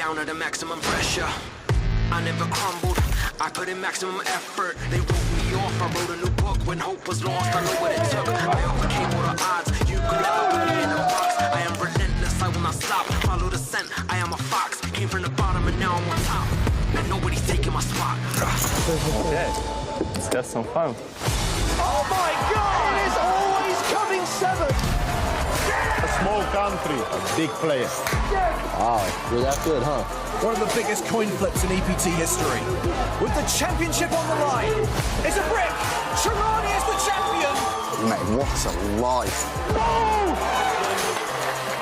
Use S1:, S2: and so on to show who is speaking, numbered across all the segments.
S1: down under maximum pressure. I never crumbled, I put in maximum effort. They wrote me off, I wrote a new book when hope was lost. I know what it took, I overcame all the odds. You could never put me in a box. I am relentless, I will not stop. Follow the scent, I am a fox. Came from the bottom and now I'm on top. And nobody's taking my spot.
S2: Okay, let's have some fun.
S3: Oh my God! It is always coming seventh!
S4: A small country, a big place.
S5: Wow, you're that good, huh?
S3: One of the biggest coin flips in EPT history. With the championship on the line, it's a brick! Shirani is the champion!
S5: Mate, what a life.
S3: Oh!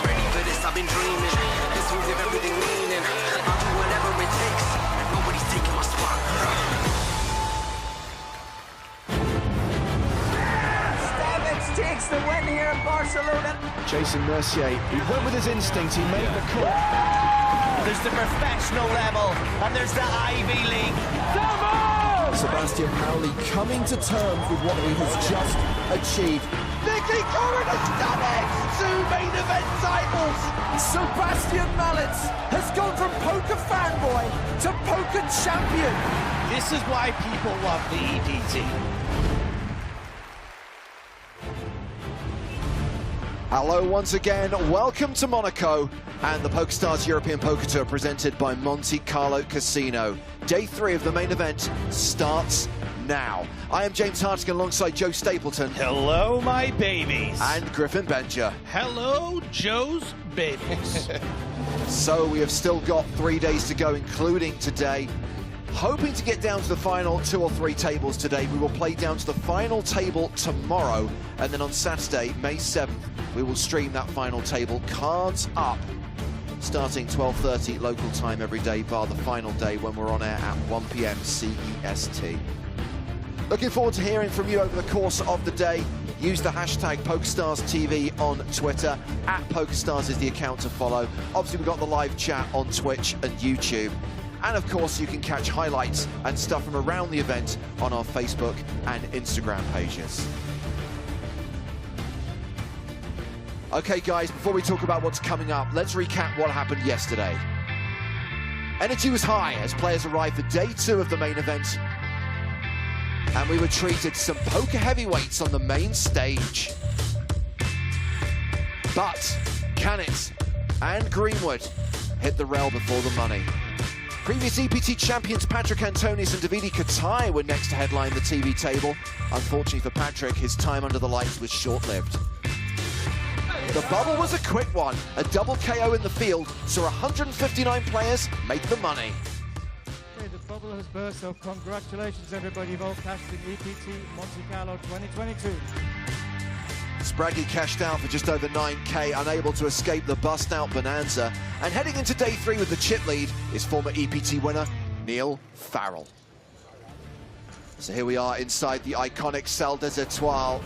S1: Ready for this, I've been dreaming. This will give everything meaning. I'll do whatever it takes. Nobody's taking my spot.
S3: Takes the win here in Barcelona.
S6: Jason Mercier, he went with his instinct, he made the call.
S3: There's the professional level, and there's the Ivy League.
S6: Sebastian Paoli coming to terms with what he has just achieved.
S3: Nicky Corrin has done it! 2 main event titles!
S6: Sebastian Mallets has gone from poker fanboy to poker champion.
S3: This is why people love the EPT.
S6: Hello once again, welcome to Monaco and the PokerStars European Poker Tour presented by Monte Carlo Casino. Day 3 of the main event starts now. I am James Hartigan alongside Joe Stapleton.
S3: Hello, my babies.
S6: And Griffin Bencher.
S3: Hello, Joe's babies.
S6: So we have still got 3 days to go, including today. Hoping to get down to the final 2 or 3 tables today. We will play down to the final table tomorrow, and then on Saturday, May 7th, we will stream that final table. Cards up, starting 12:30 local time every day, bar the final day when we're on air at 1 PM CEST. Looking forward to hearing from you over the course of the day. Use the hashtag PokerStarsTV on Twitter. At PokerStars is the account to follow. Obviously, we've got the live chat on Twitch and YouTube. And of course, you can catch highlights and stuff from around the event on our Facebook and Instagram pages. Okay, guys, before we talk about what's coming up, let's recap what happened yesterday. Energy was high as players arrived for day 2 of the main event. And we were treated to some poker heavyweights on the main stage. But Canet and Greenwood hit the rail before the money. Previous EPT champions Patrick Antonis and Davide Katai were next to headline the TV table. Unfortunately for Patrick, his time under the lights was short-lived. The bubble was a quick one. A double KO in the field saw 159 players make the money.
S7: Okay, the bubble has burst, so congratulations everybody. You've all cashed in EPT Monte Carlo 2022.
S6: Spraggy cashed out for just over 9K, unable to escape the bust-out bonanza. And heading into day 3 with the chip lead is former EPT winner Neil Farrell. So here we are inside the iconic Salle des Etoiles.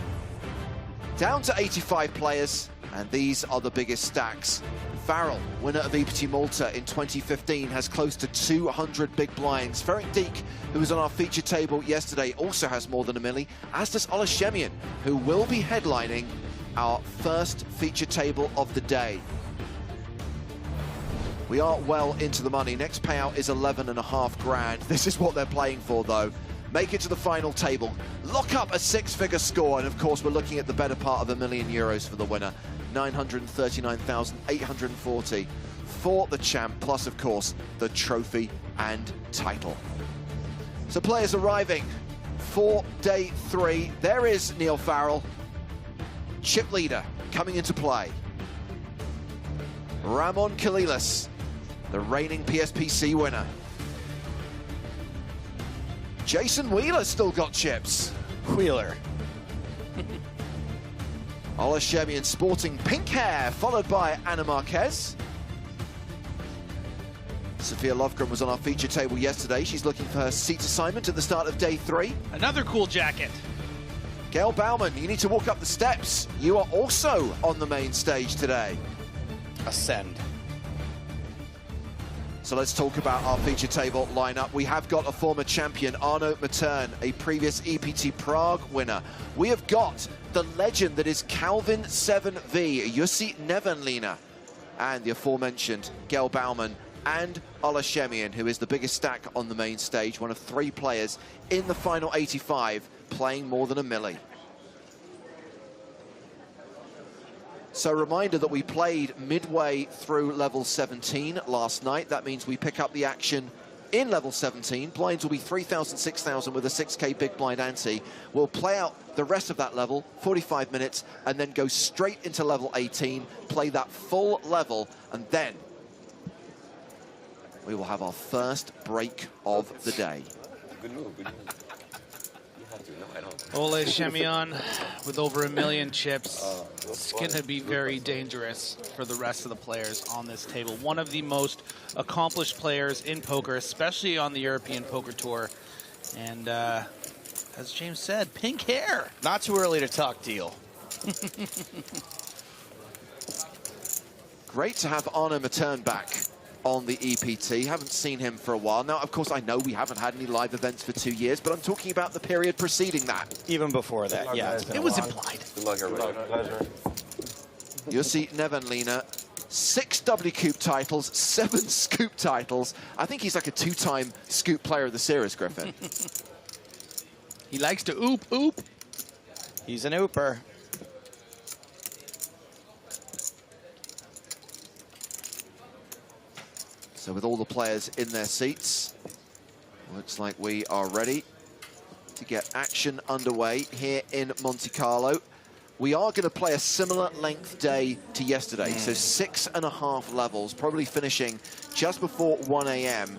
S6: Down to 85 players, and these are the biggest stacks. Farrell, winner of EPT Malta in 2015, has close to 200 big blinds. Ferenc Deek, who was on our feature table yesterday, also has more than a milli, as does Olashemian, who will be headlining our first feature table of the day. We are well into the money. Next payout is 11.5 grand. This is what they're playing for, though. Make it to the final table, lock up a 6-figure score, and of course we're looking at the better part of €1 million for the winner. 939,840 for the champ, plus of course the trophy and title. So players arriving for day 3. There is Neil Farrell, chip leader, coming into play. Ramon Kalilas, the reigning PSPC winner. Jason Wheeler still got chips.
S3: Wheeler.
S6: Olashemian sporting pink hair, followed by Anna Marquez. Sophia Lovgren was on our feature table yesterday. She's looking for her seat assignment at the start of day 3.
S8: Another cool jacket.
S6: Gail Bauman, you need to walk up the steps. You are also on the main stage today.
S3: Ascend.
S6: So let's talk about our feature table lineup. We have got a former champion, Arno Matern, a previous EPT Prague winner. We have got the legend that is Calvin 7V, Jussi Nevenlina, and the aforementioned Gail Bauman, and Olashemian, who is the biggest stack on the main stage, one of 3 players in the final 85, playing more than a milli. So reminder that we played midway through level 17 last night. That means we pick up the action in level 17. Blinds will be 3,000, 6,000 with a 6K big blind ante. We'll play out the rest of that level, 45 minutes, and then go straight into level 18, play that full level, and then we will have our first break of the day.
S8: Good move, good move.
S9: Ole Shemion with over 1 million chips. It's going to be very dangerous for the rest of the players on this table. One of the most accomplished players in poker, especially on the European Poker Tour. And as James said, pink hair.
S10: Not too early to talk deal.
S6: Great to have Arno Matern back on the EPT. Haven't seen him for a while. Now, of course, I know we haven't had any live events for 2 years, but I'm talking about the period preceding that.
S10: Even before that, yeah.
S9: It was implied.
S8: Good luck, everybody. Pleasure.
S6: Jussi Nevanliina, 6 WCOOP titles, 7 Scoop titles. I think he's like a 2-time Scoop player of the series, Griffin.
S9: He likes to oop, oop.
S10: He's an ooper.
S6: So with all the players in their seats, looks like we are ready to get action underway here in Monte Carlo. We are going to play a similar length day to yesterday, so 6.5 levels, probably finishing just before 1 a.m.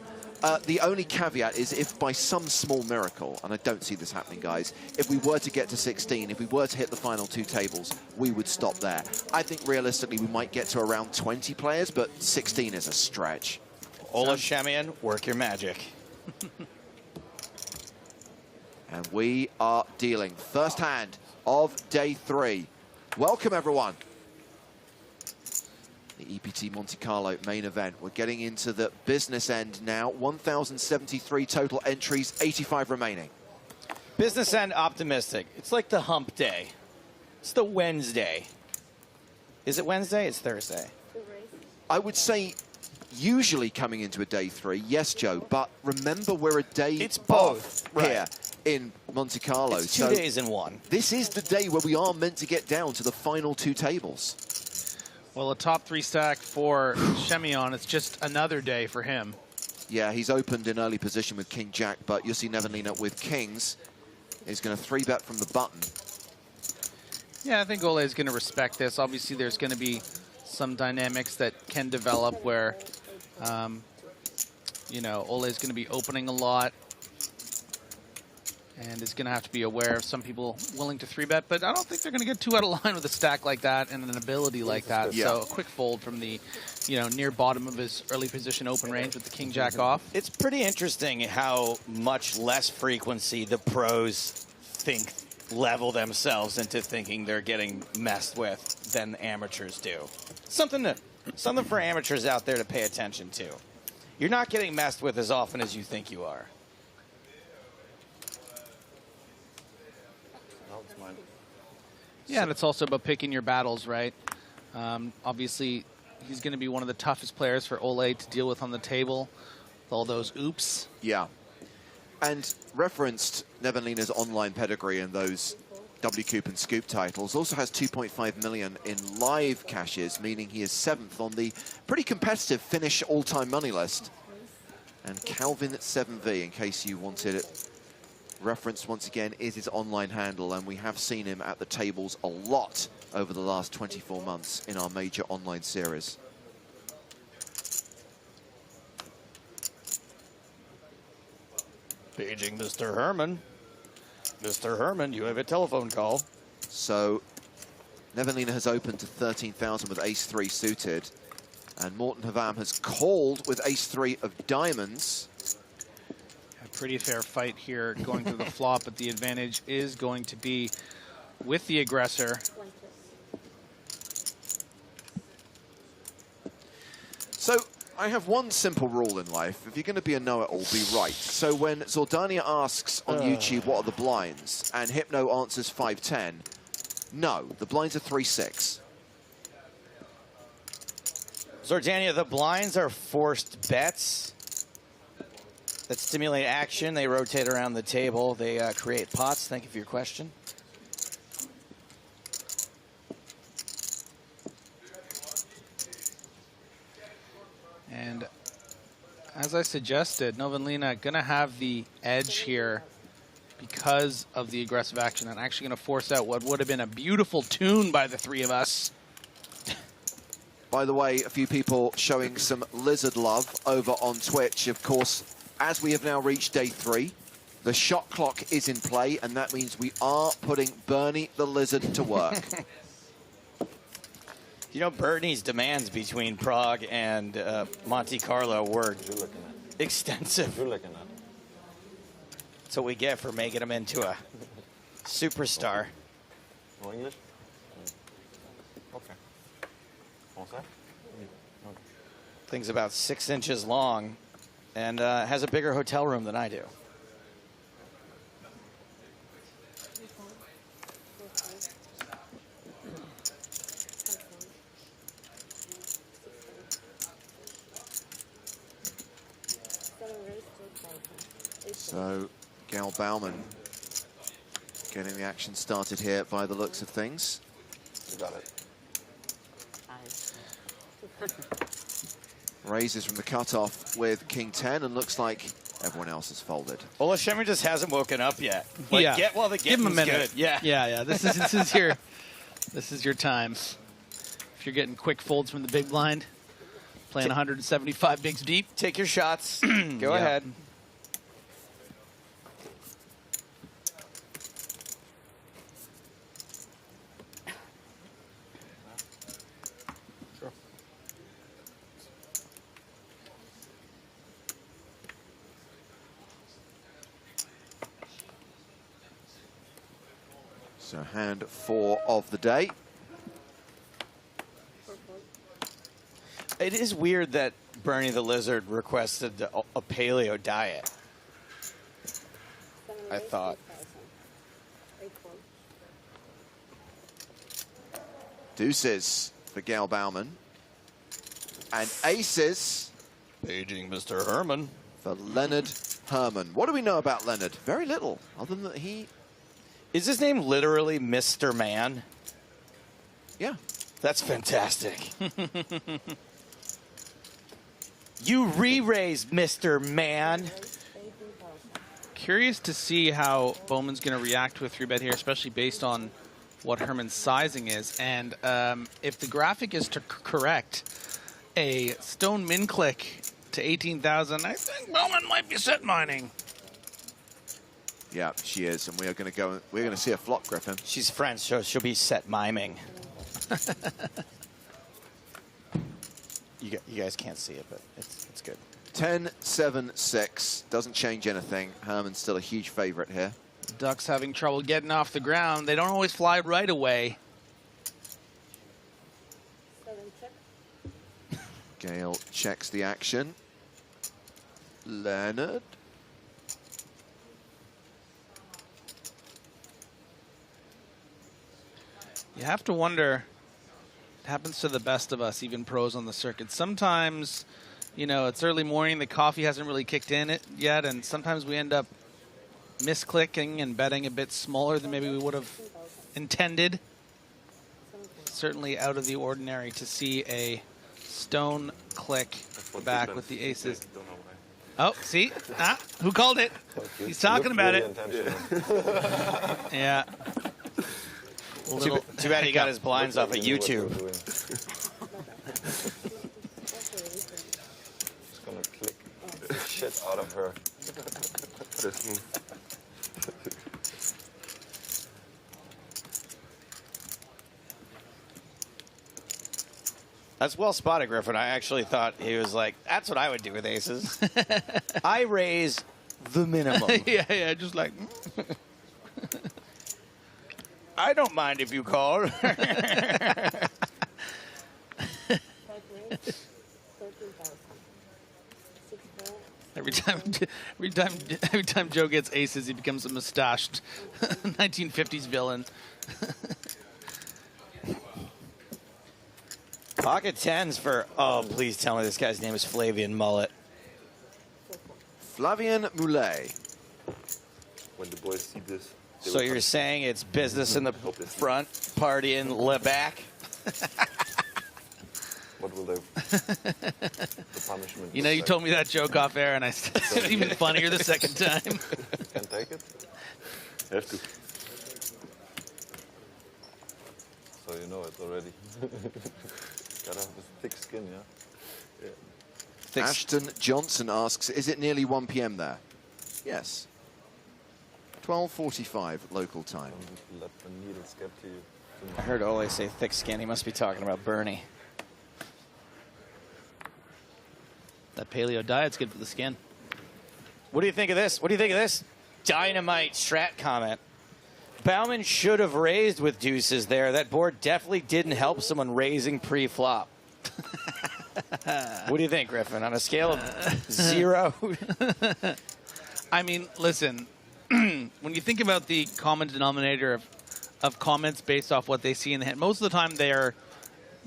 S6: The only caveat is if by some small miracle, and I don't see this happening, guys, if we were to get to 16, if we were to hit the final 2 tables, we would stop there. I think realistically we might get to around 20 players, but 16 is a stretch.
S10: Ole Shemion, work your magic.
S6: And we are dealing first hand of day 3. Welcome, everyone. The EPT Monte Carlo main event. We're getting into the business end now. 1,073 total entries, 85 remaining.
S10: Business end optimistic. It's like the hump day. It's the Wednesday. Is it Wednesday? It's Thursday.
S6: I would say usually coming into a day 3, yes, Joe, but remember we're a day
S10: It's both
S6: here in Monte Carlo.
S10: It's 2 days in one.
S6: This is the day where we are meant to get down to the final 2 tables.
S9: Well, a top 3 stack for Shemion. It's just another day for him.
S6: Yeah, he's opened in early position with King Jack, but Jussi Nevanliina with Kings is going to 3-bet from the button.
S9: Yeah, I think Ole is going to respect this. Obviously, there's going to be some dynamics that can develop where, you know, Ole is going to be opening a lot and is going to have to be aware of some people willing to 3-bet, but I don't think they're going to get too out of line with a stack like that and an ability like that.
S6: Yeah.
S9: So a quick fold from the, you know, near bottom of his early position open range with the King Jack off.
S10: It's pretty interesting how much less frequency the pros level themselves into thinking they're getting messed with than amateurs do. Something for amateurs out there to pay attention to. You're not getting messed with as often as you think you are.
S9: Yeah, and it's also about picking your battles, right? Obviously, he's going to be one of the toughest players for Ole to deal with on the table with all those oops.
S6: Yeah. And referenced Nevanliina's online pedigree and those WCOOP and Scoop titles. Also has 2.5 million in live cashes, meaning he is 7th on the pretty competitive Finnish all-time money list. And Calvin 7V, in case you wanted it referenced once again, is his online handle, and we have seen him at the tables a lot over the last 24 months in our major online series.
S10: Paging Mr. Herman. Mr. Herman, you have a telephone call.
S6: So Nevanliina has opened to 13,000 with ace-3 suited, and Morten Havam has called with ace-3 of diamonds.
S9: A pretty fair fight here going through the flop, but the advantage is going to be with the aggressor.
S6: So I have one simple rule in life. If you're going to be a know-it-all, be right. So when Zordania asks on YouTube, what are the blinds? And Hypno answers 5-10. No, the blinds are 3-6.
S10: Zordania, the blinds are forced bets that stimulate action. They rotate around the table. They create pots. Thank you for your question.
S9: And as I suggested, Novenlina going to have the edge here because of the aggressive action and actually going to force out what would have been a beautiful tune by the three of us.
S6: By the way, a few people showing some lizard love over on Twitch. Of course, as we have now reached day 3, the shot clock is in play, and that means we are putting Bernie the Lizard to work.
S10: You know, Bernie's demands between Prague and Monte Carlo were extensive.
S8: You're looking at.
S10: That's what we get for making him into a superstar.
S8: No English? Okay. What's that?
S10: Thing's about 6 inches long and has a bigger hotel room than I do.
S6: So, Gal Bauman getting the action started here by the looks of things.
S8: You got it.
S6: Raises from the cutoff with King 10, and looks like everyone else has folded.
S10: Olashemi just hasn't woken up yet. Like,
S9: Yeah.
S10: get while the
S9: Give him a
S10: getting's
S9: minute.
S10: good. Yeah.
S9: Yeah. This is your time. If you're getting quick folds from the big blind, playing 175 bigs deep,
S10: take your shots. Go ahead.
S6: So hand 4 of the day.
S10: It is weird that Bernie the Lizard requested a paleo diet. I thought.
S6: Deuces for Gal Bauman. And aces.
S10: Paging Mr. Herman.
S6: For Leonard Herman. What do we know about Leonard? Very little, other than that he...
S10: Is his name literally Mr. Man?
S6: Yeah.
S10: That's fantastic. You re-raised Mr. Man.
S9: Curious to see how Bowman's going to react to a 3-bet here, especially based on what Herman's sizing is. And if the graphic is correct, a stone min click to 18,000, I think Bowman might be set mining.
S6: Yeah, she is, and we are going to go. We're going to see a flop, Griffin.
S10: She's French, so she'll be set miming. You guys can't see it, but it's good.
S6: 10-7-6 doesn't change anything. Herman's still a huge favorite here.
S9: Ducks having trouble getting off the ground. They don't always fly right away.
S6: Gale checks the action. Leonard.
S9: You have to wonder, it happens to the best of us, even pros on the circuit. Sometimes, you know, it's early morning, the coffee hasn't really kicked in yet, and sometimes we end up misclicking and betting a bit smaller than maybe we would have intended. Certainly out of the ordinary to see a stone click back with the aces. Oh, see? Ah, who called it? He's talking about it. Yeah.
S10: Too bad he got his blinds off of YouTube.
S8: Just gonna click the shit out of her. This move.
S10: That's well spotted, Griffin. I actually thought he was like, that's what I would do with aces. I raise the minimum.
S9: yeah, just like...
S10: I don't mind if you call.
S9: Every time Joe gets aces, he becomes a mustached 1950s villain.
S10: Pocket tens for, oh, please tell me this guy's name is Flavian Mullet.
S6: Flavian Mullet.
S8: When the boys see this.
S10: So you're saying it's business in the front, party in the back?
S8: What will the punishment?
S9: You know, you told me that joke off air, and it's even funnier the second time.
S8: Can take it? Have to. So you know it already. Gotta have a thick skin, yeah? Yeah.
S6: Ashton Johnson asks, is it nearly 1 p.m. there? Yes. 12:45 local time.
S8: Let the needles get to you.
S10: I heard Ole say thick skin. He must be talking about Bernie.
S9: That paleo diet's good for the skin.
S10: What do you think of this? What do you think of this? Dynamite strat comment. Bauman should have raised with deuces there. That board definitely didn't help someone raising pre-flop. What do you think, Griffin? On a scale of 0?
S9: I mean, listen, when you think about the common denominator of comments based off what they see in the hand, most of the time their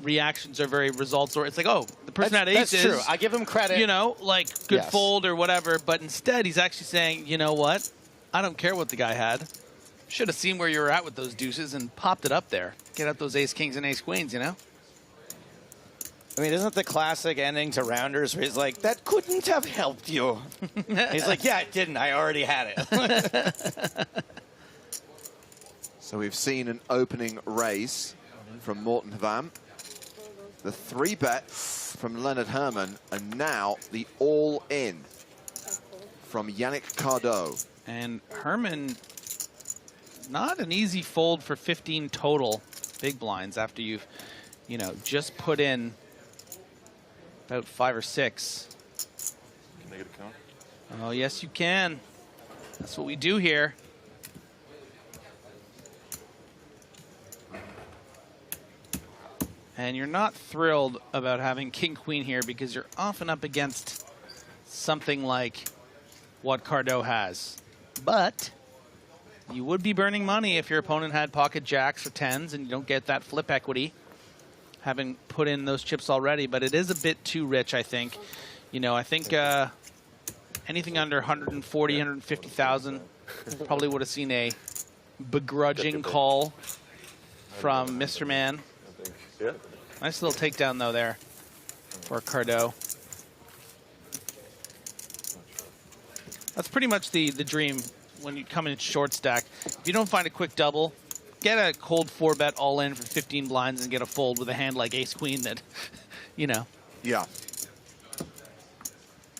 S9: reactions are very results, or it's like, oh, the person had aces.
S10: That's true. I give him credit.
S9: You know, like good fold or whatever. But instead, he's actually saying, you know what? I don't care what the guy had. Should have seen where you were at with those deuces and popped it up there. Get out those ace kings and ace queens, you know?
S10: I mean, isn't the classic ending to rounders where he's like, that couldn't have helped you? He's like, yeah, it didn't. I already had it.
S6: So we've seen an opening raise from Morten Hvam. The 3-bet from Leonard Herman, and now the all-in from Yannick Cardo.
S9: And Herman, not an easy fold for 15 total big blinds after you've, you know, just put in about 5 or 6.
S8: Can I get a count?
S9: Oh, yes, you can. That's what we do here. And you're not thrilled about having king-queen here because you're often up against something like what Cardo has. But you would be burning money if your opponent had pocket jacks or 10s and you don't get that flip equity, having put in those chips already. But it is a bit too rich, I think. You know, I think anything under 140, 150,000 probably would have seen a begrudging call from Mr. Man.
S8: Yeah.
S9: Nice little takedown, though, there for Cardo. That's pretty much the dream when you come in short stack. If you don't find a quick double, get a cold 4-bet all in for 15 blinds and get a fold with a hand like ace-queen that, you know.
S6: Yeah.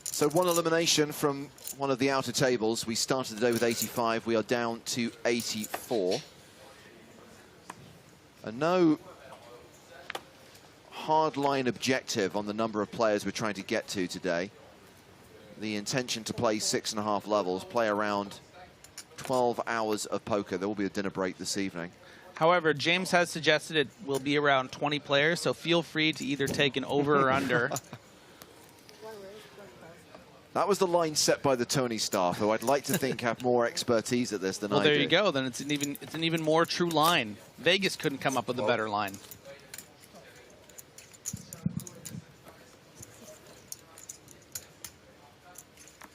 S6: So one elimination from one of the outer tables. We started the day with 85. We are down to 84. And no hard-line objective on the number of players we're trying to get to today. The intention to play 6.5 levels, play around 12 hours of poker. There will be a dinner break this evening.
S9: However, James has suggested it will be around 20 players, so feel free to either take an over or under.
S6: That was the line set by the Tony staff, who I'd like to think have more expertise at this than I do.
S9: Well, there you go. Then it's an even more true line. Vegas couldn't come up with a better line.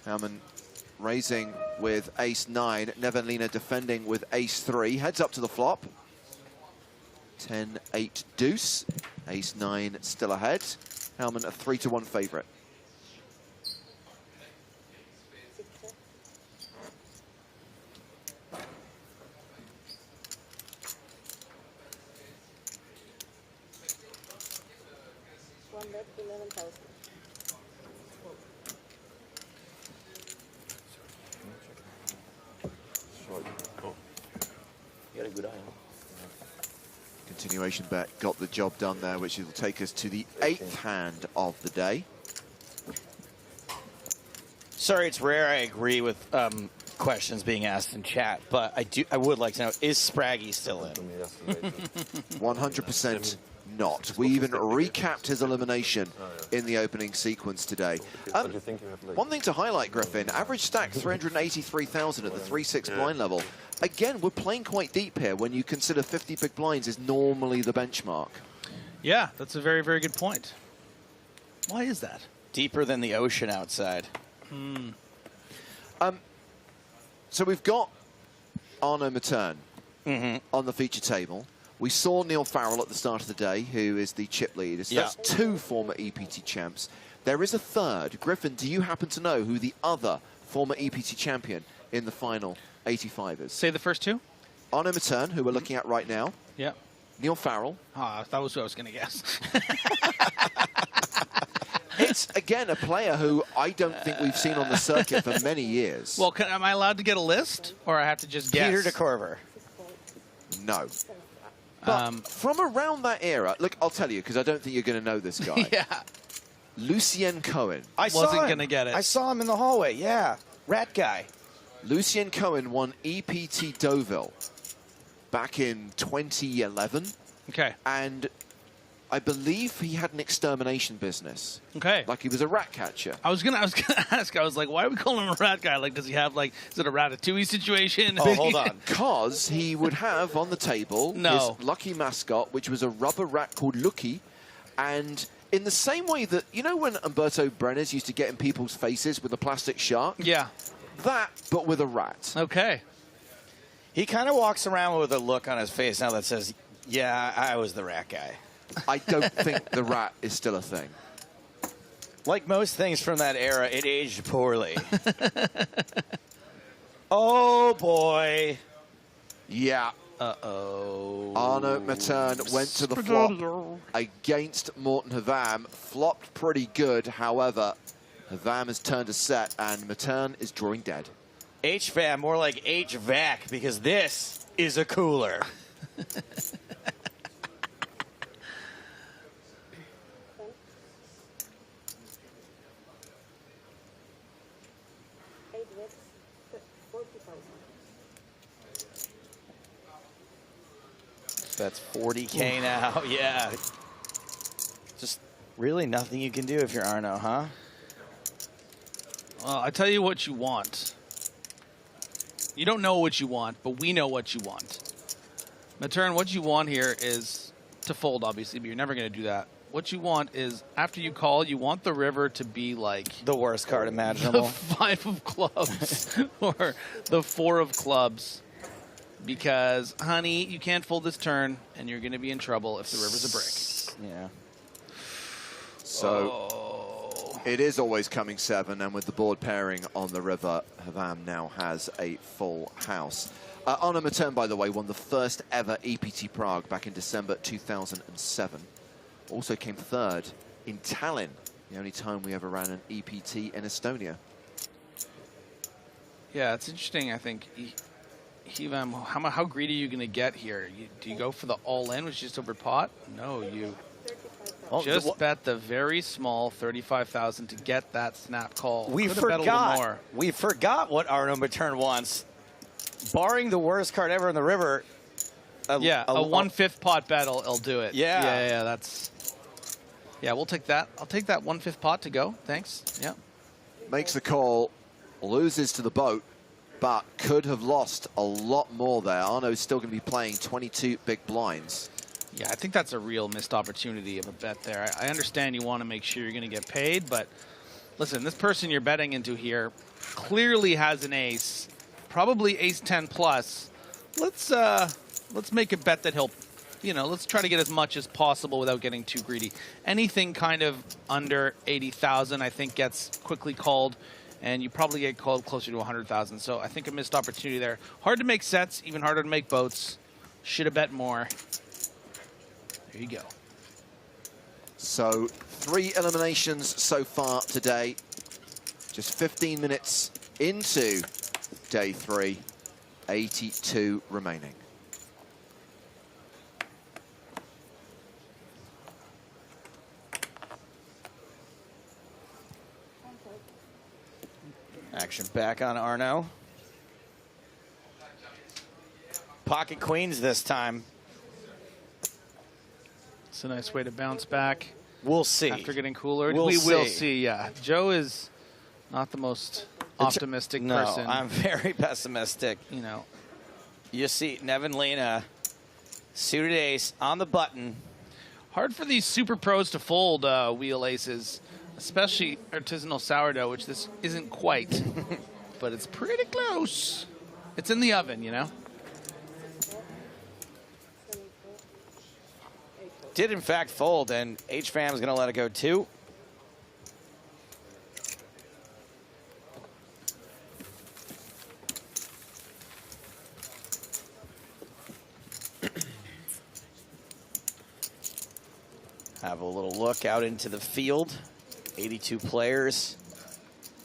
S6: Hammond raising with ace-9. Nevenlina defending with ace-3. Heads up to the flop. 10-8 deuce. Ace-9 still ahead. Hellman a 3-1 favorite. Continuation bet got the job done there, which will take us to the 8th hand of the day.
S10: Sorry, it's rare I agree with questions being asked in chat, but I would like to know, is Spraggy still in?
S6: 100% not. We even recapped his elimination in the opening sequence today. One thing to highlight, Griffin, average stack 383,000 at the 3-6 blind level. Again, we're playing quite deep here when you consider 50 big blinds is normally the benchmark.
S9: Yeah, that's a very, very good point. Why is that?
S10: Deeper than the ocean outside.
S6: So we've got Arnaud Matern on the feature table. We saw Neil Farrell at the start of the day, who is the chip leader. So that's 2 former EPT champs. There is a third. Griffin, do you happen to know who the other former EPT champion in the final 85 is?
S9: Say the first 2.
S6: Arnaud Matern, who we're looking at right now.
S9: Yeah.
S6: Neil Farrell.
S9: That was what I was going to guess.
S6: It's, again, a player who I don't think we've seen on the circuit for many years.
S9: Well, am I allowed to get a list, or I have to just guess?
S10: Peter de Korver.
S6: No. But from around that era, look, I'll tell you, because I don't think you're going to know this guy.
S9: Yeah.
S6: Lucien Cohen.
S10: I
S9: wasn't going to get it.
S10: I saw him in the hallway, yeah. Rat guy.
S6: Lucien Cohen won EPT Deauville back in 2011.
S9: Okay.
S6: And I believe he had an extermination business.
S9: Okay.
S6: Like he was a rat catcher.
S9: I was gonna ask. I was like, why are we calling him a rat guy? Like, does he have like, is it a Ratatouille situation?
S10: Oh, hold on.
S6: Because he would have on the table his lucky mascot, which was a rubber rat called Lucky, and in the same way that, you know when Umberto Brenes used to get in people's faces with a plastic shark?
S9: Yeah.
S6: That, but with a rat.
S9: Okay.
S10: He kind of walks around with a look on his face now that says, yeah, I was the rat guy.
S6: I don't think the rat is still a thing.
S10: Like most things from that era, it aged poorly. Oh, boy.
S6: Yeah.
S10: Uh-oh.
S6: Arnaud Matern went to the flop against Morten Havam. Flopped pretty good. However, Havam has turned a set, and Matern is drawing dead.
S10: HVAC, more like HVAC, because this is a cooler. That's 40K now, yeah. Just really nothing you can do if you're Arnaud, huh?
S9: Well, I tell you what you want. You don't know what you want, but we know what you want. Matern, what you want here is to fold, obviously, but you're never going to do that. What you want is, after you call, you want the river to be like...
S10: the worst card imaginable.
S9: The 5 of clubs or the 4 of clubs. Because, honey, you can't fold this turn, and you're going to be in trouble if the river's a brick.
S10: Yeah.
S6: So it is always coming 7, and with the board pairing on the river, Havam now has a full house. Arnaud Matern, by the way, won the first ever EPT Prague back in December 2007. Also came 3rd in Tallinn, the only time we ever ran an EPT in Estonia.
S9: Yeah, it's interesting, I think. Havam, how greedy are you going to get here? Do you go for the all-in, which is just over pot? No, you just bet the very small 35,000 to get that snap call.
S10: We forgot what Arnaud Matern wants. Barring the worst card ever in the river.
S9: A 1/5 pot bet will do it.
S10: Yeah.
S9: Yeah, we'll take that. I'll take that 1/5 pot to go. Thanks. Yeah.
S6: Makes the call, loses to the boat, but could have lost a lot more there. Arnaud's still going to be playing 22 big blinds.
S9: Yeah, I think that's a real missed opportunity of a bet there. I understand you want to make sure you're going to get paid, but listen, this person you're betting into here clearly has an ace, probably ace-10 plus. Let's make a bet that he'll, let's try to get as much as possible without getting too greedy. Anything kind of under 80,000, I think, gets quickly called, and you probably get called closer to 100,000. So I think a missed opportunity there. Hard to make sets, even harder to make boats. Should have bet more. There you go.
S6: So 3 eliminations so far today. Just 15 minutes into day 3. 82 remaining.
S10: Action back on Arnaud. Pocket queens this time.
S9: It's a nice way to bounce back.
S10: We'll see.
S9: After getting cooler.
S10: We'll
S9: see, yeah. Joe is not the most optimistic person.
S10: No, I'm very pessimistic. You see Nevin Lena, suited ace on the button.
S9: Hard for these super pros to fold wheel aces, especially artisanal sourdough, which this isn't quite, but it's pretty close. It's in the oven, you know?
S10: Did in fact fold, and HFAM is going to let it go too. Have a little look out into the field. 82 players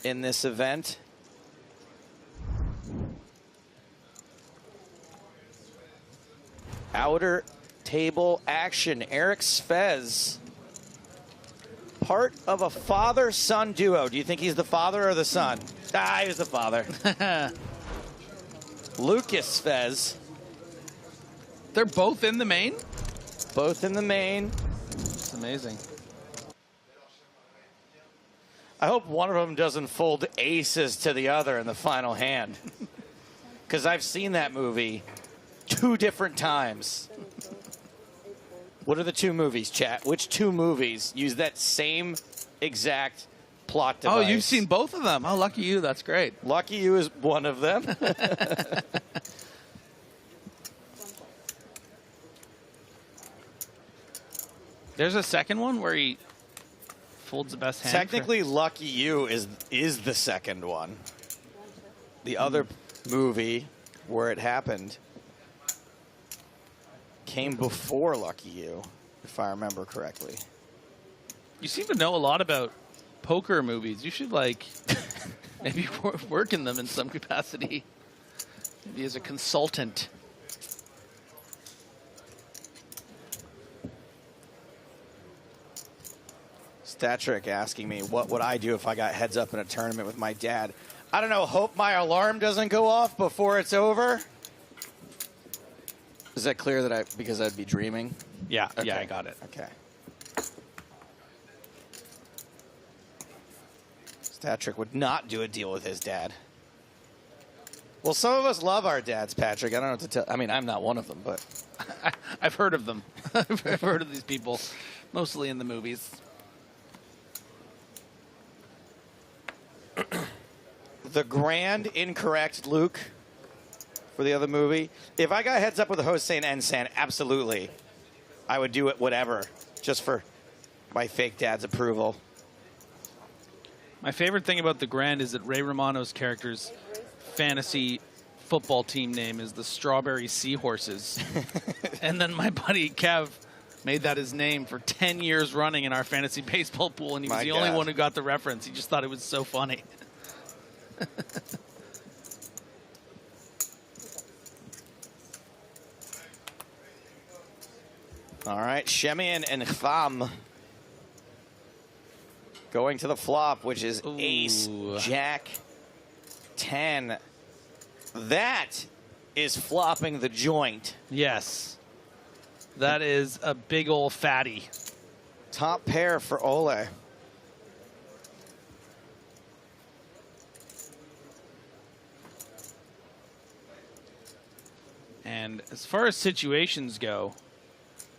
S10: in this event. Outer table action. Eric Svez, part of a father-son duo. Do you think he's the father or the son? Ah, he was the father. Lucas Svez.
S9: They're both in the main?
S10: Both in the main.
S9: It's amazing.
S10: I hope one of them doesn't fold aces to the other in the final hand. Because I've seen that movie 2 different times. What are the 2 movies, chat? Which 2 movies use that same exact plot device?
S9: Oh, you've seen both of them. Oh, lucky you. That's great.
S10: Lucky you is one of them.
S9: There's a second one where he folds the best hand.
S10: Technically, Lucky You is the second one. The other movie where it happened came before Lucky You, if I remember correctly.
S9: You seem to know a lot about poker movies. You should, like, maybe work in them in some capacity. Maybe as a consultant.
S10: Statrick asking me, what would I do if I got heads up in a tournament with my dad? I don't know, hope my alarm doesn't go off before it's over. Is that clear that because I'd be dreaming?
S9: Yeah,
S10: okay.
S9: yeah, I got it.
S10: Okay. Statrick would not do a deal with his dad. Well, some of us love our dads, Patrick. I don't know what to tell. I mean, I'm not one of them, but
S9: I've heard of them. I've heard of these people, mostly in the movies.
S10: The grand incorrect Luke for the other movie. If I got heads up with a Hossein Ensan, absolutely. I would do it whatever, just for my fake dad's approval.
S9: My favorite thing about the grand is that Ray Romano's character's fantasy football team name is the Strawberry Seahorses. And then my buddy Kev made that his name for 10 years running in our fantasy baseball pool, and he was the only one who got the reference. He just thought it was so funny.
S10: All right, Shemian and Khvam going to the flop, which is ace, jack, 10. That is flopping the joint.
S9: Yes. That is a big old fatty.
S10: Top pair for Ole.
S9: And as far as situations go,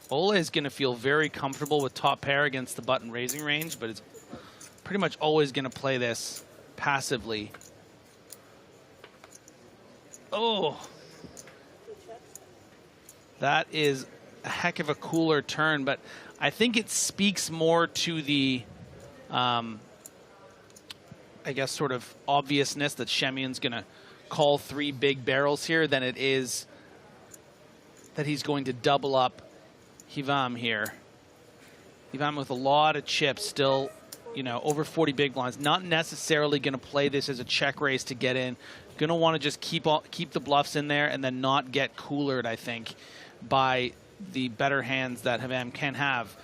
S9: Ole is going to feel very comfortable with top pair against the button raising range, but it's pretty much always going to play this passively. Oh. That is a heck of a cooler turn, but I think it speaks more to the, I guess, sort of obviousness that Shemian's going to call 3 big barrels here than it is that he's going to double up Hivam here. Hivam with a lot of chips still, you know, over 40 big blinds. Not necessarily going to play this as a check raise to get in. Going to want to just keep the bluffs in there and then not get coolered, I think, by the better hands that Hivam can have.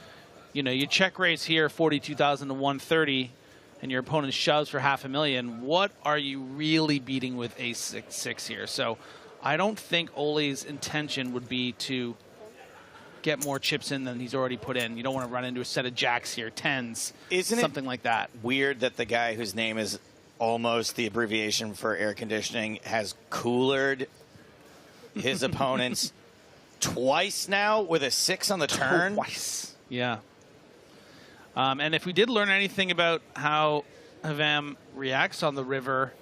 S9: You know, you check raise here 42,000 to 130 and your opponent shoves for $500,000. What are you really beating with ace 6 here? So I don't think Ole's intention would be to get more chips in than he's already put in. You don't want to run into a set of jacks here, 10s, something like that.
S10: Weird that the guy whose name is almost the abbreviation for air conditioning has coolered his opponents twice now with a 6 on the turn?
S9: Twice. Yeah. And if we did learn anything about how Havam reacts on the river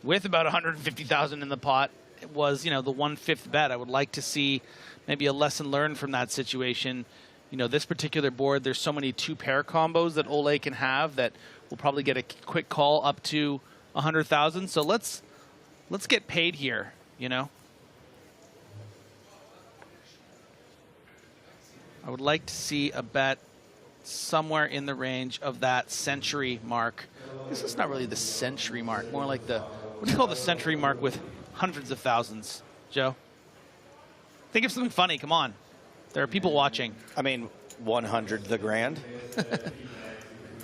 S9: with about 150,000 in the pot, it was, you know, the 1/5 bet. I would like to see maybe a lesson learned from that situation. You know, this particular board, there's so many 2-pair combos that Ole can have that we'll probably get a quick call up to 100,000. So let's get paid here, you know. I would like to see a bet somewhere in the range of that century mark. This is not really the century mark, more like the, what do you call the century mark with hundreds of thousands, Joe? Think of something funny, come on. There are people watching.
S10: I mean, 100 the grand.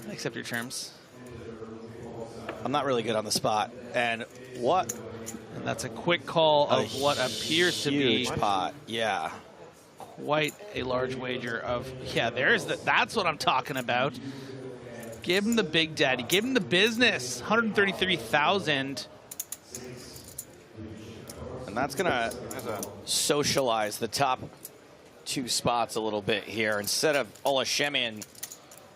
S9: Accept your terms.
S10: I'm not really good on the spot. And what?
S9: And that's a quick call of what appears to be
S10: huge pot, yeah.
S9: Quite a large wager of, yeah, there's the, that's what I'm talking about. Give him the big daddy. Give him the business. 133,000.
S10: And that's going to socialize the top 2 spots a little bit here. Instead of Ola Shemian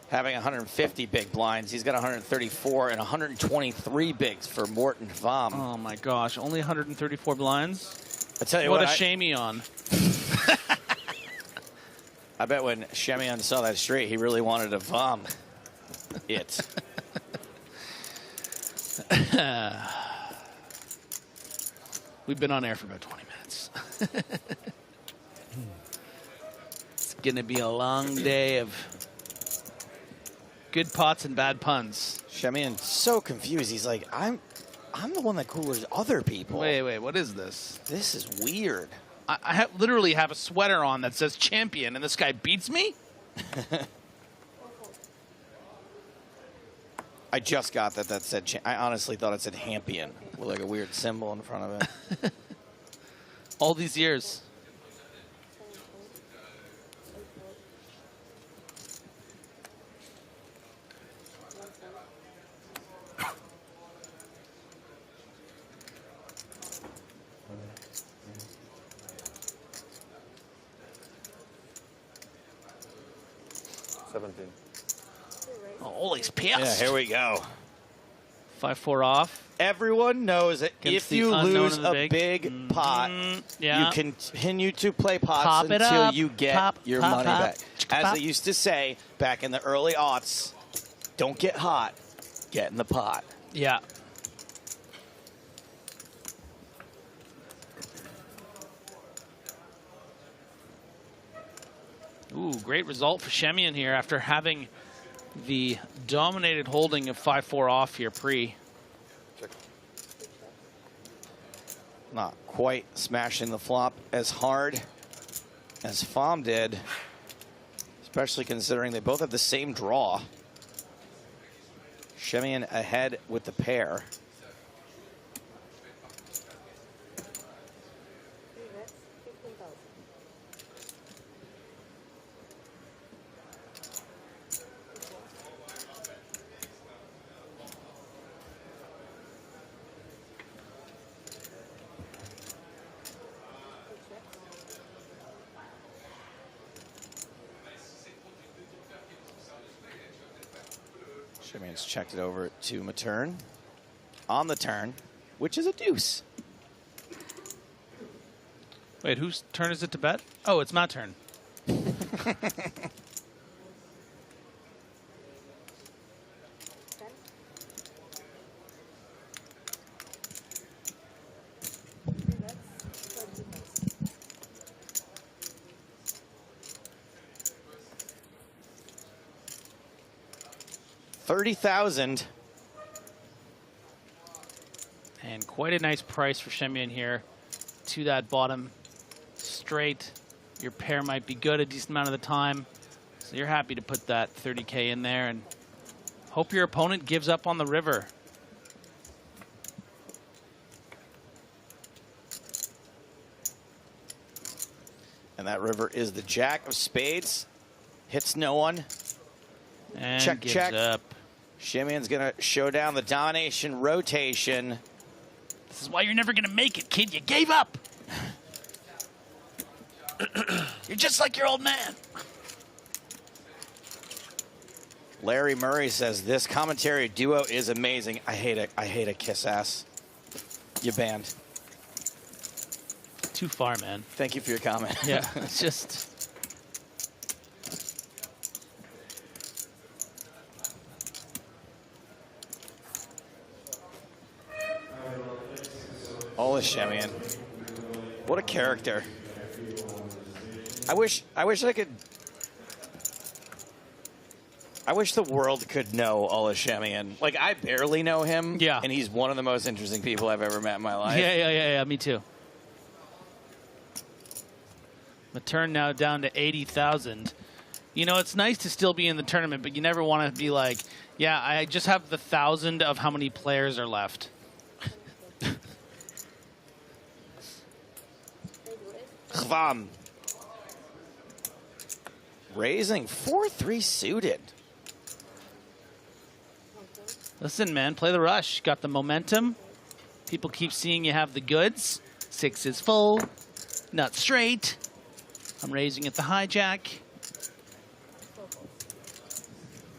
S10: having 150 big blinds, he's got 134 and 123 bigs for Morten Vam.
S9: Oh, my gosh. Only 134 blinds?
S10: I tell you
S9: what
S10: what,
S9: a shame on.
S10: I bet when Shemian saw that straight, he really wanted to vom it.
S9: We've been on air for about 20 minutes. It's going to be a long day of good pots and bad puns.
S10: Shemian's so confused. He's like, I'm the one that coolers other people.
S9: Wait, what is this?
S10: This is weird.
S9: I literally have a sweater on that says champion, and this guy beats me?
S10: I just got that said, I honestly thought it said Hampion with like a weird symbol in front of it.
S9: All these years. Oh, he's pissed.
S10: Yeah, here we go.
S9: 5-4 off.
S10: Everyone knows that if you lose a big pot,
S9: yeah.
S10: you continue to play pots until you get your money back. As they used to say back in the early aughts, don't get hot, get in the pot.
S9: Yeah. Ooh, great result for Shemian here after having the dominated holding of 5-4 off here pre.
S10: Not quite smashing the flop as hard as Fom did, especially considering they both have the same draw. Shemian ahead with the pair. Shemian's checked it over to Matern on the turn, which is a deuce.
S9: Wait, whose turn is it to bet? Oh, it's my turn.
S10: $30,000.
S9: And quite a nice price for Shemian here to that bottom straight. Your pair might be good a decent amount of the time. So you're happy to put that 30K in there and hope your opponent gives up on the river.
S10: And that river is the Jack of Spades. Hits no one.
S9: And
S10: check,
S9: gives
S10: check.
S9: up.
S10: Shemian's going to show down the domination rotation.
S9: This is why you're never going to make it, kid. You gave up. You're just like your old man.
S10: Larry Murray says this commentary duo is amazing. I hate it. I hate a kiss ass. You banned.
S9: Too far, man.
S10: Thank you for your comment.
S9: Yeah, it's just.
S10: Ola Shemian. What a character. I wish I could. I wish the world could know Ola Shemian. Like, I barely know him.
S9: Yeah.
S10: And he's one of the most interesting people I've ever met in my life.
S9: Yeah, me too. The turn now down to 80,000. You know, it's nice to still be in the tournament, but you never want to be like, yeah, I just have the 1,000 of how many players are left.
S10: Khvam. Raising 4-3 suited.
S9: Listen, man, play the rush. Got the momentum. People keep seeing you have the goods. 6 is full. Not straight. I'm raising at the hijack.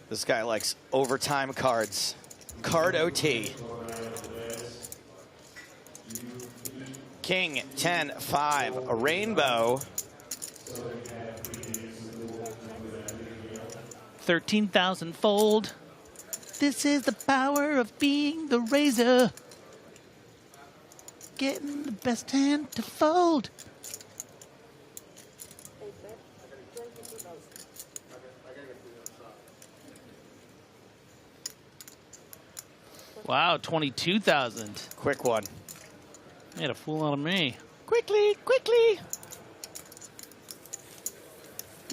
S10: This guy likes overtime cards. Card OT. King, 10, 5, a rainbow.
S9: 13,000 fold. This is the power of being the raiser. Getting the best hand to fold. Wow, 22,000.
S10: Quick one.
S9: Made a fool out of me.
S10: Quickly, quickly.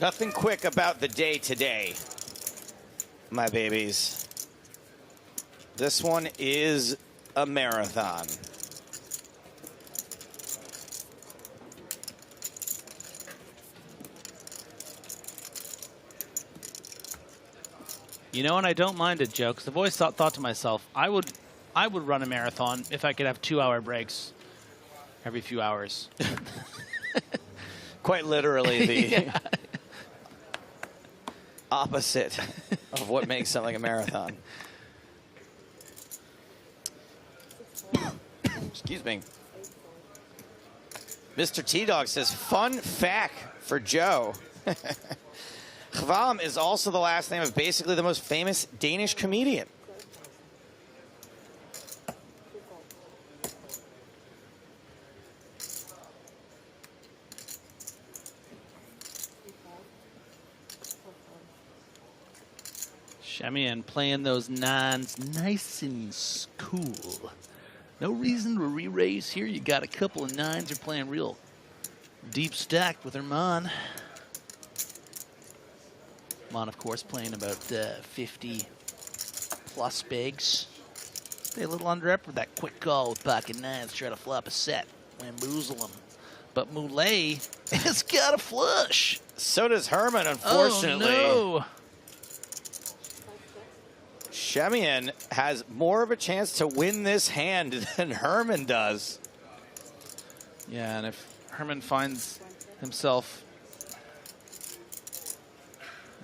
S10: Nothing quick about the day today, my babies. This one is a marathon.
S9: You know, and I don't mind it, Joe, because I've always thought to myself, I would run a marathon if I could have 2-hour breaks every few hours.
S10: Quite literally the
S9: Yeah.
S10: opposite of what makes something a marathon. Excuse me. Mr. T-Dog says, fun fact for Joe. Khvam is also the last name of basically the most famous Danish comedian.
S9: Shemian playing those nines nice and cool. No reason to re-raise here. You got a couple of nines. You're playing real deep stacked with Ramon. Ramon, of course, playing about 50 plus bigs. Stay a little under up with that quick call with pocket nines. Try to flop a set. Bamboozle them. But Moulet has got a flush.
S10: So does Herman, unfortunately.
S9: Oh, no.
S10: Shemian has more of a chance to win this hand than Herman does.
S9: Yeah, and if Herman finds himself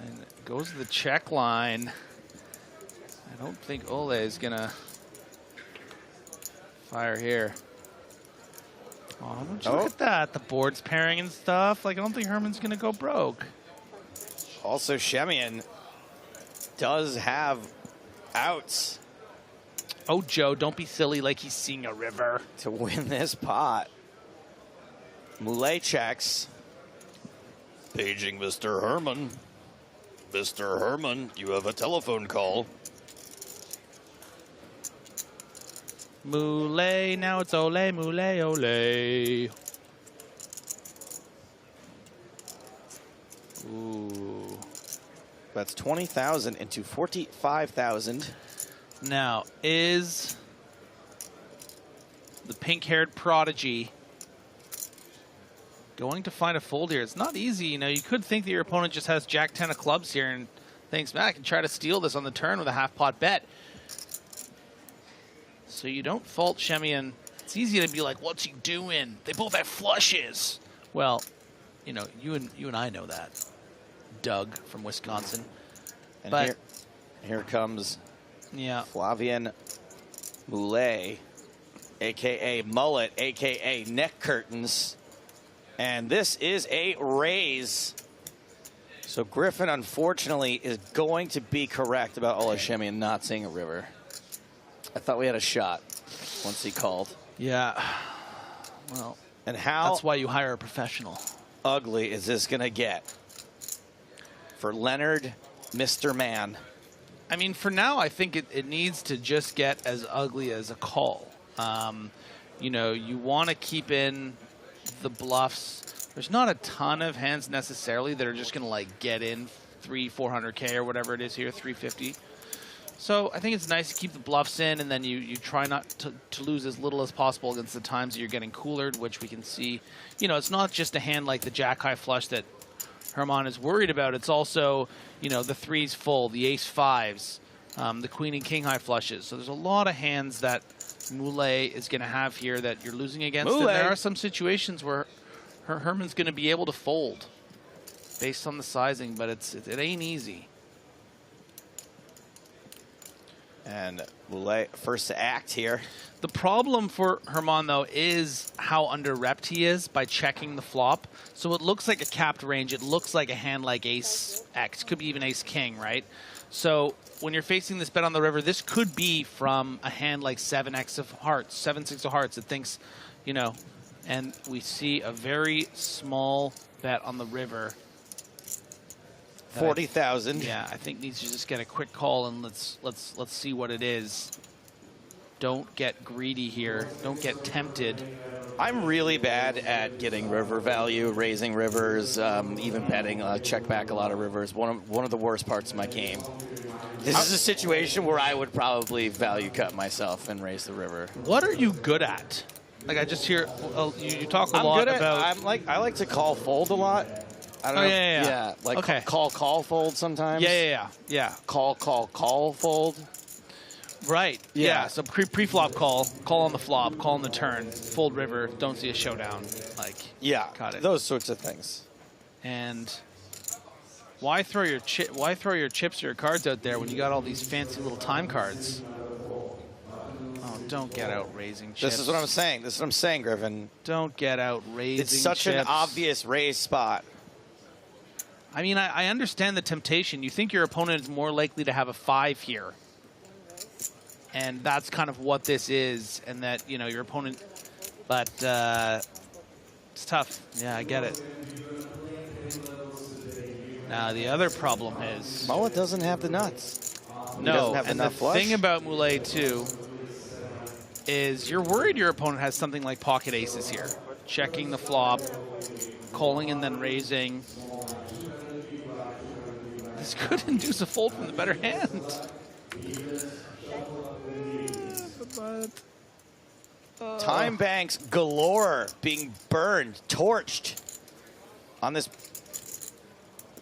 S9: and goes to the check line, I don't think Ole is going to fire here. Oh, don't you look at that. The board's pairing and stuff. Like, I don't think Herman's going to go broke.
S10: Also, Shemian does have outs.
S9: Oh, Joe, don't be silly like he's seeing a river.
S10: To win this pot. Moulet checks. Paging Mr. Herman. Mr. Herman, you have a telephone call.
S9: Moulet, now it's Ole, Moulet, Ole. Ooh.
S10: That's 20,000 into 45,000.
S9: Now, is the pink-haired prodigy going to find a fold here? It's not easy. You know, you could think that your opponent just has Jack-10 of clubs here and thinks, man, I can try to steal this on the turn with a half-pot bet. So you don't fault Shemian. It's easy to be like, what's he doing? They both have flushes. Well, you know, you and I know that. Doug from Wisconsin.
S10: And
S9: but
S10: here, Here comes
S9: Yeah.
S10: Flavien Moulet, a.k.a. Mullet, a.k.a. Neck Curtains. And this is a raise. So Griffin, unfortunately, is going to be correct about Olashemi not seeing a river. I thought we had a shot once he called.
S9: Yeah. Well,
S10: and how
S9: that's why you hire a professional.
S10: Ugly is this going to get for Leonard, Mr. Man?
S9: I mean, for now, I think it needs to just get as ugly as a call. You know, you want to keep in the bluffs. There's not a ton of hands necessarily that are just going to like get in 400K or whatever it is here, 350. So I think it's nice to keep the bluffs in, and then you try not to lose as little as possible against the times that you're getting coolered, which we can see. You know, it's not just a hand like the jack-high flush that Ramon is worried about. It's also, you know, the threes full, the ace-fives, the queen and king-high flushes. So there's a lot of hands that Moulet is going to have here that you're losing against. And there are some situations where Herman's going to be able to fold based on the sizing, but it ain't easy.
S10: And Moulet first to act here.
S9: The problem for Herman, though, is how under-repped he is by checking the flop. So it looks like a capped range. It looks like a hand like ace-x. Could be even ace-king, right? So when you're facing this bet on the river, this could be from a hand like 7x of hearts, 7-6 of hearts. It thinks, you know, and we see a very small bet on the river.
S10: 40,000.
S9: Yeah, I think needs to just get a quick call, and let's see what it is. Don't get greedy here. Don't get tempted.
S10: I'm really bad at getting river value, raising rivers, even betting. Check back a lot of rivers. One of the worst parts of my game. This is a situation where I would probably value cut myself and raise the river.
S9: What are you good at? Like, I just hear you talk a lot about.
S10: I like to call fold a lot. I don't know.
S9: Yeah.
S10: Like
S9: okay.
S10: call fold sometimes.
S9: Yeah.
S10: Call fold.
S9: Right. Yeah. So pre-flop call on the flop, call on the turn, fold river, don't see a showdown. Like, got it.
S10: Those sorts of things.
S9: And why throw your chips or your cards out there when you got all these fancy little time cards? Oh, don't get out raising chips.
S10: This is what I'm saying. This is what I'm saying, Griffin.
S9: Don't get out raising chips.
S10: It's such an obvious raise spot.
S9: I mean, I understand the temptation. You think your opponent is more likely to have a 5 here. And that's kind of what this is. And that, you know, your opponent... But it's tough. Yeah, I get it. Now, the other problem is...
S10: Mullet doesn't have the nuts.
S9: No, and the thing about Moulet, too, is you're worried your opponent has something like pocket aces here. Checking the flop, calling and then raising. This could induce a fold from the better hand.
S10: Time banks galore being burned, torched on this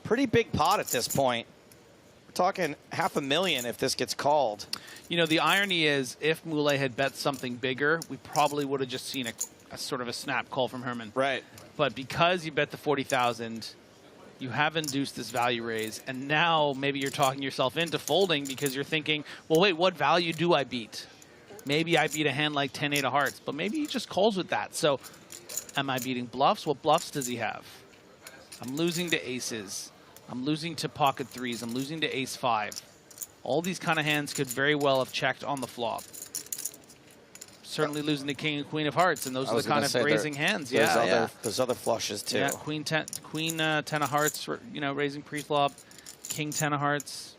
S10: pretty big pot at this point. We're talking $500,000 if this gets called.
S9: You know, the irony is if Moulet had bet something bigger, we probably would have just seen a sort of a snap call from Herman.
S10: Right.
S9: But because you bet the 40,000, you have induced this value raise, and now maybe you're talking yourself into folding because you're thinking, well, wait, what value do I beat? Maybe I beat a hand like 10-8 of hearts, but maybe he just calls with that. So am I beating bluffs? What bluffs does he have? I'm losing to aces. I'm losing to pocket threes. I'm losing to ace-5. All these kind of hands could very well have checked on the flop. Certainly losing to king and queen of hearts, and those are the kind of raising hands.
S10: There's other flushes too.
S9: Yeah, queen 10 of hearts, you know, raising pre-flop, king 10 of hearts.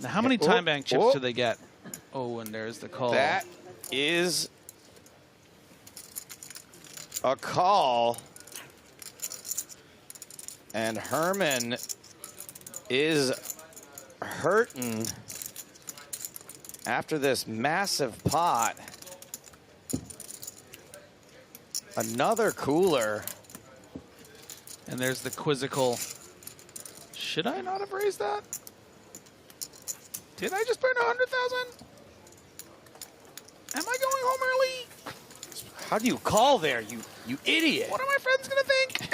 S9: Now, how many time bank chips do they get? Oh, and there's the call.
S10: That is a call, and Herman is hurting after this massive pot. Another cooler.
S9: And there's the quizzical. Should I not have raised that? Did I just burn 100,000? Am I going home early?
S10: How do you call there, you idiot?
S9: What are my friends gonna think?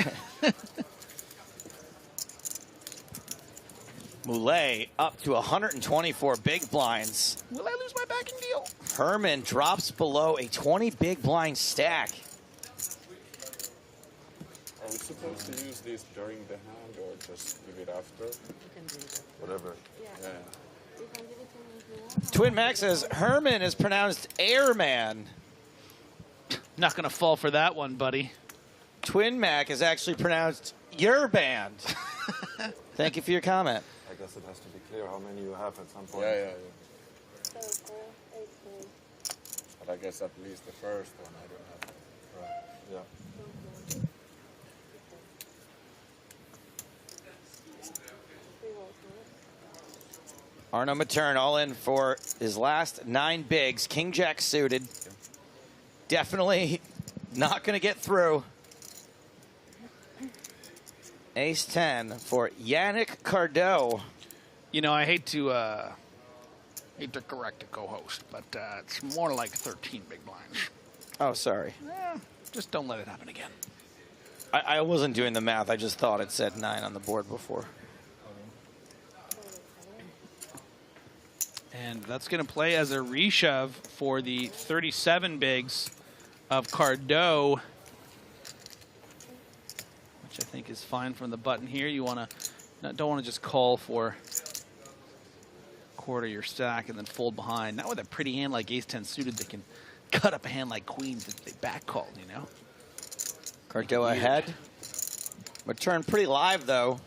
S10: Moulet up to 124 big blinds.
S9: Will I lose my backing deal?
S10: Herman drops below a 20 big blind stack.
S11: Are we supposed to use this during the hand or just give it after?
S8: Whatever.
S11: Yeah.
S10: Twin Max says Herman is pronounced airman.
S9: Not gonna fall for that one, buddy.
S10: Twin Mac is actually pronounced your band. Thank you for your comment.
S8: I guess it has to be clear how many you have at some point.
S11: Yeah. But I guess at least the first one I don't have. Right.
S8: Yeah.
S10: Arno Matern all in for his last 9 bigs. King Jack suited. Definitely not going to get through. Ace 10 for Yannick Cardo.
S9: You know, I hate to correct the co-host, but it's more like 13 big blinds.
S10: Oh, sorry.
S9: Just don't let it happen again.
S10: I wasn't doing the math. I just thought it said 9 on the board before.
S9: And that's going to play as a reshove for the 37 bigs of Cardo, which I think is fine from the button here. You don't want to just call for quarter your stack and then fold behind. Not with a pretty hand like Ace 10 suited that can cut up a hand like Queens that they back called, you know.
S10: Cardo ahead. Matern pretty live though.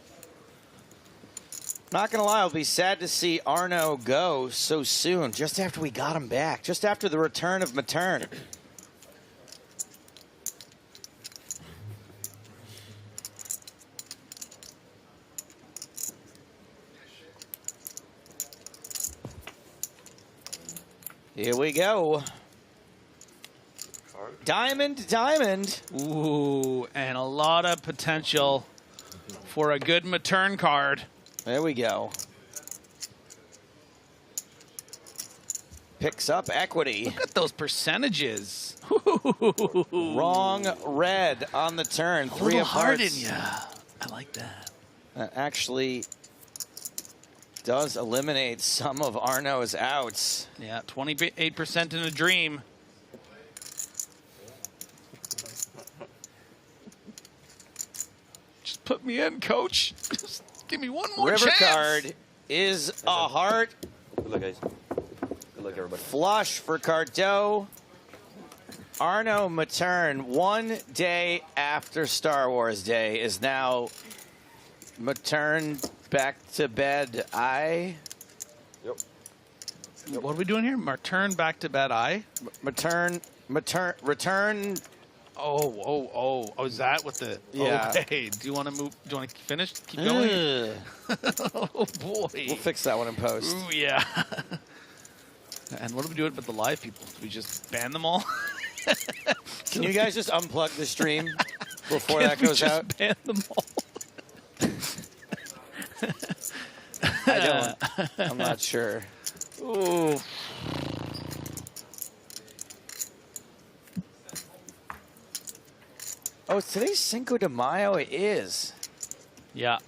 S10: Not going to lie, I'll be sad to see Arno go so soon, just after we got him back, just after the return of Matern. Here we go. Diamond, diamond.
S9: Ooh, and a lot of potential for a good Matern card.
S10: There we go. Picks up equity.
S9: Look at those percentages.
S10: Wrong red on the turn. 3 of
S9: heart
S10: hearts.
S9: in ya. I like that.
S10: That actually does eliminate some of Arno's outs.
S9: Yeah, 28% in a dream. Just put me in, coach. Just give me one more
S10: River
S9: chance.
S10: card is a heart.
S8: Good luck, guys. Good luck, everybody.
S10: Flush for Cardo. Arno Matern, 1 day after Star Wars Day, is now Matern back to bed.
S8: Yep.
S9: What are we doing here? Matern back to bed.
S10: Return.
S9: Oh, is that what the...
S10: Yeah.
S9: Okay, do you want to move? Do you want to finish? Keep going? Oh, boy.
S10: We'll fix that one in post.
S9: Ooh, yeah. And what do we do with the live people? Do we just ban them all?
S10: Can you guys just unplug the stream before that goes out?
S9: Ban them all.
S10: I don't. I'm not sure.
S9: Ooh.
S10: Oh, today's Cinco de Mayo. It is.
S9: Yeah.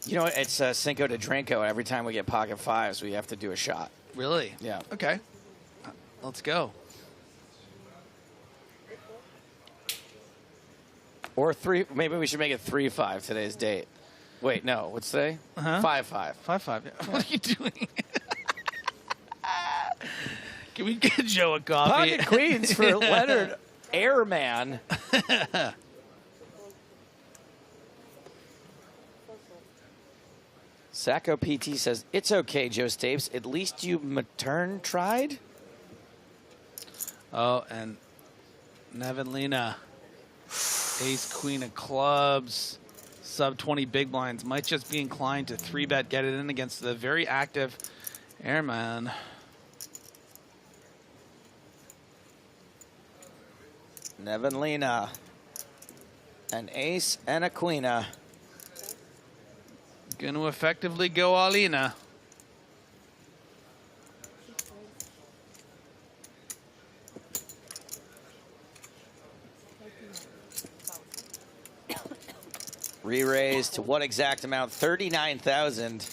S10: You know, it's Cinco de Drinko. Every time we get pocket fives, we have to do a shot.
S9: Really?
S10: Yeah.
S9: Okay. Let's go.
S10: Or 3. Maybe we should make it 3-5 today's date. Wait, no. What's today? 5-5.
S9: 5-5. Yeah. What are you doing? Can we get Joe a coffee?
S10: Pocket queens for Leonard Airman. Sacco PT says, it's okay, Joe Stapes. At least you Matern tried?
S9: Oh, and Nevelina. Ace, queen of clubs. Sub 20 big blinds. Might just be inclined to 3-bet, get it in against the very active Airman.
S10: Nevelina. An ace and a queena.
S9: Going to effectively go Alina.
S10: Re-raise to what exact amount? 39,000.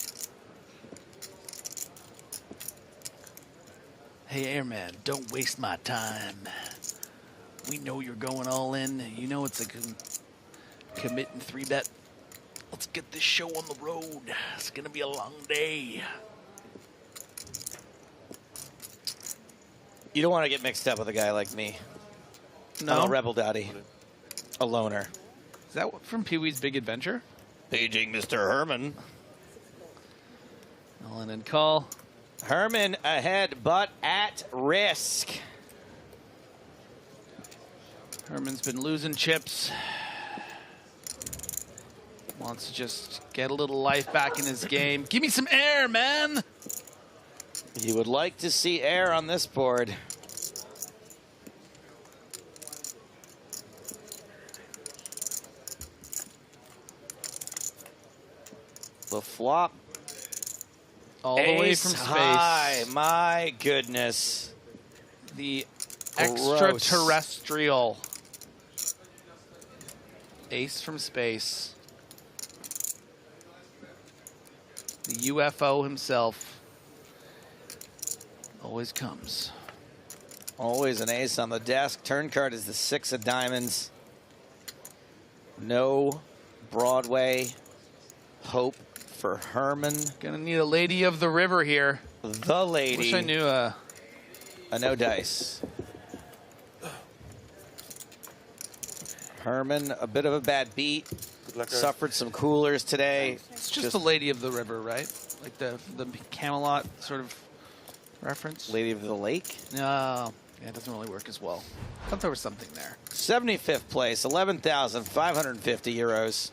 S9: Hey, Airman, don't waste my time. We know you're going all in. You know it's a committing 3-bet. Let's get this show on the road. It's going to be a long day.
S10: You don't want to get mixed up with a guy like me.
S9: No?
S10: I'm a rebel daddy. A loner.
S9: Is that from Pee-wee's Big Adventure?
S10: Paging Mr. Herman.
S9: All in and call.
S10: Herman ahead, but at risk.
S9: Herman's been losing chips. Wants to just get a little life back in his game. Give me some air, man!
S10: You would like to see air on this board. The flop.
S9: All the way from space.
S10: High, my goodness.
S9: The
S10: Gross.
S9: extraterrestrial. Ace from space. The UFO himself. Always comes.
S10: Always an ace on the desk. Turn card is the 6 of diamonds. No Broadway hope for Herman.
S9: Gonna need a lady of the river here.
S10: The lady.
S9: Wish I knew
S10: a no dice. Herman, a bit of a bad beat. Suffered some coolers today.
S9: It's just the lady of the river, right? Like the Camelot sort of reference.
S10: Lady of the Lake?
S9: No, yeah, it doesn't really work as well. I thought there was something there.
S10: 75th place, 11,550 euros.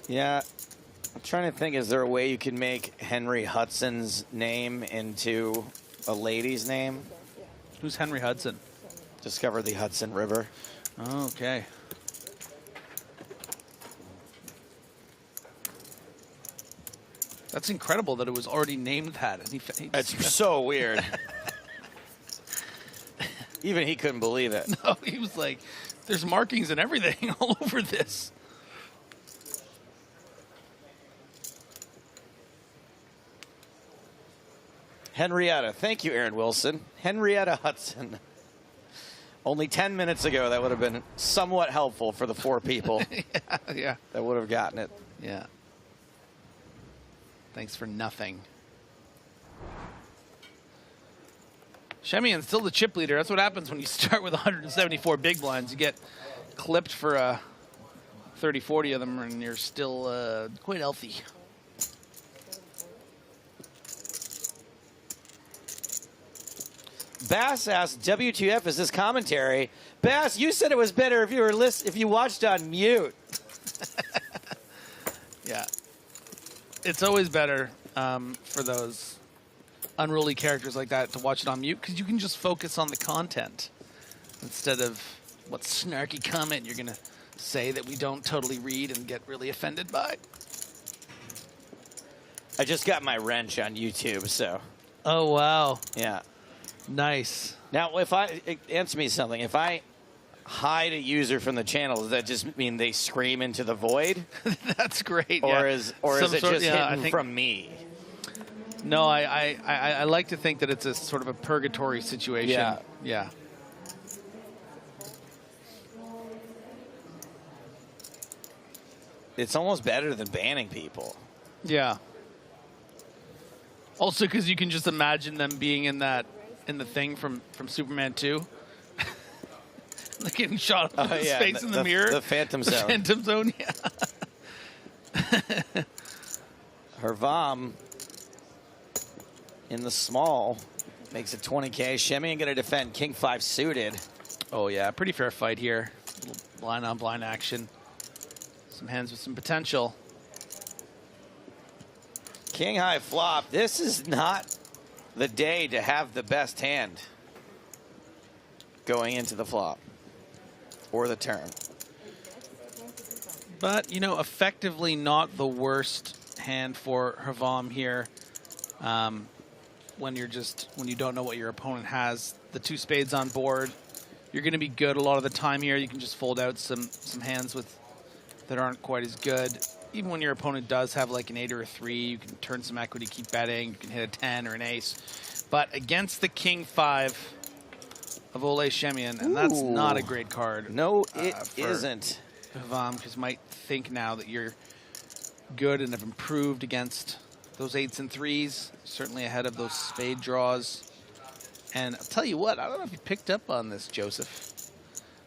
S10: Yeah, I'm trying to think, is there a way you can make Henry Hudson's name into a lady's name?
S9: Who's Henry Hudson?
S10: Discovered the Hudson River.
S9: Oh, okay. That's incredible that it was already named that. And
S10: That's so weird. Even he couldn't believe it.
S9: No, he was like, there's markings and everything all over this.
S10: Henrietta. Thank you, Aaron Wilson. Henrietta Hudson. Only 10 minutes ago, that would have been somewhat helpful for the 4 people.
S9: Yeah.
S10: That would have gotten it.
S9: Yeah. Thanks for nothing. Shemian's still the chip leader. That's what happens when you start with 174 big blinds. You get clipped for 30, 40 of them, and you're still quite healthy.
S10: Bass asked, "WTF is this commentary?" Bass, you said it was better if you watched on mute.
S9: Yeah, it's always better for those unruly characters like that to watch it on mute because you can just focus on the content instead of what snarky comment you're gonna say that we don't totally read and get really offended by.
S10: I just got my wrench on YouTube, so.
S9: Oh wow!
S10: Yeah.
S9: Nice.
S10: Now, answer me something. If I hide a user from the channel, does that just mean they scream into the void?
S9: That's great.
S10: Or
S9: yeah.
S10: is it just hidden from me?
S9: No, I like to think that it's a sort of a purgatory situation.
S10: Yeah.
S9: Yeah.
S10: It's almost better than banning people.
S9: Yeah. Also, because you can just imagine them being in the thing from Superman 2. Like getting shot up in his face in the mirror.
S10: The Phantom Zone.
S9: The Phantom Zone, yeah.
S10: Hervam in the small makes it 20K. Shemian going to defend King 5 suited.
S9: Oh, yeah. Pretty fair fight here. A little blind on blind action. Some hands with some potential.
S10: King high flop. This is not the day to have the best hand going into the flop or the turn.
S9: But, you know, effectively not the worst hand for Hervam here. When you don't know what your opponent has. The 2 spades on board. you're going to be good a lot of the time here. You can just fold out some hands that aren't quite as good. Even when your opponent does have like an 8 or a 3, you can turn some equity, keep betting. You can hit a 10 or an ace. But against the King 5 of Ole Shemian, and that's not a great card.
S10: No, it isn't.
S9: Because might think now that you're good and have improved against those 8s and 3s, certainly ahead of those spade draws. And I'll tell you what, I don't know if you picked up on this, Joseph.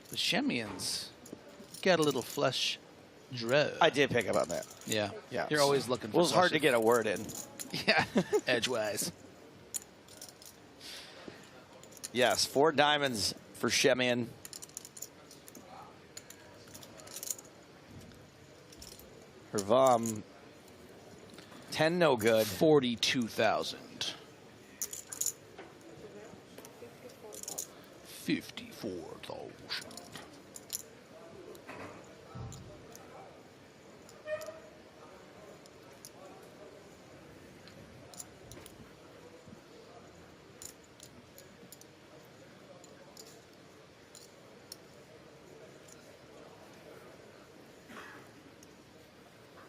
S9: The Shemians got a little flush draw.
S10: I did pick up on that.
S9: Yeah.
S10: Yeah.
S9: You're always looking for
S10: Well, it's hard to get a word in.
S9: Yeah. Edgewise.
S10: Yes, 4 diamonds for Shemian. Hervam, 10 no good.
S9: 42,000. 54,000.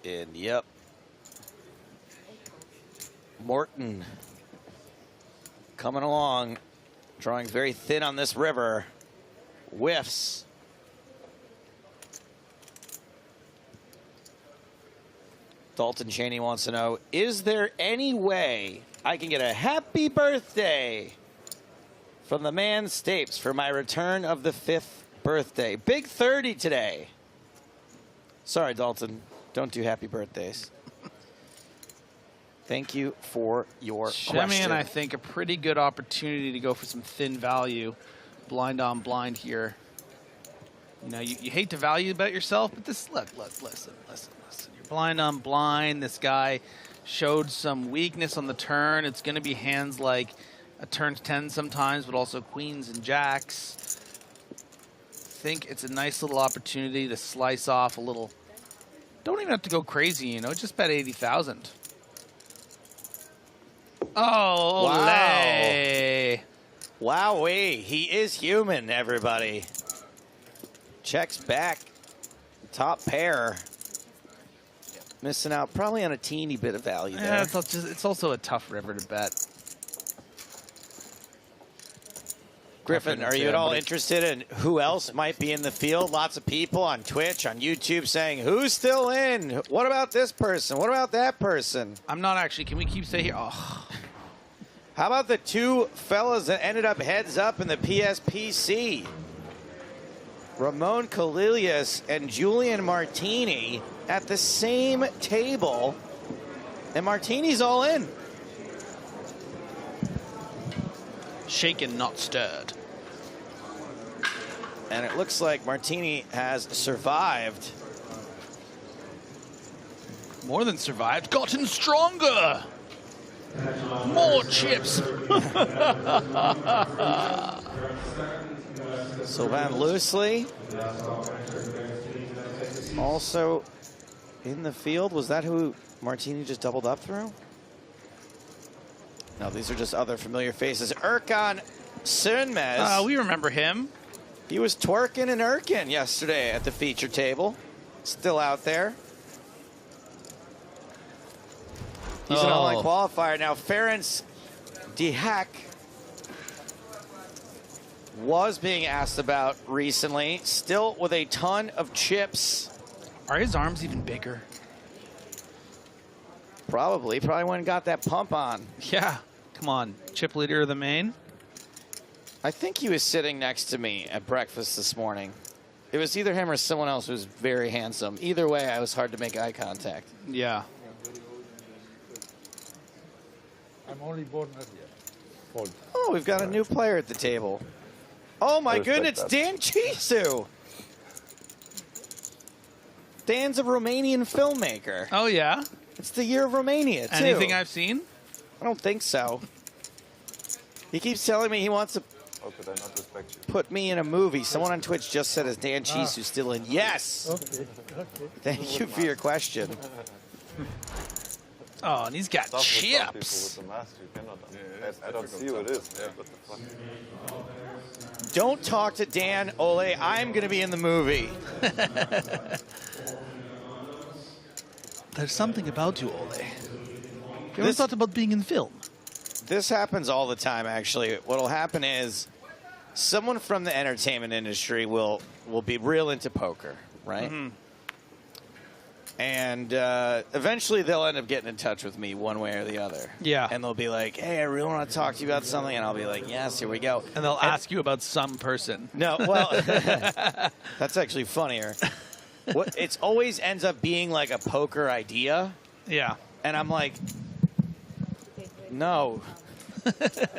S10: And yep. Morton coming along, drawing very thin on this river. Whiffs. Dalton Cheney wants to know, is there any way I can get a happy birthday from the man Stapes for my return of the 5th birthday? Big 30 today. Sorry, Dalton. Don't do happy birthdays. Thank you for your question.
S9: I think a pretty good opportunity to go for some thin value. Blind on blind here. You know, you hate to value about yourself, but this, look, listen. You're blind on blind. This guy showed some weakness on the turn. It's going to be hands like a turn 10 sometimes, but also queens and jacks. I think it's a nice little opportunity to slice off a little. Don't even have to go crazy, you know, just bet 80,000. Oh,
S10: wow. Wowee. He is human, everybody. Checks back. Top pair. Missing out probably on a teeny bit of value there.
S9: Yeah, it's also a tough river to bet.
S10: Griffin, are you at all interested in who else might be in the field? Lots of people on Twitch, on YouTube saying, who's still in? What about this person? What about that person?
S9: I'm not actually. Can we keep stay here? Oh.
S10: How about the 2 fellas that ended up heads up in the PSPC? Ramon Kalilias and Julian Martini at the same table. And Martini's all in.
S9: Shaken, not stirred.
S10: And it looks like Martini has survived.
S9: More than survived, gotten stronger. More chips.
S10: Sylvain Loosely also in the field. Was that who Martini just doubled up through? No, these are just other familiar faces. Erkan Sönmez.
S9: We remember him.
S10: He was twerking in Erkan yesterday at the feature table. Still out there. He's an online qualifier. Now, Ferenc Dihak was being asked about recently. Still with a ton of chips.
S9: Are his arms even bigger?
S10: Probably went and got that pump on.
S9: Yeah. Come on. Chip leader of the main.
S10: I think he was sitting next to me at breakfast this morning. It was either him or someone else who was very handsome. Either way, I was hard to make eye contact.
S9: Yeah.
S4: I'm only born not yet.
S10: Oh, we've got a new player at the table. Oh my goodness, Dan Chisu. Dan's a Romanian filmmaker.
S9: Oh, yeah?
S10: It's the year of Romania, too.
S9: Anything I've seen?
S10: I don't think so. He keeps telling me he wants to put me in a movie. Someone on Twitch just said, is Dan Chisu still in? Yes!
S4: Okay.
S10: Thank you for your question.
S9: Oh, and he's got chips.
S8: I don't see what it is. What the fuck?
S10: Don't talk to Dan, Ole. I'm going to be in the movie.
S9: There's something about you, Ole. You ever thought about being in film?
S10: This happens all the time, actually. What'll happen is someone from the entertainment industry will be real into poker, right?
S9: Mm-hmm.
S10: And eventually they'll end up getting in touch with me one way or the other.
S9: Yeah.
S10: And they'll be like, hey, I really want to talk to you about something. And I'll be like, yes, here we go.
S9: And they'll ask you about some person.
S10: No, well, that's actually funnier. It always ends up being like a poker idea.
S9: Yeah.
S10: And I'm like, no.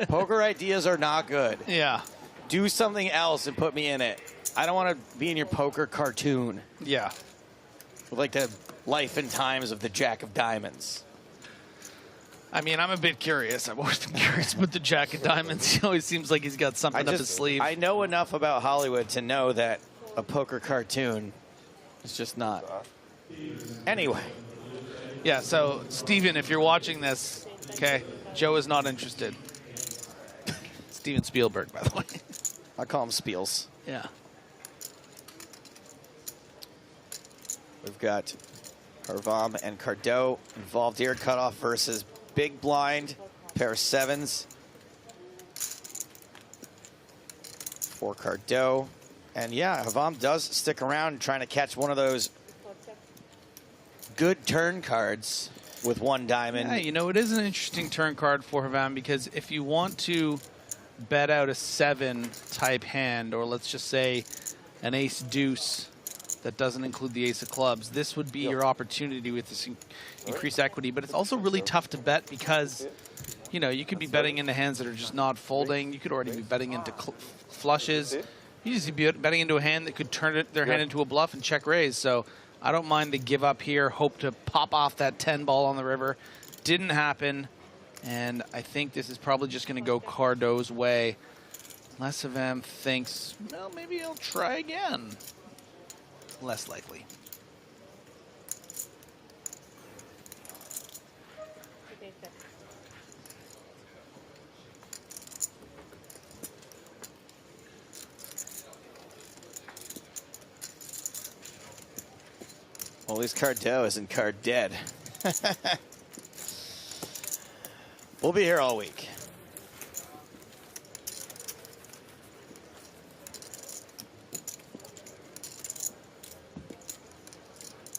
S10: Poker ideas are not good.
S9: Yeah.
S10: Do something else and put me in it. I don't want to be in your poker cartoon.
S9: Yeah.
S10: Like the life and times of the Jack of Diamonds.
S9: I mean, I'm a bit curious. I've always been curious about the Jack of Diamonds. He always seems like he's got something up his sleeve.
S10: I know enough about Hollywood to know that a poker cartoon is just not. Anyway.
S9: Yeah, so, Steven, if you're watching this, okay, Joe is not interested. Steven Spielberg, by the way.
S10: I call him Spiels.
S9: Yeah.
S10: We've got Harvam and Cardot involved here. Cutoff versus big blind. Pair of sevens. For Cardot. And yeah, Harvam does stick around trying to catch one of those good turn cards with one diamond.
S9: Yeah, you know, it is an interesting turn card for Harvam because if you want to bet out a 7 type hand, or let's just say an ace deuce, that doesn't include the ace of clubs, this would be your opportunity with this increased equity. But it's also really tough to bet because, you know, you could be betting into hands that are just not folding. You could already be betting into flushes. You just be betting into a hand that could turn their hand into a bluff and check raise. So I don't mind the give up here. Hope to pop off that 10 ball on the river. Didn't happen. And I think this is probably just going to go Cardot's way. Less of them thinks, well, maybe I'll try again. Less likely.
S10: Well, at least Cardot isn't card dead. We'll be here all week.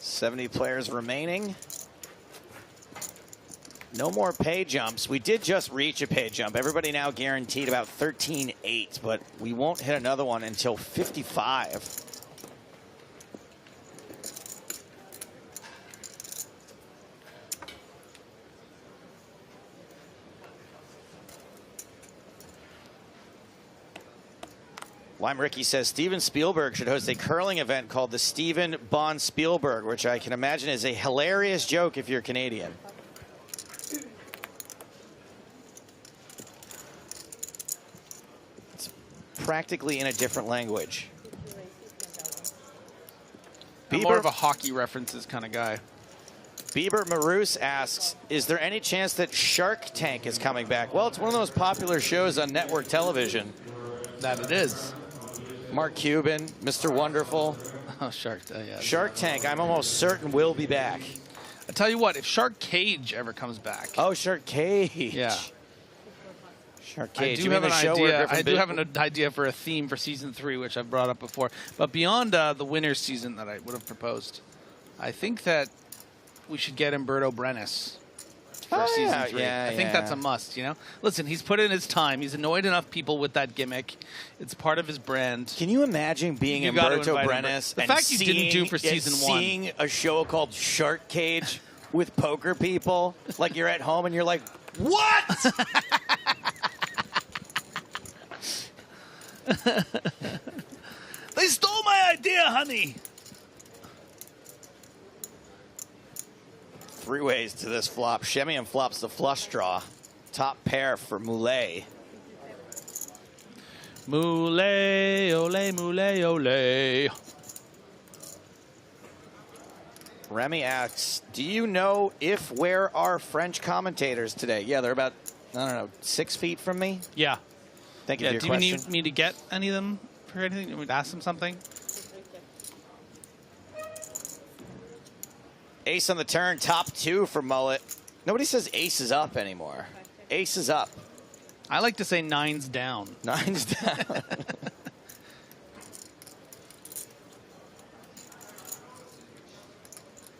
S10: $70 players remaining. No more pay jumps. We did just reach a pay jump. Everybody now guaranteed about 13.8, but we won't hit another one until 55. Lime Ricky says Steven Spielberg should host a curling event called the Steven Bond Spielberg, which I can imagine is a hilarious joke if you're Canadian. It's practically in a different language.
S9: I'm more of a hockey references kind of guy.
S10: Bieber Maroos asks, is there any chance that Shark Tank is coming back? Well, it's one of those popular shows on network television.
S9: That it is.
S10: Mark Cuban, Mr. Wonderful.
S9: Oh, Shark Tank, yeah.
S10: Shark Tank, I'm almost certain will be back.
S9: I tell you what, if Shark Cage ever comes back.
S10: Oh, Shark Cage.
S9: Yeah.
S10: Shark Cage.
S9: I do have an idea. I do have an idea for a theme for season 3, which I've brought up before. But beyond the winner's season that I would have proposed, I think that we should get Umberto Brenes for season 3.
S10: Yeah,
S9: I think that's a must, you know? Listen, he's put in his time. He's annoyed enough people with that gimmick. It's part of his brand.
S10: Can you imagine being Umberto Brenes
S9: the fact you didn't do for season 1.
S10: Seeing a show called Shark Cage with poker people, like you're at home and you're like, what?
S9: They stole my idea, honey.
S10: 3 ways to this flop. Shemian flops the flush draw. Top pair for Moulet.
S9: Moulet, ole, moulet, ole.
S10: Remy asks, do you know where are French commentators today? Yeah, they're about, I don't know, 6 feet from me.
S9: Yeah.
S10: Thank you for your
S9: do
S10: question.
S9: you need me to get any of them for anything? You want me to ask them something?
S10: Ace on the turn, top 2 for Mullet. Nobody says ace is up anymore. Ace is up.
S9: I like to say 9's down.
S10: 9's down.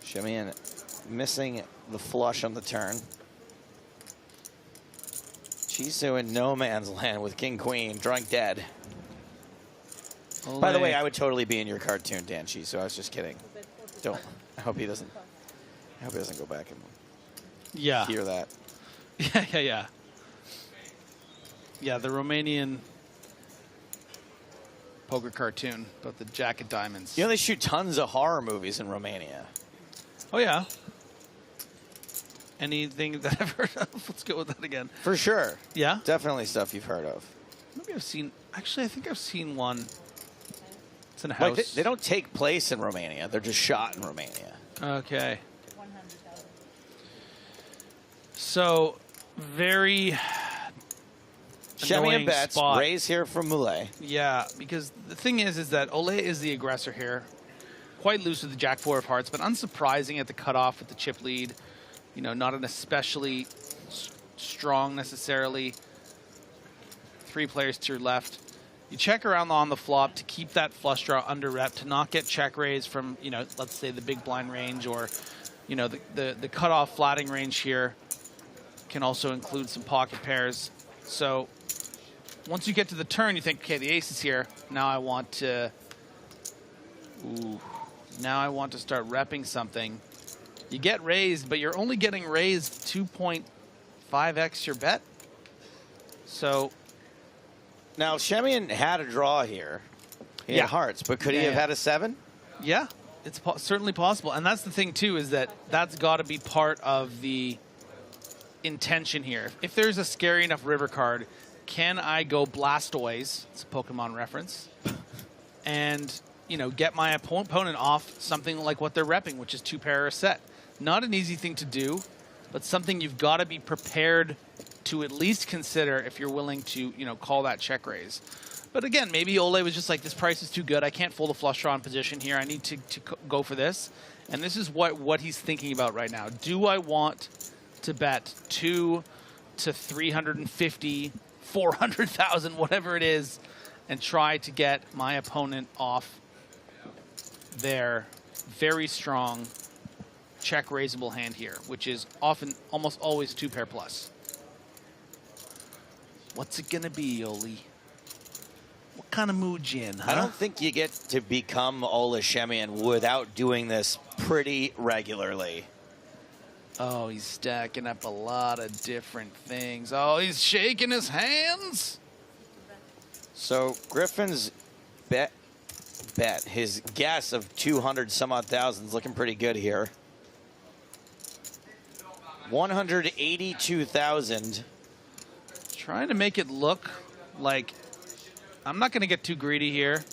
S10: Shimmy missing the flush on the turn. Chisu in no man's land with king queen, drunk dead.
S9: Ole.
S10: By the way, I would totally be in your cartoon, Dan Chisu. I was just kidding. Don't. I hope he doesn't. I hope he doesn't go back and hear that.
S9: Yeah. Yeah, the Romanian poker cartoon about the Jack of Diamonds.
S10: You know they shoot tons of horror movies in Romania.
S9: Oh yeah. Anything that I've heard of? Let's go with that again.
S10: For sure.
S9: Yeah?
S10: Definitely stuff you've heard of.
S9: Maybe I've seen... Actually, I think I've seen one. It's in a
S10: Like
S9: house.
S10: they don't take place in Romania. They're just shot in Romania.
S9: Okay. So, very
S10: Shimmy
S9: annoying
S10: and bets.
S9: spot.
S10: Raise here from Moulet.
S9: Yeah, because the thing is that Ole is the aggressor here. Quite loose with the Jack-4 of hearts, but unsurprising at the cutoff with the chip lead. You know, not an especially strong necessarily. 3 players to your left. You check around on the flop to keep that flush draw under rep, to not get check raise from, you know, let's say the big blind range, or, you know, the cutoff flatting range here can also include some pocket pairs. So once you get to the turn, you think, okay, the ace is here. Now I want to, now I want to start repping something. You get raised, but you're only getting raised 2.5x your bet. So
S10: now Shemian had a draw here. He had hearts, but could he have had a 7?
S9: Yeah, it's certainly possible. And that's the thing, too, is that that's got to be part of the intention here. If there's a scary enough river card, can I go Blastoise? It's a Pokemon reference. And, you know, get my opponent off something like what they're repping, which is 2 pair or a set. Not an easy thing to do, but something you've got to be prepared to at least consider if you're willing to, you know, call that check raise. But again, maybe Ole was just like, this price is too good. I can't fold a flush draw in position here. I need to go for this. And this is what he's thinking about right now. Do I want to bet 2 to 350, 400,000, whatever it is, and try to get my opponent off their very strong check raisable hand here, which is often almost always 2 pair plus. What's it gonna be, Ole? What kind of mood you in, huh?
S10: I don't think you get to become Ole Shemian without doing this pretty regularly.
S9: Oh, he's stacking up a lot of different things. Oh, he's shaking his hands.
S10: So Griffin's bet, his guess of 200 some odd thousand is looking pretty good here. 182,000.
S9: Trying to make it look like I'm not going to get too greedy here.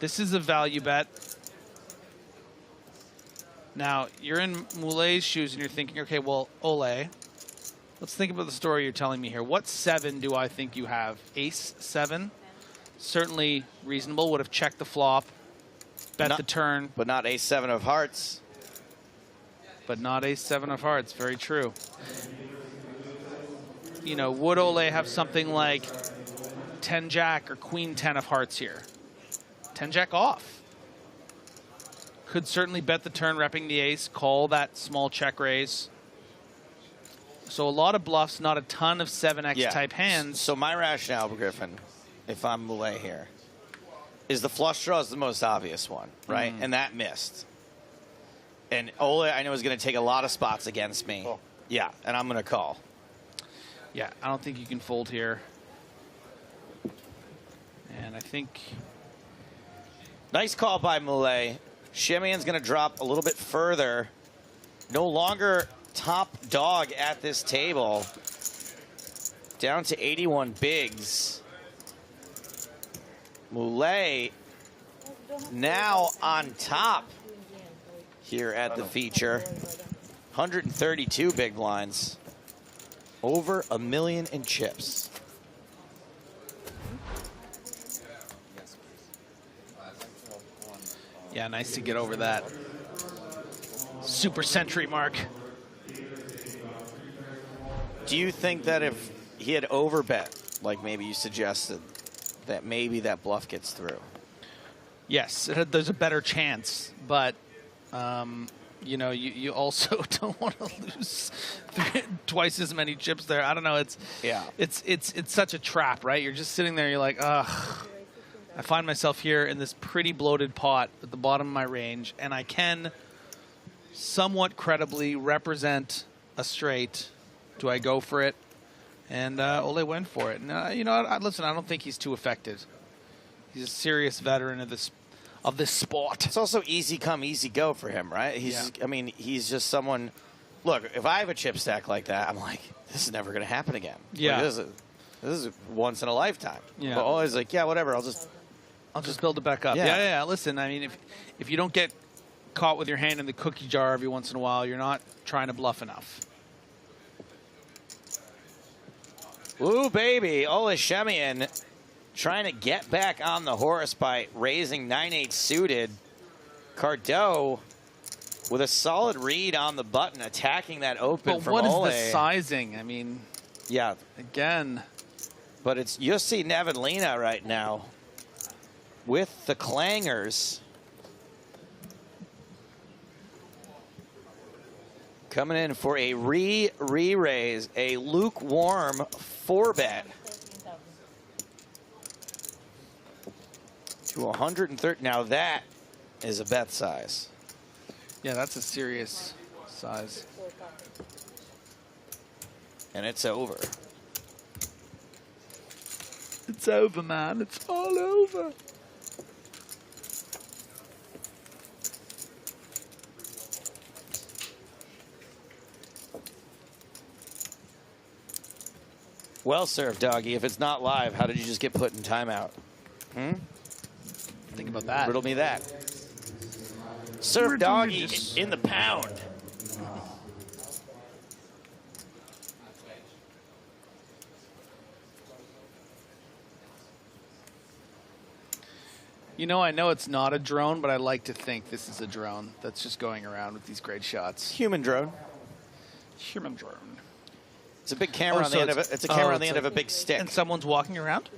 S9: This is a value bet. Now, you're in Moulet's shoes and you're thinking, okay, well, Ole, let's think about the story you're telling me here. What 7 do I think you have? Ace 7? Certainly reasonable. Would have checked the flop, bet the turn.
S10: But not ace 7 of hearts.
S9: But not ace 7 of hearts. Very true. You know, would Ole have something like 10 jack or queen 10 of hearts here? 10 jack off. Could certainly bet the turn, repping the ace, call that small check raise. So a lot of bluffs, not a ton of 7x type hands.
S10: So my rationale, Griffin, if I'm Moulet here, is the flush draw is the most obvious one, right? And that missed. And Ole, I know, is going to take a lot of spots against me. Oh. Yeah, and I'm going to call.
S9: Yeah, I don't think you can fold here. And I think...
S10: Nice call by Moulet. Shemian's going to drop a little bit further. No longer top dog at this table. Down to 81 bigs. Moulet now on top here at the feature. 132 big blinds. Over $1 million in chips.
S9: Yeah, nice to get over that super century mark.
S10: Do you think that if he had overbet, like maybe you suggested, that maybe that bluff gets through?
S9: Yes, there's a better chance, but you know, you also don't want to lose twice as many chips there. I don't know. It's such a trap, right? You're just sitting there. You're like, ugh. I find myself here in this pretty bloated pot at the bottom of my range, and I can somewhat credibly represent a straight. Do I go for it? And Ole went for it. And, you know, listen, I don't think he's too affected. He's a serious veteran of this sport.
S10: It's also easy come, easy go for him, right? I mean, he's just someone. Look, if I have a chip stack like that, I'm like, this is never going to happen again.
S9: Yeah,
S10: like, this is once in a lifetime.
S9: Yeah,
S10: but always like, yeah, whatever. I'll just
S9: build it back up.
S10: Yeah.
S9: Yeah. Listen, I mean, if you don't get caught with your hand in the cookie jar every once in a while, you're not trying to bluff enough.
S10: Ooh, baby, Ole Shemian trying to get back on the horse by raising 9-8 suited. Cardot with a solid read on the button, attacking that open from Ole.
S9: But what is the sizing? I mean,
S10: yeah,
S9: again.
S10: But it's Jussi Nevenlina right now with the clangers. Coming in for a re-raise, a lukewarm 4-bet to 130. Now that is a bet size.
S9: Yeah, that's a serious size.
S10: And it's over.
S9: It's over, man. It's all over.
S10: Well served, doggy. If it's not live, how did you just get put in timeout?
S9: Think about that.
S10: Riddle me that. Serve doggy in the pound.
S9: You know, I know it's not a drone, but I like to think this is a drone that's just going around with these great shots.
S10: Human drone.
S9: Human drone.
S10: It's a big camera on the end of it. It's a camera on the end of a big stick.
S9: And someone's walking around?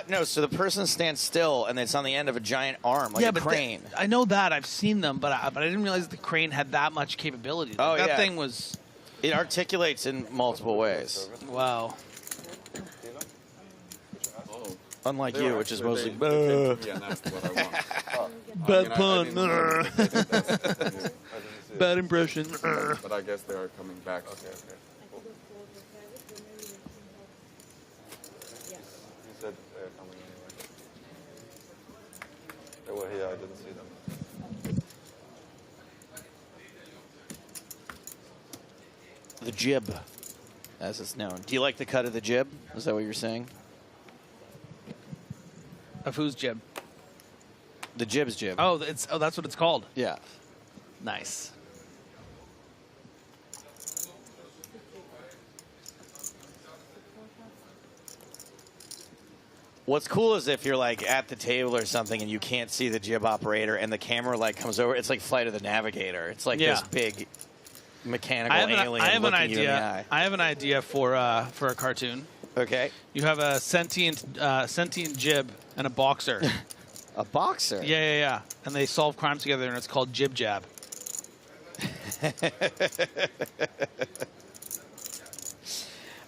S10: No, so the person stands still, and it's on the end of a giant arm, like a crane.
S9: I know that. I've seen them, but I didn't realize the crane had that much capability.
S10: Oh, yeah.
S9: That thing was...
S10: It articulates in multiple ways.
S9: Wow.
S10: Unlike you, which is mostly...
S9: Bad pun. Bad impression.
S11: But I guess they are coming back. Okay.
S8: He said they're coming anyway. They were here, I didn't see them.
S10: The jib, as it's known. Do you like the cut of the jib? Is that what you're saying?
S9: Of whose jib?
S10: The jib's jib.
S9: Oh, that's what it's called.
S10: Yeah.
S9: Nice.
S10: What's cool is if you're like at the table or something and you can't see the jib operator and the camera like comes over. It's like Flight of the Navigator. It's like this big mechanical alien looking you in the eye.
S9: I have an idea for a cartoon.
S10: Okay.
S9: You have a sentient jib and a boxer.
S10: A boxer?
S9: Yeah. And they solve crimes together, and it's called Jib Jab.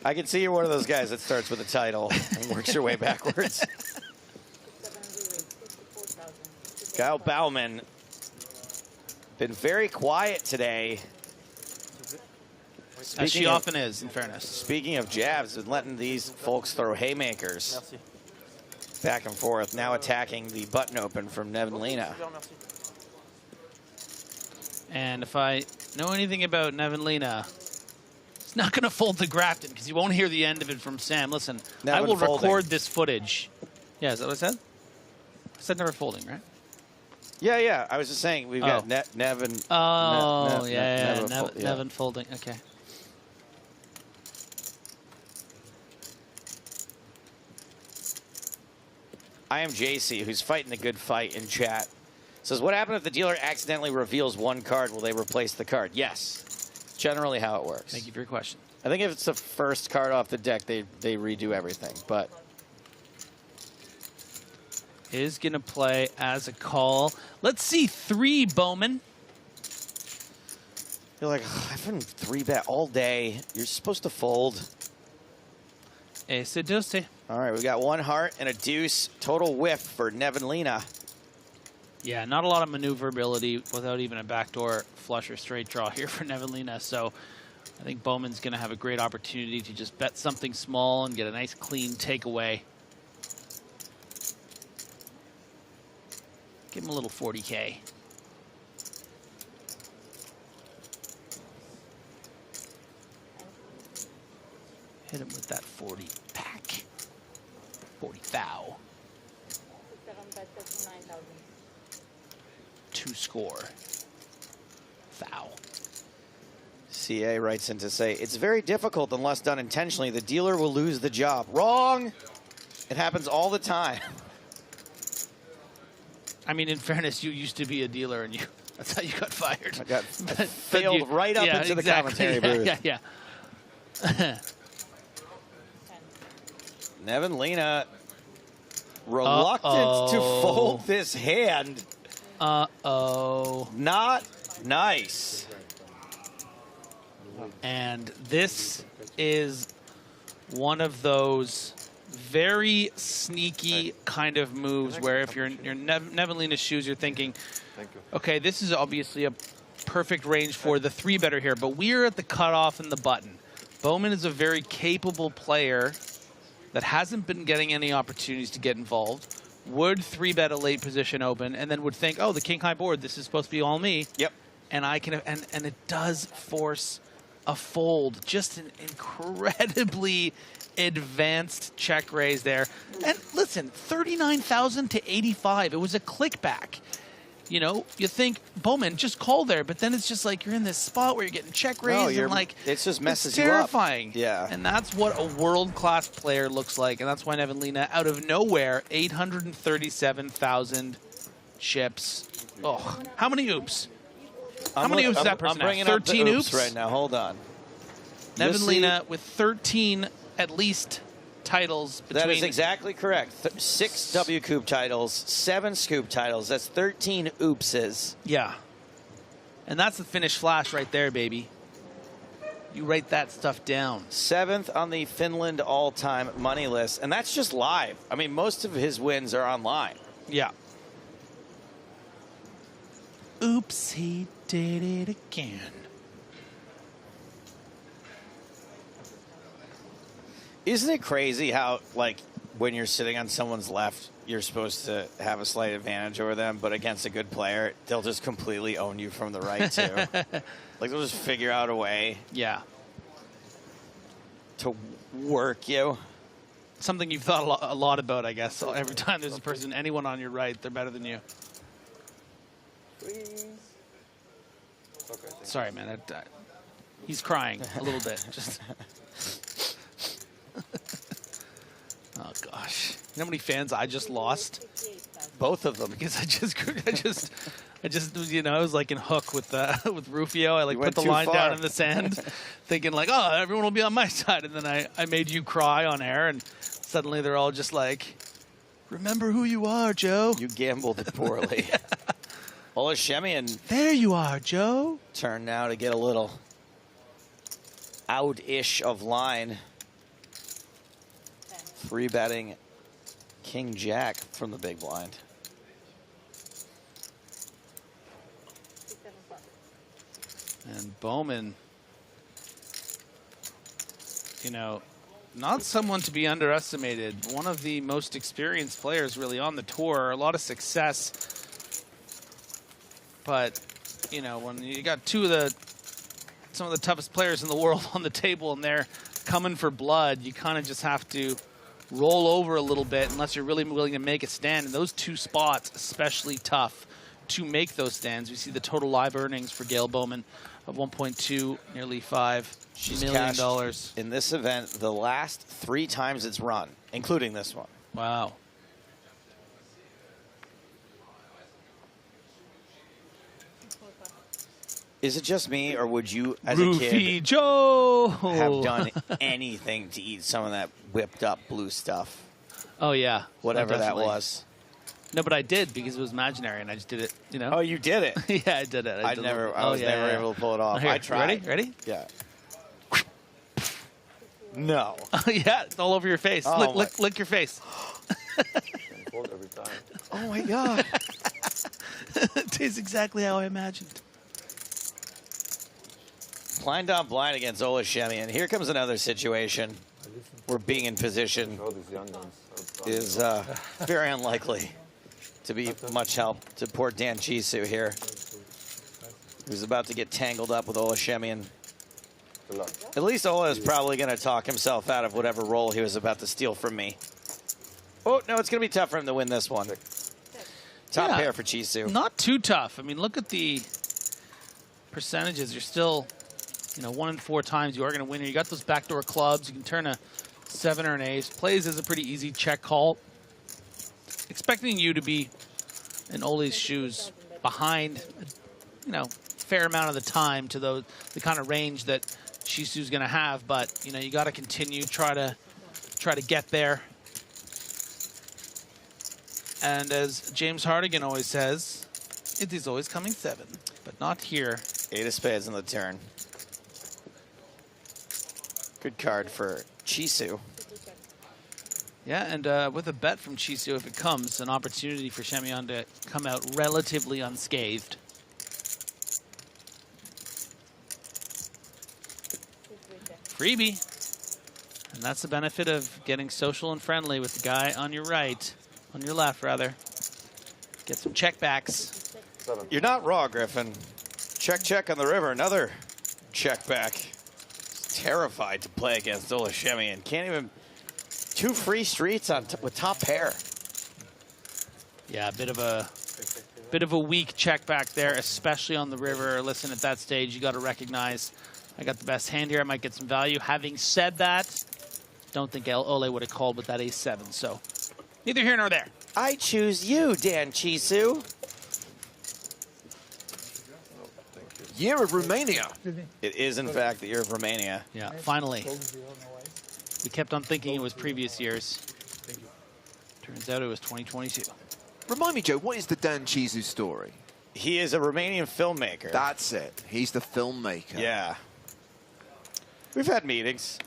S10: I can see you're one of those guys that starts with a title and works your way backwards. Kyle Bauman, been very quiet today.
S9: As she often is, in fairness.
S10: Speaking of jabs, been letting these folks throw haymakers back and forth. Now attacking the button open from Nevenlina.
S9: And if I know anything about Nevenlina, he's not going to fold the Grafton because you won't hear the end of it from Sam. Listen, I will record this footage. Yeah, is that what I said? I said never folding, right?
S10: Yeah. I was just saying we've got Nevin.
S9: Oh, Nevin folding. Okay.
S10: I am JC, who's fighting the good fight in chat. Says, what happened if the dealer accidentally reveals one card? Will they replace the card? Yes. Generally how it works.
S9: Thank you for your question.
S10: I think if it's the first card off the deck, they redo everything. But
S9: is going to play as a call. Let's see 3, Bowman.
S10: You're like, I've been 3-bet all day. You're supposed to fold.
S9: Ace a deuce.
S10: All right, we got 1 heart and a deuce. Total whiff for Nevin Lena.
S9: Yeah, not a lot of maneuverability without even a backdoor flush or straight draw here for Nevin Lena. So I think Bowman's going to have a great opportunity to just bet something small and get a nice clean takeaway. Give him a little 40K. Hit him with that 40 pack. 40 thou. 2 score. Thou.
S10: CA writes in to say, it's very difficult unless done intentionally. The dealer will lose the job. Wrong! It happens all the time.
S9: I mean, in fairness, you used to be a dealer, and that's how you got fired.
S10: I failed right up into the commentary booth.
S9: Yeah.
S10: Nevin Lena reluctant to fold this hand. Not nice.
S9: And this is one of those very sneaky kind of moves where if you're in Nevin Lena's shoes, you're thinking, okay, this is obviously a perfect range for the 3-better here, but we're at the cutoff and the button. Bowman is a very capable player that hasn't been getting any opportunities to get involved, would 3-bet a late position open, and then would think, oh, the king high board, this is supposed to be all me.
S10: Yep.
S9: And I can, and it does force a fold. Just an incredibly advanced check raise there. And listen, 39,000 to 85. It was a click back. You know, you think, Bowman, just call there, but then it's just like you're in this spot where you're getting check raised, and like
S10: it just messes
S9: it's
S10: you up.
S9: terrifying.
S10: Yeah.
S9: And that's what a world-class player looks like, and that's why Nevin Lena, out of nowhere, 837,000 chips. Oh, how many oops? How many oops is that person
S10: I'm bringing
S9: have?
S10: up the
S9: 13
S10: oops right now. Hold on.
S9: Nevin Lena with 13 at least titles between.
S10: That is exactly correct. 6 W Coupe titles, 7 Scoop titles. That's 13 oopses.
S9: Yeah. And that's the finished flash right there, baby. You write that stuff down.
S10: 7th on the Finland all-time money list, and that's just live. I mean, most of his wins are online.
S9: Yeah. Oops, he did it again.
S10: Isn't it crazy how, like, when you're sitting on someone's left, you're supposed to have a slight advantage over them, but against a good player, they'll just completely own you from the right, too. Like, they'll just figure out a way.
S9: Yeah.
S10: To work you.
S9: Something you've thought a lot about, I guess. So every time there's a person, anyone on your right, they're better than you.
S8: Please. Okay,
S9: sorry, man. He's crying a little bit. Just. Oh gosh, you know how many fans I just lost?
S10: Both of them.
S9: Because I just, you know, I was like in Hook with with Rufio. I like put the line down in the sand, thinking like, oh, everyone will be on my side, and then I made you cry on air, and suddenly they're all just like, remember who you are, Joe.
S10: You gambled poorly.
S9: Yeah.
S10: Olashemian.
S9: There you are, Joe.
S10: Turn now to get a little out-ish of line. 3-betting King Jack from the big blind.
S9: And Bowman, you know, not someone to be underestimated. One of the most experienced players really on the tour. A lot of success. But, you know, when you got some of the toughest players in the world on the table and they're coming for blood, you kind of just have to roll over a little bit unless you're really willing to make a stand. And those 2 spots, especially tough to make those stands. We see the total live earnings for Gail Bowman of 1.2, nearly $5 million.
S10: In this event, the last 3 times it's run, including this one.
S9: Wow.
S10: Is it just me, or would you, as
S9: Roofie
S10: a kid,
S9: Joe
S10: have done anything to eat some of that whipped up blue stuff?
S9: Oh yeah,
S10: Whatever that
S9: definitely.
S10: was.
S9: No, but I did because it was imaginary, and I just did it. You know.
S10: Oh, you did it?
S9: Yeah, I did it.
S10: I was never able to pull it off.
S9: Here,
S10: I tried.
S9: Ready?
S10: Yeah. No.
S9: Yeah, it's all over your face.
S10: Oh,
S9: lick your face.
S8: Fold every time.
S10: Oh my god.
S9: It tastes exactly how I imagined.
S10: Blind on blind against Ola Shemian. Here comes another situation where being in position
S8: All these young guns
S10: is very unlikely to be much help to poor Dan Chisu here, who's about to get tangled up with Ola Shemian.
S8: Good luck.
S10: At least Ola is probably going to talk himself out of whatever role he was about to steal from me. Oh, no, it's going to be tough for him to win this one. Top pair for Chisu.
S9: Not too tough. I mean, look at the percentages. You're still, 1 in 4 times you are going to win. You got those backdoor clubs. You can turn a 7 or an ace. Plays is a pretty easy check call. Expecting you to be in Ole's shoes behind, fair amount of the time to the kind of range that Chisu's going to have. But you got to continue try to get there. And as James Hardigan always says, it is always coming 7, but not here.
S10: 8 of spades on the turn. Good card for Chisu.
S9: Yeah, and with a bet from Chisu, if it comes, an opportunity for Shemian to come out relatively unscathed. Freebie. And that's the benefit of getting social and friendly with the guy on your right. On your left, rather. Get some checkbacks.
S10: You're not wrong, Griffin. Check on the river. Another check back. Terrified to play against Ola Shemian. Can't even... 2 free streets on with top pair.
S9: Yeah, a bit of a weak check back there, especially on the river. Listen, at that stage, you got to recognize I got the best hand here. I might get some value. Having said that, don't think Ole would have called with that ace-7. So neither here nor there.
S10: I choose you, Dan Chisu.
S6: Year of Romania.
S10: It is, in fact, the year of Romania.
S9: Yeah, finally. We kept on thinking it was previous years. Turns out it was 2022.
S6: Remind me, Joe, what is the Dan Chisu story?
S10: He is a Romanian filmmaker.
S6: That's it. He's the filmmaker.
S10: Yeah. We've had meetings.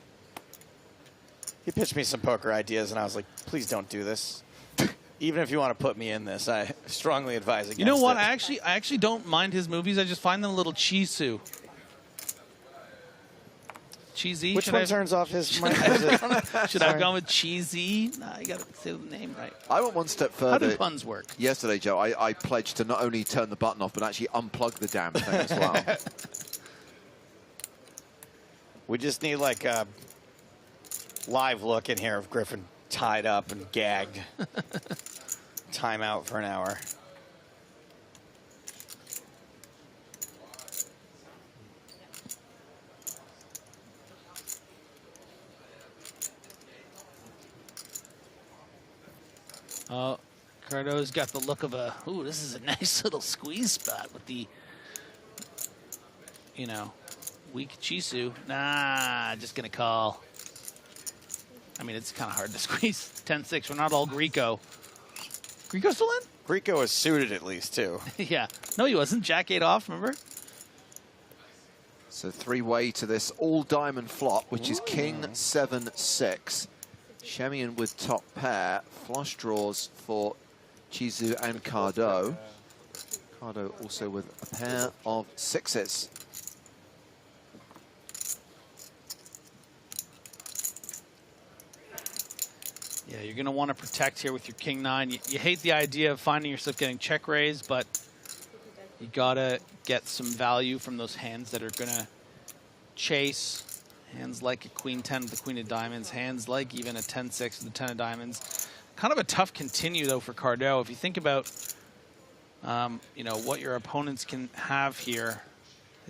S10: He pitched me some poker ideas, and I was like, please don't do this. Even if you want to put me in this, I strongly advise against it.
S9: You know what? I actually don't mind his movies. I just find them a little Chisu. Cheesy.
S10: Which one turns off his mic?
S9: Should I have gone with cheesy? Nah, you got to say the name right.
S6: I went one step further.
S9: How do puns work?
S6: Yesterday, Joe, I pledged to not only turn the button off, but actually unplug the damn thing as well.
S10: We just need like a live look in here of Griffin tied up and gagged. Timeout for an hour.
S9: Oh, Cardo's got the look of a, ooh, this is a nice little squeeze spot with the, weak Chisu. Nah, just going to call. I mean, it's kind of hard to squeeze. 10-6, we're not all Greco. Greco still in?
S10: Greco is suited at least, too.
S9: Yeah. No, he wasn't. Jack 8 off, remember?
S6: So 3-way to this all-diamond flop, which is King 7-6. Shemian with top pair. Flush draws for Chisu and Cardo. Cardo also with a pair of 6s.
S9: Yeah, you're going to want to protect here with your King 9. You hate the idea of finding yourself getting check raised, but you got to get some value from those hands that are going to chase. Hands like a Queen 10 with the Queen of Diamonds. Hands like even a 10-6 with the 10 of Diamonds. Kind of a tough continue, though, for Cardo. If you think about, what your opponents can have here,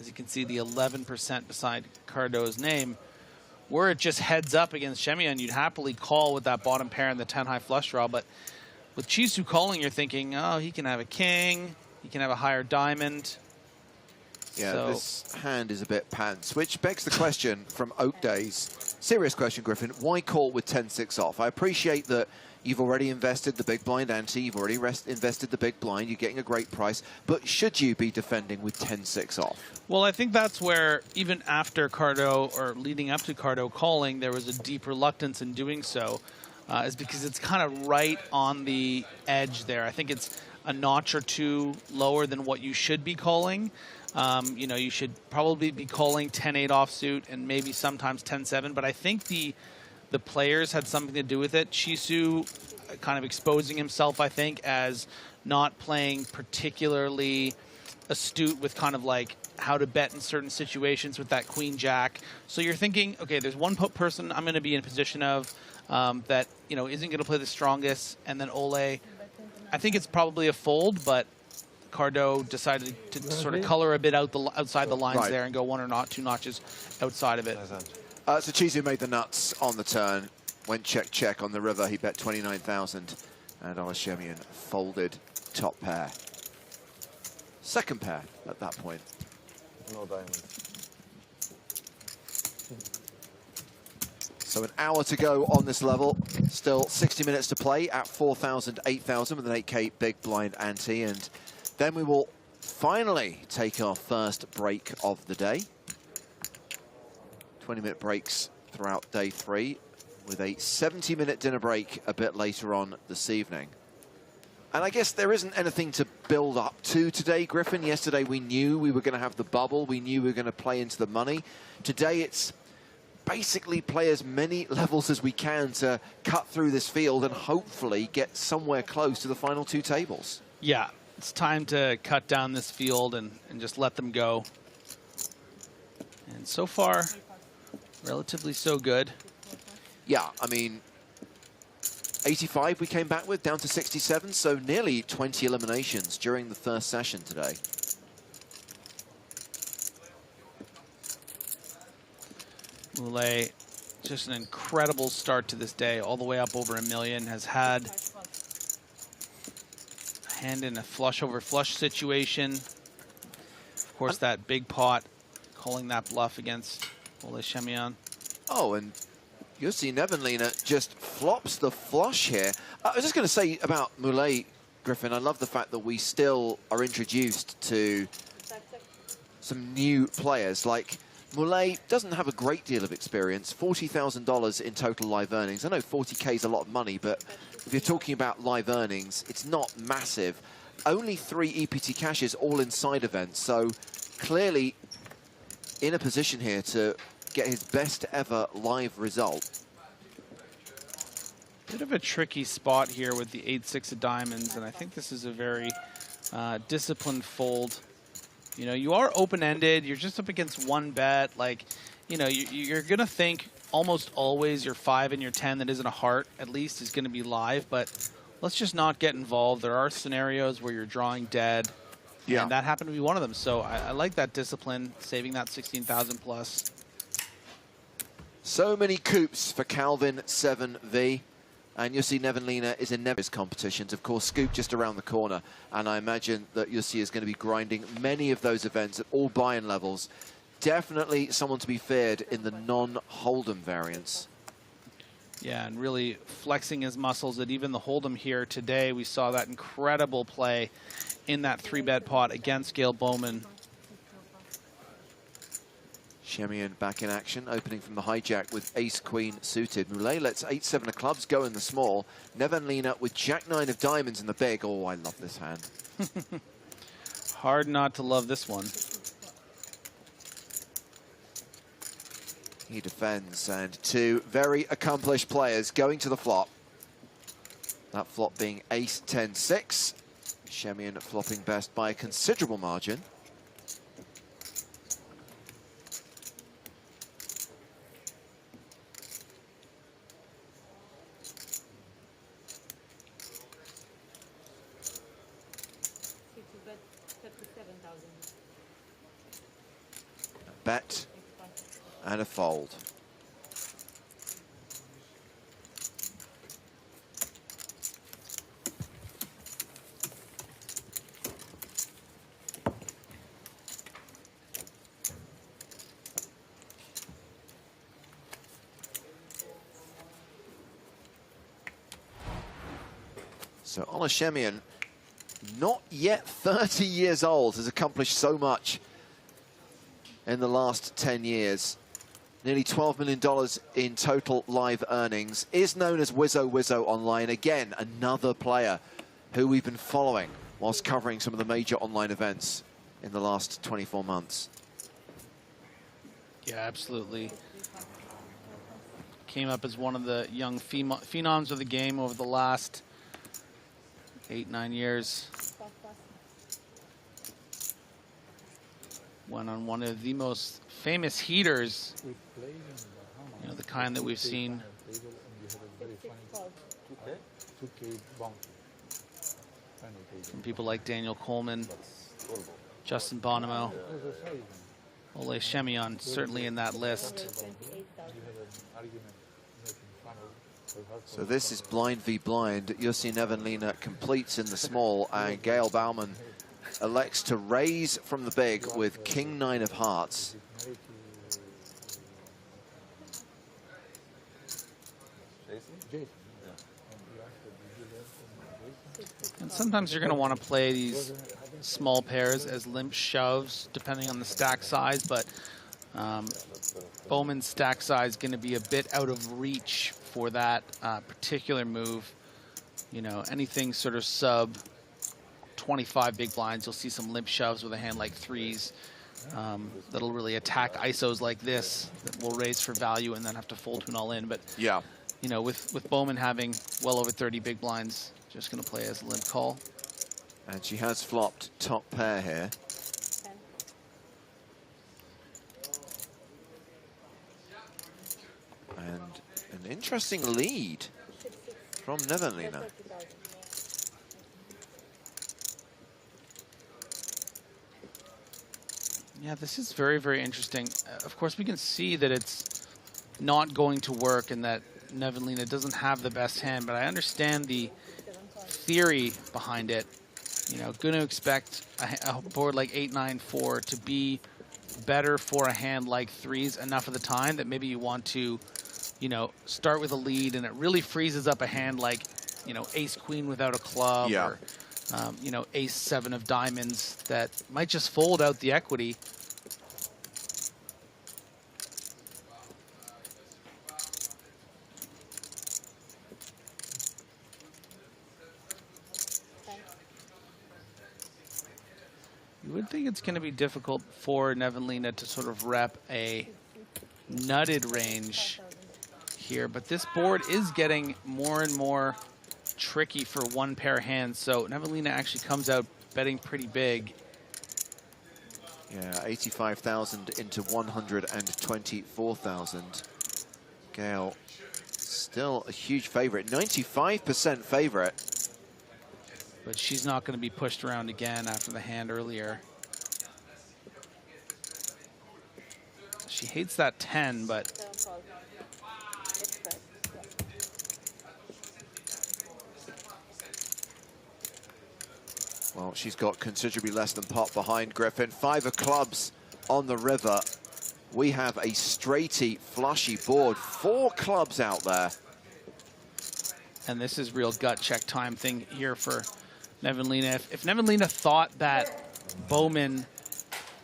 S9: as you can see, the 11% beside Cardo's name. Were it just heads up against Shemian, you'd happily call with that bottom pair and the 10 high flush draw. But with Chisu calling, you're thinking, oh, he can have a king. He can have a higher diamond.
S6: Yeah,
S9: So,
S6: this hand is a bit pants, which begs the question from Oak Days. Serious question, Griffin. Why call with 10-6 off? I appreciate that you've already invested the big blind ante, you've already invested the big blind, you're getting a great price, but should you be defending with 10-6 off?
S9: well, I think that's where, even after Cardo, or leading up to Cardo calling, there was a deep reluctance in doing so, is because it's kind of right on the edge there. I think it's a notch or two lower than what you should be calling. You know, you should probably be calling 10-8 offsuit and maybe sometimes 10-7, but I think the players had something to do with it. Shisu kind of exposing himself, I think, as not playing particularly astute with kind of like how to bet in certain situations with that queen-jack. So you're thinking, okay, there's one person I'm going to be in a position of that, you know, isn't going to play the strongest, and then Ole, I think it's probably a fold, but Cardo decided to sort of color a bit outside the lines there and go one or two notches outside of it.
S6: So Chizu made the nuts on the turn, went check on the river. He bet 29,000, and Olashemian folded top pair. Second pair at that point.
S8: No diamonds.
S6: So an hour to go on this level. Still 60 minutes to play at 4,000, 8,000 with an 8K big blind ante, and then we will finally take our first break of the day. 20-minute breaks throughout day 3, with a 70-minute dinner break a bit later on this evening. And I guess there isn't anything to build up to today, Griffin. Yesterday we knew we were going to have the bubble. We knew we were going to play into the money. Today it's basically play as many levels as we can to cut through this field and hopefully get somewhere close to the final 2 tables.
S9: Yeah, it's time to cut down this field and just let them go. And so far, relatively so good.
S6: Yeah, I mean, 85 we came back with, down to 67, so nearly 20 eliminations during the first session today.
S9: Moulet, just an incredible start to this day, all the way up over $1 million, has had a hand in a flush over flush situation. Of course, that big pot, calling that bluff against Ole Shemian.
S6: Oh, and Jussi Nevenlina just flops the flush here. I was just going to say about Moulet, Griffin, I love the fact that we still are introduced to some new players. Like, Moulet doesn't have a great deal of experience, $40,000 in total live earnings. I know 40K is a lot of money, but if you're talking about live earnings, it's not massive. Only 3 EPT cashes, all in side events, so clearly in a position here to get his best ever live result.
S9: Bit of a tricky spot here with the 8-6 of diamonds, and I think this is a very disciplined fold. You know, you are open-ended. You're just up against one bet. Like, you know, you're going to think almost always your 5 and your 10 that isn't a heart, at least, is going to be live. But let's just not get involved. There are scenarios where you're drawing dead. Yeah. And that happened to be one of them. So I like that discipline, saving that 16,000 plus.
S6: So many coups for Calvin 7V. And Jussi Nevenlina is in Neves competitions. Of course, Scoop just around the corner. And I imagine that Jussi is going to be grinding many of those events at all buy-in levels. Definitely someone to be feared in the non-Hold'em variants.
S9: Yeah, and really flexing his muscles at even the Hold'em here today. We saw that incredible play in that 3-bet pot against Gail Bowman.
S6: Shemian back in action, opening from the hijack with ace-queen suited. Moulet lets 8-7 of clubs go in the small. Nevenlina with jack-9 of diamonds in the big. Oh, I love this hand.
S9: Hard not to love this one.
S6: He defends, and 2 very accomplished players going to the flop. That flop being ace-10-6. Shemian flopping best by a considerable margin. Bet and a fold. So Olashemian, not yet 30 years old, has accomplished so much in the last 10 years. Nearly $12 million in total live earnings. Is known as Wizzo Wizzo online. Again, another player who we've been following whilst covering some of the major online events in the last 24 months.
S9: Yeah, absolutely. Came up as one of the young phenoms of the game over the last 8-9 years. Went on one of the most famous heaters, you know, the kind that we've seen. From people like Daniel Coleman, Justin Bonomo, Olashemian, certainly in that list.
S6: So this is blind v blind. Jussi Nevanlinna completes in the small, and Gail Bauman elects to raise from the big with King 9 of hearts.
S9: And sometimes you're going to want to play these small pairs as limp shoves, depending on the stack size, but Bowman's stack size is going to be a bit out of reach for that particular move. You know, anything sort of sub 25 big blinds, you'll see some limp shoves with a hand like threes that'll really attack ISOs like this that will raise for value and then have to fold to an all-in. But
S6: yeah,
S9: you know, with Bowman having well over 30 big blinds, just going to play as a limp call.
S6: And she has flopped top pair here. And an interesting lead from Nevanlinna.
S9: Yeah, this is very, very interesting. Of course, we can see that it's not going to work and that Nevanlinna doesn't have the best hand, but I understand the theory behind it. You know, going to expect a board like 8-9-4 to be better for a hand like threes enough of the time that maybe you want to, you know, start with a lead and it really freezes up a hand like, you know, ace-queen without a club,
S6: yeah,
S9: or you know, ace-7 of diamonds that might just fold out the equity. You would think it's going to be difficult for Nevanlinna to sort of rep a nutted range here, but this board is getting more and more tricky for one pair hands, so Nevanlinna actually comes out betting pretty big.
S6: Yeah, 85,000 into 124,000. Gail still a huge favorite, 95% favorite.
S9: But she's not going to be pushed around again after the hand earlier. She hates that 10, but
S6: well, she's got considerably less than pot behind Griffin. 5 of clubs on the river. We have a straighty, flushy board. 4 clubs out there.
S9: And this is real gut check time thing here for Nevanlinna. If Nevanlinna thought that Bowman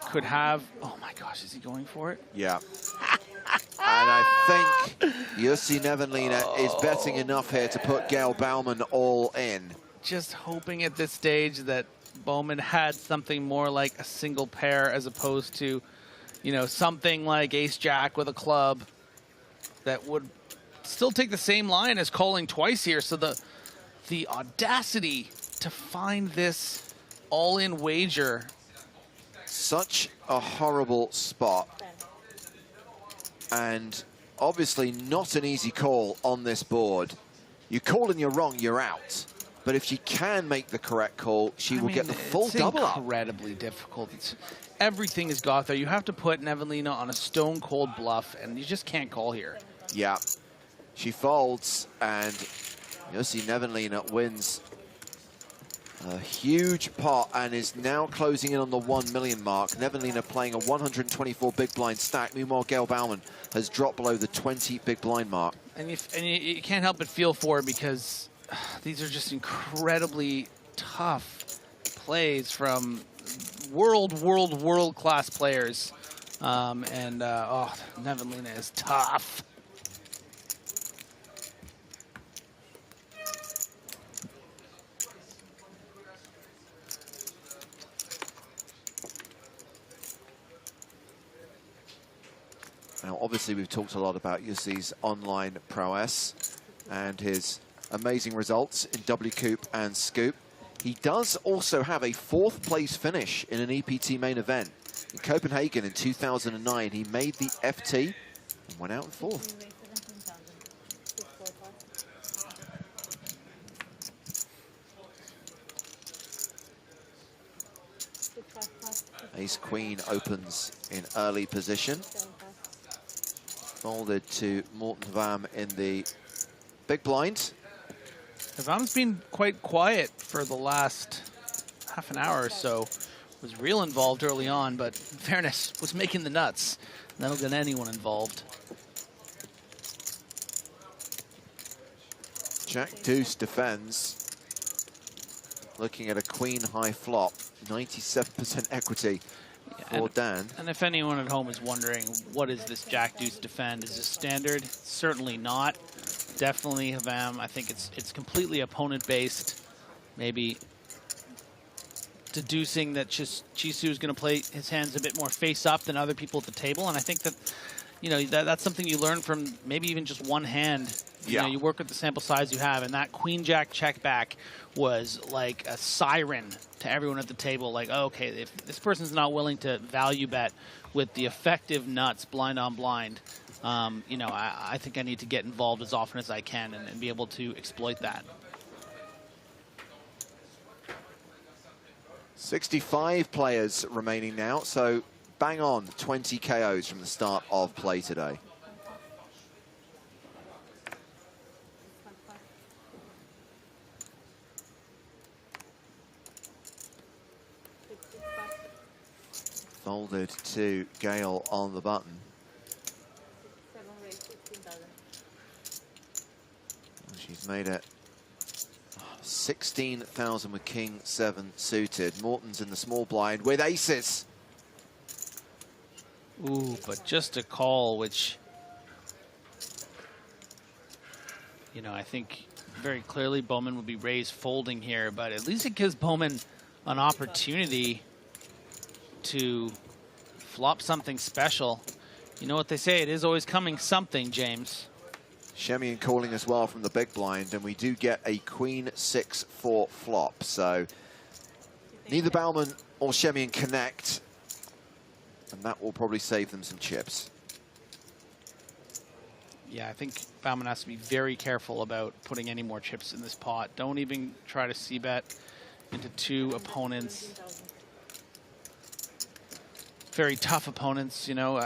S9: could have, oh my gosh, is he going for it?
S6: Yeah. And I think Jussi Nevanlinna is betting enough here to put Gail Bauman all in.
S9: Just hoping at this stage that Bowman had something more like a single pair as opposed to, you know, something like ace-jack with a club that would still take the same line as calling twice here. So the audacity to find this all-in wager.
S6: Such a horrible spot. And obviously not an easy call on this board. You call and you're wrong, you're out. But if she can make the correct call, she will get the full double up.
S9: It's incredibly difficult. Everything is got there. You have to put Nevanlinna on a stone-cold bluff, and you just can't call here.
S6: Yeah. She folds, and Jussi Nevanlinna wins a huge pot and is now closing in on the 1 million mark. Nevanlinna playing a 124 big blind stack. Meanwhile, Gail Bauman has dropped below the 20 big blind mark.
S9: And you can't help but feel for her because these are just incredibly tough plays from world-class players. Oh, Nevelina is tough.
S6: Now, obviously, we've talked a lot about Jussi's online prowess and his amazing results in W-Coop and Scoop. He does also have a 4th place finish in an EPT main event. In Copenhagen in 2009, he made the FT and went out in 4th. Ace-Queen opens in early position. Folded to Morten Vam in the big blind.
S9: Vam's been quite quiet for the last half an hour or so. Was real involved early on, but in fairness, was making the nuts. That'll get anyone involved.
S6: Jack Deuce defends. Looking at a queen high flop, 97% equity for Dan.
S9: And if anyone at home is wondering, what is this Jack Deuce defend? Is this standard? Certainly not. Definitely Vam. I think it's completely opponent based. Maybe deducing that Chisu is going to play his hands a bit more face up than other people at the table, and I think that, you know, that's something you learn from maybe even just one hand. You know, you work with the sample size you have, and that Queen Jack check back was like a siren to everyone at the table. Like, oh, okay, if this person's not willing to value bet with the effective nuts blind on blind, you know, I think I need to get involved as often as I can and be able to exploit that.
S6: 65 players remaining now, so bang on 20 KOs from the start of play today. Folded to Gale on the button. She's made it 16,000 with King 7 suited. Morton's in the small blind with aces.
S9: Ooh, but just a call, which, you know, I think very clearly Bowman would be raised folding here, but at least it gives Bowman an opportunity to flop something special. You know what they say, it is always coming something, James.
S6: Shemian calling as well from the big blind, and we do get a Queen 6-4 flop. So neither Bauman or Shemian connect, and that will probably save them some chips.
S9: Yeah, I think Bauman has to be very careful about putting any more chips in this pot. Don't even try to c-bet into 2 opponents. Very tough opponents, you know.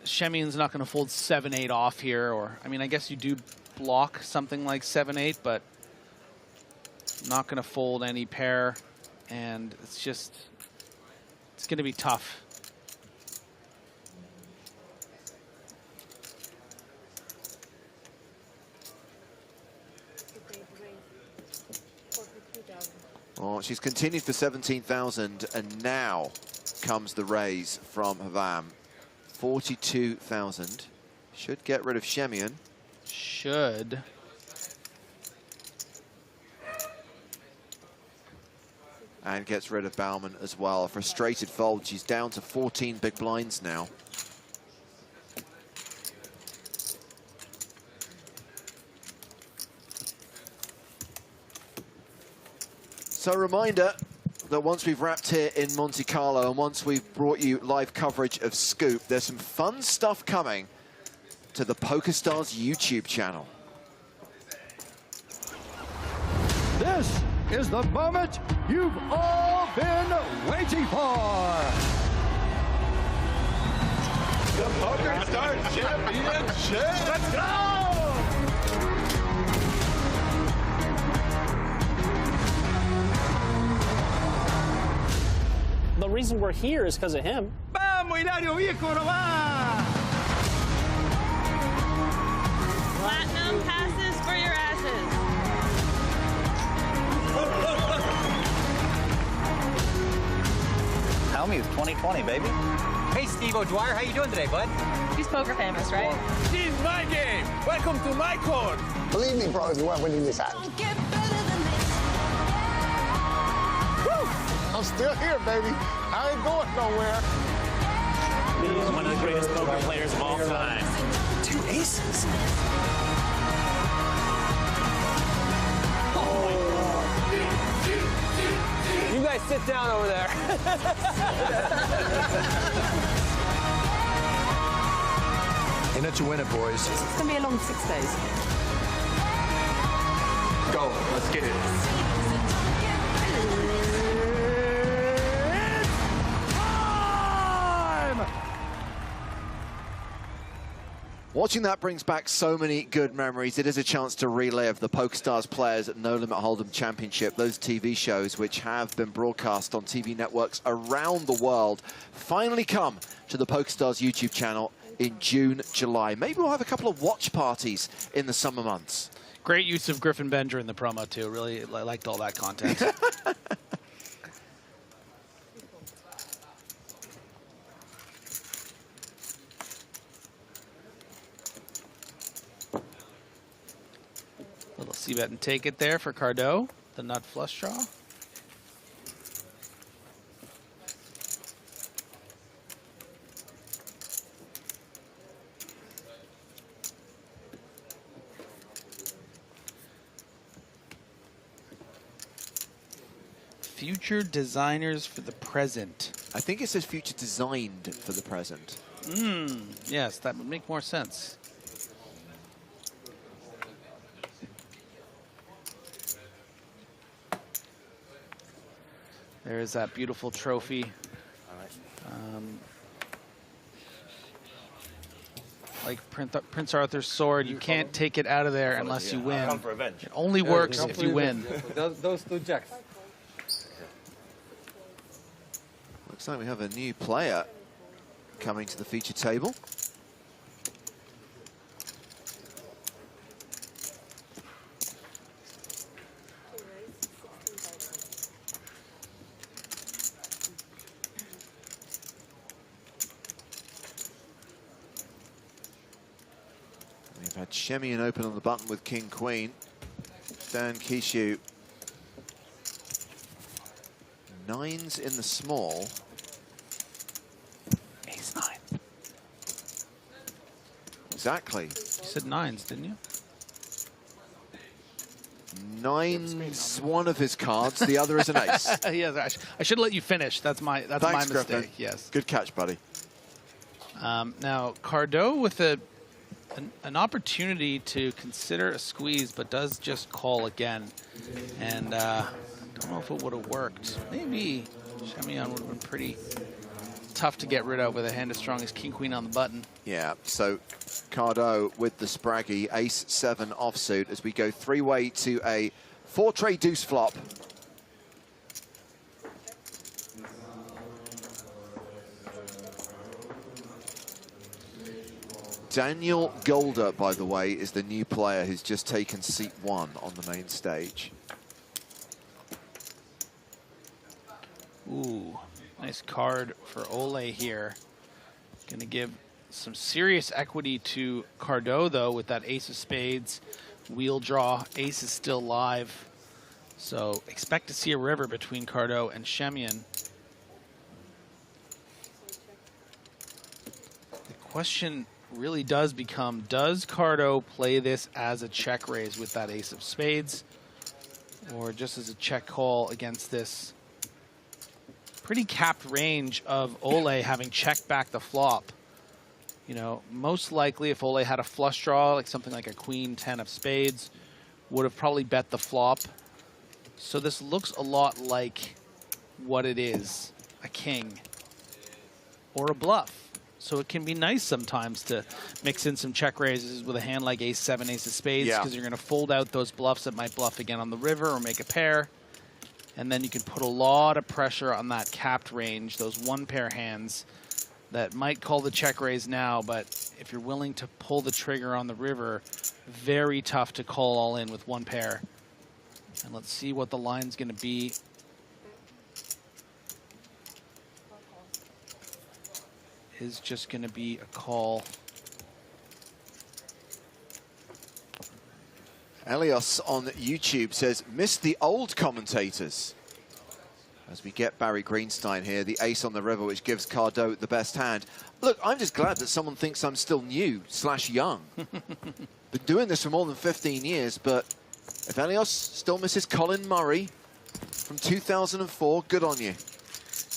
S9: Shemian's not going to fold 7-8 off here, or, I mean, I guess you do block something like 7-8, but not going to fold any pair, and it's just, it's going to be tough.
S6: Well, she's continued for 17,000, and now comes the raise from Havam. 42,000. Should get rid of Shemian.
S9: Should.
S6: And gets rid of Bauman as well. A frustrated fold. She's down to 14 big blinds now. So, reminder that once we've wrapped here in Monte Carlo and once we've brought you live coverage of Scoop, there's some fun stuff coming to the PokerStars YouTube channel.
S3: This is the moment you've all been waiting for.
S4: The PokerStars Championship!
S3: Let's go!
S12: The reason we're here is because of him.
S3: Vamos, Hilario Viejo, nomás!
S13: Platinum passes for your asses. know me. It's 2020, baby.
S14: Hey, Steve O'Dwyer, how you doing today, bud?
S15: He's poker famous, right?
S14: This is my game. Welcome to my court.
S5: Believe me, bro, you weren't winning this hand.
S4: I'm still here, baby. I ain't going nowhere.
S13: He's one of the greatest poker players of all time.
S3: 2 aces.
S14: You guys sit down over there.
S3: In it to win it, boys.
S15: It's going to be a long 6 days.
S3: Go. Let's get it.
S6: Watching that brings back so many good memories. It is a chance to relive the PokerStars Players at No Limit Hold'em Championship, those TV shows which have been broadcast on TV networks around the world, finally come to the PokerStars YouTube channel in June, July. Maybe we'll have a couple of watch parties in the summer months.
S9: Great use of Griffin Bender in the promo, too. Really liked all that content. Little C-bet and take it there for Cardot, the nut flush draw. Future designers for the present.
S6: I think it says future designed for the present.
S9: Yes, that would make more sense. There's that beautiful trophy. Like Prince Arthur's sword, you can't take it out of there unless you win.
S13: Come for revenge.
S9: It only works if you win.
S11: Those 2 jacks.
S6: Looks like we have a new player coming to the feature table. We've had Shemian open on the button with King Queen. Dan Kishu. 9s in the small.
S9: Ace 9.
S6: Exactly.
S9: You said 9s, didn't you?
S6: 9's one of his cards. The other is an ace.
S9: Yes, I should let you finish. That's my
S6: Thanks,
S9: mistake.
S6: Griffin.
S9: Yes.
S6: Good catch, buddy.
S9: Now Cardot with an opportunity to consider a squeeze, but does just call again, and don't know if it would have worked. Maybe Shemian would have been pretty tough to get rid of with a hand as strong as King Queen on the button.
S6: Yeah, so Cardot with the Spraggy, ace 7 offsuit as we go 3-way to a 4-tray deuce flop. Daniel Golder, by the way, is the new player who's just taken seat 1 on the main stage.
S9: Ooh, nice card for Ole here. Going to give some serious equity to Cardot, though, with that ace of spades, wheel draw. Ace is still live. So expect to see a river between Cardot and Shemian. The question really does become, does Cardot play this as a check raise with that ace of spades, or just as a check call against this pretty capped range of Ole having checked back the flop? You know, most likely if Ole had a flush draw, like something like a queen 10 of spades, would have probably bet the flop. So this looks a lot like what it is, a king or a bluff. So it can be nice sometimes to mix in some check raises with a hand like ace 7, ace of spades, because you're going to fold out those bluffs that might bluff again on the river or make a pair. And then you can put a lot of pressure on that capped range, those 1-pair hands that might call the check raise now, but if you're willing to pull the trigger on the river, very tough to call all in with 1 pair. And let's see what the line's going to be. is just going to be a call.
S6: Elios on YouTube says, missed the old commentators. As we get Barry Greenstein here, the ace on the river, which gives Cardo the best hand. Look, I'm just glad that someone thinks I'm still new / young. Been doing this for more than 15 years, but if Elios still misses Colin Murray from 2004, good on you.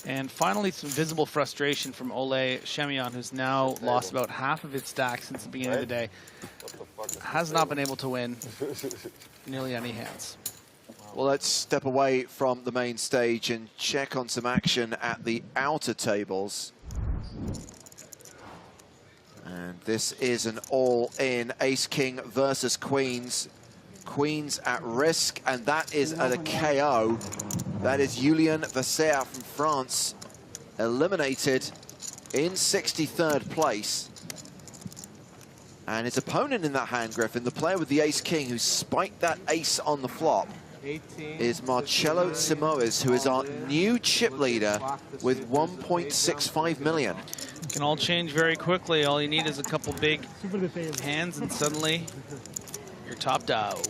S9: And finally, some visible frustration from Ole Shemion, who's now lost about half of his stack since the beginning of the day. Has not been able to win nearly any hands.
S6: Well, let's step away from the main stage and check on some action at the outer tables. And this is an all-in ace-king versus queens. Queens at risk, and that is at a KO. That is Julien Vasser from France, eliminated in 63rd place. And his opponent in that hand, Griffin, the player with the ace-king who spiked that ace on the flop, is Marcello Simoes, who is our new chip leader with 1.65 million.
S9: It can all change very quickly. All you need is a couple big hands, and suddenly you're top dog.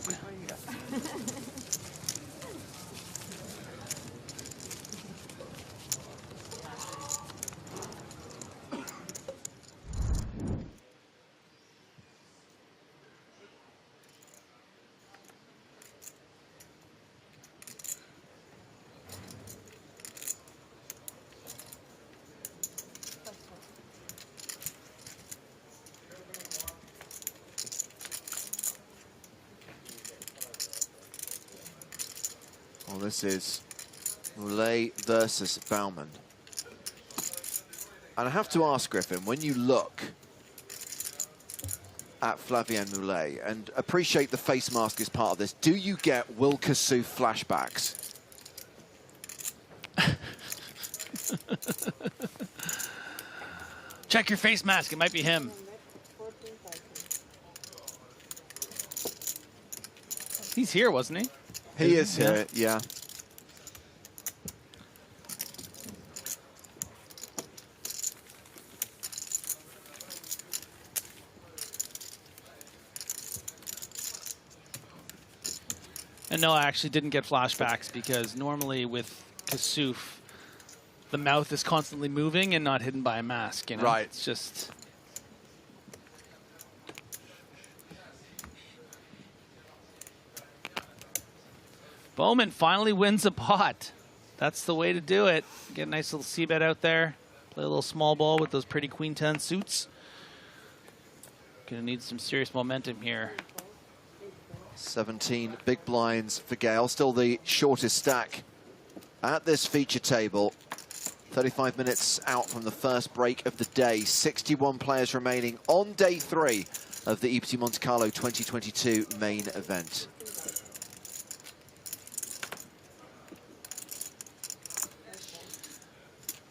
S6: Well, this is Moulet versus Baumann. And I have to ask, Griffin, when you look at Flavien Moulet, and appreciate the face mask is part of this, do you get Will Kassouf flashbacks?
S9: Check your face mask, it might be him. He's here, wasn't he?
S6: He is here, yeah.
S9: And no, I actually didn't get flashbacks because normally with Kassouf, the mouth is constantly moving and not hidden by a mask, you know?
S6: Right.
S9: It's just... Bowman finally wins a pot. That's the way to do it. Get a nice little c-bet out there. Play a little small ball with those pretty queen 10 suits. Gonna need some serious momentum here.
S6: 17 big blinds for Gale. Still the shortest stack at this feature table. 35 minutes out from the first break of the day. 61 players remaining on day 3 of the EPT Monte Carlo 2022 main event.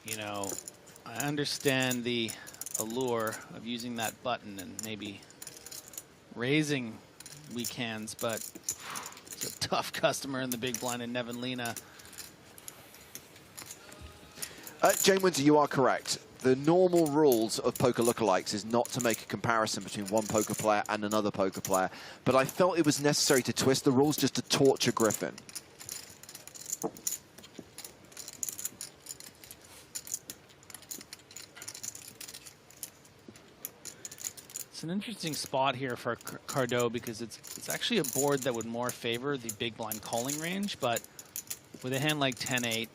S9: You know, I understand the allure of using that button and maybe raising weak hands, but it's a tough customer in the big blind in Nevin Lena.
S6: Jane Windsor, you are correct. The normal rules of poker lookalikes is not to make a comparison between one poker player and another poker player, but I felt it was necessary to twist the rules just to torture Griffin.
S9: It's an interesting spot here for Cardo because it's actually a board that would more favor the big blind calling range, but with a hand like 10-8,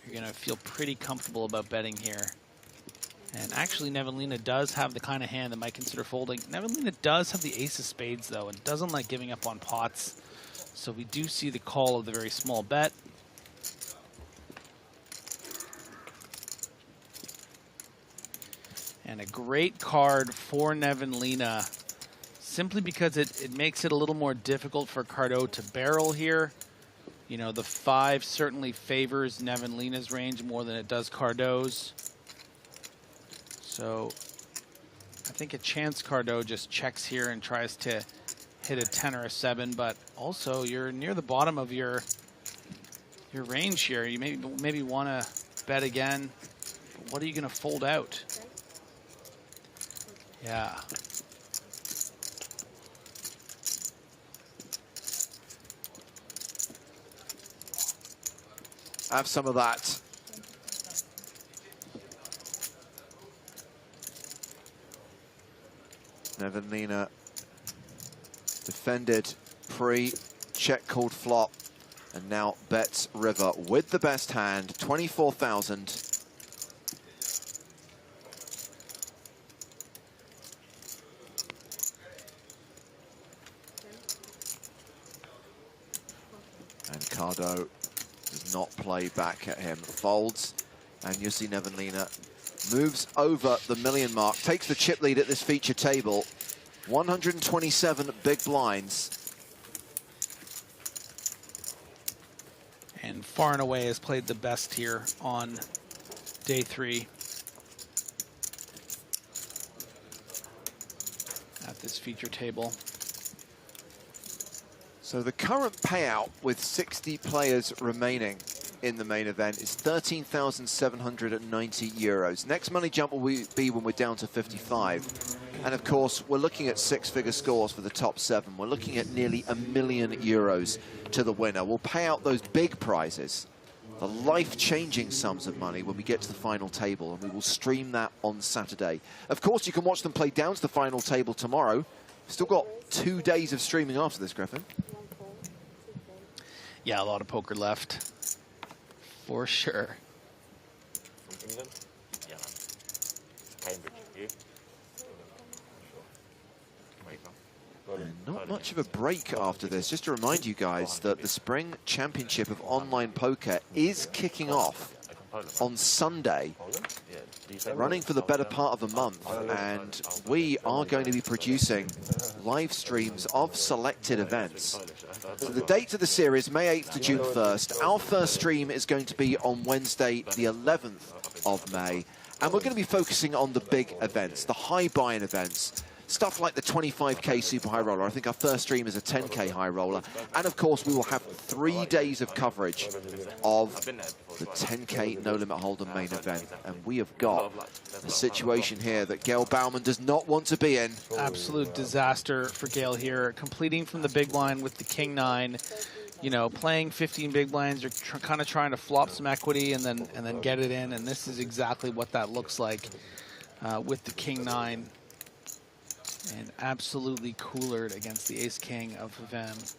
S9: you're going to feel pretty comfortable about betting here. And actually, Nevin Lena does have the kind of hand that might consider folding. Nevin Lena does have the ace of spades, though, and doesn't like giving up on pots. So we do see the call of the very small bet. And a great card for Nevin Lena, simply because it makes it a little more difficult for Cardo to barrel here. You know, the 5 certainly favors Nevin Lena's range more than it does Cardo's. So I think a chance Cardo just checks here and tries to hit a 10 or a 7, but also you're near the bottom of your range here. You maybe want to bet again. What are you going to fold out? Yeah.
S6: Have some of that. Nevanlina defended pre, check called flop, and now bets river with the best hand, 24,000. And Cardo does not play back at him, folds, and Jussi Nevanlina moves over the million mark, takes the chip lead at this feature table, 127 big blinds.
S9: And far and away has played the best here on day 3 at this feature table.
S6: So the current payout with 60 players remaining in the main event is 13,790 euros. Next money jump will be when we're down to 55. And of course, we're looking at 6-figure scores for the top 7. We're looking at nearly €1 million to the winner. We'll pay out those big prizes, the life-changing sums of money when we get to the final table, and we will stream that on Saturday. Of course, you can watch them play down to the final table tomorrow. Still got 2 days of streaming after this, Griffin.
S9: Yeah, a lot of poker left, for sure.
S11: From England? Yeah. Cambridge. You?
S6: And not much of a break after this. Just to remind you guys that the Spring Championship of Online Poker is kicking off on Sunday, running for the better part of a month, and we are going to be producing live streams of selected events. So the dates of the series, May 8th to June 1st. Our first stream is going to be on Wednesday, the 11th of May, and we're going to be focusing on the big events, the high buy-in events. Stuff like the 25k super high roller. I think our first stream is a 10k high roller. And of course, we will have 3 days of coverage of the 10k no limit hold'em main event. And we have got a situation here that Gail Bauman does not want to be in.
S9: Absolute disaster for Gail here. Completing from the big blind with the king 9. You know, playing 15 big blinds, you're kind of trying to flop some equity and then get it in. And this is exactly what that looks like with the king 9. And absolutely coolered against the ace-king of Vivem.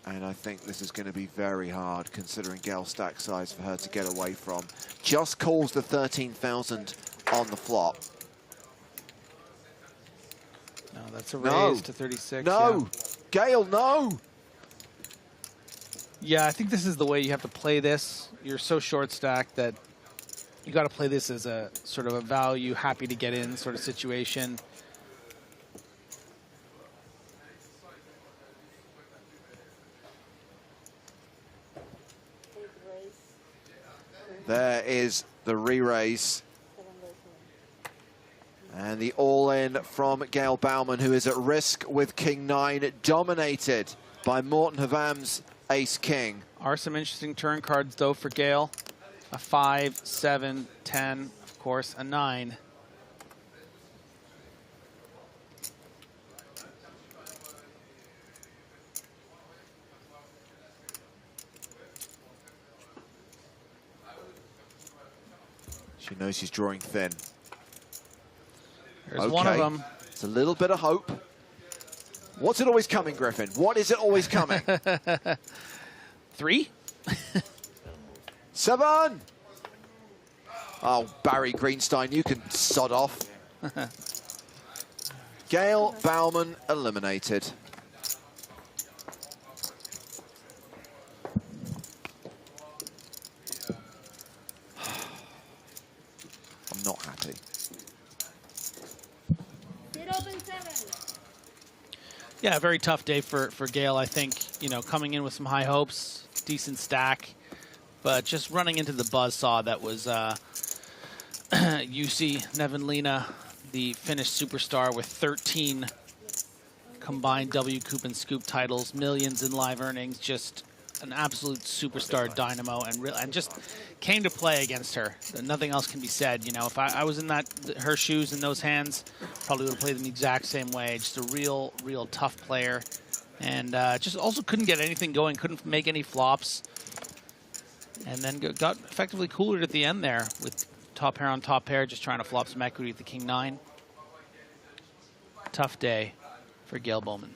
S6: And I think this is going to be very hard, considering Gail's stack size, for her to get away from. Just calls the 13,000 on the flop.
S9: No, that's a raise to 36.
S6: No!
S9: Yeah.
S6: Gail, no!
S9: Yeah, I think this is the way you have to play this. You're so short stacked that you got to play this as a sort of a value, happy to get in sort of situation.
S6: There is the re-raise. And the all-in from Gail Bauman, who is at risk with king 9, dominated by Morten Havam's ace-king.
S9: Are some interesting turn cards, though, for Gail. A 5, 7, 10, of course, a 9.
S6: She knows she's drawing thin.
S9: There's one of them.
S6: It's a little bit of hope. What's it always coming, Griffin? What is it always coming?
S9: 3?
S6: 7! Oh, Barry Greenstein, you can sod off. Gail Bauman eliminated. I'm not happy.
S9: Yeah, a very tough day for Gail, I think. You know, coming in with some high hopes, decent stack, but just running into the buzzsaw that was Jussi Nevanlina, the Finnish superstar with 13 combined W, Coup, and Scoop titles, millions in live earnings, just an absolute superstar dynamo and just came to play against her. Nothing else can be said. You know, if I was in her shoes in those hands, probably would have played them the exact same way. Just a real tough player. And just also couldn't get anything going, couldn't make any flops. And then got effectively coolered at the end there with top pair on top pair, just trying to flop some equity at the king-9. Tough day for Gail Bowman.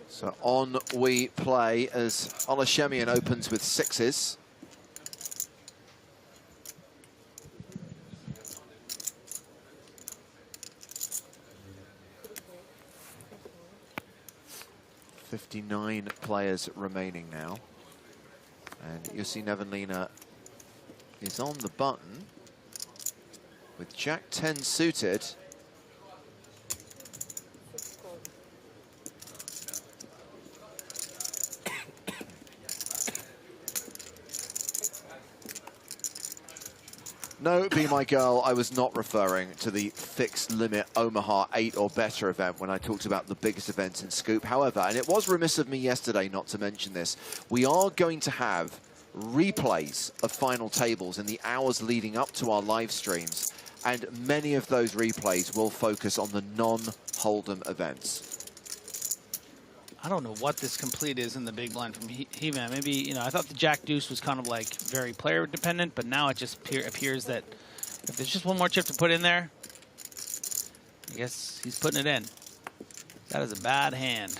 S6: So on we play as Olashemian opens with 6s. .59 players remaining now. And Jussi Nevanlinna is on the button with Jack 10 suited. No, Be My Girl, I was not referring to the fixed limit Omaha 8 or better event when I talked about the biggest events in Scoop. However, and it was remiss of me yesterday not to mention this, we are going to have replays of final tables in the hours leading up to our live streams, and many of those replays will focus on the non-Hold'em events.
S9: I don't know what this complete is in the big blind from He-Man. Maybe, you know, I thought the Jack Deuce was kind of like very player dependent, but now it just appears that if there's just one more chip to put in there, I guess he's putting it in. That is a bad hand.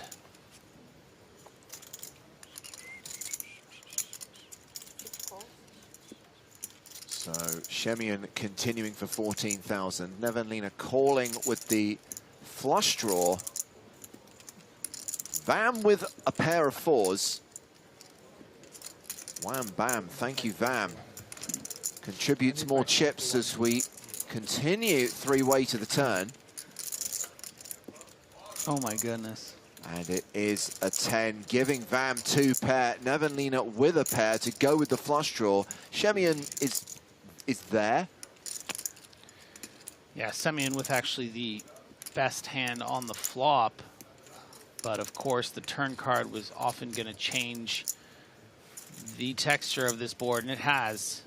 S6: So Shemian continuing for 14,000. Nevanlinna calling with the flush draw. Vam with a pair of 4s. Wham bam, thank you Vam. Contributes more chips as we continue 3-way to the turn.
S9: Oh my goodness.
S6: And it is a 10, giving Vam 2 pair. Nevanlinna with a pair to go with the flush draw. Shemian is there.
S9: Yeah, Semyon with actually the best hand on the flop. But of course, the turn card was often going to change the texture of this board, and it has.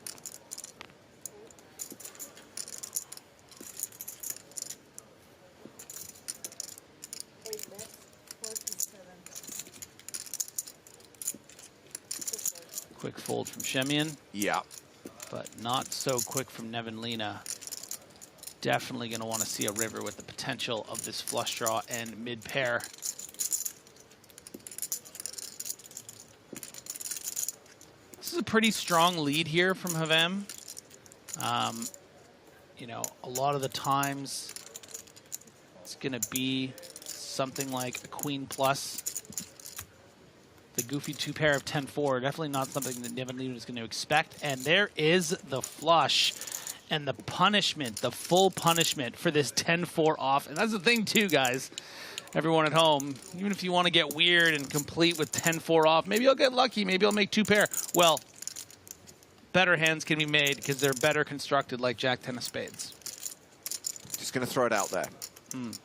S9: Quick fold from Shemian.
S6: Yeah.
S9: But not so quick from Nevanlinna. Definitely going to want to see a river with the potential of this flush draw and mid pair. This is a pretty strong lead here from Havem. You know, a lot of the times it's going to be something like a queen plus. The goofy 2 pair of 10-4, definitely not something that Nevanlinna is going to expect. And there is the flush and the punishment, the full punishment for this 10-4 off. And that's the thing too, guys. Everyone at home, even if you want to get weird and complete with 10-4 off, maybe I'll get lucky, maybe I'll make 2 pair. Well, better hands can be made because they're better constructed, like Jack 10 of spades.
S6: Just going to throw it out there.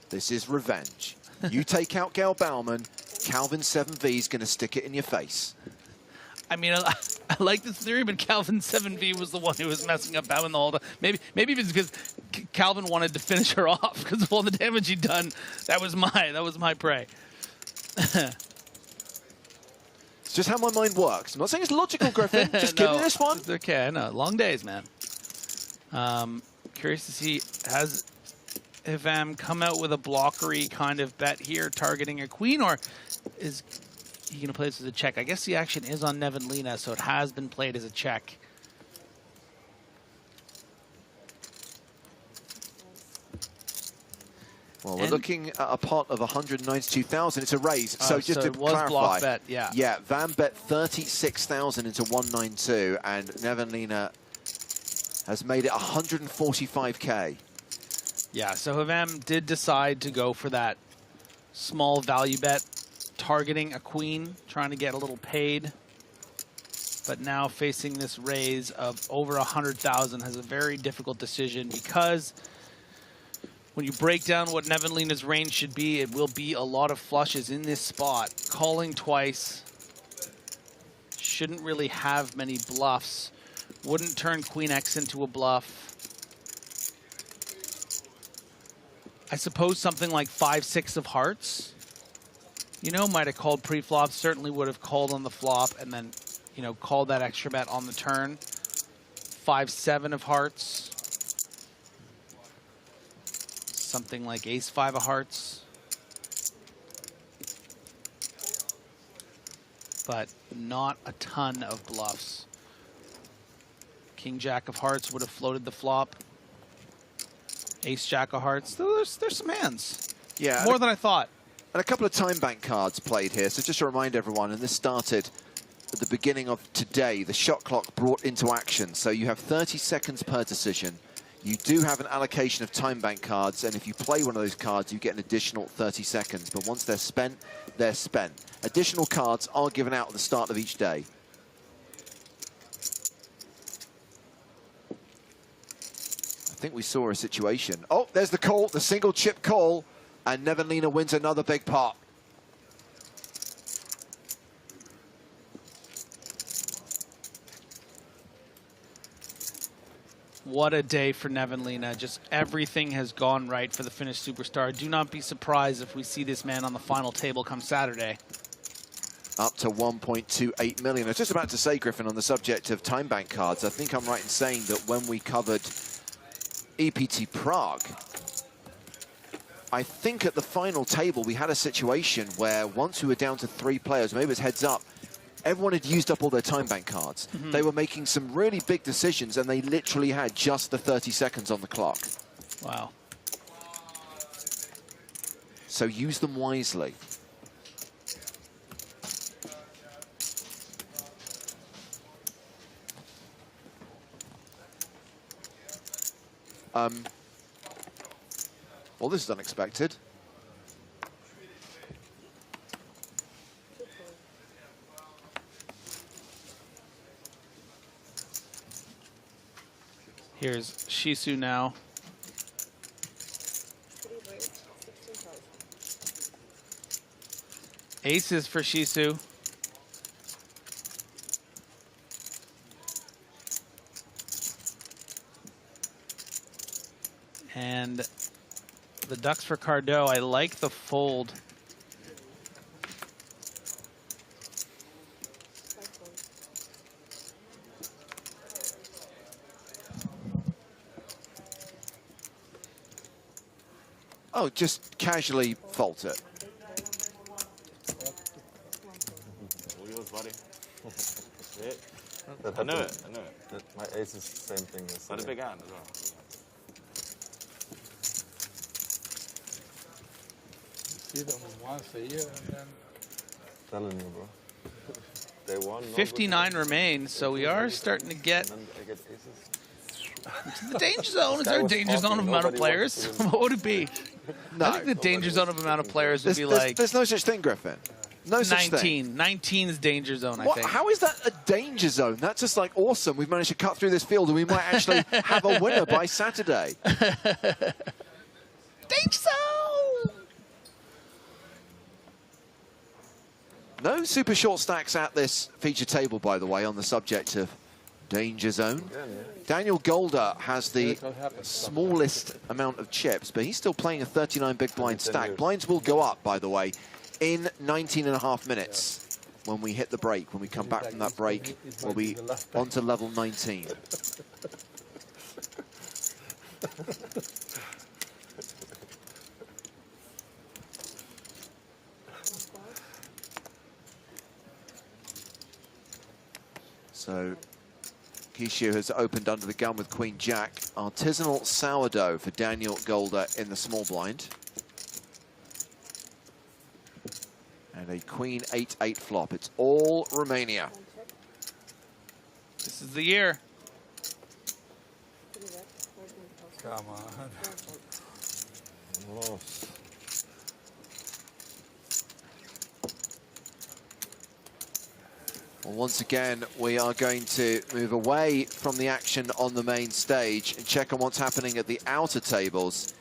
S6: This is revenge. You take out Gail Bowman, Calvin 7V is going to stick it in your face.
S9: I mean, I like this theory, but Calvin 7V was the one who was messing up Bowman the whole time. Maybe it's because Calvin wanted to finish her off because of all the damage he'd done. That was my prey.
S6: It's just how my mind works. I'm not saying it's logical, Griffin. Just give me this one.
S9: It's okay, I know. Long days, man. Curious to see, has Havem come out with a blockery kind of bet here, targeting a queen, or is he going to play this as a check? I guess the action is on Nevanlinna, so it has been played as a check.
S6: Well, we're looking at a pot of 192,000. It's a raise. So just to
S9: it was
S6: clarify,
S9: block bet, yeah.
S6: Yeah, Vam bet 36,000 into 192, and Nevanlinna has made it 145K.
S9: Yeah, so Havem did decide to go for that small value bet, targeting a queen, trying to get a little paid. But now facing this raise of over 100,000 has a very difficult decision because when you break down what Nevenlina's range should be, it will be a lot of flushes in this spot. Calling twice. Shouldn't really have many bluffs. Wouldn't turn Queen X into a bluff. I suppose something like 5-6 of hearts, you know, might have called pre-flop, certainly would have called on the flop, and then, you know, called that extra bet on the turn. 5-7 of hearts. Something like ace-5 of hearts. But not a ton of bluffs. King-Jack of hearts would have floated the flop. Ace-Jack of hearts. There's some hands.
S6: Yeah.
S9: More than I thought.
S6: And a couple of time bank cards played here. So just to remind everyone, and this started at the beginning of today, the shot clock brought into action. So you have 30 seconds per decision. You do have an allocation of time bank cards, and if you play one of those cards, you get an additional 30 seconds. But once they're spent, they're spent. Additional cards are given out at the start of each day. I think we saw a situation. Oh, there's the call, the single chip call, and Nevenlina wins another big pot.
S9: What a day for Nevenlina. Just everything has gone right for the Finnish superstar. Do not be surprised if we see this man on the final table come Saturday.
S6: Up to 1.28 million. I was just about to say, Griffin, on the subject of time bank cards, I think I'm right in saying that when we covered EPT Prague, I think at the final table we had a situation where once we were down to 3 players, maybe it was heads up, everyone had used up all their time bank cards. They were making some really big decisions and they literally had just the 30 seconds on the clock.
S9: Wow.
S6: So use them wisely. Well, this is unexpected.
S9: Here's Shisu now. Aces for Shisu. And the ducks for Cardo. I like the fold.
S6: Oh, just casually fault it.
S11: All yours, buddy.
S8: That
S11: I knew it. I knew it.
S8: My ace is the same thing as
S11: Not a big hand as well.
S16: See them once a year and then...
S8: Telling you, bro. Day one.
S9: 59 remain, so we are starting to get
S8: And then I get aces.
S9: into the danger zone. Is there a danger zone of amount of players? What would it be?
S6: No.
S9: I think the danger zone of amount of players would be like...
S6: There's no such thing, Griffin. No such
S9: 19.
S6: thing.
S9: 19 is danger zone, I
S6: What,
S9: think.
S6: how is that a danger zone? That's just like awesome. We've managed to cut through this field and we might actually have a winner by Saturday.
S9: Danger zone!
S6: No super short stacks at this feature table, by the way, on the subject of danger zone. Daniel Golder has the smallest amount of chips, but he's still playing a 39 big blind stack. Blinds will go up, by the way, in 19.5 minutes when we hit the break. When we come back from that break, we'll be on to level 19. So Kishu has opened under the gun with Queen Jack. Artisanal sourdough for Daniel Golder in the small blind. And a Queen 8-8 flop. It's all Romania.
S9: This is the year.
S16: Come on.
S8: Oh.
S6: Well, once again, we are going to move away from the action on the main stage and check on what's happening at the outer tables.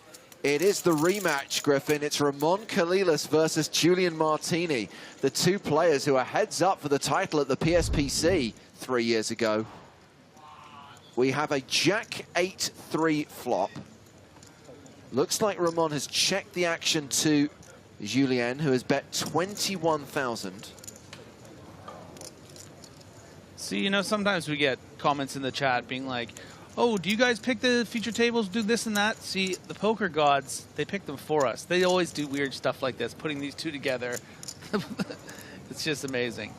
S6: It is the rematch, Griffin. It's Ramon Kalilas versus Julian Martini, the two players who are heads up for the title at the PSPC 3 years ago. We have a Jack 8-3 flop. Looks like Ramon has checked the action to Julien, who has bet 21,000.
S9: See, you know, sometimes we get comments in the chat being like, oh, do you guys pick the feature tables, do this and that? See, the poker gods, they pick them for us. They always do weird stuff like this, putting these two together. It's just amazing.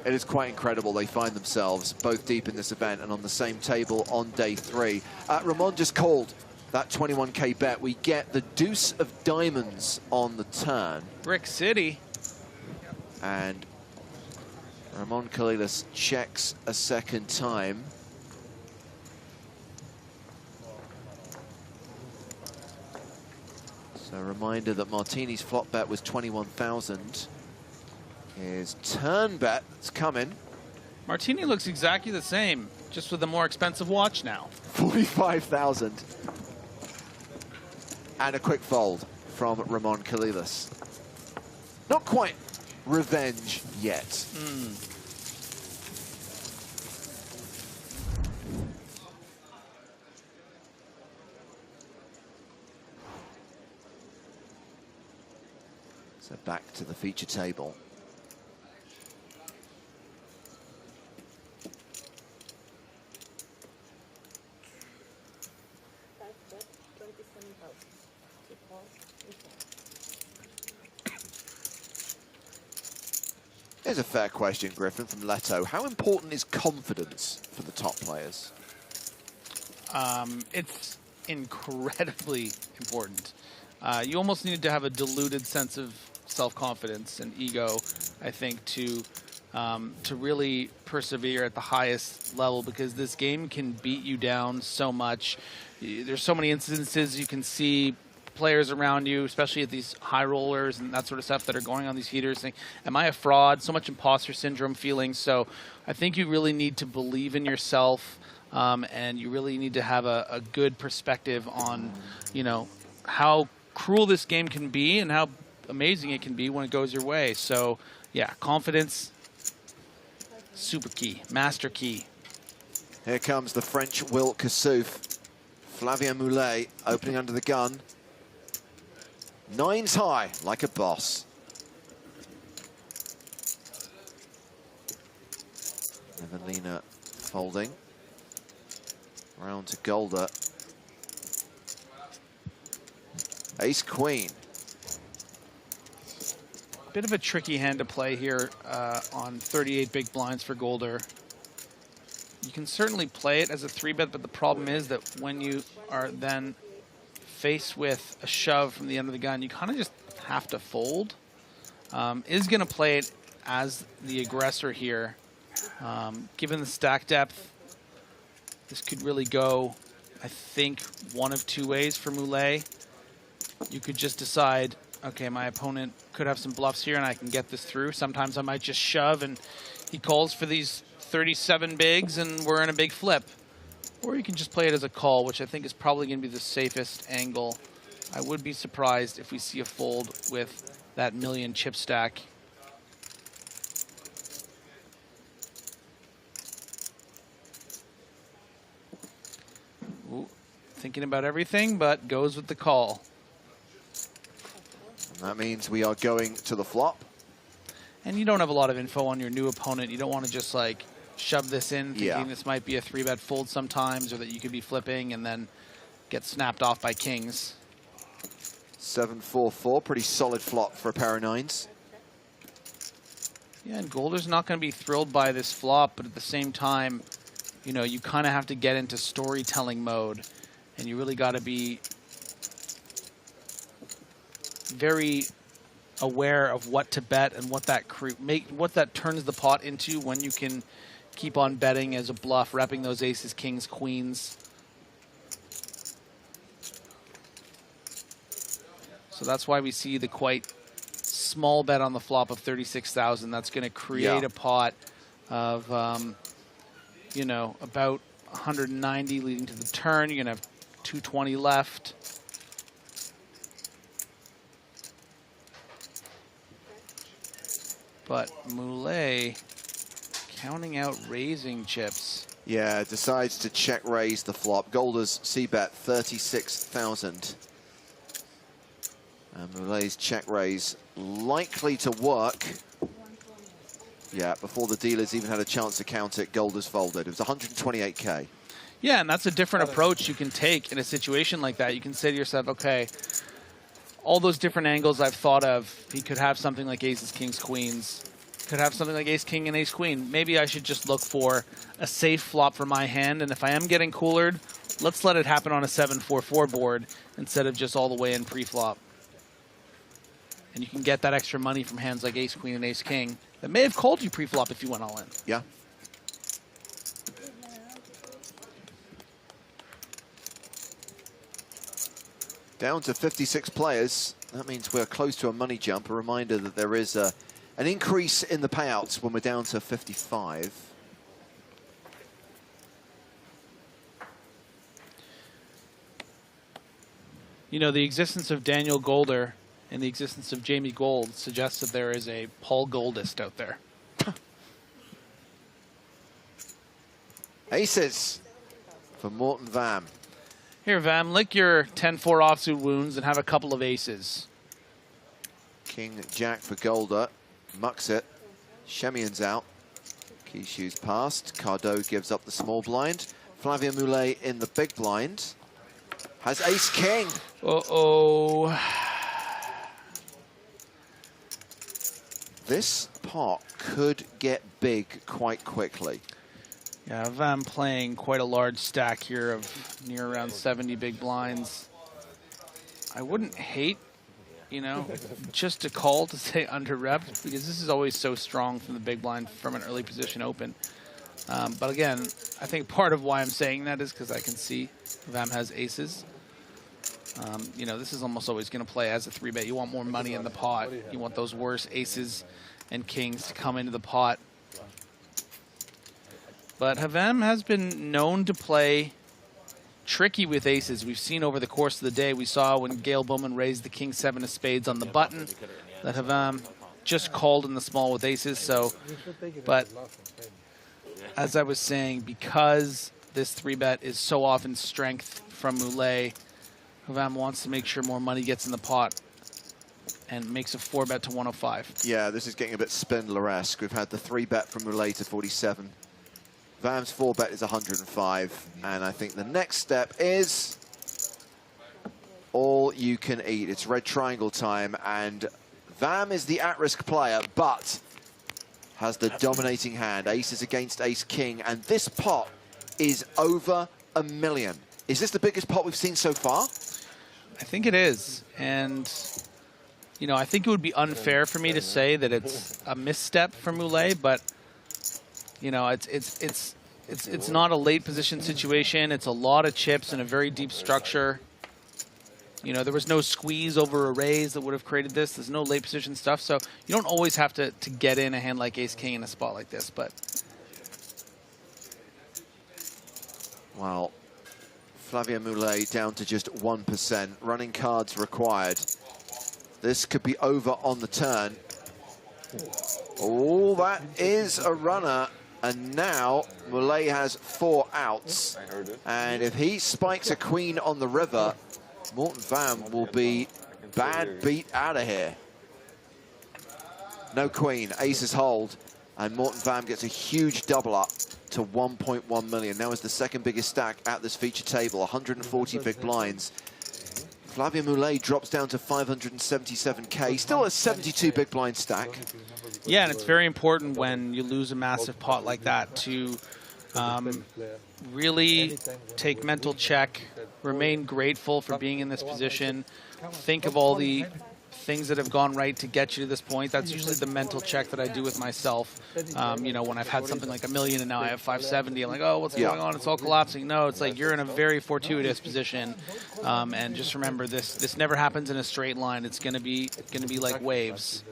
S6: It is quite incredible. They find themselves both deep in this event and on the same table on day 3. Ramon just called that 21K bet. We get the deuce of diamonds on the turn.
S9: Brick City.
S6: And Ramon Kalilas checks a second time. So a reminder that Martini's flop bet was 21,000. His turn bet is coming.
S9: Martini looks exactly the same, just with a more expensive watch now.
S6: 45,000. And a quick fold from Ramon Kalilas. Not quite revenge yet. So back to the feature table. Here's a fair question, Griffin, from Leto. How important is confidence for the top players?
S9: It's incredibly important. You almost need to have a diluted sense of self-confidence and ego, I think, to really persevere at the highest level, because this game can beat you down so much. There's so many instances you can see players around you, especially at these high rollers and that sort of stuff that are going on these heaters, saying, am I a fraud? So much imposter syndrome feeling. So I think you really need to believe in yourself, and you really need to have a good perspective on, you know, how cruel this game can be and how amazing it can be when it goes your way. So yeah, confidence, super key, master key.
S6: Here comes the French Will Kassouf. Flavien Moulet opening under the gun. 9's high, like a boss. Evelina folding. Round to Golder. Ace Queen.
S9: Bit of a tricky hand to play here on 38 big blinds for Golder. You can certainly play it as a 3-bet, but the problem is that when you are then faced with a shove from the end of the gun, you kind of just have to fold. Is going to play it as the aggressor here. Given the stack depth, this could really go, I think, one of two ways for Moulet. You could just decide, okay, my opponent could have some bluffs here and I can get this through. Sometimes I might just shove and he calls for these 37 bigs and we're in a big flip. Or you can just play it as a call, which I think is probably going to be the safest angle. I would be surprised if we see a fold with that million chip stack. Ooh, thinking about everything, but goes with the call.
S6: And that means we are going to the flop.
S9: And you don't have a lot of info on your new opponent. You don't want to just like shove this in thinking this might be a 3-bet fold sometimes, or that you could be flipping and then get snapped off by kings.
S6: 7-4-4, pretty solid flop for a pair of 9s.
S9: Yeah, and Golder's not going to be thrilled by this flop, but at the same time, you know, you kind of have to get into storytelling mode, and you really got to be very aware of what to bet and what that turns the pot into when you can keep on betting as a bluff, repping those aces, kings, queens. So that's why we see the quite small bet on the flop of 36,000. That's going to create a pot of, you know, about 190 leading to the turn. You're going to have 220 left. But Moulet counting out raising chips.
S6: Yeah, decides to check raise the flop. Golder's c-bet 36,000. And Moulet's check raise likely to work. Yeah, before the dealers even had a chance to count it, Golder's folded. It was 128K.
S9: Yeah, and that's a different approach you can take in a situation like that. You can say to yourself, okay, all those different angles I've thought of, he could have something like aces, kings, queens, could have something like ace, king, and ace, queen. Maybe I should just look for a safe flop for my hand, and if I am getting coolered, let's let it happen on a 7-4-4 board instead of just all the way in pre-flop. And you can get that extra money from hands like ace, queen, and ace, king that may have called you pre-flop if you went all in.
S6: Yeah. Down to 56 players. That means we're close to a money jump. A reminder that there is an increase in the payouts when we're down to 55.
S9: You know, the existence of Daniel Golder and the existence of Jamie Gold suggests that there is a Paul Goldist out there.
S6: Aces for Morten Vam.
S9: Here, Vam, lick your 10-4 offsuit wounds and have a couple of aces.
S6: King Jack for Golder. Mucks it. Shemian's out. Kishu's passed. Cardo gives up the small blind. Flavia Moulet in the big blind. Has ace king.
S9: Uh-oh.
S6: This pot could get big quite quickly.
S9: Yeah, Vam playing quite a large stack here of near around 70 big blinds. I wouldn't hate, you know, just to call to say under rep, because this is always so strong from the big blind from an early position open. But again, I think part of why I'm saying that is because I can see Vam has aces. You know, this is almost always going to play as a 3-bet. You want more money in the pot. You want those worse aces and kings to come into the pot. But Vam has been known to play tricky with aces. We've seen over the course of the day. We saw when Gail Bowman raised the king 7 of spades on the button that Vam just called in the small with aces. So, but as I was saying, because this 3-bet is so often strength from Moulet, Vam wants to make sure more money gets in the pot and makes a 4-bet to 105.
S6: Yeah, this is getting a bit Spindler-esque. We've had the 3-bet from Moulet to 47. Vam's 4-bet is 105, and I think the next step is all you can eat. It's red triangle time, and Vam is the at-risk player, but has the dominating hand. Aces against ace-king, and this pot is over $1 million. Is this the biggest pot we've seen so far?
S9: I think it is, and you know, I think it would be unfair for me to say that it's a misstep for Moulet, but you know, it's not a late position situation. It's a lot of chips and a very deep structure. You know, there was no squeeze over a raise that would have created this. There's no late position stuff, so you don't always have to get in a hand like ace-king in a spot like this. But
S6: well, Flavia Moulet down to just 1%. Running cards required. This could be over on the turn. Oh, that is a runner. And now Moulet has 4 outs. And if he spikes a queen on the river, Morten Vam will be bad beat out of here. No queen, aces hold, and Morten Vam gets a huge double up to 1.1 million. Now is the second biggest stack at this feature table, 140 big blinds. Flavia Moulet drops down to 577K, still a 72 big blind stack.
S9: yeah, and it's very important when you lose a massive pot like that to really take mental check, remain grateful for being in this position, think of all the things that have gone right to get you to this point. That's usually the mental check that I do with myself. You know, when I've had something like $1 million and now I have 570, I'm like, oh, what's going on? It's all collapsing. No, it's like you're in a very fortuitous position, and just remember this never happens in a straight line. It's gonna be like waves.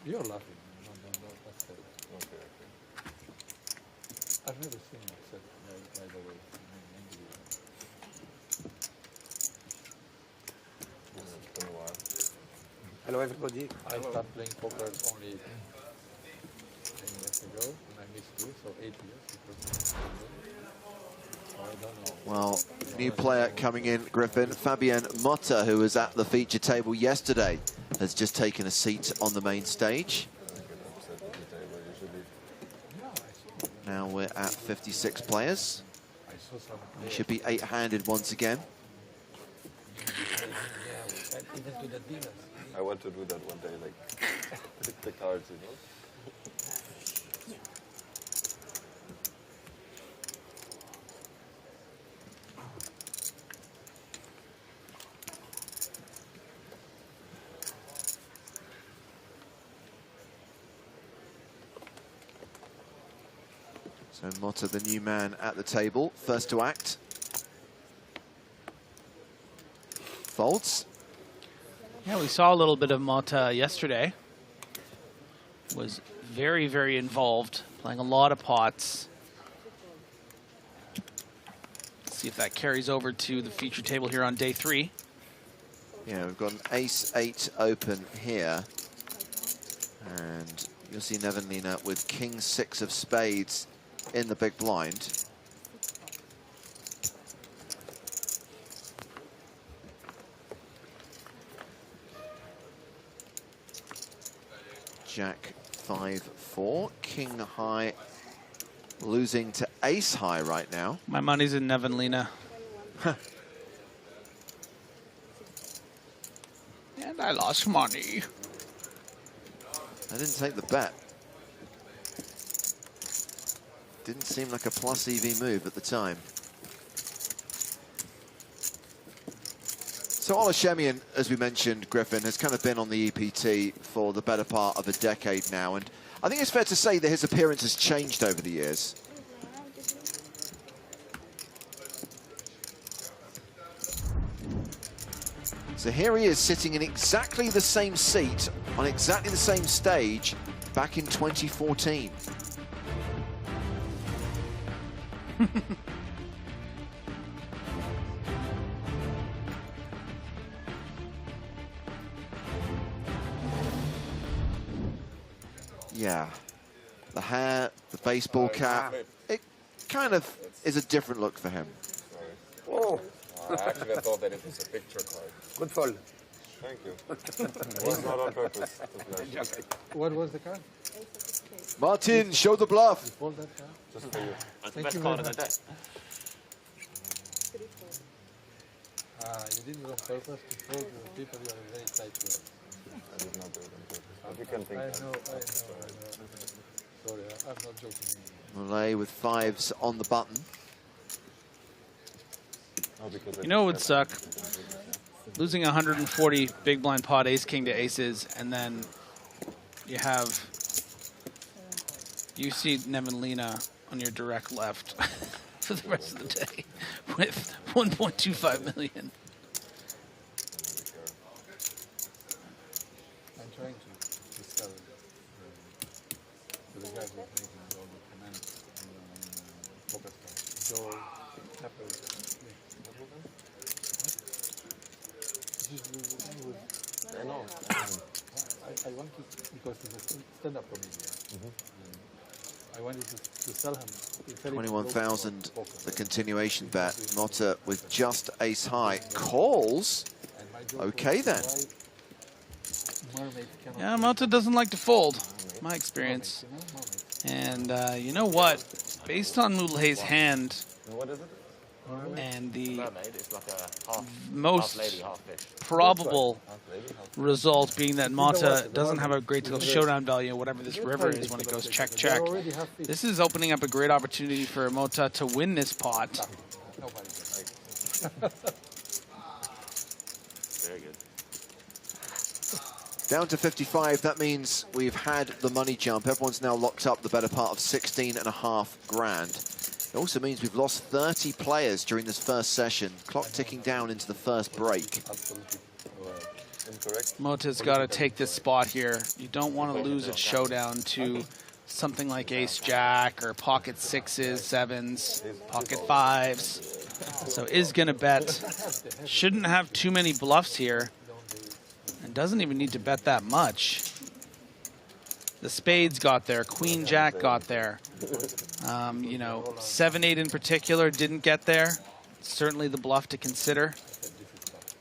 S16: You're laughing. That's it. I've never seen it said, by the way. Hello, everybody. I started playing poker only 10 years ago, and I missed you, so 8 years. So I don't know.
S6: Well, new player coming in, Griffin. Fabien Motta, who was at the feature table yesterday, has just taken a seat on the main stage. Now we're at 56 players. We should be 8-handed once again.
S8: I want to do that one day, like pick the cards, you know.
S6: So Motta, the new man at the table, first to act. Folds.
S9: Yeah, we saw a little bit of Motta yesterday. Was very, very involved, playing a lot of pots. Let's see if that carries over to the feature table here on day 3.
S6: Yeah, we've got an ace-8 open here. And you'll see Nevenlina with king-6 of spades in the big blind. Jack 5-4, king high, losing to ace high right now.
S9: My money's in Nevenlina. And I lost money.
S6: I didn't take the bet. Didn't seem like a plus EV move at the time. So Olashemian, as we mentioned, Griffin, has kind of been on the EPT for the better part of a decade now, and I think it's fair to say that his appearance has changed over the years. So here he is sitting in exactly the same seat on exactly the same stage back in 2014. Yeah, the hair, the baseball cap, it kind of is a different look for him.
S11: Oh, actually I thought that it was a picture card.
S5: Good fold.
S8: Thank you. It was not on purpose.
S16: What was the card?
S6: Martin, show the bluff.
S16: Fold that card?
S8: Just for you.
S13: That's the best card of the day.
S16: You did it on purpose to fold the people you are very tight with.
S8: I did not do it on purpose. But you can think
S16: I
S8: that.
S16: know. Sorry, I'm not joking.
S6: Malay with 5s on the button.
S8: No, because
S9: You know what would suck? Losing 140 big blind pot, ace king to aces, and then you see Nevenlina on your direct left for the rest of the day with 1.25 million.
S16: I'm trying to sell to the guys who are making all the comments on PokerStars. So,
S8: I know.
S16: I want to, because he's a stand-up comedian. I wanted to sell him.
S6: 21,000, the continuation bet. Motta with just ace high. Calls. Okay then.
S9: Yeah, Motta doesn't like to fold, my experience. And you know what? Based on Moulet's hand,
S8: What is it?
S9: and the
S13: Mermaid is like a half
S9: most
S13: lady, half fish.
S9: probable result being that Motta doesn't have a great deal of showdown value, whatever this river is when it goes check-check. This is opening up a great opportunity for Motta to win this pot.
S13: Very good.
S6: Down to 55, that means we've had the money jump. Everyone's now locked up the better part of 16.5 grand. It also means we've lost 30 players during this first session. Clock ticking down into the first break.
S8: Incorrect.
S9: Motta's got to take this spot here. You don't want to lose at showdown to something like ace-jack or pocket 6s, 7s, pocket 5s. So is going to bet. Shouldn't have too many bluffs here. And doesn't even need to bet that much. The spades got there, Queen Jack got there. You know, 7-8 in particular didn't get there. Certainly the bluff to consider.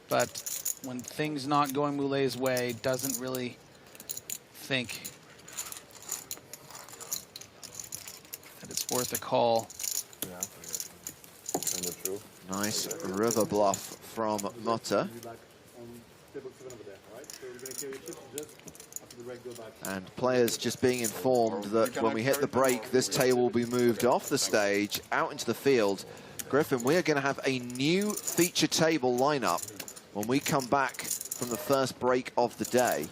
S9: But when things not going Moulet's way, doesn't really think that it's worth a call.
S6: Nice river bluff from Motta. And players just being informed that when we hit the break, this table will be moved off the stage, out into the field. Griffin, we are going to have a new feature table lineup when we come back from the first break of the day.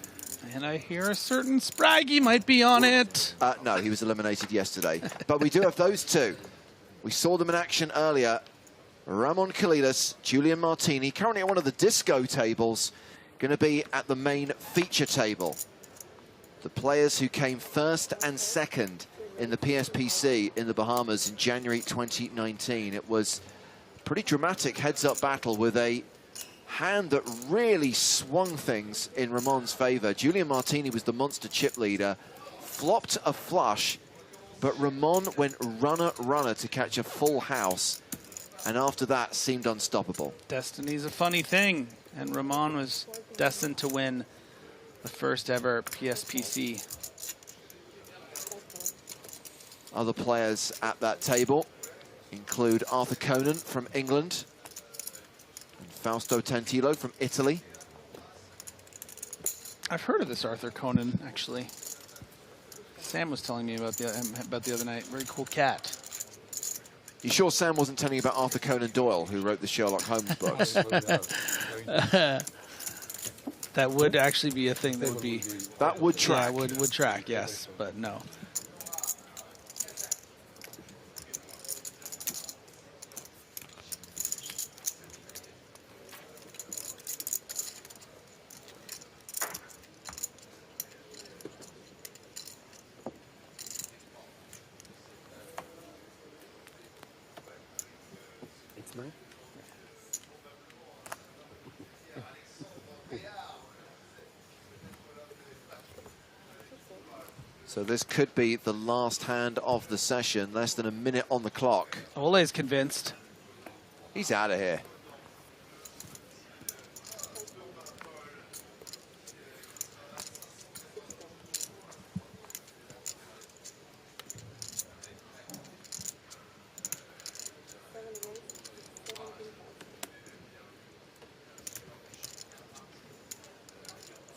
S9: And I hear a certain Spraggy might be on it.
S6: No, he was eliminated yesterday. But we do have those two. We saw them in action earlier. Ramon Kalidas, Julian Martini, currently at one of the disco tables, going to be at the main feature table. The players who came first and second in the PSPC in the Bahamas in January 2019. It was a pretty dramatic heads-up battle with a hand that really swung things in Ramon's favor. Julian Martini was the monster chip leader, flopped a flush, but Ramon went runner to catch a full house, and after that seemed unstoppable.
S9: Destiny's a funny thing, and Ramon was destined to win the first ever PSPC.
S6: Other players at that table include Arthur Conan from England and Fausto Tantillo from Italy.
S9: I've heard of this Arthur Conan, actually. Sam was telling me about the other night. Very cool cat.
S6: You sure Sam wasn't telling you about Arthur Conan Doyle, who wrote the Sherlock Holmes books?
S9: That would actually be a thing that would be...
S6: That would track.
S9: Yeah, would track, yes, but no.
S12: It's mine.
S6: So this could be the last hand of the session. Less than a minute on the clock.
S9: Ole's convinced.
S6: He's out of here.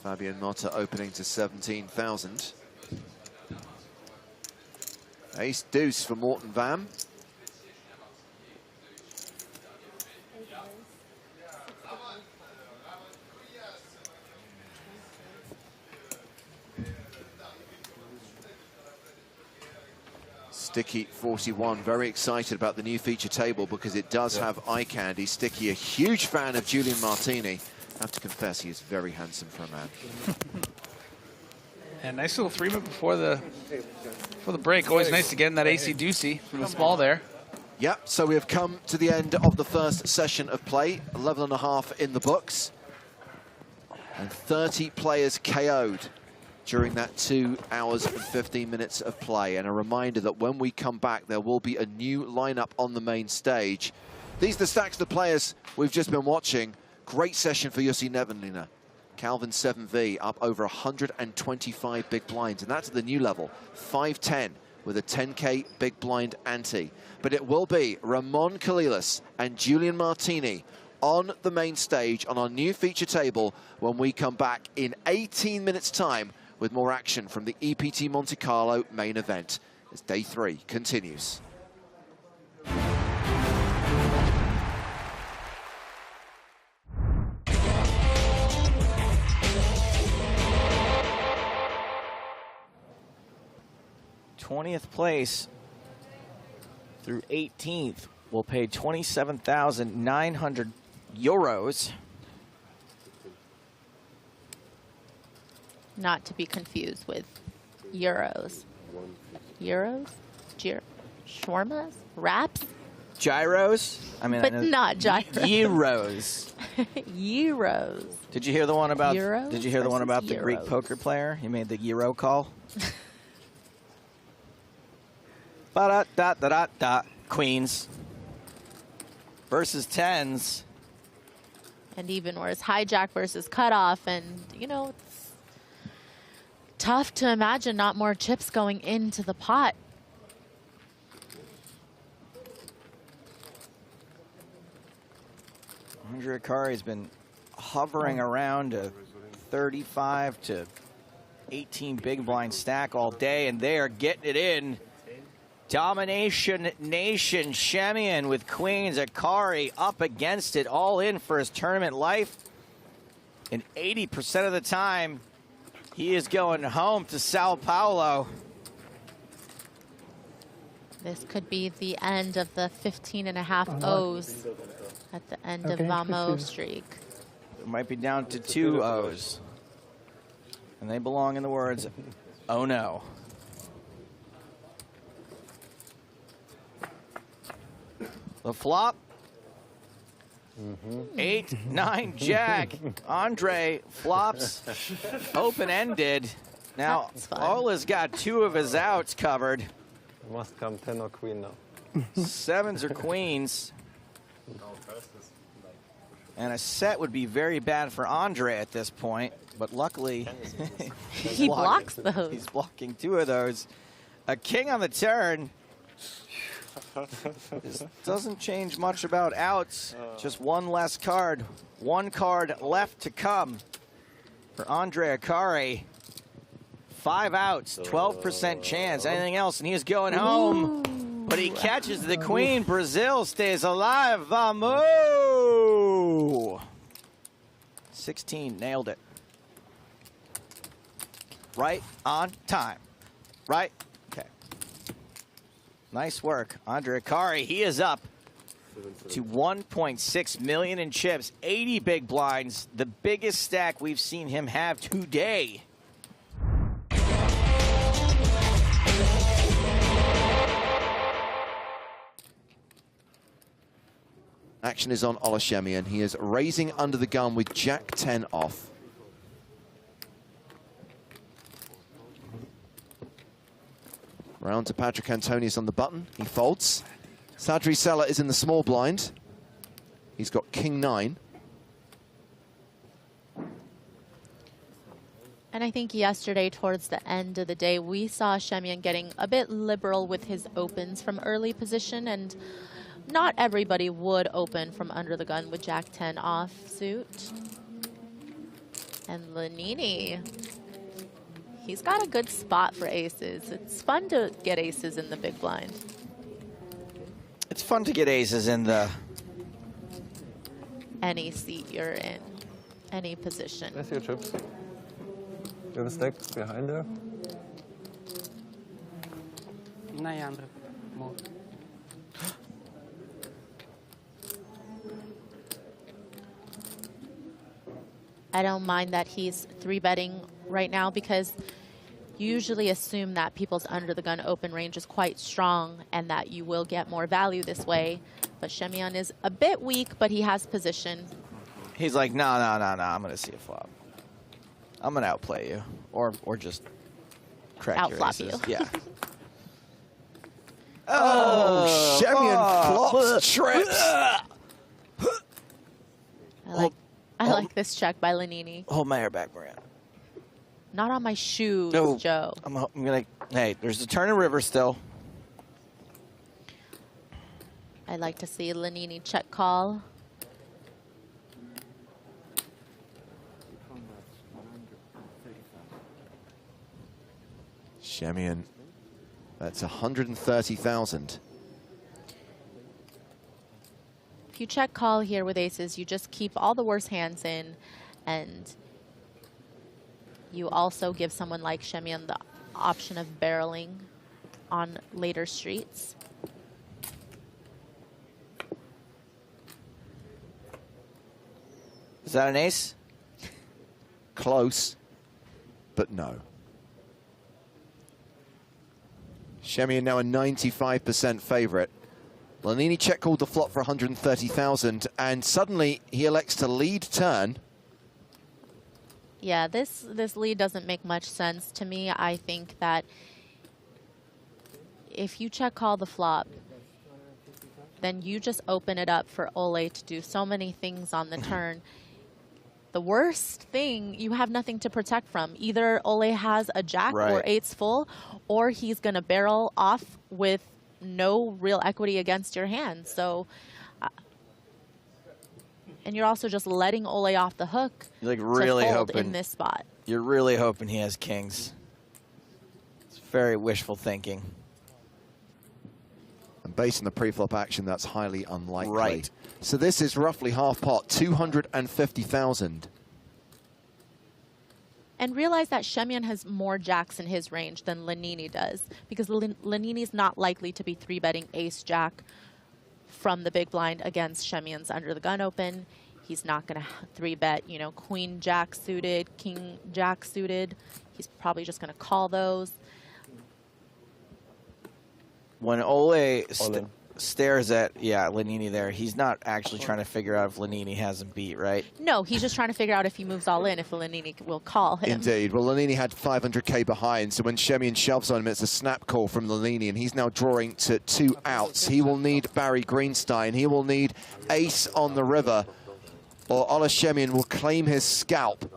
S6: Fabian Motta opening to 17,000. Ace deuce for Morten Vam. Sticky 41, very excited about the new feature table because it does have eye candy. Sticky, a huge fan of Julian Martini. I have to confess, he is very handsome for a man.
S9: And nice little 3-bet before the break. Always nice to get in that AC deucey from the small there.
S6: Yep, so we have come to the end of the first session of play. 11.5 in the books. And 30 players KO'd during that 2 hours and 15 minutes of play. And a reminder that when we come back, there will be a new lineup on the main stage. These are the stacks of the players we've just been watching. Great session for Jussi Nevenlina. Calvin 7V up over 125 big blinds, and that's at the new level, 510 with a 10K big blind ante. But it will be Ramon Kalidas and Julian Martini on the main stage on our new feature table when we come back in 18 minutes time with more action from the EPT Monte Carlo main event as day 3 continues.
S17: th place through 18th will pay 27,900 euros.
S15: Not to be confused with euros. Euros? Shawarmas? Wraps?
S17: Gyros? I mean,
S15: But not gyros.
S17: Euros.
S15: Euros.
S17: Did you hear the one about?
S15: Euros
S17: Did you hear the one about the
S15: versus
S17: Greek
S15: Euros.
S17: poker player? He made the Euro call. Ba-da-da-da-da-da. Queens versus tens.
S15: And even worse, hijack versus cutoff. And, you know, it's tough to imagine not more chips going into the pot.
S17: Andre Akari's been hovering around a 35 to 18 big blind stack all day, and they are getting it in. Domination Nation, Shemian with queens, Akari up against it, all in for his tournament life. And 80% of the time, he is going home to Sao Paulo.
S15: This could be the end of the 15.5 O's at the end of Vamo's streak.
S17: It might be down to 2 O's. And they belong in the words, oh no. The flop. 8-9 jack. Andre flops open-ended. Now, Ola's got 2 of his outs covered.
S2: Must come 10 or queen now.
S17: 7s or queens. And a set would be very bad for Andre at this point, but luckily
S15: he blocks those.
S17: He's blocking 2 of those. A king on the turn. This doesn't change much about outs. Just 1 less card. 1 card left to come for Andre Akari. 5 outs, 12% chance. Anything else, and he's going home. But he catches the queen. Brazil stays alive. Vamos! 16, nailed it. Right on time. Right? Okay. Nice work. Andre Akari, he is up to 1.6 million in chips. 80 big blinds. The biggest stack we've seen him have today.
S6: Action is on Olashemian. He is raising under the gun with Jack 10 off. Round to Patrick Antonius on the button. He folds. Sadri Sella is in the small blind. He's got King 9.
S15: And I think yesterday, towards the end of the day, we saw Shemian getting a bit liberal with his opens from early position, and not everybody would open from under the gun with Jack 10 off suit. And Lanini, he's got a good spot for aces. It's fun to get aces in the big blind.
S17: It's fun to get aces in the...
S15: Any seat you're in, any position.
S2: That's your chips. You have a stack behind there?
S15: I don't mind that he's 3-betting right now, because you usually assume that people's under the gun open range is quite strong and that you will get more value this way. But Shemian is a bit weak, but he has position.
S17: He's like, no, I'm going to see a flop. I'm going to outplay you. Or just crack your
S15: Outflop
S17: aces.
S15: you.
S17: Yeah.
S6: Oh, Shemian flops trips.
S15: I like this check by Lanini.
S17: Hold my hair back, Maria.
S15: Not on my shoes,
S17: No,
S15: Joe.
S17: I'm going to... Hey, there's the turn of river still.
S15: I'd like to see Lanini check call.
S6: Shemian, that's 130,000.
S15: If you check call here with aces, you just keep all the worst hands in, and you also give someone like Shemian the option of barreling on later streets.
S17: Is that an ace?
S6: Close, but no. Shemian now a 95% favorite. Lanini check called the flop for 130,000, and suddenly he elects to lead turn.
S15: Yeah, this lead doesn't make much sense to me. I think that if you check call the flop, then you just open it up for Ole to do so many things on the turn. The worst thing, you have nothing to protect from. Either Ole has a jack or eights full, or he's going to barrel off with no real equity against your hand. So, and you're also just letting Ole off the hook.
S17: You're like really
S15: to fold
S17: hoping
S15: in this spot.
S17: You're really hoping he has kings. It's very wishful thinking.
S6: And based on the pre-flop action, that's highly unlikely.
S17: Right.
S6: So this is roughly half pot, 250,000.
S15: And realize that Shemyan has more jacks in his range than Lanini does, because Lanini's not likely to be 3-betting ace-jack from the big blind against Shemyan's under the gun open. He's not going to 3-bet, you know, queen-jack suited, king-jack suited. He's probably just going to call those.
S17: When Ole stares at, Lanini there, he's not actually trying to figure out if Lanini has him beat, right?
S15: No, he's just trying to figure out if he moves all in, if Lanini will call him.
S6: Indeed. Well, Lanini had 500k behind, so when Shemyan shoves on him, it's a snap call from Lanini, and he's now drawing to 2 outs. He will need Barry Greenstein. He will need ace on the river, or Ole Shemyan will claim his scalp.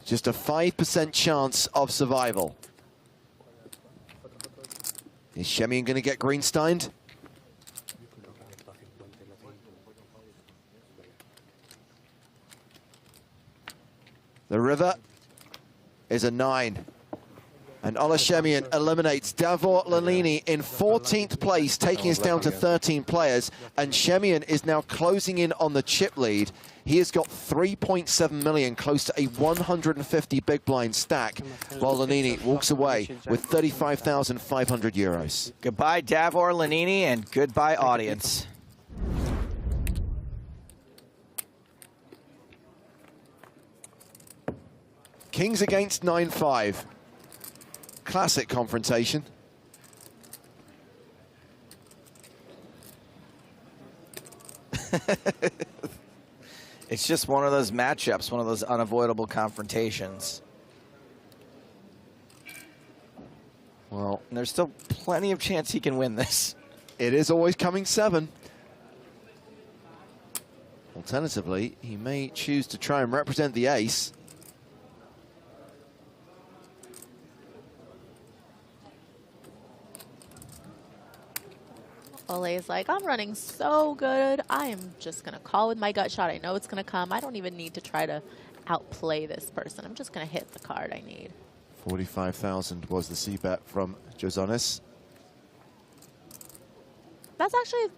S6: Just a 5% chance of survival. Is Shemyan going to get Greensteined? The river is a 9. And Ole Shemyan eliminates Davor Lanini in 14th place, taking us down to 13 players. And Shemyan is now closing in on the chip lead. He has got 3.7 million, close to a 150 big blind stack, while Lanini walks away with 35,500 euros.
S17: Goodbye, Davor Lanini, and goodbye, audience.
S6: Kings against 9-5. Classic confrontation.
S17: It's just one of those matchups, one of those unavoidable confrontations.
S6: Well,
S17: and there's still plenty of chance he can win this.
S6: It is always coming 7. Alternatively, he may choose to try and represent the ace.
S15: Ole's like, I'm running so good. I am just going to call with my gut shot. I know it's going to come. I don't even need to try to outplay this person. I'm just going to hit the card I need.
S6: 45,000 was the c-bet from Jozonis.
S15: That's actually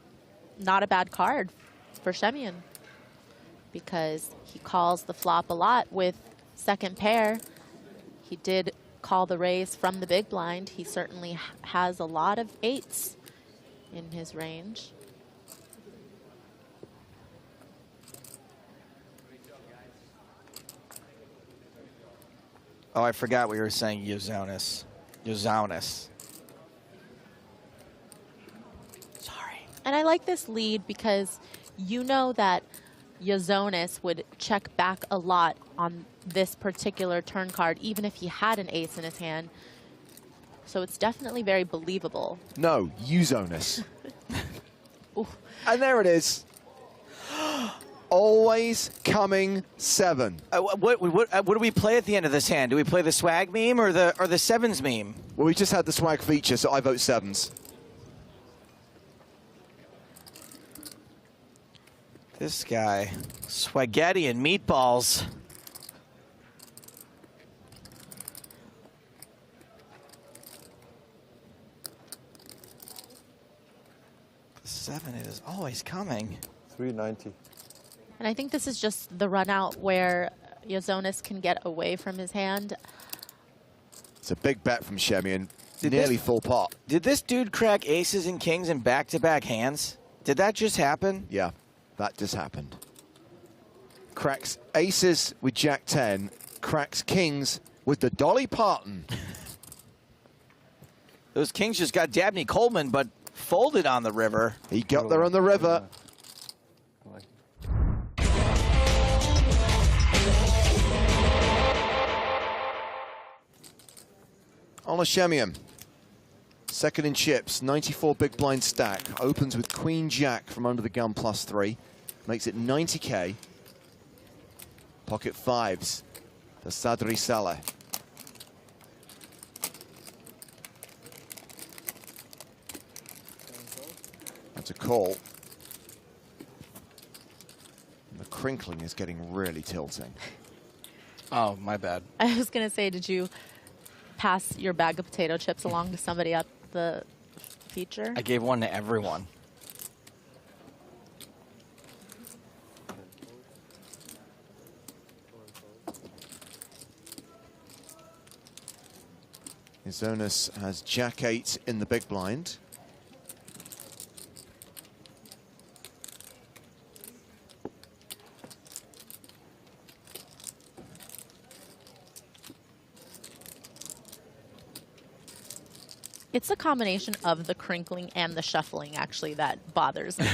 S15: not a bad card for Shemyan, because he calls the flop a lot with second pair. He did call the raise from the big blind. He certainly has a lot of 8s in his range.
S17: Oh, I forgot we were saying Jozonis. Jozonis.
S15: Sorry. And I like this lead because you know that Jozonis would check back a lot on this particular turn card, even if he had an ace in his hand. So it's definitely very believable.
S6: No, Jozonis. And there it is. Always coming 7.
S17: What do we play at the end of this hand? Do we play the swag meme or the sevens meme?
S6: Well, we just had the swag feature, so I vote 7s.
S17: This guy, spaghetti and meatballs. The 7 is always coming.
S8: 390.
S15: And I think this is just the run out where Jozonis can get away from his hand.
S6: It's a big bet from Shemyan. Nearly full pot.
S17: Did this dude crack aces and kings in back-to-back hands? Did that just happen?
S6: Yeah, that just happened. Cracks aces with Jack 10, cracks kings with the Dolly Parton.
S17: Those kings just got Dabney Coleman, but folded on the river.
S6: He got there on the river. Ola Shemian, second in chips, 94 big blind stack. Opens with Queen Jack from under the gun +3. Makes it 90K. Pocket fives for Sadri Saleh. That's a call. And the crinkling is getting really tilting.
S17: Oh, my bad.
S15: I was going to say, did you pass your bag of potato chips along to somebody at the feature?
S17: I gave one to everyone.
S6: Izonas has Jack-8 in the big blind.
S15: It's a combination of the crinkling and the shuffling, actually, that bothers me.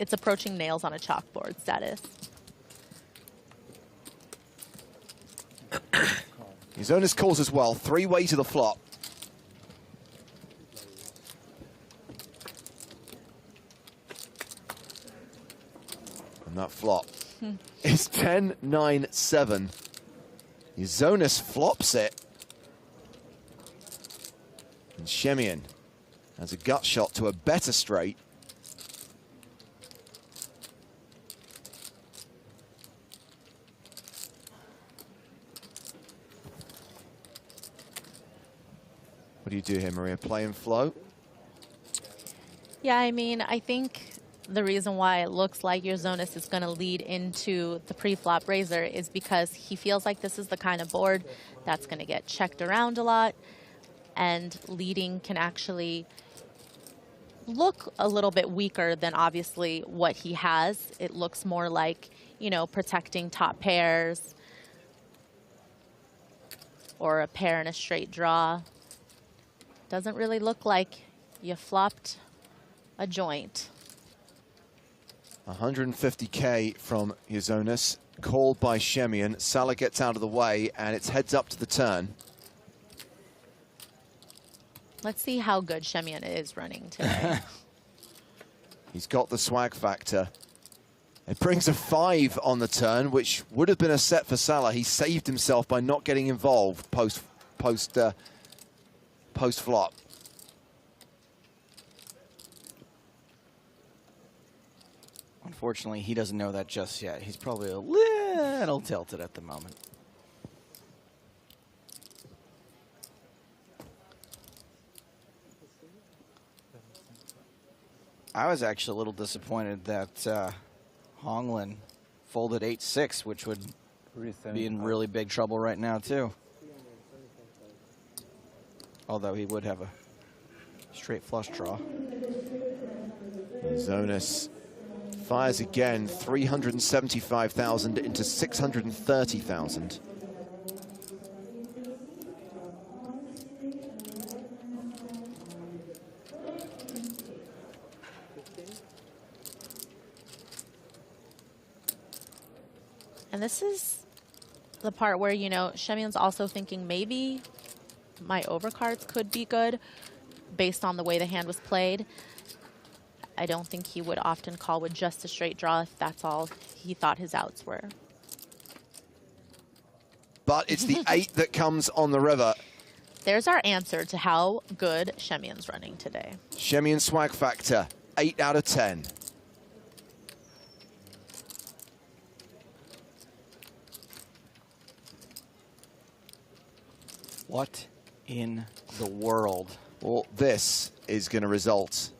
S15: It's approaching nails on a chalkboard status.
S6: Izonas calls as well, three-way to the flop. And that flop is 10-9-7. Izonas flops it. And Shemian has a gut shot to a better straight. What do you do here, Maria? Play and flow?
S15: Yeah, I mean, I think the reason why it looks like your Izonas is going to lead into the pre-flop raiser is because he feels like this is the kind of board that's going to get checked around a lot, and leading can actually look a little bit weaker than obviously what he has. It looks more like, you know, protecting top pairs or a pair and a straight draw. Doesn't really look like you flopped a joint.
S6: 150K from Izonas, called by Shemian. Salah gets out of the way, and it's heads up to the turn.
S15: Let's see how good Shemian is running today.
S6: He's got the swag factor. It brings a 5 on the turn, which would have been a set for Salah. He saved himself by not getting involved post-flop.
S17: Unfortunately, he doesn't know that just yet. He's probably a little tilted at the moment. I was actually a little disappointed that Honglin folded 8-6, which would be in really big trouble right now, too. Although he would have a straight flush draw.
S6: Izonas fires again, 375,000 into 630,000.
S15: And this is the part where, you know, Shemian's also thinking maybe my overcards could be good based on the way the hand was played. I don't think he would often call with just a straight draw if that's all he thought his outs were.
S6: But it's the 8 that comes on the river.
S15: There's our answer to how good Shemian's running today.
S6: Shemian swag factor, 8 out of 10.
S17: What in the world?
S6: Well, this is going to result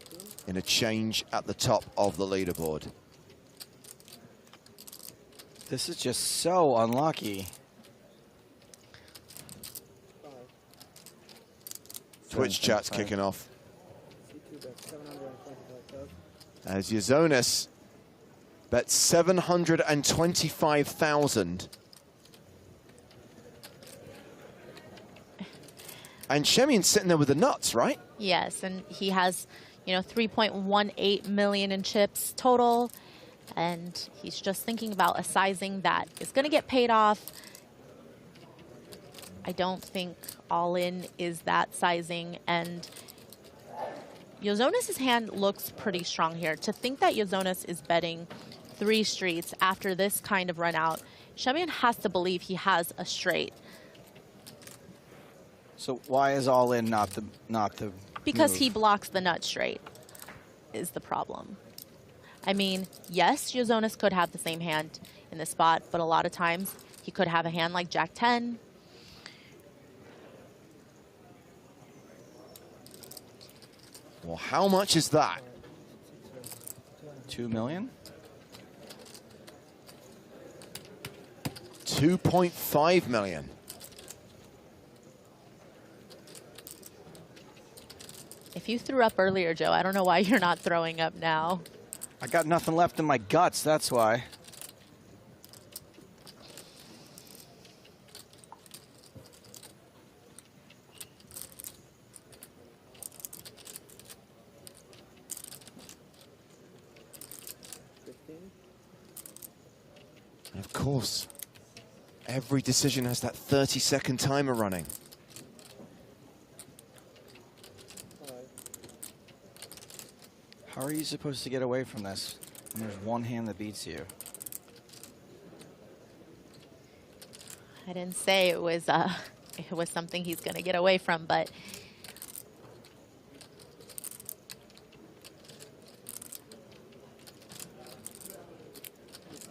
S6: in a change at the top of the leaderboard.
S17: This is just so unlucky.
S6: Twitch chat's kicking off. As Izonas bets 725,000. And Shemian's sitting there with the nuts, right?
S15: Yes, and he has, you know, 3.18 million in chips total, and he's just thinking about a sizing that is going to get paid off. I don't think all in is that sizing, and Yozonas' hand looks pretty strong here. To think that Yozonas is betting 3 streets after this kind of run out, Shemian has to believe he has a straight.
S17: So why is all in not the
S15: Because
S17: move?
S15: he blocks the nut straight is the problem. I mean, yes, Yozonas could have the same hand in this spot, but a lot of times he could have a hand like Jack 10.
S6: Well, how much is that?
S17: 2 million?
S6: 2.5 million.
S15: If you threw up earlier, Joe, I don't know why you're not throwing up now.
S17: I got nothing left in my guts, that's why.
S6: And of course, every decision has that 30-second timer running.
S17: How are you supposed to get away from this when there's one hand that beats you?
S15: I didn't say it was something he's going to get away from, but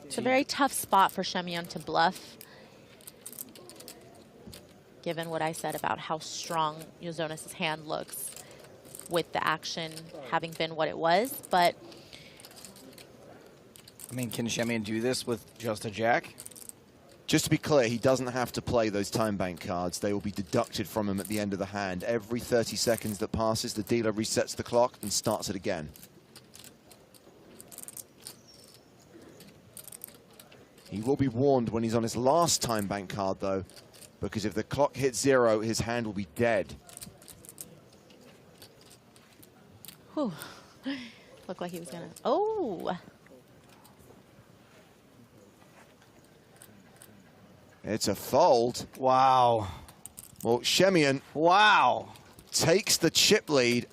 S15: it's a very tough spot for Shemian to bluff, given what I said about how strong Yozonas' hand looks with the action having been what it was. But
S17: I mean, can Shemian do this with just a jack?
S6: Just to be clear, he doesn't have to play those time bank cards. They will be deducted from him at the end of the hand. Every 30 seconds that passes, the dealer resets the clock and starts it again. He will be warned when he's on his last time bank card, though, because if the clock hits 0, his hand will be dead.
S15: whew, looked like he was going to. Oh!
S6: It's a fold.
S17: Wow.
S6: Well, Shemian.
S17: Wow.
S6: Takes the chip lead.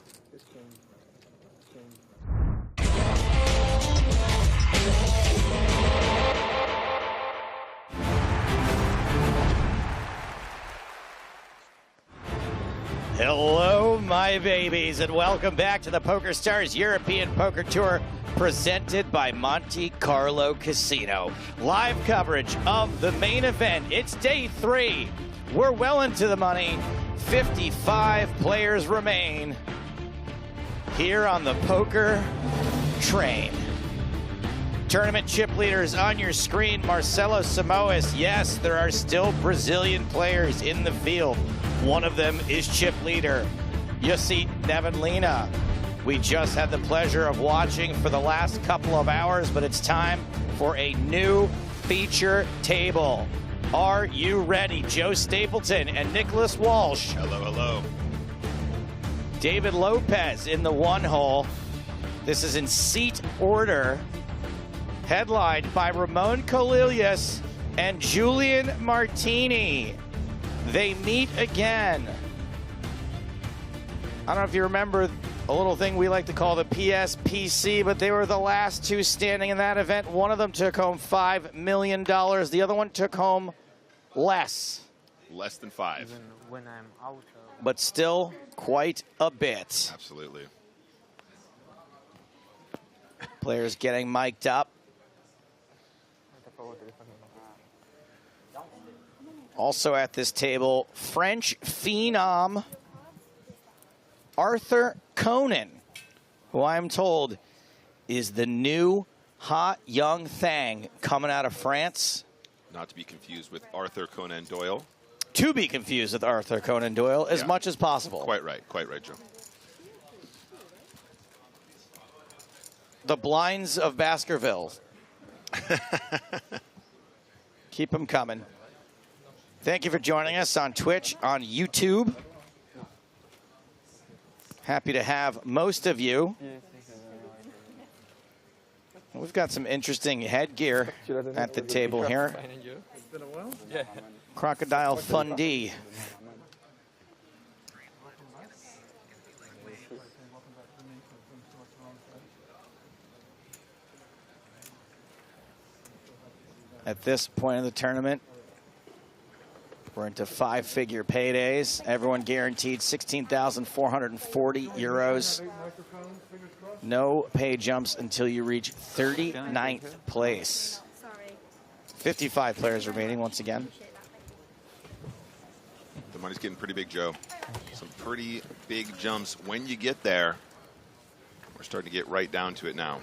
S10: Hello, my babies, and welcome back to the PokerStars European Poker Tour, presented by Monte Carlo Casino. Live coverage of the main event. It's day 3. We're well into the money. 55 players remain here on the poker train. Tournament chip leaders on your screen. Marcelo Samoas. Yes, there are still Brazilian players in the field. One of them is chip leader Jussi Nevanlina. We just had the pleasure of watching for the last couple of hours, but it's time for a new feature table. Are you ready? Joe Stapleton and Nicholas Walsh.
S18: Hello, hello.
S10: David Lopez in the 1 hole. This is in seat order, headlined by Ramon Colilius and Julian Martini. They meet again. I don't know if you remember a little thing we like to call the PSPC, but they were the last two standing in that event. One of them took home $5 million. The other one took home less.
S18: Less than 5.
S19: Even when I'm out.
S10: But still quite a bit.
S18: Absolutely.
S10: Players getting mic'd up. Also at this table, French phenom Arthur Conan, who I'm told is the new hot young thing coming out of France.
S18: Not to be confused with Arthur Conan Doyle.
S10: To be confused with Arthur Conan Doyle as much as possible.
S18: Quite right, Joe.
S10: The blinds of Baskerville. Keep them coming. Thank you for joining us on Twitch, on YouTube.
S17: Happy to have most of you. We've got some interesting headgear at the table here.
S16: It's been a while. Yeah.
S17: Crocodile Fundee. At this point in the tournament, we're into 5-figure paydays. Everyone guaranteed 16,440 euros. No pay jumps until you reach 39th place. 55 players remaining once again.
S18: The money's getting pretty big, Joe. Some pretty big jumps when you get there. We're starting to get right down to it now.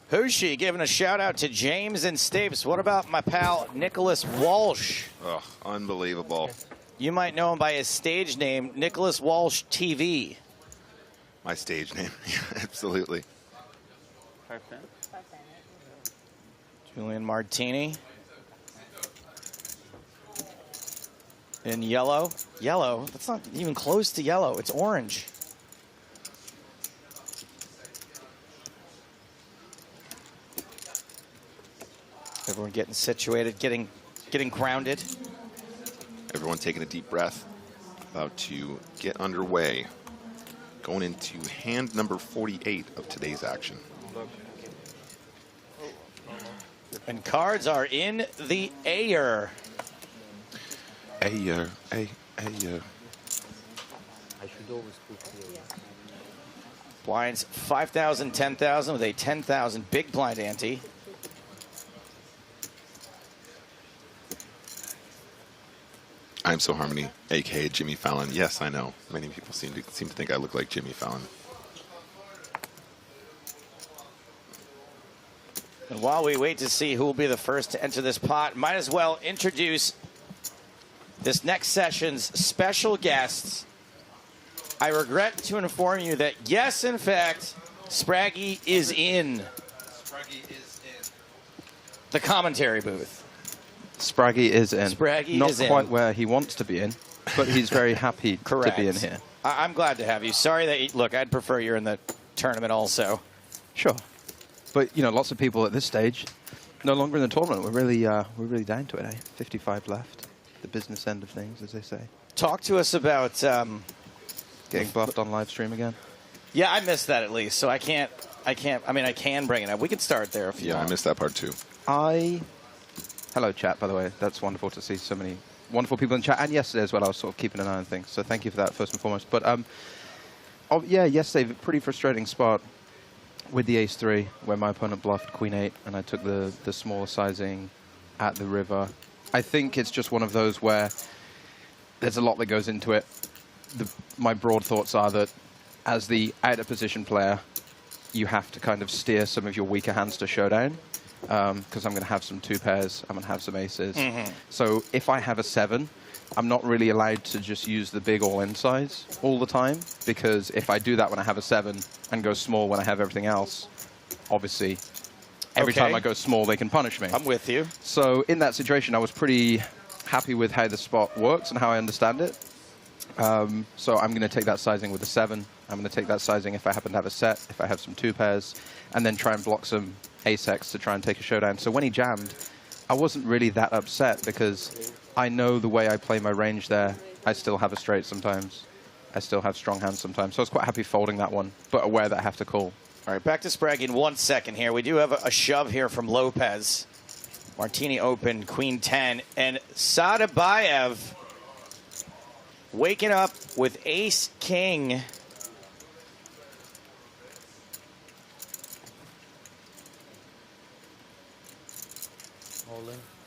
S17: Hushi giving a shout out to James and Stapes. What about my pal Nicholas Walsh?
S18: Oh, unbelievable.
S17: You might know him by his stage name, Nicholas Walsh TV.
S18: My stage name, absolutely.
S17: Julian Martini. In yellow. Yellow? That's not even close to yellow. It's orange. Everyone getting situated, getting grounded.
S18: Everyone taking a deep breath. About to get underway. Going into hand number 48 of today's action.
S17: And cards are in the air.
S18: Ayer.
S16: I should always put here.
S17: Blinds 5,000, 10,000 with a 10,000 big blind ante.
S18: I'm So Harmony, a.k.a. Jimmy Fallon. Yes, I know. Many people seem to think I look like Jimmy Fallon.
S17: And while we wait to see who will be the first to enter this pot, might as well introduce this next session's special guests. I regret to inform you that, yes, in fact, Spraggy is in the commentary booth.
S2: Spraggy is in.
S17: Spraggy
S2: Not
S17: is in.
S2: quite where he wants to be in, but he's very happy
S17: Correct.
S2: to be in here.
S17: I'm glad to have you. Sorry that look, I'd prefer you're in the tournament also.
S2: Sure. But, you know, lots of people at this stage no longer in the tournament. We're really down to it, eh? 55 left. The business end of things, as they say.
S17: Talk to us about
S2: getting bluffed on live stream again.
S17: Yeah, I missed that at least, so I can't. I mean, I can bring it up. We can start there if you want.
S18: I missed that part too.
S2: Hello, chat, by the way. That's wonderful to see so many wonderful people in chat. And yesterday as well, I was sort of keeping an eye on things. So thank you for that, first and foremost. But, yeah, yesterday, pretty frustrating spot with the ace-3, where my opponent bluffed queen-8, and I took the smaller sizing at the river. I think it's just one of those where there's a lot that goes into it. My broad thoughts are that as the out-of-position player, you have to kind of steer some of your weaker hands to showdown. Because I'm going to have some 2 pairs, I'm going to have some aces.
S17: Mm-hmm.
S2: So if I have a 7, I'm not really allowed to just use the big all-in size all the time, because if I do that when I have a 7 and go small when I have everything else, obviously every time I go small, they can punish me.
S17: I'm with you.
S2: So in that situation, I was pretty happy with how the spot works and how I understand it. So I'm going to take that sizing with a 7. I'm going to take that sizing if I happen to have a set, if I have some 2 pairs, and then try and block some ace-x to try and take a showdown. So when he jammed, I wasn't really that upset because I know the way I play my range there. I still have a straight sometimes. I still have strong hands sometimes. So I was quite happy folding that one, but aware that I have to call.
S17: All right, back to Spraggy in 1 second here. We do have a shove here from Lopez. Martini open, queen 10, and Sadabayev waking up with ace-king.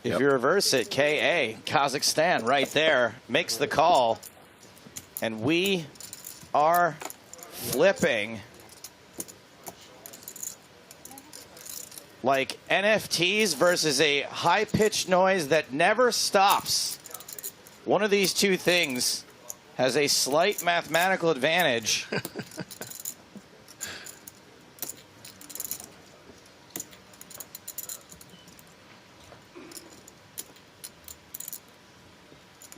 S17: If you reverse it, KA, Kazakhstan, right there, makes the call. And we are flipping like NFTs versus a high-pitched noise that never stops. One of these two things has a slight mathematical advantage.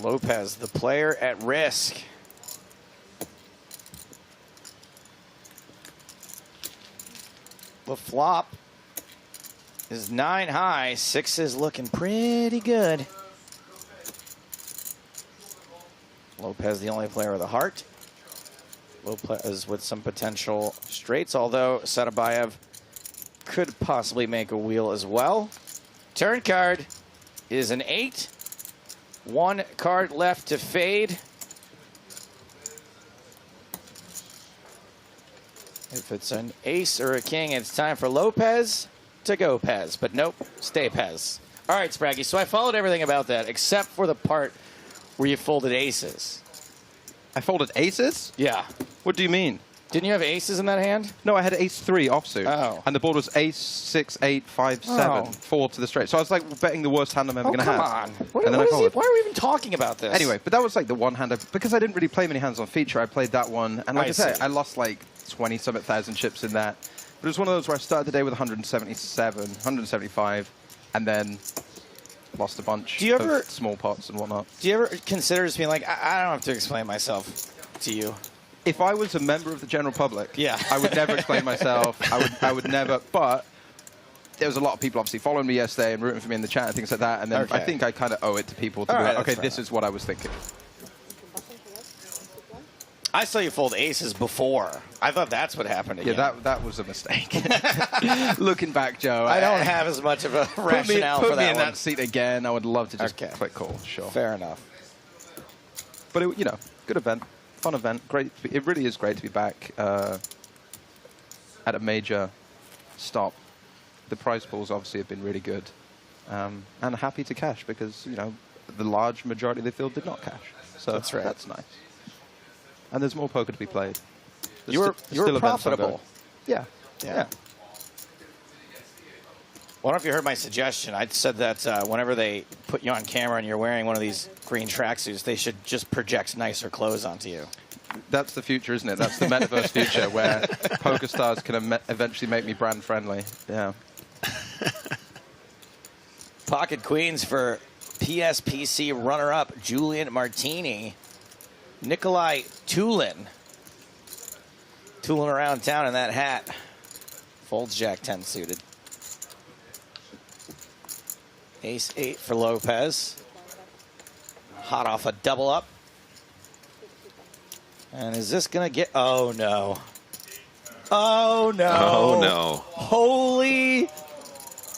S17: Lopez, the player at risk. The flop is 9 high. 6 is looking pretty good. Lopez, the only player with a heart. Lopez with some potential straights, although Sadabayev could possibly make a wheel as well. Turn card is an 8. 1 card left to fade. If it's an ace or a king, it's time for Lopez to go Pez. But nope, stay Pez. All right, Spraggy, so I followed everything about that except for the part where you folded aces.
S2: I folded aces?
S17: Yeah.
S2: What do you mean?
S17: Didn't you have aces in that hand?
S2: No, I had ace-3 offsuit.
S17: Oh.
S2: And the board was ace-6, 8, 5, 7, 4 to the straight. So I was like betting the worst hand I'm ever going to have.
S17: Come on. Why
S2: And then
S17: why are we even talking about this?
S2: Anyway, but that was like the one hand. Because I didn't really play many hands on feature, I played that one. And like I said, I lost like 20-something thousand chips in that. But it was one of those where I started the day with 177, 175, and then lost a bunch of small pots and whatnot.
S17: Do you ever consider just being like, I don't have to explain myself to you?
S2: If I was a member of the general public,
S17: yeah,
S2: I would never explain myself. I would never. But there was a lot of people obviously following me yesterday and rooting for me in the chat and things like that. And then I think I kind of owe it to people to be like, okay, this is what I was thinking.
S17: I saw you fold aces before. I thought that's what happened again.
S2: Yeah, that was a mistake. Looking back, Joe,
S17: I don't have as much of a rationale for that.
S2: Put me in that seat again. I would love to just click call. Sure.
S17: Fair enough.
S2: But it, good event. Fun event. Great. It really is great to be back at a major stop. The prize pools obviously have been really good, and happy to cash because the large majority of the field did not cash. So
S17: that's right.
S2: That's nice. And there's more poker to be played.
S17: You were profitable.
S2: Yeah.
S17: I don't know if you heard my suggestion. I said that whenever they put you on camera and you're wearing one of these green tracksuits, they should just project nicer clothes onto you.
S2: That's the future, isn't it? That's the metaverse future where PokerStars can eventually make me brand friendly. Yeah.
S17: Pocket queens for PSPC runner-up Julian Martini. Nikolai Tulin. Tooling around town in that hat. Folds Jack 10 suited. Ace 8 for Lopez. Hot off a double up. And is this going to get... Oh, no. Oh, no.
S18: Oh, no.
S17: Holy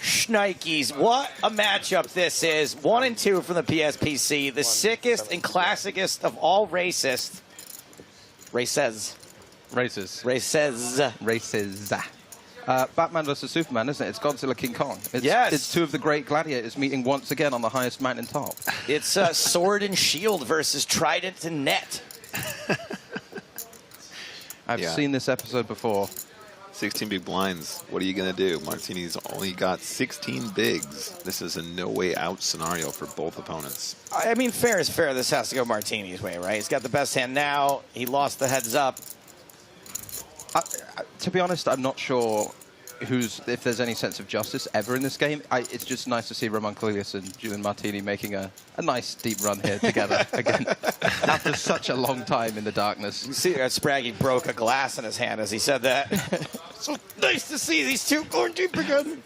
S17: shnikes. What a matchup this is. 1 and 2 from the PSPC. The sickest and classicest of all races.
S2: Races. Batman versus Superman, isn't it? It's Godzilla King Kong. It's two of the great gladiators meeting once again on the highest mountain top.
S17: It's Sword and Shield versus Trident and Net.
S2: I've seen this episode before.
S18: 16 big blinds. What are you going to do? Martini's only got 16 bigs. This is a no way out scenario for both opponents.
S17: I mean, fair is fair. This has to go Martini's way, right? He's got the best hand now. He lost the heads up.
S2: To be honest, I'm not sure if there's any sense of justice ever in this game. It's just nice to see Ramon and Julian Martini making a nice deep run here together again after such a long time in the darkness.
S17: You see, Spraggy broke a glass in his hand as he said that. So nice to see these two going deep again.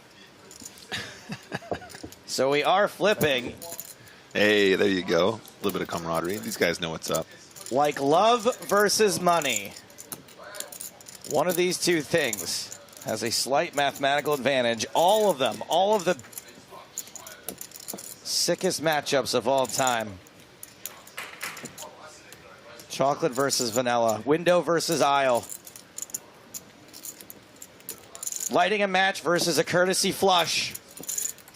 S17: So we are flipping.
S18: Hey, there you go. A little bit of camaraderie. These guys know what's up.
S17: Like love versus money. One of these two things has a slight mathematical advantage. All of them, all of the sickest matchups of all time. Chocolate versus vanilla. Window versus aisle. Lighting a match versus a courtesy flush.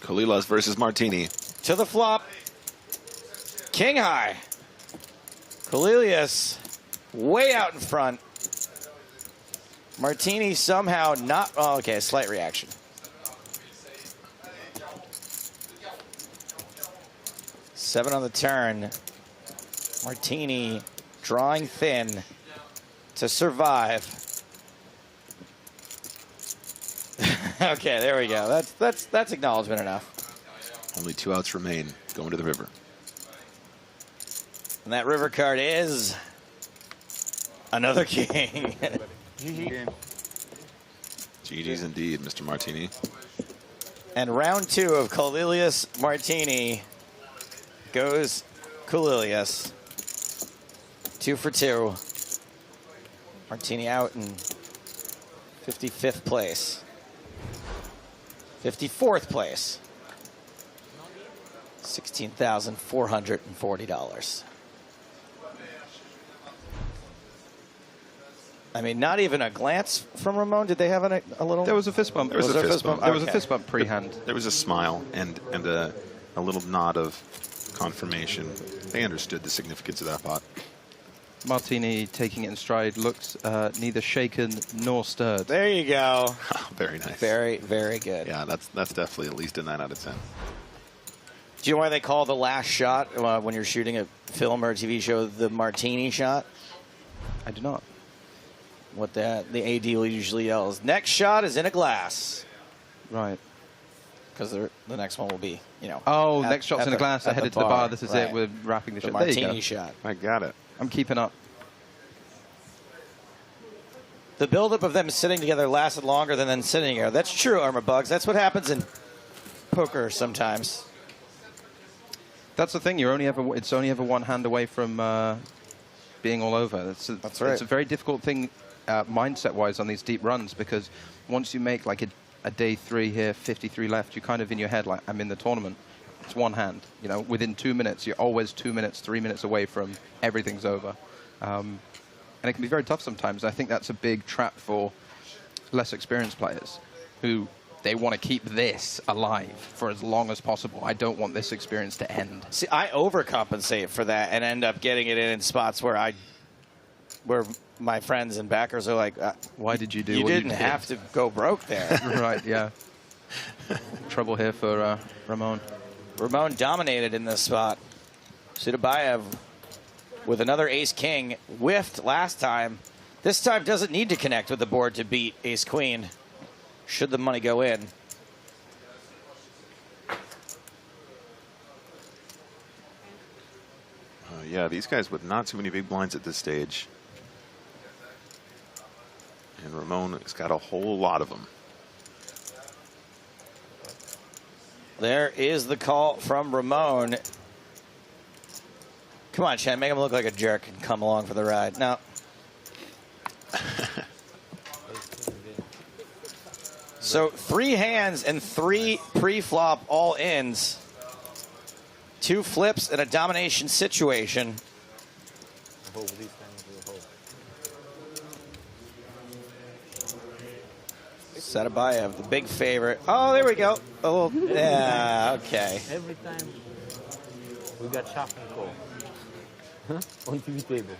S18: Kalilas versus Martini.
S17: To the flop. King high. Kalilius way out in front. Martini somehow not... Oh, okay, a slight reaction. Seven on the turn. Martini drawing thin to survive. Okay, there we go. That's acknowledgement enough.
S18: Only 2 outs remain. Going to the river.
S17: And that river card is another king.
S18: GG. GG's indeed, Mr. Martini.
S17: And round 2 of Kalilius Martini goes Kalilius. 2 for 2. Martini out in 55th place. 54th place. $16,440. I mean, not even a glance from Ramon. Did they have a little?
S2: There was a fist bump.
S18: There was a fist bump.
S2: There was a fist bump pre-hand.
S18: There was a smile and a little nod of confirmation. They understood the significance of that pot.
S2: Martini taking it in stride, looks neither shaken nor stirred.
S17: There you go.
S18: Very nice.
S17: Very, very good.
S18: Yeah, that's definitely at least a 9 out of 10.
S17: Do you know why they call the last shot when you're shooting a film or a TV show the Martini shot?
S2: I do not.
S17: What the AD usually yells, next shot is in a glass.
S2: Right.
S17: Because the next one will be, you know.
S2: Oh, next shot's in a glass. I headed to the bar. This is
S17: right.
S2: it. We're wrapping the shot.
S17: Martini shot.
S18: I got it.
S2: I'm keeping up.
S17: The buildup of them sitting together lasted longer than them sitting here. That's true, Armor Bugs. That's what happens in poker sometimes.
S2: That's the thing. It's only ever one hand away from being all over. That's right. It's a very difficult thing mindset-wise on these deep runs, because once you make like a day 3 here, 53 left, you're kind of in your head like, I'm in the tournament. It's one hand. You know, within 2 minutes, you're always 2 minutes, 3 minutes away from everything's over. And it can be very tough sometimes. I think that's a big trap for less experienced players who they want to keep this alive for as long as possible. I don't want this experience to end.
S17: See, I overcompensate for that and end up getting it in spots where my friends and backers are like,
S2: why did you do
S17: you
S2: what
S17: didn't
S2: you did?
S17: have to go broke there.
S2: Right, yeah. Trouble here for Ramon.
S17: Ramon dominated in this spot. Sudabayev with another ace-king. Whiffed last time. This time doesn't need to connect with the board to beat ace-queen, should the money go in.
S18: Yeah, these guys with not too many big blinds at this stage. And Ramon has got a whole lot of them.
S17: There is the call from Ramon. Come on, Chen, make him look like a jerk and come along for the ride. No. So 3 hands and 3 pre-flop all-ins. 2 flips and a domination situation. Sadabayev, the big favorite. Oh, there we go. A little, yeah, okay.
S14: Every time we got shot and call. On TV table.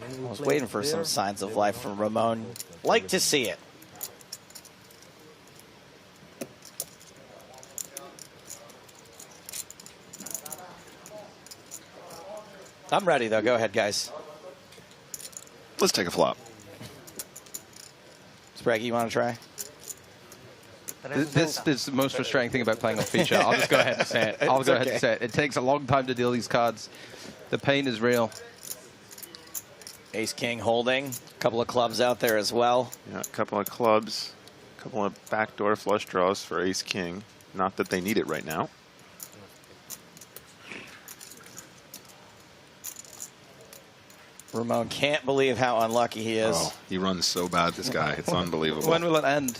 S17: I was waiting for some signs of life from Ramon. Like to see it. I'm ready, though. Go ahead, guys.
S18: Let's take a flop.
S17: Spraggy, you want to try?
S2: This is the most frustrating thing about playing on feature. I'll just go ahead and say it. I'll go ahead and say it. It takes a long time to deal these cards. The pain is real.
S17: Ace-king holding. A couple of clubs out there as well.
S18: Yeah, a couple of clubs. A couple of backdoor flush draws for ace-king. Not that they need it right now.
S17: Ramon can't believe how unlucky he is.
S18: Oh, he runs so bad, this guy. It's unbelievable.
S2: When will it end?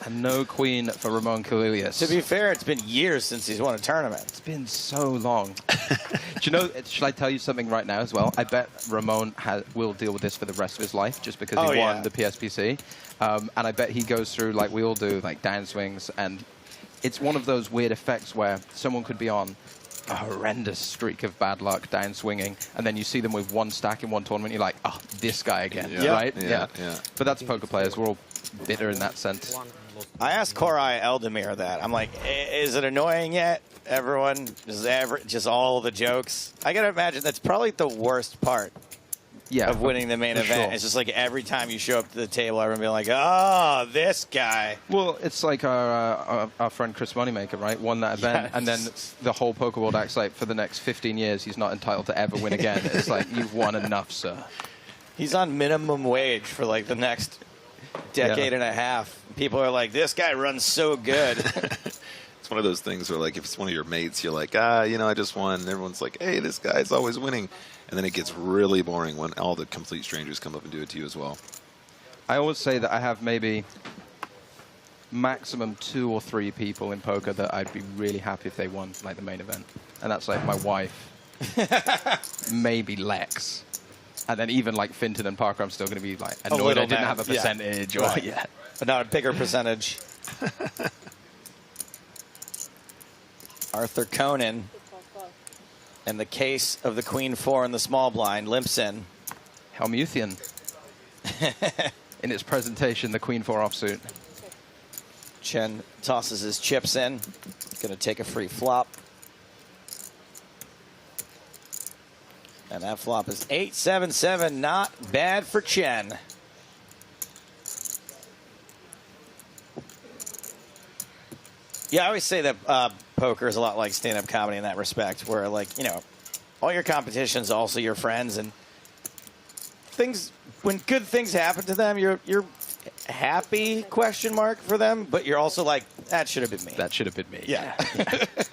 S2: And no queen for Ramon Kalilius.
S17: To be fair, it's been years since he's won a tournament.
S2: It's been so long. Do you know, should I tell you something right now as well? I bet Ramon will deal with this for the rest of his life just because he won the PSPC. And I bet he goes through, like we all do, like downswings. And it's one of those weird effects where someone could be on a horrendous streak of bad luck down swinging, and then you see them with 1 stack in one tournament, you're like, oh, this guy again, right? Yeah. But that's poker players. We're all bitter in that sense.
S17: I asked Korai Eldemir that. I'm like, is it annoying yet? Everyone, just all the jokes. I gotta imagine that's probably the worst part of winning the main event.
S2: Sure.
S17: It's just like every time you show up to the table, everyone be like, oh, this guy.
S2: Well, it's like our friend Chris Moneymaker, right? Won that event, and then the whole poker world acts like for the next 15 years he's not entitled to ever win again. It's like, you've won enough, sir.
S17: He's on minimum wage for like the next decade and a half. People are like, this guy runs so good.
S18: It's one of those things where, like, if it's one of your mates, you're like, you know, I just won. And everyone's like, hey, this guy's always winning. And then it gets really boring when all the complete strangers come up and do it to you as well.
S2: I always say that I have maybe maximum 2 or 3 people in poker that I'd be really happy if they won, like the main event. And that's like my wife, maybe Lex. And then even like Finton and Parker, I'm still going to be like annoyed I didn't have a percentage.
S17: Yeah. Right.
S2: Yeah.
S17: But not a bigger percentage. Arthur Conan, in the case of the Queen 4 in the small blind, limps in.
S2: Helmuthian. In its presentation, the Queen 4 offsuit.
S17: Chen tosses his chips in. Going to take a free flop. And that flop is 8-7-7. Not bad for Chen. Yeah, I always say that poker is a lot like stand-up comedy in that respect, where, like, you know, all your competition's also your friends, and things, when good things happen to them, you're happy, question mark, for them, but you're also like, that should have been me.
S2: That should have been me.
S17: Yeah.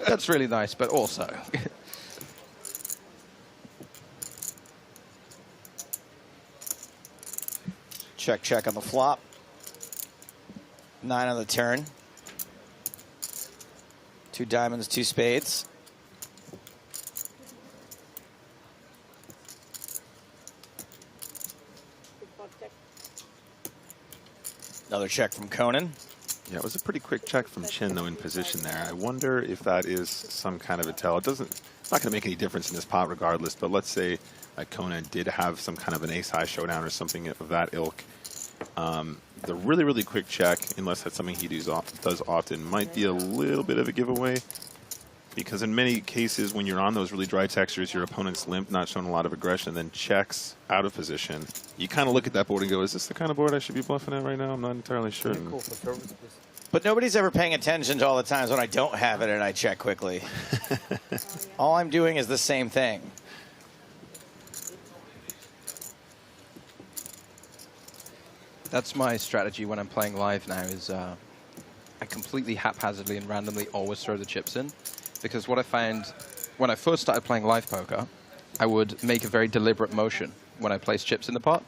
S2: That's really nice, but also.
S17: Check, check on the flop. 9 on the turn. 2 diamonds, 2 spades. Another check from Conan.
S18: Yeah, it was a pretty quick check from Chin, though, in position there. I wonder if that is some kind of a tell. It's not going to make any difference in this pot regardless, but let's say Conan did have some kind of an ace-high showdown or something of that ilk. The really, really quick check, unless that's something he does often, might be a little bit of a giveaway. Because in many cases, when you're on those really dry textures, your opponent's limp, not showing a lot of aggression, then checks out of position. You kind of look at that board and go, is this the kind of board I should be bluffing at right now? I'm not entirely sure.
S17: But nobody's ever paying attention to all the times when I don't have it and I check quickly. All I'm doing is the same thing.
S2: That's my strategy when I'm playing live now is I completely haphazardly and randomly always throw the chips in. Because what I find when I first started playing live poker, I would make a very deliberate motion when I placed chips in the pot.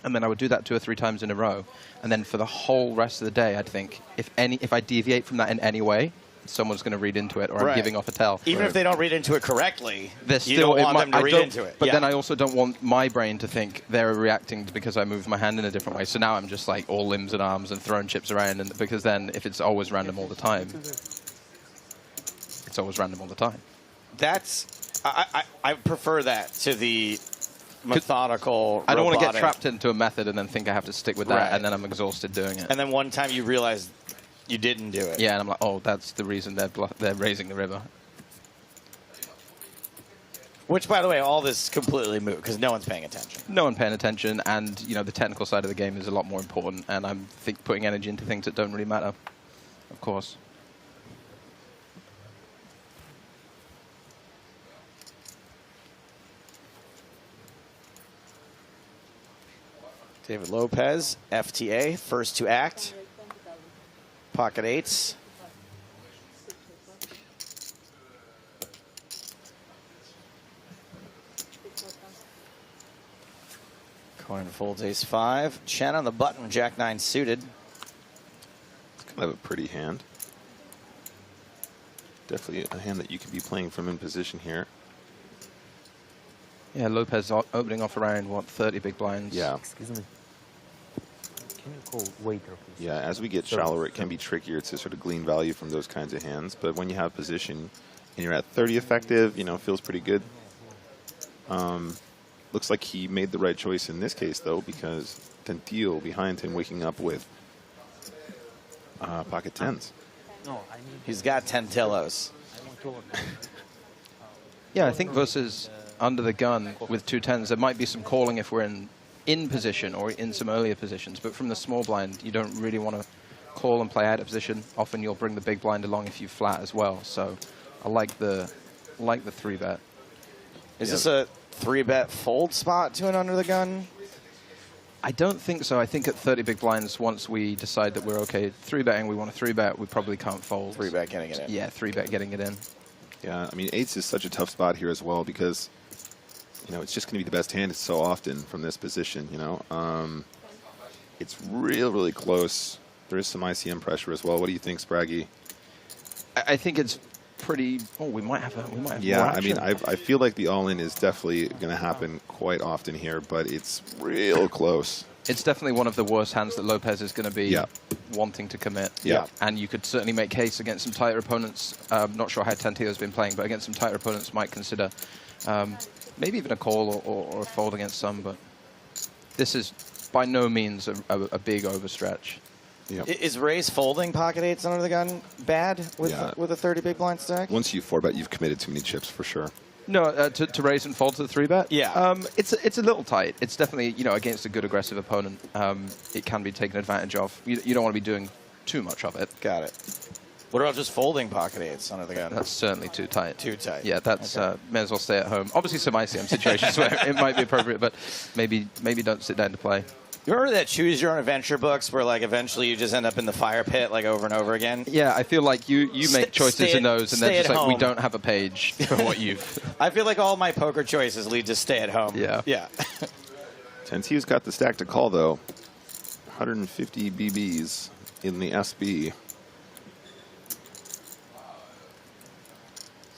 S2: And then I would do that 2 or 3 times in a row. And then for the whole rest of the day, I'd think, if I deviate from that in any way, someone's going to read into it, or I'm giving off a tell.
S17: Even if they don't read into it correctly,
S2: you
S17: don't want them to read into it.
S2: But then I also don't want my brain to think they're reacting because I moved my hand in a different way. So now I'm just like all limbs and arms and throwing chips around, and because then if it's always random all the time, it's always random all the time.
S17: That's I prefer that to the methodical.
S2: I don't want to get trapped into a method and then think I have to stick with that, and then I'm exhausted doing it.
S17: And then one time you realize you didn't do it.
S2: Yeah, and I'm like, oh, that's the reason they're raising the river.
S17: Which, by the way, all this is completely moot because no one's paying attention.
S2: No one paying attention, and you know the technical side of the game is a lot more important. And I'm putting energy into things that don't really matter, of course.
S17: David Lopez, FTA, first to act. Pocket eights. Coin folds ace 5. Chen on the button, jack 9 suited.
S18: It's kind of a pretty hand. Definitely a hand that you could be playing from in position here.
S2: Yeah, Lopez opening off around, what, 30 big blinds?
S18: Yeah.
S14: Excuse me. Can you call waiter, please?
S18: Yeah, as we get shallower, it can be trickier to sort of glean value from those kinds of hands. But when you have position and you're at 30 effective, you know, feels pretty good. Looks like he made the right choice in this case, though, because Tentil behind him waking up with pocket tens.
S14: No,
S17: he's got tentillos.
S2: Yeah, I think versus under the gun with 2 tens, there might be some calling if we're in position or in some earlier positions. But from the small blind, you don't really want to call and play out of position. Often you'll bring the big blind along if you flat as well. So I like the 3-bet.
S17: Is this a 3-bet fold spot to an under the gun?
S2: I don't think so. I think at 30 big blinds, once we decide that we're okay 3-betting, we want to 3-bet, we probably can't fold.
S17: 3-bet getting it in.
S2: Yeah, 3-bet getting it in.
S18: Yeah, I mean, 8s is such a tough spot here as well because, you know, it's just going to be the best hand so often from this position, you know. It's really close. There is some ICM pressure as well. What do you think, Spraggy?
S2: I think it's pretty. Oh, we might have a.
S18: Yeah, I mean, I feel like the all-in is definitely going to happen quite often here, but it's real close.
S2: It's definitely one of the worst hands that Lopez is going to be wanting to commit.
S18: Yeah.
S2: And you could certainly make case against some tighter opponents. Not sure how Tantillo's been playing, but against some tighter opponents might consider maybe even a call or a fold against some. But this is by no means a big overstretch.
S17: Yep. Is Ray's folding pocket 8s under the gun bad with a 30 big blind stack?
S18: Once you 4-bet, you've committed too many chips for sure.
S2: No, to raise and fold to the 3-bet?
S17: Yeah.
S2: It's a little tight. It's definitely, you know, against a good aggressive opponent, it can be taken advantage of. You don't want to be doing too much of it.
S17: Got it. What about just folding pocket 8s under the gun?
S2: That's certainly too tight.
S17: Too tight.
S2: Yeah, that's may as well stay at home. Obviously some ICM situations where it might be appropriate, but maybe don't sit down to play.
S17: You remember that Choose Your Own Adventure books where, like, eventually you just end up in the fire pit, like, over and over again?
S2: Yeah, I feel like you make choices in those, and then just like, we don't have a page for what you've...
S17: I feel like all my poker choices lead to stay at home.
S2: Yeah.
S17: Yeah.
S18: Tantillo's got the stack to call, though. 150 BBs in the SB.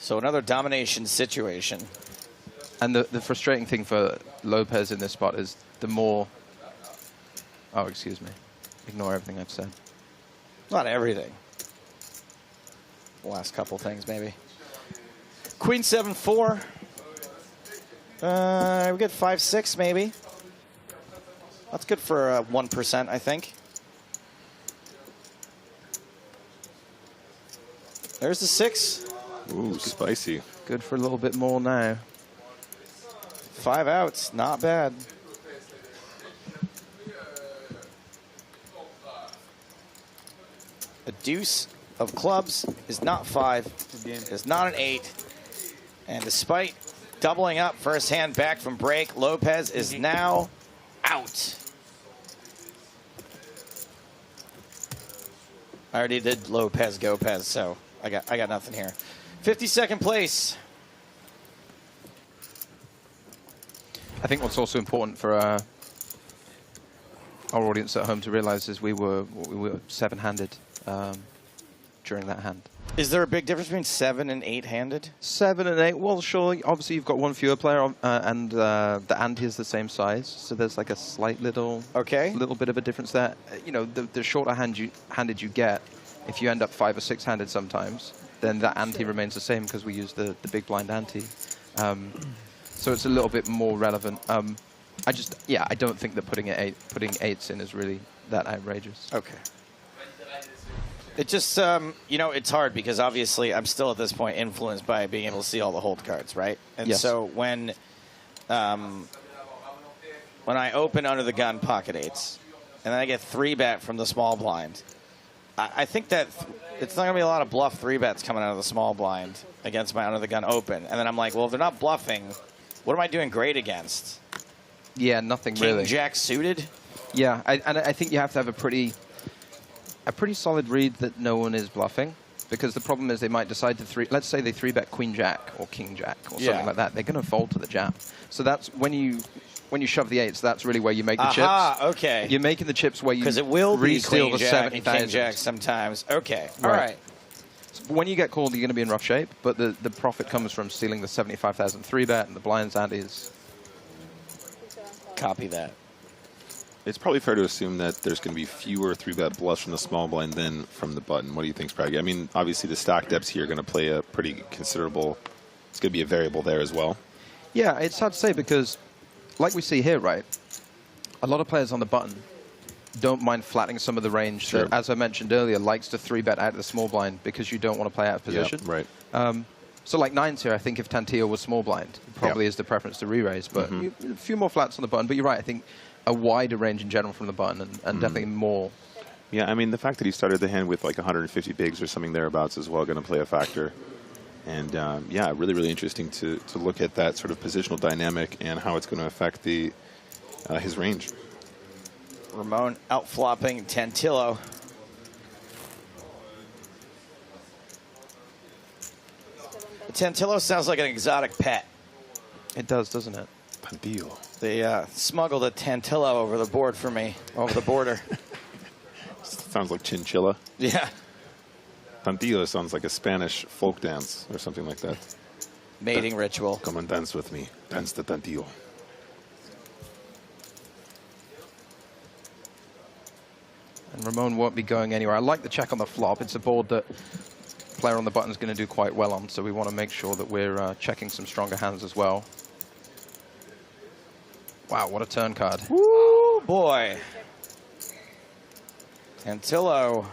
S17: So another domination situation.
S2: And the frustrating thing for Lopez in this spot is the more... Oh, excuse me. Ignore everything I've said.
S17: Not everything. The last couple things, maybe. Queen 7-4. We get 5-6, maybe. That's good for 1%, I think. There's the 6.
S18: Ooh, spicy.
S2: Good for a little bit more now.
S17: 5 outs, not bad. A deuce of clubs is not 5, is not an 8. And despite doubling up first hand back from break, Lopez is now out. I already did Lopez, Gopez, so I got nothing here. 52nd place.
S2: I think what's also important for our audience at home to realize is we were 7-handed during that hand.
S17: Is there a big difference between 7 and 8-handed?
S2: 7 and 8, well, sure. Obviously, you've got one fewer player, and the ante is the same size, so there's like a slight little bit of a difference there. You know, the shorter handed you get, if you end up 5 or 6-handed sometimes, then that ante remains the same because we use the big blind ante. So it's a little bit more relevant. I don't think that putting 8s in is really that outrageous.
S17: Okay. It just, you know, it's hard because obviously I'm still at this point influenced by being able to see all the hold cards, right? And so when I open under the gun pocket 8s, and then I get 3-bet from the small blind, I think that it's not going to be a lot of bluff 3-bets coming out of the small blind against my under the gun open. And then I'm like, well, if they're not bluffing, what am I doing great against?
S2: Yeah, nothing
S17: King,
S2: really.
S17: Jack suited?
S2: Yeah, and I think you have to have a pretty solid read that no one is bluffing, because the problem is they might decide to let's say they 3-bet Queen Jack or King Jack or something like that. They're going to fold to the jam. So that's when you shove the 8s. That's really where you make the chips.
S17: Okay.
S2: You're making the chips where you
S17: because it will be
S2: re-steal
S17: Queen
S2: the
S17: Jack and
S2: 70,000.
S17: King Jack sometimes. Okay. All right.
S2: So when you get called, you're going to be in rough shape, but the profit comes from stealing the 75,000 3-bet and the blinds antes.
S17: Copy that.
S18: It's probably fair to assume that there's going to be fewer 3-bet bluffs from the small blind than from the button. What do you think, Spraggy? I mean, obviously the stack depths here are going to play a pretty considerable, it's going to be a variable there as well.
S2: Yeah, it's hard to say because, like we see here, right, a lot of players on the button don't mind flattening some of the range that, as I mentioned earlier, likes to 3-bet out of the small blind because you don't want to play out of position.
S18: Yeah, right.
S2: So like 9s here, I think if Tantillo was small blind, probably is the preference to re-raise, but a few more flats on the button. But you're right, I think a wider range in general from the button and definitely more.
S18: Yeah, I mean, the fact that he started the hand with like 150 bigs or something thereabouts is well going to play a factor. And yeah, really, really interesting to look at that sort of positional dynamic and how it's going to affect his range.
S17: Ramon outflopping Tantillo. Tantillo sounds like an exotic pet.
S2: It does, doesn't it?
S18: Tantillo.
S17: They smuggled a Tantillo over the board for me, over the border.
S18: Sounds like chinchilla.
S17: Yeah.
S18: Tantillo sounds like a Spanish folk dance or something like that.
S17: Mating ritual.
S18: Come and dance with me. Dance the Tantillo.
S2: And Ramon won't be going anywhere. I like the check on the flop. It's a board that player on the button is going to do quite well on, so we want to make sure that we're checking some stronger hands as well. Wow, what a turn card.
S17: Woo, boy. Tantillo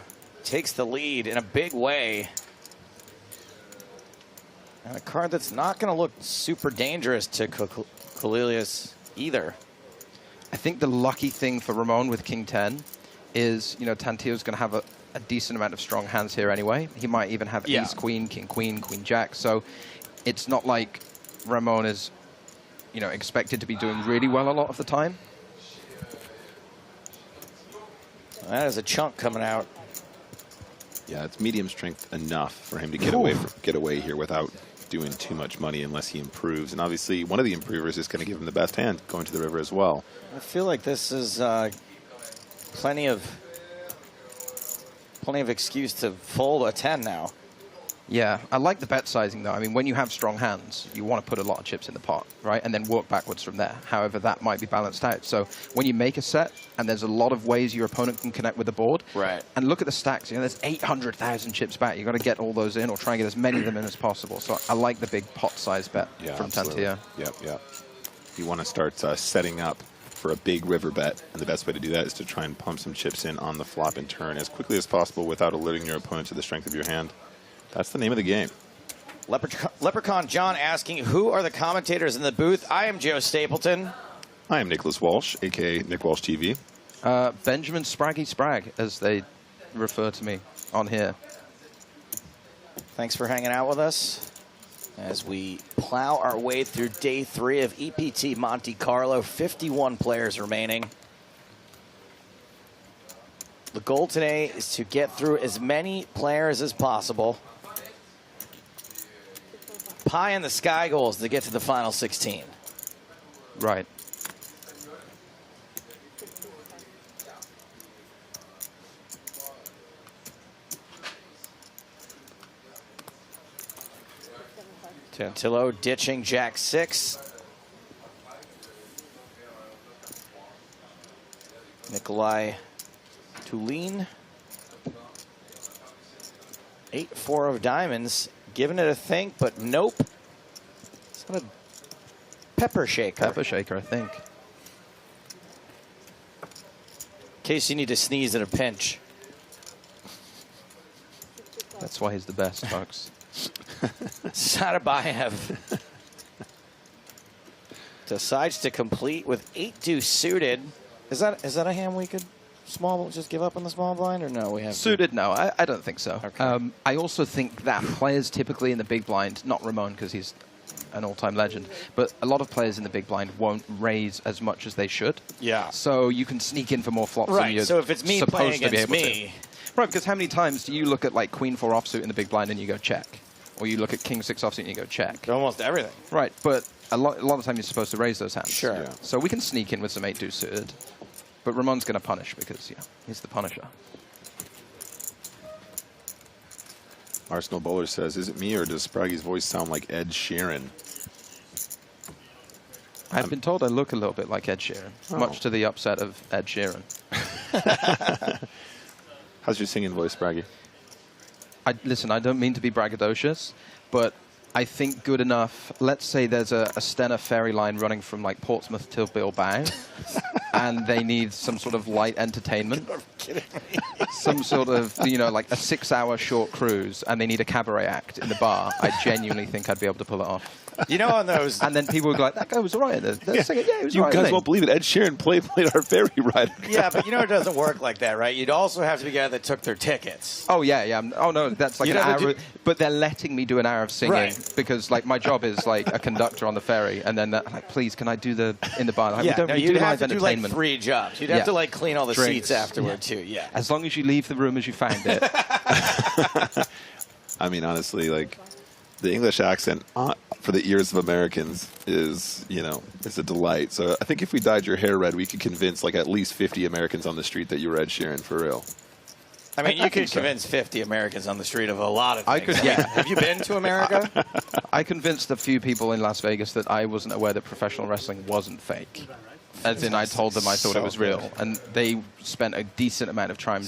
S17: takes the lead in a big way. And a card that's not going to look super dangerous to Kalilius either.
S2: I think the lucky thing for Ramon with King 10 is, you know, Tantillo's going to have a decent amount of strong hands here anyway. He might even have Ace Queen, King Queen, Queen Jack. So it's not like Ramon is, you know, expected to be doing really well a lot of the time.
S17: That is a chunk coming out.
S18: Yeah, it's medium strength enough for him to get away here without doing too much money unless he improves. And obviously, one of the improvers is going to give him the best hand going to the river as well.
S17: I feel like this is plenty of excuse to fold a 10 now.
S2: Yeah, I like the bet sizing, though. I mean, when you have strong hands, you want to put a lot of chips in the pot, right? And then work backwards from there. However, that might be balanced out. So when you make a set, and there's a lot of ways your opponent can connect with the board.
S17: Right.
S2: And look at the stacks. You know, there's 800,000 chips back. You've got to get all those in or try and get as many of them in as possible. So I like the big pot size bet from Tantillo.
S18: Yep. You want to start setting up for a big river bet. And the best way to do that is to try and pump some chips in on the flop and turn as quickly as possible without alerting your opponent to the strength of your hand. That's the name of the game.
S17: Leprechaun John asking, who are the commentators in the booth? I am Joe Stapleton.
S18: I am Nicholas Walsh, a.k.a. Nick Walsh TV.
S2: Benjamin Spraggy Spragg, as they refer to me on here.
S17: Thanks for hanging out with us as we plow our way through day 3 of EPT Monte Carlo. 51 players remaining. The goal today is to get through as many players as possible. Pie in the sky goals to get to the final 16.
S2: Right.
S17: Tantillo ditching Jack 6. Nikolai Tulin. 8-4 of diamonds. Giving it a think, but nope. It's not a pepper shaker.
S2: Pepper shaker, I think.
S17: In case you need to sneeze in a pinch.
S2: That's why he's the best, folks.
S17: Sadabayev decides to complete with 8-2 suited. Is that a hand we could just give up on the small blind, or no? We have
S2: suited. No, I don't think so. Okay. I also think that players typically in the big blind, not Ramon because he's an all-time legend, but a lot of players in the big blind won't raise as much as they should.
S17: Yeah.
S2: So you can sneak in for more flops.
S17: Right.
S2: Than you're
S17: So if it's me
S2: supposed
S17: playing
S2: to be
S17: against
S2: able
S17: me,
S2: to. Right? Because how many times do you look at like Queen 4 offsuit in the big blind and you go check, or you look at King 6 offsuit and you go check?
S17: Almost everything.
S2: Right. But a lot of the time you're supposed to raise those hands.
S17: Sure. Yeah.
S2: So we can sneak in with some 8-2 suited. But Ramon's going to punish because, yeah, he's the punisher.
S18: Arsenal Bowler says, is it me or does Spraggy's voice sound like Ed Sheeran?
S2: I've been told I look a little bit like Ed Sheeran, much to the upset of Ed Sheeran.
S18: How's your singing voice, Spraggy?
S2: Listen, I don't mean to be braggadocious, but I think good enough. Let's say there's a Stena ferry line running from like Portsmouth to Bilbao, and they need some sort of light entertainment.
S17: You're kidding me.
S2: Some sort of, you know, like a 6-hour short cruise, and they need a cabaret act in the bar. I genuinely think I'd be able to pull it off.
S10: You know, on those,
S2: and then people would go like, "That guy was all right." Yeah, he was
S18: you
S2: all right,
S18: guys
S2: wasn't
S18: won't believe it. Ed Sheeran played our ferry ride.
S10: Yeah, but you know it doesn't work like that, right? You'd also have to be a guy that took their tickets.
S2: Oh yeah. Oh no, that's like an hour. But they're letting me do an hour of singing because like my job is like a conductor on the ferry, and then like, please, can I do the in the bar? Like,
S10: Yeah,
S2: we don't
S10: no,
S2: really
S10: you'd
S2: do
S10: have
S2: live
S10: to do like
S2: entertainment.
S10: 3 jobs. You'd have to like clean all the
S2: Drinks.
S10: seats afterward too. Yeah.
S2: As long as you leave the room as you found it.
S18: I mean, honestly, like the English accent for the ears of Americans is, is a delight. So I think if we dyed your hair red, we could convince like at least 50 Americans on the street that you were Ed Sheeran for real.
S10: I mean, you could convince 50 Americans on the street of a lot of things. Have you been to America?
S2: I convinced a few people in Las Vegas that I wasn't aware that professional wrestling wasn't fake. As in, I told them I thought it was real, and they spent a decent amount of time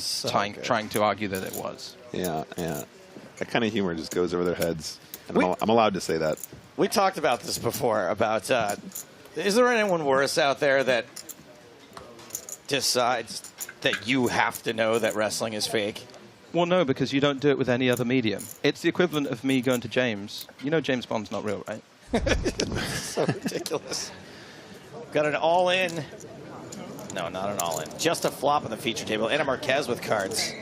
S2: trying to argue that it was.
S18: Yeah. That kind of humor just goes over their heads. And I'm allowed to say that.
S10: We talked about this before, about is there anyone worse out there that decides that you have to know that wrestling is fake?
S2: Well, no, because you don't do it with any other medium. It's the equivalent of me going to James. You know James Bond's not real, right?
S10: So ridiculous. Got an all-in. No, not an all-in. Just a flop on the feature table. Anna Marquez with cards.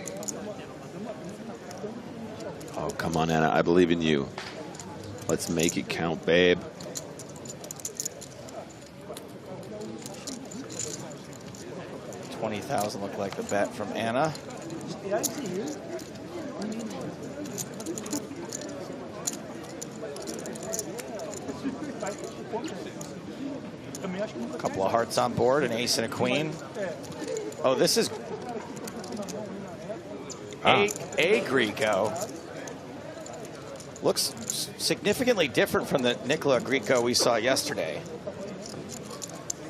S18: Oh, come on, Anna. I believe in you. Let's make it count, babe.
S10: $20,000 looked like the bet from Anna. A couple of hearts on board, an ace and a queen. Oh, this is a Greco. Looks significantly different from the Nicola Greco we saw yesterday.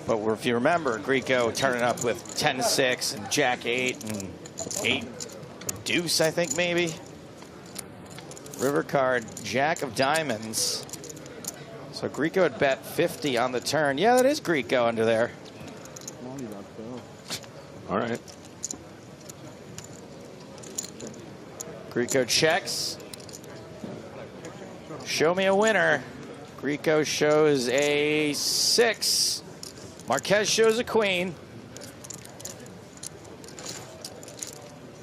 S10: But if you remember, Greco turning up with 10-6 and Jack-8 and 8 deuce, I think maybe. River card, Jack of diamonds. So Greco had bet 50 on the turn. Yeah, that is Greco under there.
S18: All right.
S10: Greco checks. Show me a winner. Greco shows a 6. Marquez shows a queen.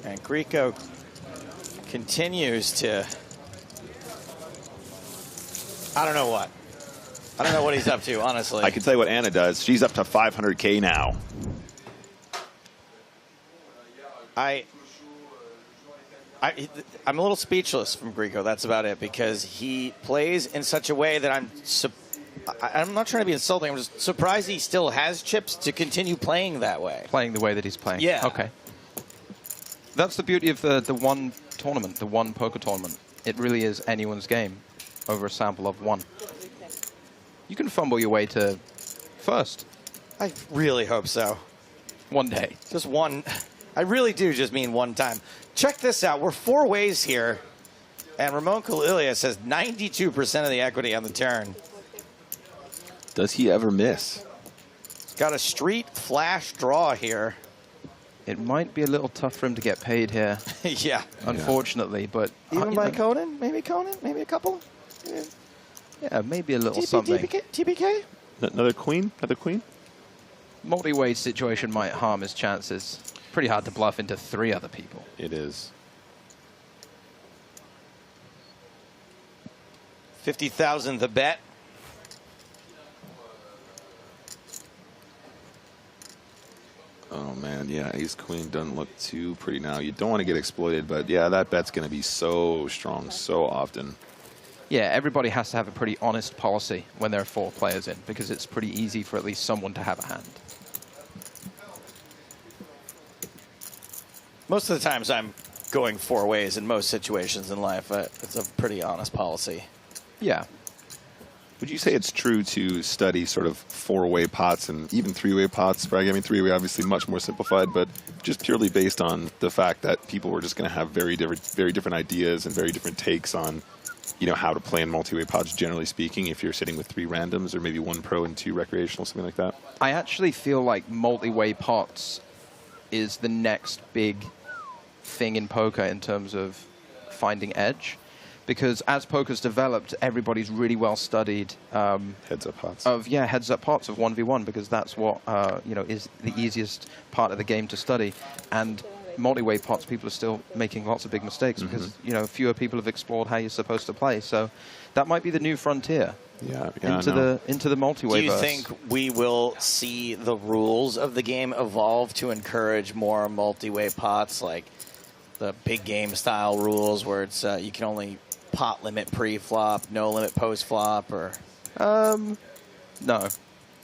S10: And Greco continues to... I don't know what. I don't know what he's up to, honestly.
S18: I can tell you what Anna does. She's up to 500K now.
S10: I'm a little speechless from Greco. That's about it, because he plays in such a way that I'm not trying to be insulting. I'm just surprised he still has chips to continue playing that way.
S2: Playing the way that he's playing.
S10: Yeah.
S2: Okay. That's the beauty of the one tournament, the one poker tournament. It really is anyone's game over a sample of one. You can fumble your way to first.
S10: I really hope so.
S2: One day.
S10: Just one. I really do just mean one time. Check this out. We're 4 ways here, and Ramon Kalilias has 92% of the equity on the turn.
S18: Does he ever miss?
S10: He's got a street flash draw here.
S2: It might be a little tough for him to get paid here.
S10: Yeah.
S2: Unfortunately, but...
S10: Even by Conan? Maybe Conan? Maybe a couple?
S2: Yeah, maybe a little something.
S10: TPK?
S18: Another queen? Another queen?
S2: Multi-way situation might harm his chances. Pretty hard to bluff into 3 other people.
S18: It is.
S10: 50,000 the bet.
S18: Oh, man, yeah, ace-queen doesn't look too pretty now. You don't want to get exploited, but, yeah, that bet's going to be so strong so often.
S2: Yeah, everybody has to have a pretty honest policy when there are 4 players in, because it's pretty easy for at least someone to have a hand.
S10: Most of the times I'm going 4 ways in most situations in life. It's a pretty honest policy.
S2: Yeah.
S18: Would you say it's true to study sort of 4-way pots and even 3-way pots, Bragg? I mean, 3-way obviously much more simplified, but just purely based on the fact that people were just going to have very different ideas and very different takes on, how to play in multi-way pots, generally speaking, if you're sitting with 3 randoms or maybe 1 pro and 2 recreational, something like that?
S2: I actually feel like multi-way pots is the next big thing in poker in terms of finding edge, because as poker's developed, everybody's really well studied
S18: heads-up pots
S2: heads-up pots of 1v1, because that's what is the easiest part of the game to study. And multi-way pots, people are still making lots of big mistakes because fewer people have explored how you're supposed to play. So that might be the new frontier. Into the multi-way.
S17: Do you think we will see the rules of the game evolve to encourage more multi-way pots, like the big game style rules where it's you can only pot limit pre-flop, no limit post-flop, or?
S2: No.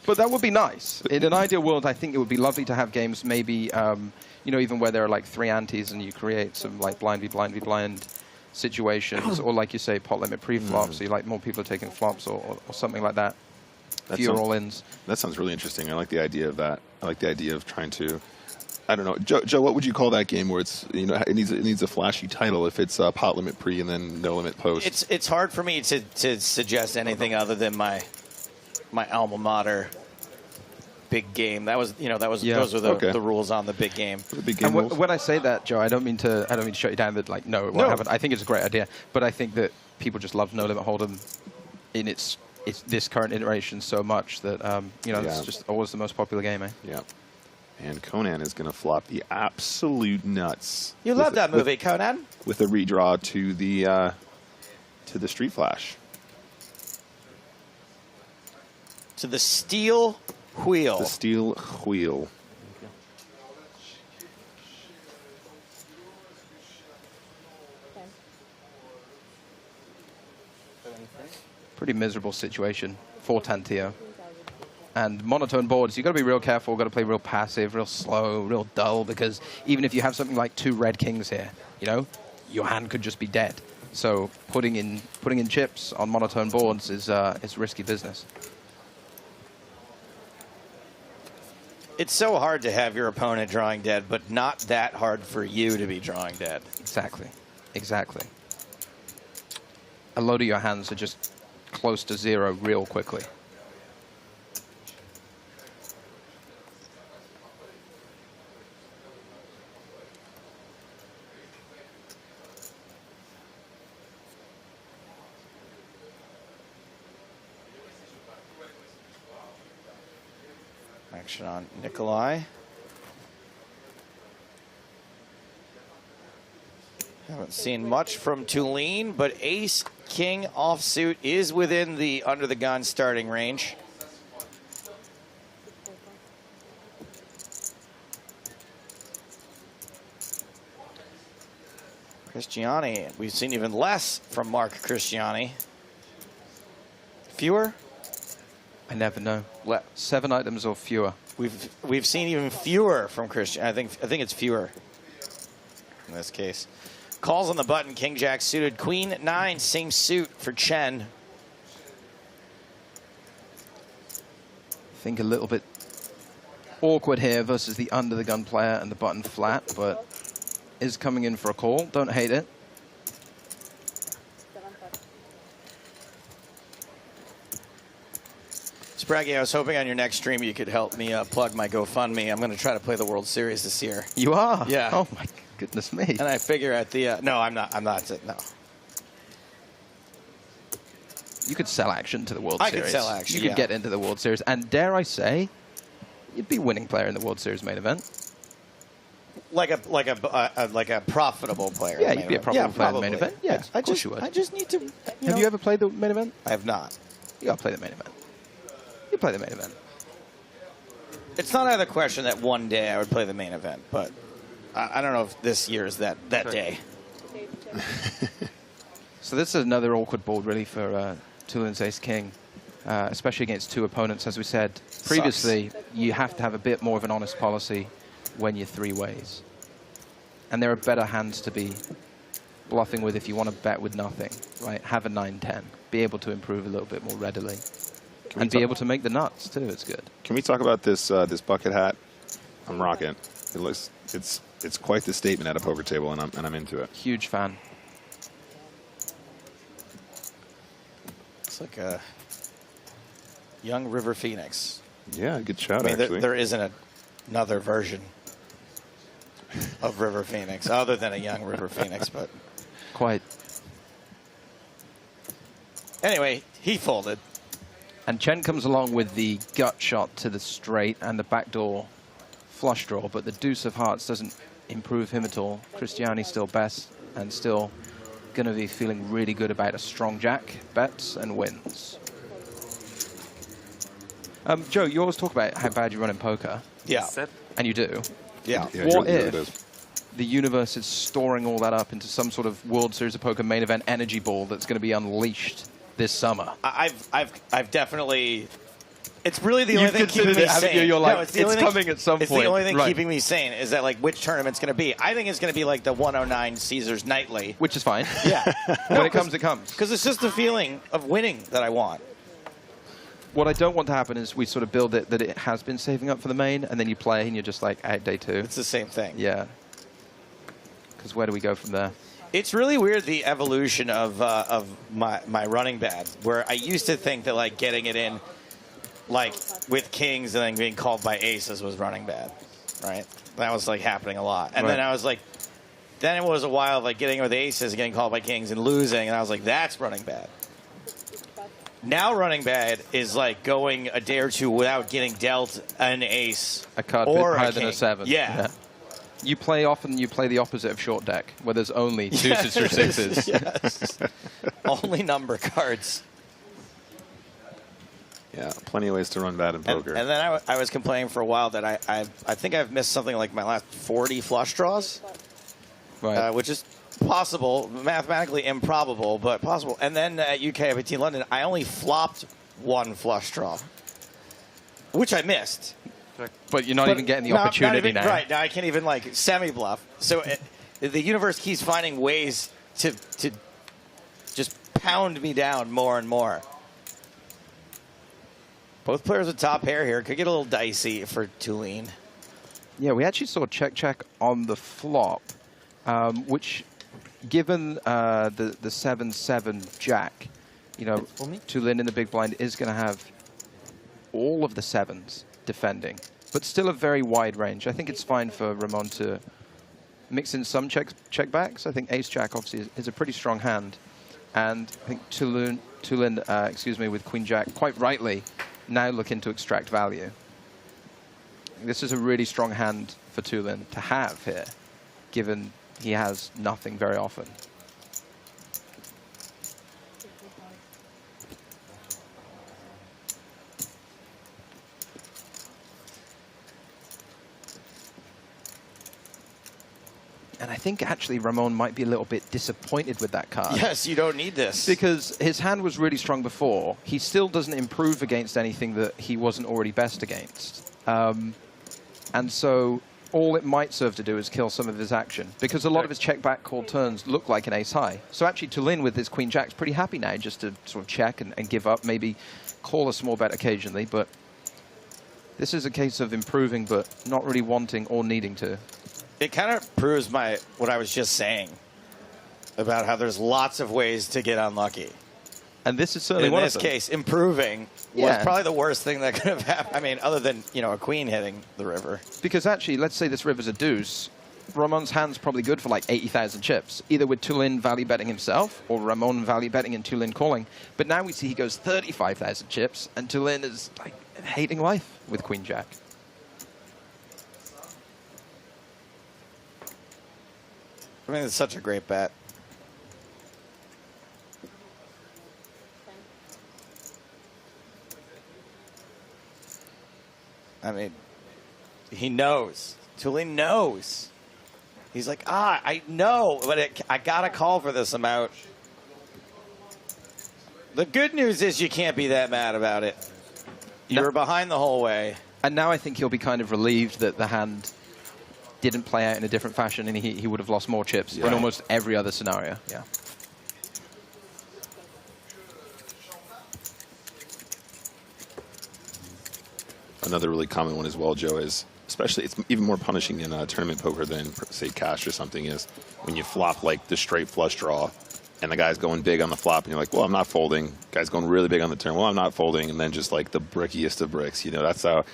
S2: But that would be nice. In an ideal world, I think it would be lovely to have games maybe, even where there are like 3 antes and you create some like blind v blind v blind situations, or like you say, pot limit pre-flop, so you like more people are taking flops or something like that. Fewer all-ins.
S18: That sounds really interesting. I like the idea of that. I like the idea of trying to, I don't know, Joe, what would you call that game where it's, it needs a flashy title if it's pot limit pre and then no limit post?
S17: It's hard for me to suggest anything other than my alma mater. Big game. Those are the rules on the big game.
S2: When I say that, Joe, I don't mean to shut you down. That like no, it won't happen. I think it's a great idea, but I think that people just love No Limit Hold'em in its this current iteration so much that it's just always the most popular game.
S18: Yeah. And Conan is going to flop the absolute nuts.
S17: You love that movie, Conan.
S18: With a redraw to the Street Flash.
S17: To the steel wheel.
S18: The steel wheel.
S2: Pretty miserable situation for Tantio. And monotone boards, you've got to be real careful, got to play real passive, real slow, real dull, because even if you have something like 2 red kings here, your hand could just be dead. So putting in chips on monotone boards is risky business.
S17: It's so hard to have your opponent drawing dead, but not that hard for you to be drawing dead.
S2: Exactly. A load of your hands are just close to 0 real quickly.
S17: Action on Nikolai. Haven't seen much from Tulane, but Ace King offsuit is within the under the gun starting range. Cristiani, we've seen even less from Mark Cristiani. Fewer?
S2: I never know. 7 items or fewer.
S17: We've seen even fewer from Christian. I think it's fewer in this case. Calls on the button. King Jack suited. Queen 9, same suit for Chen.
S2: I think a little bit awkward here versus the under the gun player and the button flat, but is coming in for a call. Don't hate it.
S17: Spraggy, I was hoping on your next stream you could help me plug my GoFundMe. I'm going to try to play the World Series this year.
S2: You are?
S17: Yeah.
S2: Oh my goodness me.
S17: And I figure at the no, I'm not. No.
S2: You could sell action to the World Series.
S17: I could sell action.
S2: You could get into the World Series, and dare I say, you'd be winning player in the World Series main event.
S17: Like a profitable player.
S2: Yeah, you'd be a profitable player in the main event. Yeah, of course you would.
S17: I just need to.
S2: Have you ever played the main event?
S17: I have not.
S2: You got to play the main event. You play the main event.
S17: It's not out of the question that one day I would play the main event, but I don't know if this year is that day.
S2: So this is another awkward board, really, for Tulane's Ace King, especially against 2 opponents. As we said previously, you have to have a bit more of an honest policy when you're 3 ways. And there are better hands to be bluffing with if you want to bet with nothing, right? Have a 9-10. Be able to improve a little bit more readily. And be able to make the nuts, too. It's good.
S18: Can we talk about this bucket hat? I'm rocking. It looks, it's quite the statement at a poker table, and I'm into it.
S2: Huge fan.
S17: It's like a young River Phoenix.
S18: Yeah, good shout, actually.
S17: There isn't another version of River Phoenix other than a young River Phoenix, but
S2: quite.
S10: Anyway, he folded.
S2: And Chen comes along with the gut shot to the straight and the backdoor flush draw, but the deuce of hearts doesn't improve him at all. Cristiani still best and still going to be feeling really good about a strong jack, bets and wins. Joe, you always talk about how bad you run in poker.
S10: Yeah.
S2: And you do.
S10: Yeah.
S2: What if the universe is storing all that up into some sort of World Series of Poker main event energy ball that's going to be unleashed this summer?
S10: I've definitely. It's really the only thing keeping me sane.
S2: You're like,
S10: no,
S2: it's coming at some point.
S10: It's the only thing keeping me sane is that, like, which tournament's going to be. I think it's going to be like the 109 Caesars Nightly.
S2: Which is fine.
S10: Yeah.
S2: When it comes, it comes.
S10: Because it's just the feeling of winning that I want.
S2: What I don't want to happen is we sort of build it that it has been saving up for the main, and then you play and you're just like, out day 2.
S10: It's the same thing.
S2: Yeah. Because where do we go from there?
S10: It's really weird, the evolution of my running bad, where I used to think that, like, getting it in, like, with kings and then being called by aces was running bad, right? That was, like, happening a lot. And then I was like, then it was a while of, like, getting with aces and getting called by kings and losing, and I was like, that's running bad. Now running bad is like going a day or two without getting dealt an ace,
S2: a card
S10: or
S2: higher
S10: a
S2: than
S10: king.
S2: a 7.
S10: Yeah.
S2: You play often. You play the opposite of short deck, where there's only deuces or sixes.
S10: Yes. Only number cards.
S18: Yeah, plenty of ways to run bad in poker.
S10: And then I was complaining for a while that I think I've missed something like my last 40 flush draws,
S2: right?
S10: Which is possible, mathematically improbable, but possible. And then at UK EPT London, I only flopped 1 flush draw, which I missed.
S2: But you're not even getting the opportunity now.
S10: Right, now I can't even, like, semi-bluff. So the universe keeps finding ways to just pound me down more and more. Both players with top pair here. Could get a little dicey for Tulane.
S2: Yeah, we actually saw check on the flop, which, given the 7-7 jack, you know, Tulane in the big blind is going to have all of the 7s defending, but still a very wide range. I think it's fine for Ramon to mix in some checkbacks. I think ace-jack obviously is a pretty strong hand, and I think Tulane, with queen-jack, quite rightly, now looking to extract value. This is a really strong hand for Tulane to have here, given he has nothing very often. And I think actually Ramon might be a little bit disappointed with that card.
S10: Yes, you don't need this.
S2: Because his hand was really strong before. He still doesn't improve against anything that he wasn't already best against. And so all it might serve to do is kill some of his action. Because a lot of his check-back called turns look like an ace-high. So actually Tulane with his queen-jack's pretty happy now just to sort of check and give up, maybe call a small bet occasionally. But this is a case of improving but not really wanting or needing to.
S10: It kind of proves what I was just saying about how there's lots of ways to get unlucky.
S2: And this is certainly one of them.
S10: In this case, improving was probably the worst thing that could have happened. I mean, other than, you know, a queen hitting the river.
S2: Because actually, let's say this river's a deuce. Ramon's hand's probably good for like 80,000 chips, either with Tulane value betting himself or Ramon value betting and Tulane calling. But now we see he goes 35,000 chips, and Tulane is like hating life with queen jack.
S10: I mean, it's such a great bet. I mean, he knows. Tulane knows. He's like, I know, but I got to call for this amount. The good news is you can't be that mad about it. You were behind the whole way.
S2: And now I think he'll be kind of relieved that the hand didn't play out in a different fashion, and he would have lost more chips in almost every other scenario. Yeah.
S18: Another really common one as well, Joe, is especially it's even more punishing in tournament poker than, say, cash or something, is when you flop like the straight flush draw and the guy's going big on the flop and you're like, well, I'm not folding. Guy's going really big on the turn. Well, I'm not folding. And then just like the brickiest of bricks, you know, that's how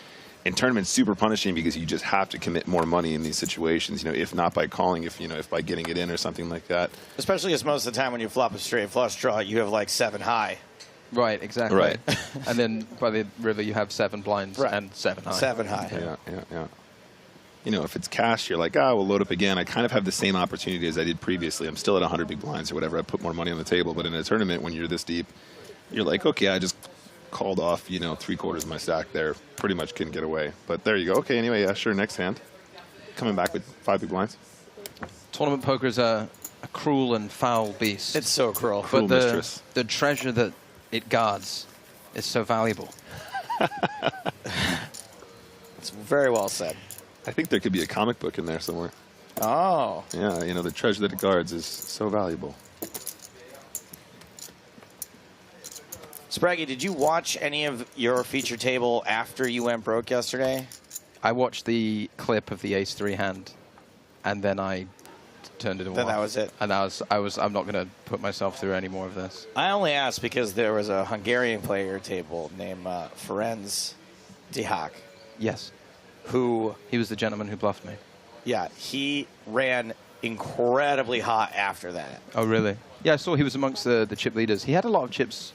S18: in tournaments, super punishing because you just have to commit more money in these situations. You know, if not by calling, if by getting it in or something like that.
S10: Especially because most of the time when you flop a straight flush draw, you have like 7 high.
S2: Right, exactly.
S18: Right.
S2: And then by the river, you have 7 blinds and 7 high.
S10: 7 high.
S18: Yeah. You know, if it's cash, you're like, we'll load up again. I kind of have the same opportunity as I did previously. I'm still at 100 big blinds or whatever. I put more money on the table. But in a tournament, when you're this deep, you're like, okay, I just called off, 3/4 of my stack there. Pretty much couldn't get away. But there you go. Okay, anyway, yeah, sure, next hand. Coming back with 5 big blinds.
S2: Tournament poker is a cruel and foul beast.
S10: It's so cruel.
S2: But the treasure that it guards is so valuable.
S10: It's very well said.
S18: I think there could be a comic book in there somewhere.
S10: Oh.
S18: Yeah, the treasure that it guards is so valuable.
S10: Spraggy, did you watch any of your feature table after you went broke yesterday?
S2: I watched the clip of the ace-3 hand, and then I turned it off.
S10: Then that was it.
S2: And I'm not going to put myself through any more of this.
S10: I only asked because there was a Hungarian player table named Ferenc Dihak.
S2: Yes.
S10: He
S2: was the gentleman who bluffed me.
S10: Yeah, he ran incredibly hot after that.
S2: Oh, really? Yeah, I saw he was amongst the chip leaders. He had a lot of chips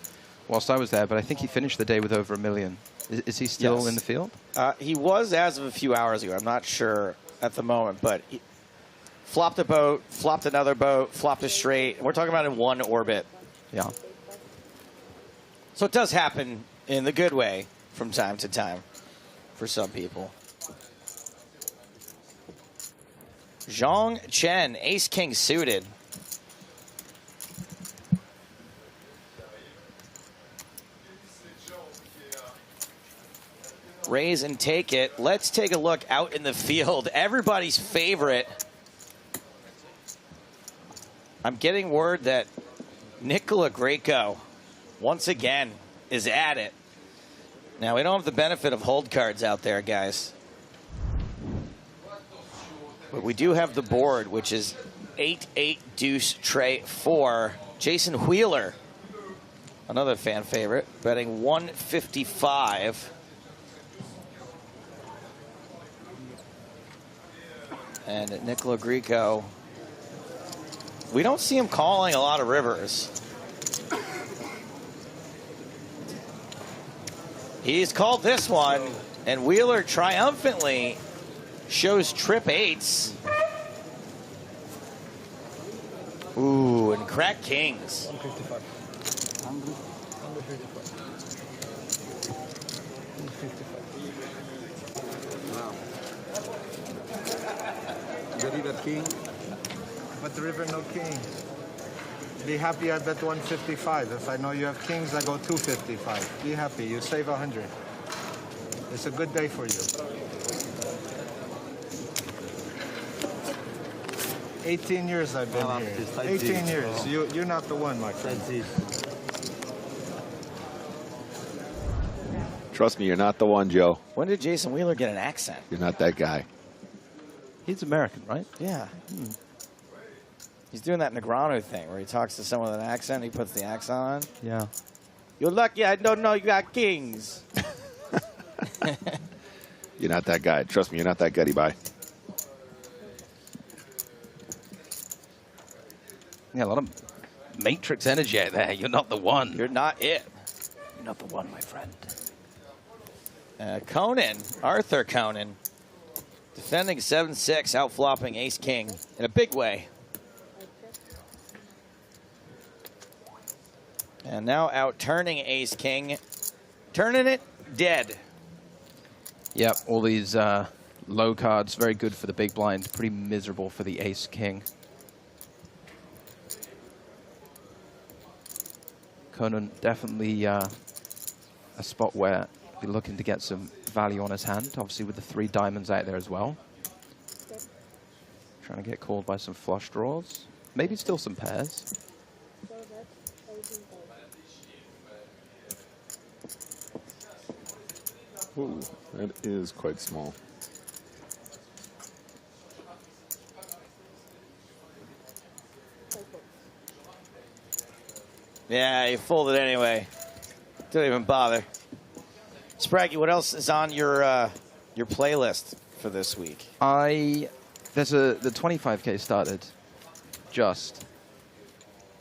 S2: whilst I was there, but I think he finished the day with over $1 million. Is he still in the field?
S10: He was as of a few hours ago. I'm not sure at the moment, but he flopped a boat, flopped another boat, flopped a straight. We're talking about in one orbit.
S2: Yeah.
S10: So it does happen in the good way from time to time for some people. Zhang Chen, ace-king suited. Raise and take it. Let's take a look out in the field. Everybody's favorite. I'm getting word that Nicola Greco, once again, is at it. Now, we don't have the benefit of hold cards out there, guys. But we do have the board, which is 8-8 deuce tray 4. Jason Wheeler, another fan favorite, betting 155. And Nicola Greco, we don't see him calling a lot of rivers. He's called this one, and Wheeler triumphantly shows trip 8s. Ooh, and crack kings.
S16: 155. 155. Wow. The river king. But the river no king. Be happy I bet 155. If I know you have kings, I go 255. Be happy. You save 100. It's a good day for you. 18 years I've been here. 18 years. You're not the one, my friend.
S18: Trust me, you're not the one, Joe.
S10: When did Jason Wheeler get an accent?
S18: You're not that guy.
S2: He's American, right?
S10: Yeah. He's doing that Negrano thing where he talks to someone with an accent, he puts the accent on.
S2: Yeah.
S10: You're lucky I don't know you got kings.
S18: You're not that guy. Trust me, you're not that gutty bye.
S2: Yeah, a lot of Matrix energy out there. You're not the one.
S10: You're not it.
S2: You're not the one, my friend.
S10: Conan, Arthur Conan, defending 7-6, outflopping ace-king in a big way. And now out-turning ace-king, turning it dead.
S2: Yep, all these low cards, very good for the big blind, pretty miserable for the ace-king. Conan definitely a spot where be looking to get some value on his hand, obviously with the 3 diamonds out there as well. Trying to get called by some flush draws. Maybe still some pairs.
S18: Ooh, that is quite small.
S10: Yeah, you folded anyway. Don't even bother. Spraggy, what else is on your
S17: your playlist for this week?
S2: There's the 25K started just.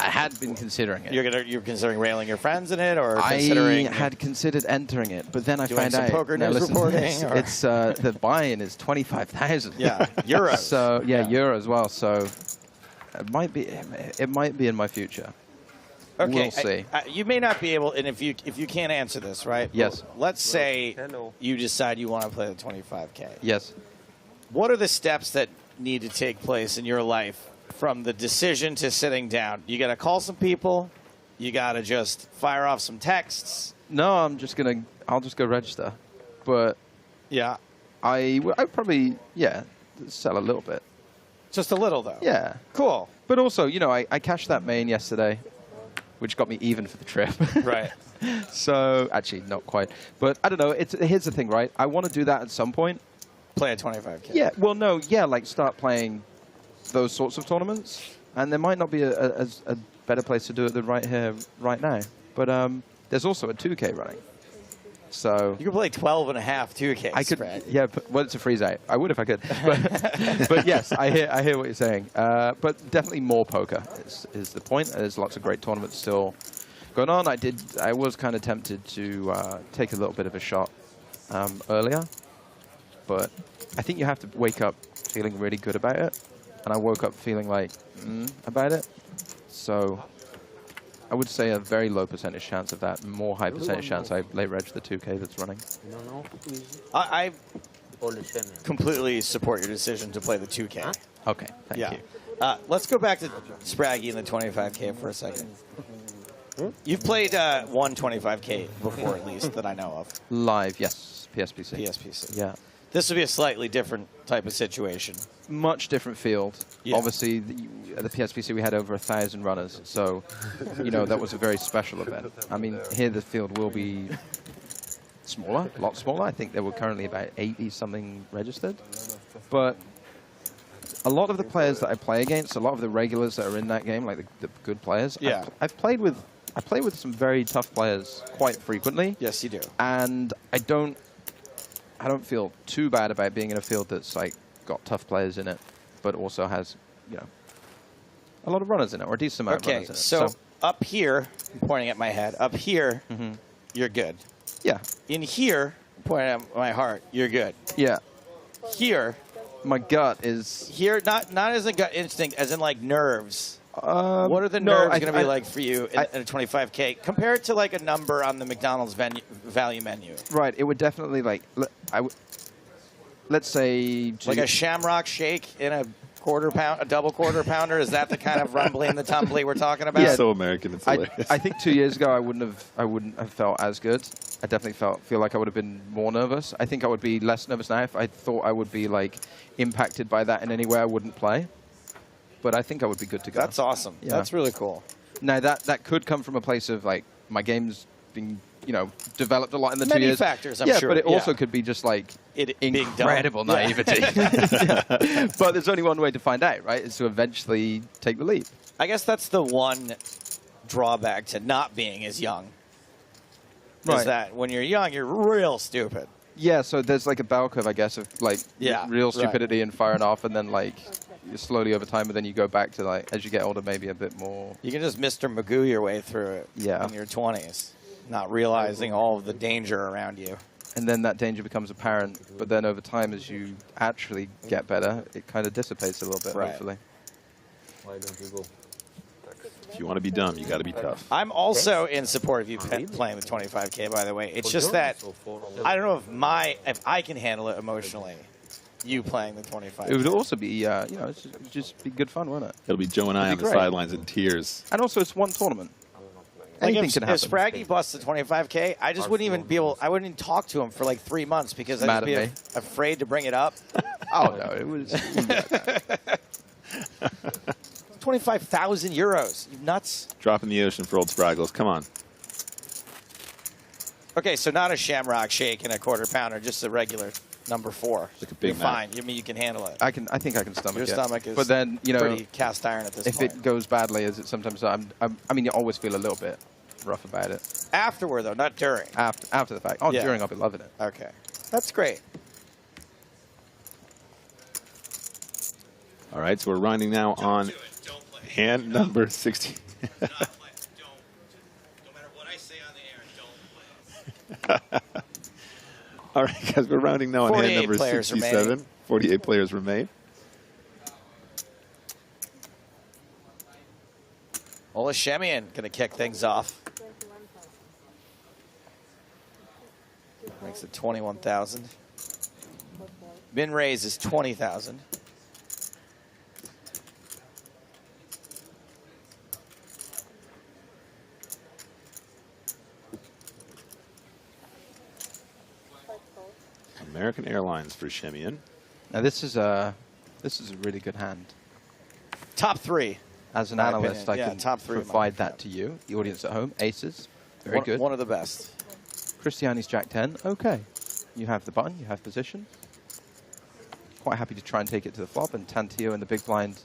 S2: I had been considering it.
S17: You're considering railing your friends in it, or considering?
S2: I had considered entering it, but then I
S17: doing
S2: found
S17: some
S2: out.
S17: poker news reporting.
S2: It's the buy-in is 25,000.
S17: Yeah, euros.
S2: So euro as well. So it might be in my future.
S17: Okay,
S2: we'll see.
S17: You may not be able, and if you can't answer this, right?
S2: Yes.
S17: Let's say you decide you want to play the 25K.
S2: Yes.
S17: What are the steps that need to take place in your life from the decision to sitting down? You got to call some people. You got to just fire off some texts.
S2: No, I'll just go register. But
S17: yeah,
S2: I probably sell a little bit.
S17: Just a little though.
S2: Yeah.
S17: Cool.
S2: But also, I cashed that main yesterday, which got me even for the trip.
S17: Right.
S2: So actually, not quite. But I don't know. Here's the thing, right? I want to do that at some point.
S17: Play a 25K.
S2: Yeah. Well, no. Yeah, like start playing those sorts of tournaments, and there might not be a better place to do it than right here, right now. But there's also a 2K running, so
S17: you can play 12.5 2K.
S2: I could,
S17: spread.
S2: yeah. Well, it's a freeze out. I would if I could, but yes, I hear what you're saying. But definitely more poker is the point. There's lots of great tournaments still going on. I was kind of tempted to take a little bit of a shot earlier, but I think you have to wake up feeling really good about it. And I woke up feeling like, about it. So I would say a very low percentage chance of that, more high percentage chance I late reg the 2K that's running.
S17: I completely support your decision to play the 2K.
S2: Okay, thank you.
S17: Let's go back to Spraggy and the 25K for a second. You've played one 25K before, at least, that I know of.
S2: Live, yes. PSPC.
S17: PSPC.
S2: Yeah.
S17: This would be a slightly different type of situation.
S2: Much different field.
S17: Yeah.
S2: Obviously, at the PSPC, we had over 1,000 runners. So, that was a very special event. I mean, here the field will be smaller, a lot smaller. I think there were currently about 80-something registered. But a lot of the players that I play against, a lot of the regulars that are in that game, like the good players,
S17: yeah.
S2: I play with some very tough players quite frequently.
S17: Yes, you do.
S2: And I don't feel too bad about being in a field that's like got tough players in it, but also has, a lot of runners in it, or a decent amount of runners in it.
S17: So up here, I'm pointing at my head, up here, you're good.
S2: Yeah.
S17: In here, pointing at my heart, you're good.
S2: Yeah.
S17: Here.
S2: My gut is...
S17: Here, not as a gut instinct, as in like nerves. What are the nerves going to be like for you in a 25K? Compare it to like a number on the McDonald's value menu.
S2: Right. It would definitely let's say...
S17: Like a shamrock shake in a double quarter pounder? Is that the kind of rumbling, the tumbly we're talking about?
S18: Yeah. So American, it's hilarious.
S2: I think 2 years ago I wouldn't have felt as good. I definitely feel like I would have been more nervous. I think I would be less nervous now if I thought I would be like impacted by that in any way I wouldn't play. But I think I would be good to go.
S17: That's awesome. Yeah. That's really cool.
S2: Now that could come from a place of like my game's being developed a lot in the
S17: Many
S2: 2 years.
S17: factors, I'm sure.
S2: But it also could be just like incredible naivety. But there's only one way to find out, right? Is to eventually take the leap.
S17: I guess that's the one drawback to not being as young. Is that when you're young, you're real stupid.
S2: Yeah, so there's like a bell curve, I guess, of like real stupidity and firing off, and then like slowly over time, but then you go back to like, as you get older, maybe a bit more.
S17: You can just Mr. Magoo your way through it in your 20s, not realizing all of the danger around you.
S2: And then that danger becomes apparent, but then over time, as you actually get better, it kind of dissipates a little bit, hopefully.
S11: Why don't you go?
S18: If you want to be dumb, you got to be tough.
S17: I'm also in support of you playing the 25K, by the way. It's just that I don't know if I can handle it emotionally. You playing the 25K.
S2: It would also be, it'd just be good fun, wouldn't it?
S18: It'll be Joe and I on the sidelines in tears.
S2: And also, it's one tournament. Anything can happen.
S17: If Spraggy busts the 25K, I just wouldn't even be able. I wouldn't even talk to him for like 3 months because I'd be afraid to bring it up.
S2: Oh no, it was.
S17: 25,000 euros. You nuts?
S18: Drop in the ocean for old Spraggles. Come on.
S17: Okay, so not a shamrock shake and a quarter pounder, just a regular number 4.
S18: Like a big
S17: You're fine. I mean, you can handle it.
S2: I think I can stomach it.
S17: Your stomach is
S2: but then,
S17: pretty cast iron at this point.
S2: If it goes badly, as it sometimes I mean, you always feel a little bit rough about it.
S17: Afterward, though, not during.
S2: After the fact. Oh, during, I'll be loving it.
S17: Okay. That's great.
S18: All right, so we're rounding now on hand number 16. All right, guys, we're rounding now on hand number 67. 48 players remain.
S17: Ole Shemian going to kick things off. Makes it 21,000. Min raise is 20,000.
S18: American Airlines for Shemian.
S2: Now this is a really good hand.
S17: Top three.
S2: As an
S17: My
S2: analyst,
S17: opinion.
S2: I
S17: Yeah,
S2: can
S17: top three,
S2: provide that to you, the audience at home. Aces, very good.
S17: One of the best.
S2: Cristiani's Jack 10, okay. You have the button, you have position. Quite happy to try and take it to the flop, and Tantillo in the big blind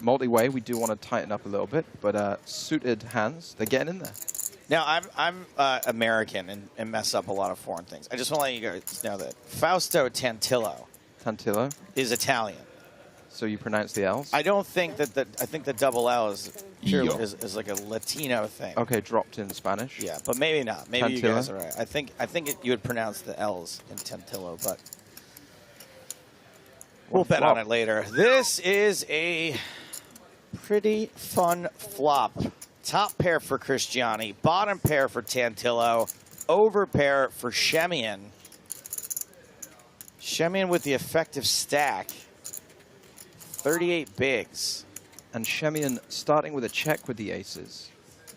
S2: multi-way, we do want to tighten up a little bit, but suited hands, they're getting in there.
S17: Now, I'm American and mess up a lot of foreign things. I just want to let you guys know that Fausto Tantillo is Italian.
S2: So you pronounce the L's?
S17: I don't think that I think the double L is like a Latino thing.
S2: Okay, dropped in Spanish.
S17: Yeah, but maybe not. Maybe
S2: Tantillo?
S17: you guys are right. I think you would pronounce the L's in Tantillo, but we'll bet on it later. This is a pretty fun flop. Top pair for Cristiani, bottom pair for Tantillo, over pair for Shemian. Shemian with the effective stack, 38 bigs.
S2: And Shemian starting with a check with the aces.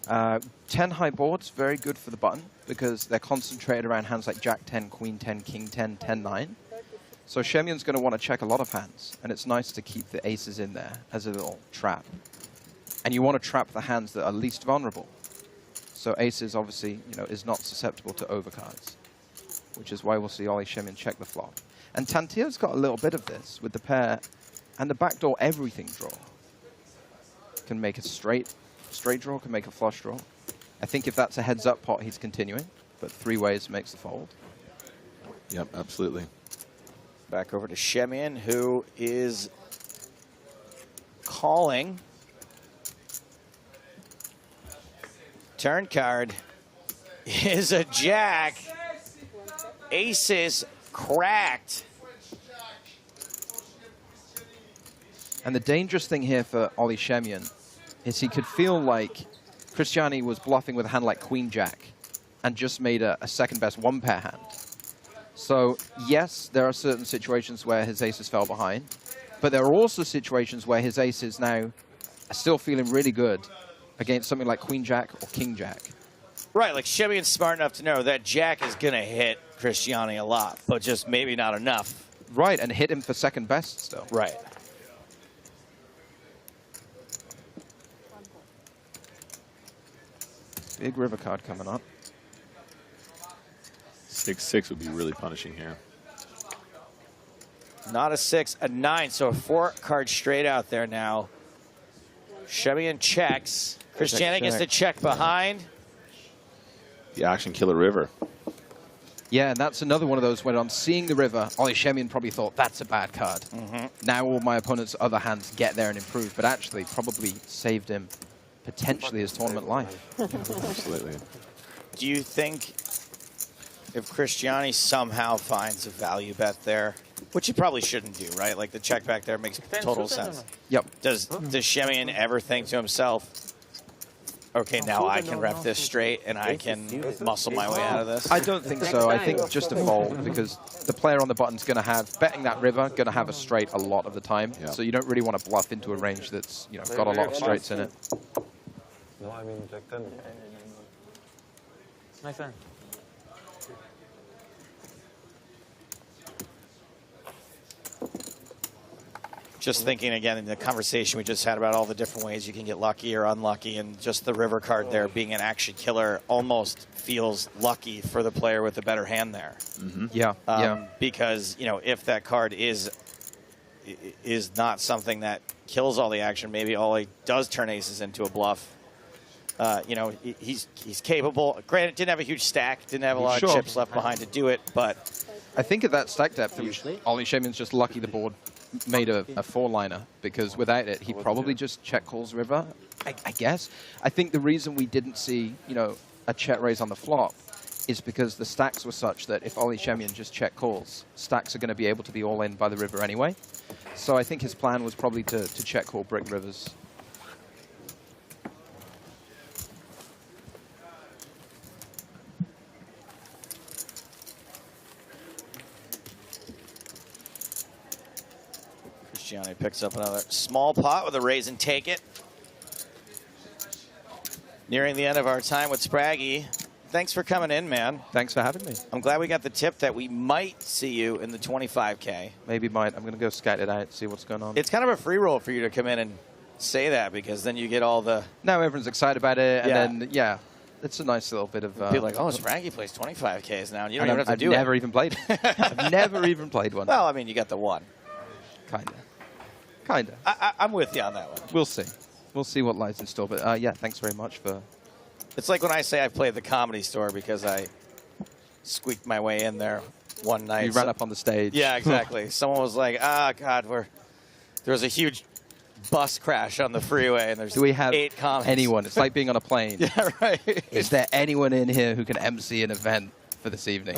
S2: 10 high boards, very good for the button because they're concentrated around hands like Jack 10, Queen 10, King 10, 10, 9. So Shemian's going to want to check a lot of hands, and it's nice to keep the aces in there as a little trap. And you want to trap the hands that are least vulnerable. So aces, obviously, is not susceptible to overcards, which is why we'll see Ole Shemian check the flop. And Tantillo's got a little bit of this with the pair and the backdoor everything draw. Can make a straight draw, can make a flush draw. I think if that's a heads-up pot, he's continuing, but three ways makes the fold.
S18: Yep, absolutely.
S17: Back over to Shemian, who is calling. Turn card is a jack. Aces cracked.
S2: And the dangerous thing here for Ole Shemian is he could feel like Cristiani was bluffing with a hand like Queen Jack and just made a second best one pair hand. So yes, there are certain situations where his aces fell behind, but there are also situations where his aces now are still feeling really good against something like Queen Jack or King Jack.
S17: Right, like Shemian's smart enough to know that Jack is going to hit Cristiani a lot, but just maybe not enough.
S2: Right, and hit him for second best still.
S17: Right.
S2: Big river card coming up.
S18: 6-6 would be really punishing here.
S17: Not a 6, a 9, so a 4-card straight out there now. Shemian checks. Cristiani gets to check behind.
S18: The action killer river.
S2: Yeah, and that's another one of those when on seeing the river, Ole Shemian probably thought, that's a bad card. Now all my opponent's other hands get there and improve, but actually probably saved him potentially his tournament life.
S18: Absolutely.
S17: Do you think if Cristiani somehow finds a value bet there, which he probably shouldn't do, right? Like the check back there makes total sense.
S2: Yep.
S17: Does Shemian ever think to himself, okay, now I can rep this straight and I can muscle my way out of this?
S2: I don't think so. I think just a fold because the player on the button's going to have, betting that river, going to have a straight a lot of the time.
S18: Yeah.
S2: So you don't really want to bluff into a range that's got a lot of straights in it.
S8: No, I mean Jack 10.
S14: Nice hand.
S17: Just thinking again in the conversation we just had about all the different ways you can get lucky or unlucky, and just the river card there being an action killer almost feels lucky for the player with a better hand there.
S2: Yeah,
S17: because if that card is not something that kills all the action, maybe all he does turn aces into a bluff. He's capable. Granted, didn't have a huge stack, didn't have a lot of chips left behind to do it, but
S2: I think at that stack depth, Ollie Shamian's just lucky the board made a 4-liner, because without it, he probably just check calls river, I guess. I think the reason we didn't see, you know, a check raise on the flop is because the stacks were such that if Ollie Shamian just check calls, stacks are going to be able to be all in by the river anyway. So I think his plan was probably to check call brick rivers.
S17: Gianni picks up another small pot with a raise and take it. Nearing the end of our time with Spraggy. Thanks for coming in, man.
S2: Thanks for having me.
S17: I'm glad we got the tip that we might see you in the 25K.
S2: Maybe might. I'm going to go scout it out, see what's going on.
S17: It's kind of a free roll for you to come in and say that, because then you get all the...
S2: Now everyone's excited about it, and then, yeah, it's a nice little bit of...
S17: People like, oh, Spraggy plays 25Ks now, and you don't even have to do it.
S2: I've never even played I've never even played one.
S17: Well, I mean, you got the one.
S2: Kind of. Kind of.
S17: I'm with you on that one.
S2: We'll see. We'll see what lies in store. But yeah, thanks very much for...
S17: It's like when I say I played the Comedy Store because I squeaked my way in there one night.
S2: You ran up on the stage.
S17: Yeah, exactly. Someone was like, ah, God, there was a huge bus crash on the freeway, and there's
S2: Do we have
S17: 8 comics.
S2: anyone? It's like being on a plane.
S17: Yeah, right.
S2: Is there anyone in here who can MC an event for this evening?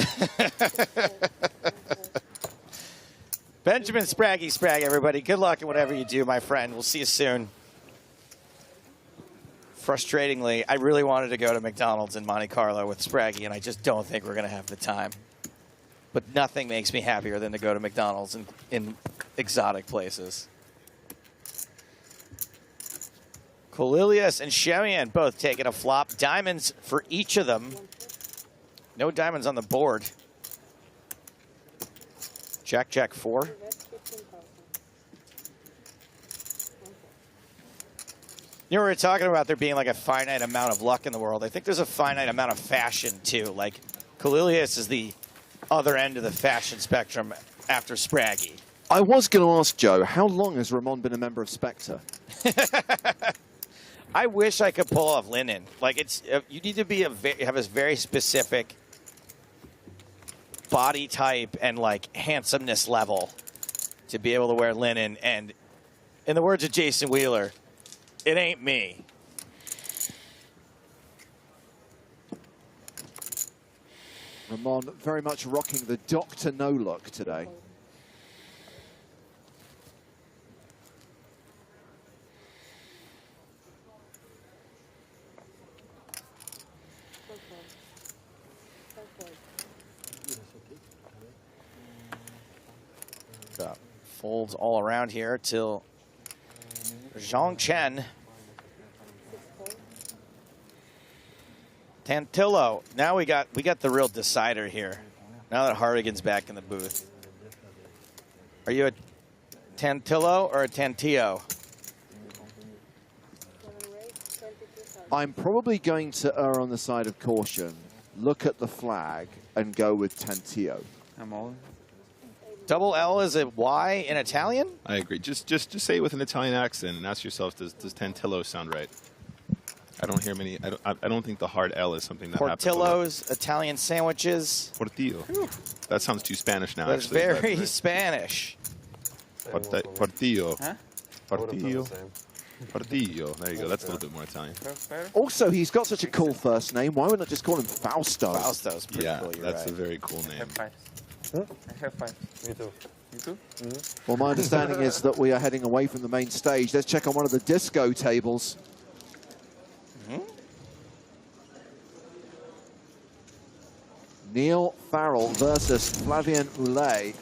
S17: Benjamin Spraggy, everybody. Good luck in whatever you do, my friend. We'll see you soon. Frustratingly, I really wanted to go to McDonald's in Monte Carlo with Spraggy, and I just don't think we're going to have the time. But nothing makes me happier than to go to McDonald's in exotic places. Kolilius and Shemian both taking a flop. Diamonds for each of them. No diamonds on the board. Jack, Jack 4. You know, we were talking about there being like a finite amount of luck in the world. I think there's a finite amount of fashion, too. Like, Kolilius is the other end of the fashion spectrum after Spraggy.
S6: I was going to ask, Joe, how long has Ramon been a member of Spectre?
S17: I wish I could pull off linen. Like, it's you need to be have a very specific body type and, like, handsomeness level to be able to wear linen. And in the words of Jason Wheeler, it ain't me.
S6: Ramon very much rocking the Dr. No look today.
S17: Folds all around here till Zhang Chen. Tantillo. Now we got the real decider here. Now that Hardigan's back in the booth. Are you a Tantillo or a Tantillo?
S6: I'm probably going to err on the side of caution, look at the flag, and go with Tantillo.
S2: I'm all in.
S17: Double L is a Y in Italian?
S18: I agree. Just say it with an Italian accent and ask yourself, does Tantillo sound right? I don't hear many. I don't think the hard L is something that happens.
S17: Portillo's, Italian sandwiches.
S18: Portillo. That sounds too Spanish now.
S17: That's very Spanish.
S18: Portillo.
S17: Huh?
S18: Portillo. Portillo. There you go. That's a little bit more Italian.
S6: Also, he's got such a cool first name. Why would not just call him Fausto?
S17: Fausto's pretty cool. You're
S18: that's
S17: right.
S18: a very cool name.
S11: I have 5. Me too. You too?
S6: Mm-hmm. Well, my understanding is that we are heading away from the main stage. Let's check on one of the disco tables.
S17: Mm-hmm.
S6: Neil Farrell versus Flavien Moulet.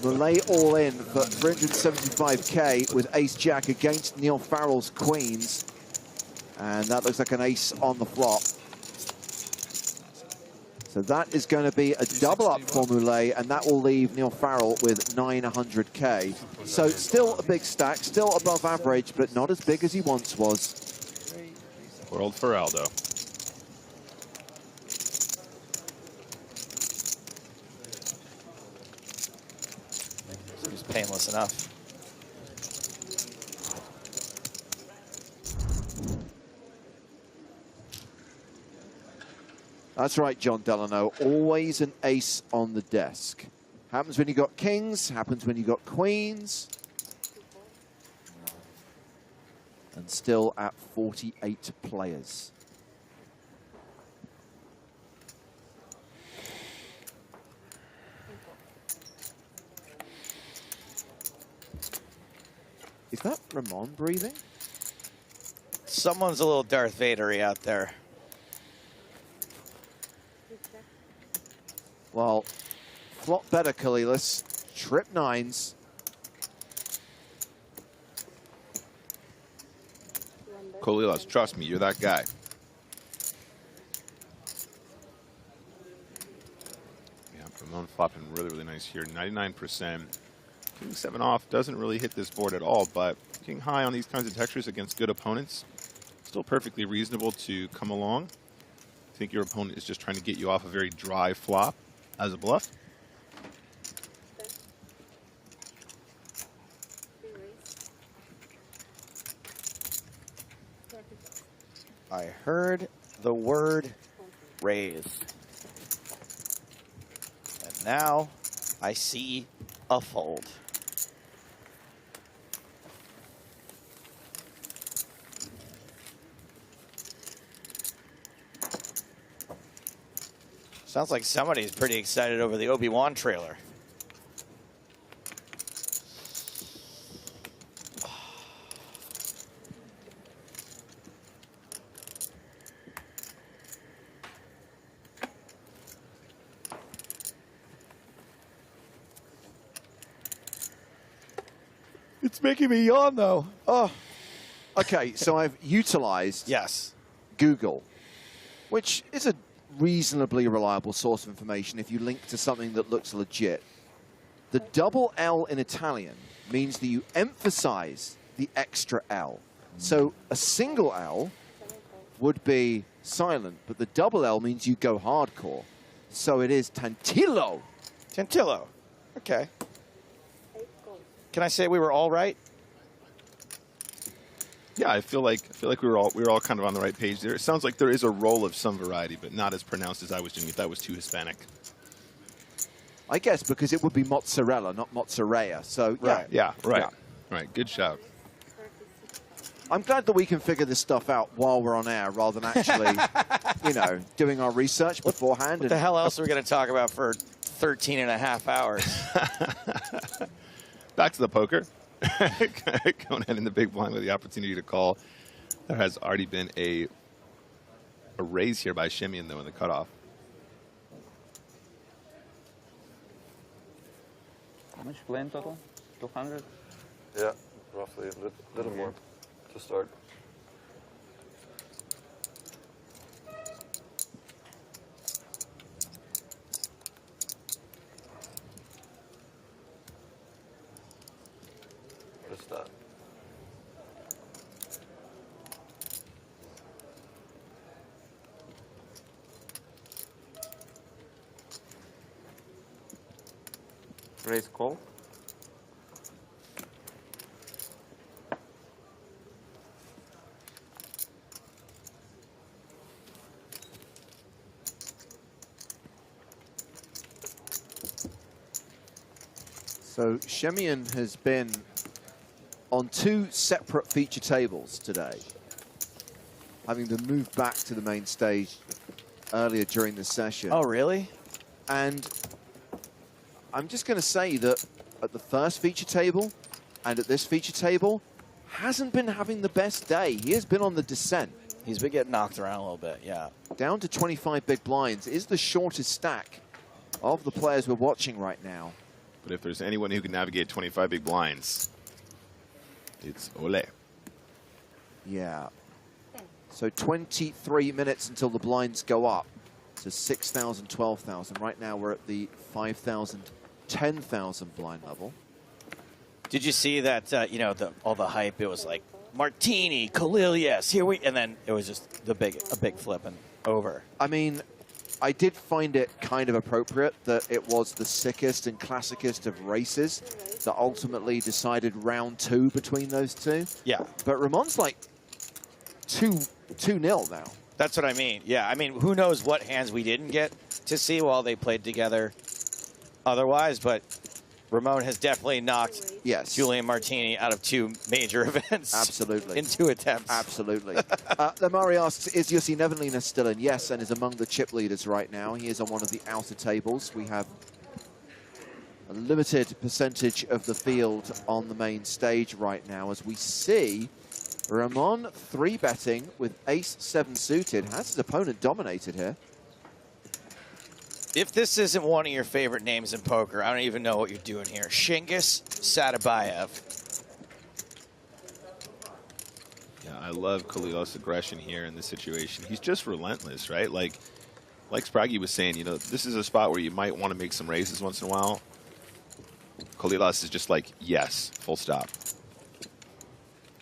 S6: Moulet all in for 375k with ace-jack against Neil Farrell's queens. And that looks like an ace on the flop. So that is going to be a double up for Moulet, and that will leave Neil Farrell with 900k. So still a big stack, still above average, but not as big as he once was.
S18: Poor old Feraldo.
S17: Seems painless enough.
S6: That's right, John Delano. Always an ace on the desk. Happens when you got kings, happens when you got queens. And still at 48 players. Is that Ramon breathing?
S10: Someone's a little Darth Vader-y out there.
S6: Well, flop better, Kalilis. Trip nines.
S18: Kalilas, trust me, you're that guy. Yeah, Ramon flopping really, really nice here. 99%. King 7 off doesn't really hit this board at all, but king high on these kinds of textures against good opponents, still perfectly reasonable to come along. I think your opponent is just trying to get you off a very dry flop as a bluff.
S17: I heard the word raise. And now I see a fold. Sounds like somebody's pretty excited over the Obi-Wan trailer.
S6: It's making me yawn, though. Oh. Okay, so I've utilized Google, which is a reasonably reliable source of information if you link to something that looks legit. The double L in Italian means that you emphasize the extra L. So a single L would be silent, but the double L means you go hardcore. So it is Tantillo.
S17: Tantillo. Okay. Can I say we were all right?
S18: Yeah, I feel like we were all kind of on the right page there. It sounds like there is a roll of some variety, but not as pronounced as I was doing if that was too Hispanic.
S6: I guess because it would be mozzarella, not mozzarella. So yeah.
S18: Right. Good shout.
S6: I'm glad that we can figure this stuff out while we're on air rather than actually, you know, doing our research beforehand.
S17: What the hell else are we going to talk about for 13 and a half hours?
S18: Back to the poker. Going ahead in the big blind with the opportunity to call. There has already been a raise here by Shemian, though, in the cutoff.
S11: How much playing total? 200?
S8: Yeah, roughly a little more to start. What is that?
S11: Raise call.
S6: So Shemian has been on 2 separate feature tables today, having been moved back to the main stage earlier during the session.
S17: Oh, really?
S6: And I'm just going to say that at the first feature table and at this feature table, hasn't been having the best day. He has been on the descent.
S17: He's been getting knocked around a little bit, yeah.
S6: Down to 25 big blinds is the shortest stack of the players we're watching right now.
S18: But if there's anyone who can navigate 25 big blinds, it's Ole.
S6: Yeah. So 23 minutes until the blinds go up to 6,000, 12,000. Right now we're at the 5,000, 10,000 blind level.
S17: Did you see that, you know, all the hype? It was like, Martini, Khalil, yes, here we... And then it was just a big flip and over.
S6: I mean, I did find it kind of appropriate that it was the sickest and classicest of races that ultimately decided round 2 between those two.
S17: Yeah.
S6: But Ramon's like 2-0 now.
S17: That's what I mean. Yeah, I mean, who knows what hands we didn't get to see while they played together otherwise, but Ramon has definitely knocked Julian Martini out of 2 major events.
S6: Absolutely.
S17: In 2 attempts.
S6: Absolutely. Lamari asks, is Jussi Nevenlina still in? Yes, and is among the chip leaders right now. He is on one of the outer tables. We have a limited percentage of the field on the main stage right now as we see Ramon 3-betting with ace-7 suited. Has his opponent dominated here?
S17: If this isn't one of your favorite names in poker, I don't even know what you're doing here. Shingus Satabayev.
S18: Yeah, I love Kalilos' aggression here in this situation. He's just relentless, right? Like Spraggy was saying, you know, this is a spot where you might want to make some raises once in a while. Kalilos is just like, yes, full stop.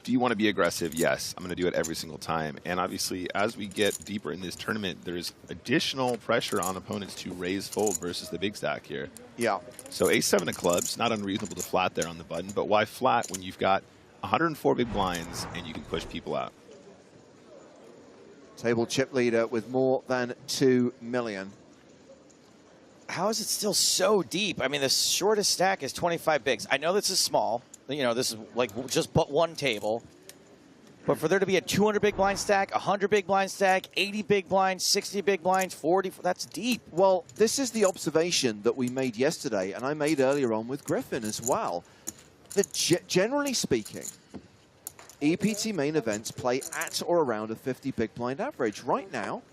S18: Do you want to be aggressive? Yes, I'm going to do it every single time. And obviously, as we get deeper in this tournament, there's additional pressure on opponents to raise fold versus the big stack here.
S6: Yeah.
S18: So ace-7 of clubs, not unreasonable to flat there on the button, but why flat when you've got 104 big blinds and you can push people out?
S6: Table chip leader with more than 2 million.
S17: How is it still so deep? I mean, the shortest stack is 25 bigs. I know this is small. You know, this is like just but one table. But for there to be a 200 big blind stack, 100 big blind stack, 80 big blinds, 60 big blinds, 40, that's deep.
S6: Well, this is the observation that we made yesterday, and I made earlier on with Griffin as well. That generally speaking, EPT main events play at or around a 50 big blind average. Right now,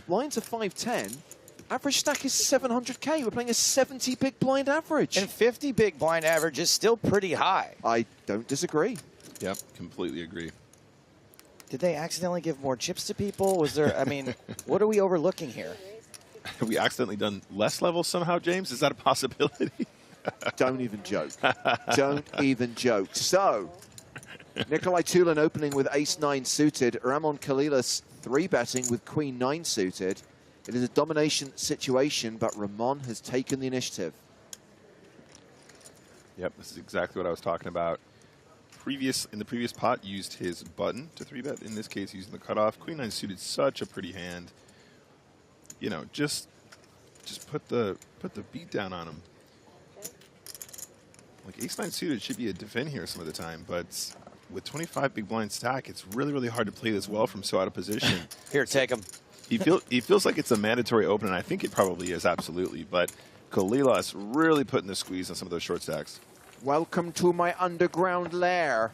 S6: blinds are 510. Average stack is 700K. We're playing a 70 big blind average.
S17: And 50 big blind average is still pretty high.
S6: I don't disagree.
S18: Yep, completely agree.
S17: Did they accidentally give more chips to people? Was there, I mean, what are we overlooking here?
S18: Have we accidentally done less levels somehow, James? Is that a possibility?
S6: Don't even joke. Don't even joke. So, Nikolai Tulin opening with ace-9 suited. Ramon Kalilas 3-betting with queen-9 suited. It is a domination situation, but Ramon has taken the initiative.
S18: Yep, this is exactly what I was talking about. In the previous pot, used his button to 3-bet. In this case, using the cutoff. Queen-9 suited, such a pretty hand. You know, just put the beat down on him. Like ace-9 suited should be a defend here some of the time, but with 25 big blind stack, it's really, really hard to play this well from so out of position.
S17: Here, take him.
S18: He feels like it's a mandatory open, and I think it probably is, absolutely. But Kalilas really putting the squeeze on some of those short stacks.
S6: Welcome to my underground lair.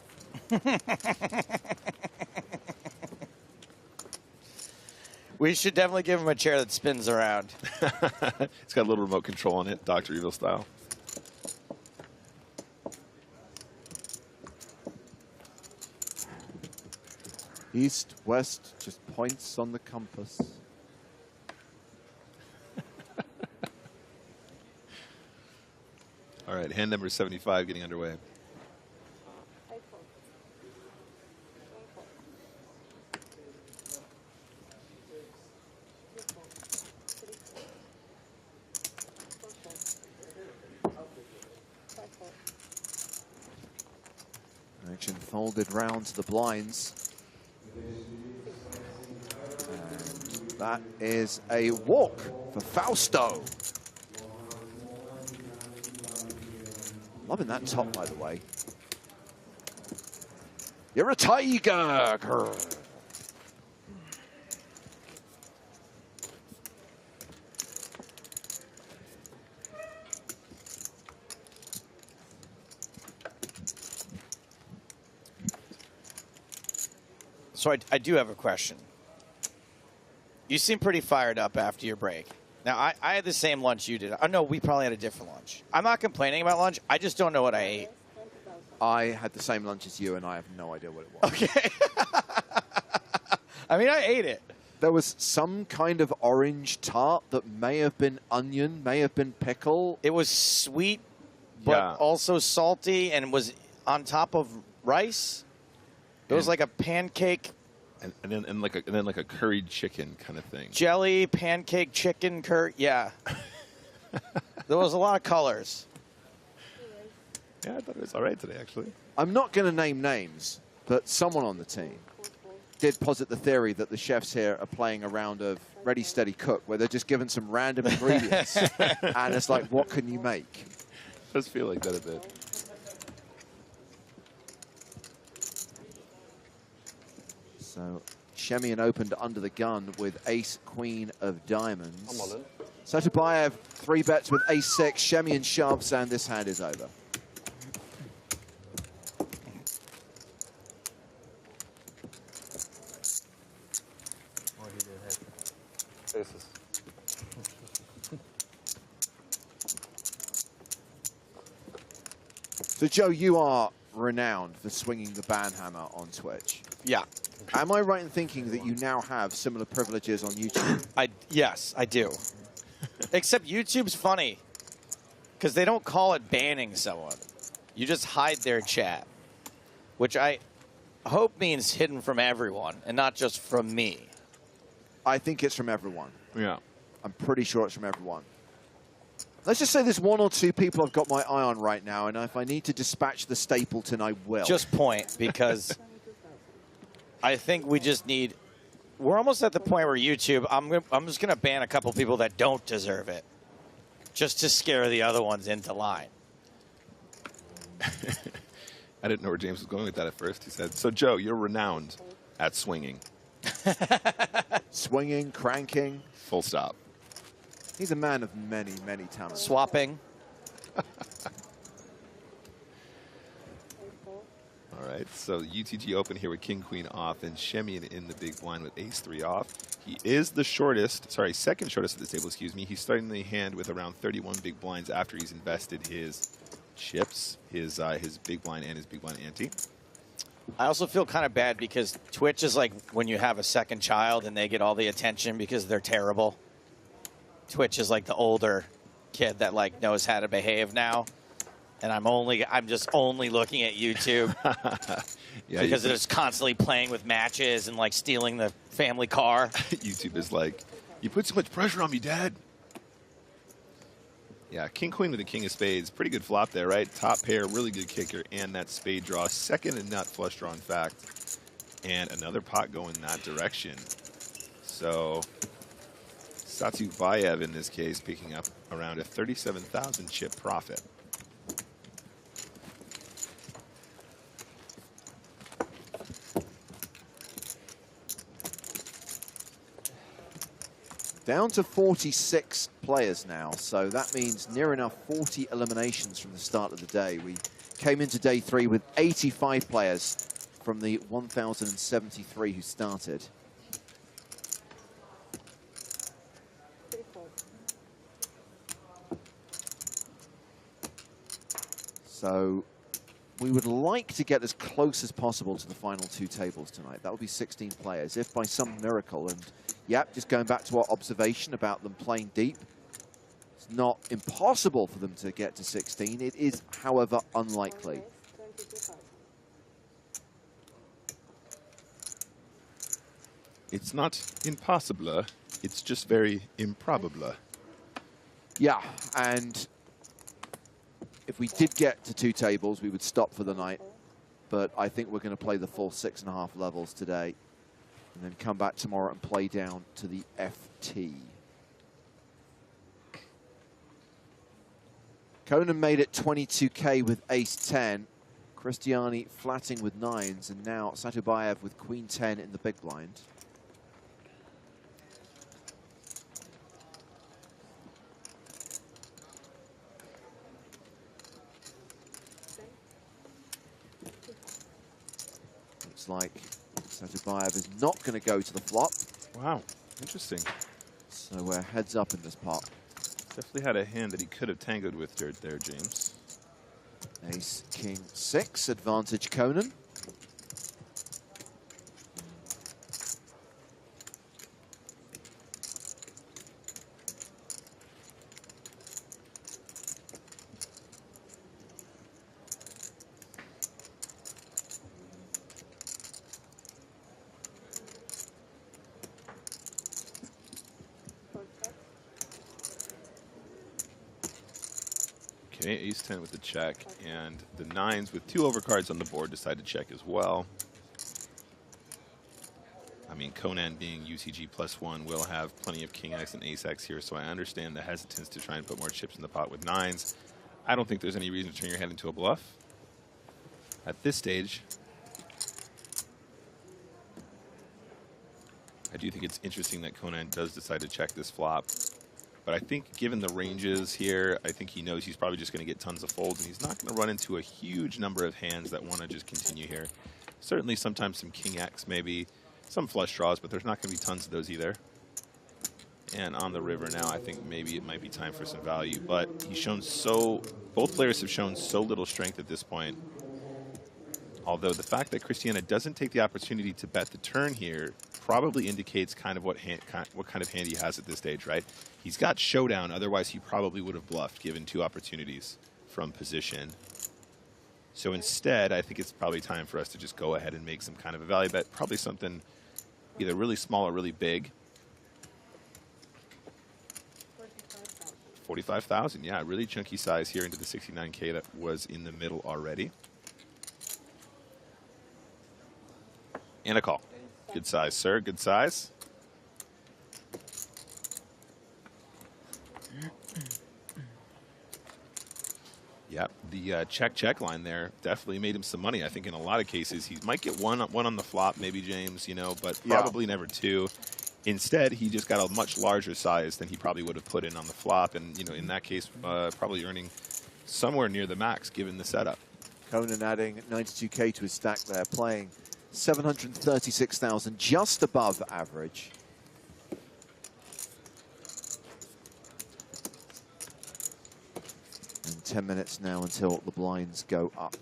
S17: We should definitely give him a chair that spins around.
S18: It's got a little remote control on it, Dr. Evil style.
S6: East, west, just points on the compass.
S18: All right, hand number 75 getting underway.
S6: Action folded round to the blinds. And that is a walk for Fausto. Loving that top, by the way. You're a tiger. Grr.
S17: So I do have a question. You seem pretty fired up after your break. Now, I had the same lunch you did. I know we probably had a different lunch. I'm not complaining about lunch. I just don't know what I ate.
S6: I had the same lunch as you, and I have no idea what it was.
S17: Okay. I mean, I ate it.
S6: There was some kind of orange tart that may have been onion, may have been pickle.
S17: It was sweet, but also salty, and was on top of rice. It was like a pancake.
S18: And then like a curried chicken kind of thing.
S17: Jelly, pancake, chicken, curry. Yeah. There was a lot of colors.
S18: Yeah, I thought it was all right today, actually.
S6: I'm not going to name names, but someone on the team did posit the theory that the chefs here are playing a round of Ready, Steady, Cook, where they're just given some random ingredients, and it's like, what can you make?
S18: It does feel like that a bit.
S6: So Shemian opened under the gun with ace, queen of diamonds. Satubayev 3-bets with ace-6. Shemian shoves, and this hand is over.
S8: Aces.
S6: So, Joe, you are renowned for swinging the banhammer on Twitch.
S10: Yeah.
S6: Am I right in thinking that you now have similar privileges on YouTube?
S10: Yes, I do. Except YouTube's funny because they don't call it banning someone. You just hide their chat, which I hope means hidden from everyone and not just from me.
S6: I think it's from everyone.
S18: Yeah.
S6: I'm pretty sure it's from everyone. Let's just say there's 1 or 2 people I've got my eye on right now, and if I need to dispatch the Stapleton, I will.
S10: Just point, because I think we just need... We're almost at the point where YouTube, I'm just going to ban a couple people that don't deserve it, just to scare the other ones into line.
S18: I didn't know where James was going with that at first. He said, so Joe, you're renowned at swinging.
S6: Swinging, cranking.
S18: Full stop.
S6: He's a man of many, many talents.
S10: Swapping.
S18: All right, so UTG open here with king, queen off, and Shemian in the big blind with ace-3 off. He is the shortest, sorry, second shortest at this table, excuse me. He's starting the hand with around 31 big blinds after he's invested his chips, his big blind and his big blind ante.
S10: I also feel kind of bad because Twitch is like when you have a second child and they get all the attention because they're terrible. Twitch is like the older kid that like knows how to behave now. And I'm just only looking at YouTube
S18: Yeah,
S10: because it's constantly playing with matches and like stealing the family car.
S18: YouTube is like, you put so much pressure on me, Dad. Yeah, king, queen with the king of spades. Pretty good flop there, right? Top pair, really good kicker, and that spade draw. Second and nut flush draw, in fact. And another pot going that direction. So Satubayev, in this case, picking up around a 37,000 chip profit.
S6: Down to 46 players now, so that means near enough 40 eliminations from the start of the day. We came into day 3 with 85 players from the 1,073 who started. So we would like to get as close as possible to the final 2 tables tonight. That would be 16 players. If by some miracle, and yep, just going back to our observation about them playing deep, it's not impossible for them to get to 16. It is, however, unlikely.
S18: It's not impossible, it's just very improbable.
S6: Yeah, and if we did get to 2 tables, we would stop for the night. But I think we're going to play the full 6.5 levels today, and then come back tomorrow and play down to the FT. Conan made it 22K with ace-10. Cristiani flatting with 9s, and now Satubayev with queen-10 in the big blind. Looks like Satubayev is not going to go to the flop.
S18: Wow, interesting.
S6: So we're heads up in this pot.
S18: Definitely had a hand that he could have tangoed with there, James.
S6: Ace, king, 6, advantage Conan.
S18: Okay, ace-10 with the check, and the 9s with 2 overcards on the board decide to check as well. I mean, Conan being UCG +1 will have plenty of King X and Ace X here, so I understand the hesitance to try and put more chips in the pot with 9s. I don't think there's any reason to turn your head into a bluff at this stage. I do think it's interesting that Conan does decide to check this flop. But I think given the ranges here, I think he knows he's probably just going to get tons of folds, and he's not going to run into a huge number of hands that want to just continue here. Certainly sometimes some King X, maybe some flush draws, but there's not going to be tons of those either. And on the river now, I think maybe it might be time for some value. But he's shown both players have shown so little strength at this point. Although the fact that Cristiano doesn't take the opportunity to bet the turn here probably indicates kind of what kind of hand he has at this stage, right? He's got showdown, otherwise he probably would have bluffed given 2 opportunities from position. So instead, I think it's probably time for us to just go ahead and make some kind of a value bet, probably something either really small or really big. 45,000, yeah, really chunky size here into the 69K that was in the middle already. And a call. Good size, sir. Good size. Yep, the check line there definitely made him some money. I think in a lot of cases he might get one on the flop, maybe James, you know, but probably never 2. Instead, he just got a much larger size than he probably would have put in on the flop, and you know, in that case, probably earning somewhere near the max given the setup.
S6: Conan adding 92K to his stack there, playing 736,000, just above average. And 10 minutes now until the blinds go up.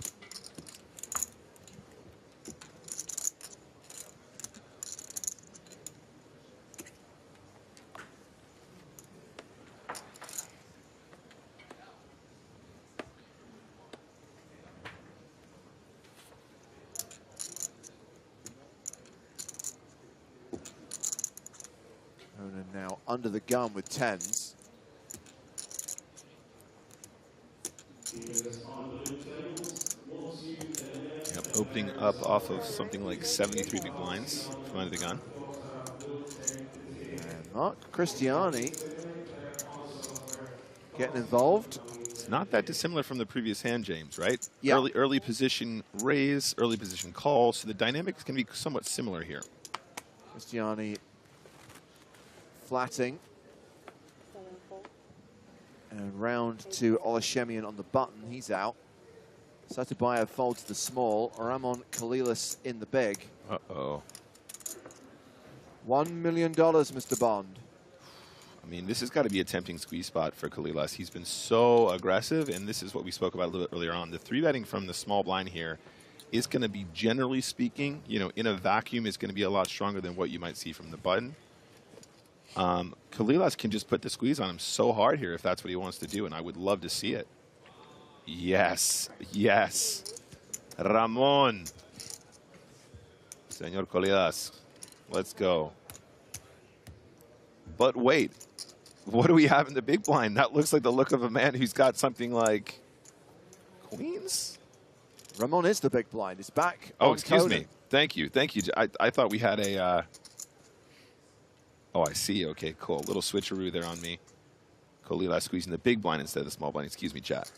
S6: Conan now under the gun with 10s.
S18: Yep, opening up off of something like 73 big blinds from under the gun.
S6: And Mark Cristiani getting involved.
S18: It's not that dissimilar from the previous hand, James, right?
S6: Yeah.
S18: Early position raise, early position call, so the dynamics can be somewhat similar here.
S6: Cristiani flatting. And round to Olashemian on the button. He's out. Satabayev folds the small. Ramon Kalilas in the big.
S18: Uh-oh.
S6: $1 million, Mr. Bond.
S18: I mean, this has got to be a tempting squeeze spot for Kalilas. He's been so aggressive, and this is what we spoke about a little bit earlier on. The 3-betting from the small blind here is going to be, generally speaking, you know, in a vacuum, is going to be a lot stronger than what you might see from the button. Kalilas can just put the squeeze on him so hard here if that's what he wants to do, and I would love to see it. Yes, yes. Ramon. Señor Kalilas. Let's go. But wait, what do we have in the big blind? That looks like the look of a man who's got something like queens?
S6: Ramon is the big blind. He's back.
S18: Oh, excuse me. Thank you. Thank you. I thought we had a... Oh, I see. Okay, cool. Little switcheroo there on me. Kalilas squeezing the big blind instead of the small blind. Excuse me, chat.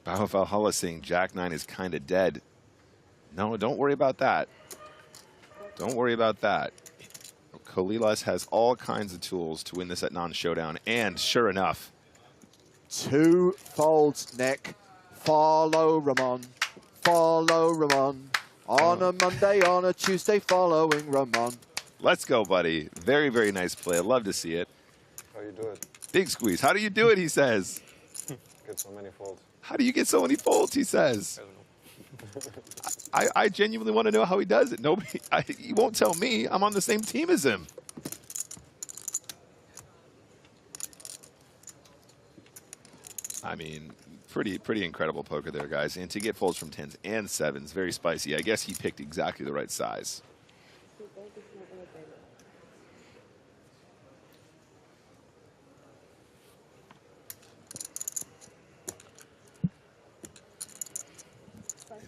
S18: Bao Valhalla saying Jack-9 is kind of dead. No, don't worry about that. Don't worry about that. Kalilas has all kinds of tools to win this at non-showdown, and sure enough,
S6: 2 folds, Nick. Follow Ramon. Follow Ramon. On a Monday, on a Tuesday, following Ramon.
S18: Let's go, buddy. Very, very nice play. I'd love to see it.
S8: How you do it?
S18: Big squeeze. How do you do it, he says.
S8: Get so many folds.
S18: How do you get so many folds, he says. I genuinely want to know how he does it. Nobody, he won't tell me. I'm on the same team as him. I mean, pretty incredible poker there, guys. And to get folds from 10s and 7s, very spicy. I guess he picked exactly the right size.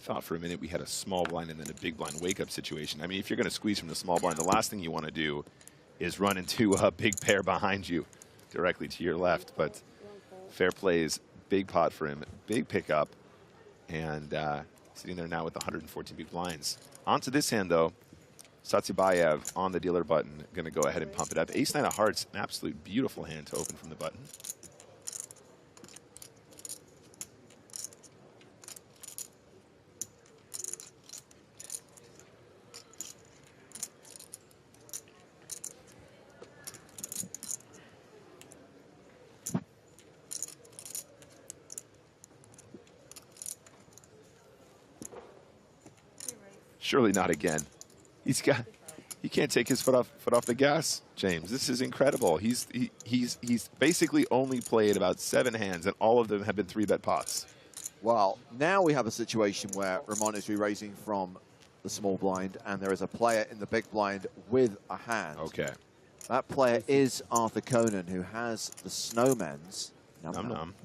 S18: thought for a minute we had a small blind and then a big blind wake-up situation. I mean, if you're going to squeeze from the small blind, the last thing you want to do is run into a big pair behind you directly to your left. But fair plays, big pot for him, big pickup, and sitting there now with 114 big blinds. Onto this hand, though. Satsibayev on the dealer button, going to go ahead and pump it up. Ace-9 of hearts, an absolute beautiful hand to open from the button. Surely not again. He can't take his foot off the gas, James. This is incredible. He's basically only played about 7 hands, and all of them have been 3-bet pots.
S6: Well, now we have a situation where Ramon is re-raising from the small blind, and there is a player in the big blind with a hand.
S18: Okay.
S6: That player is Arthur Conan, who has the snowmans.
S18: Num-num.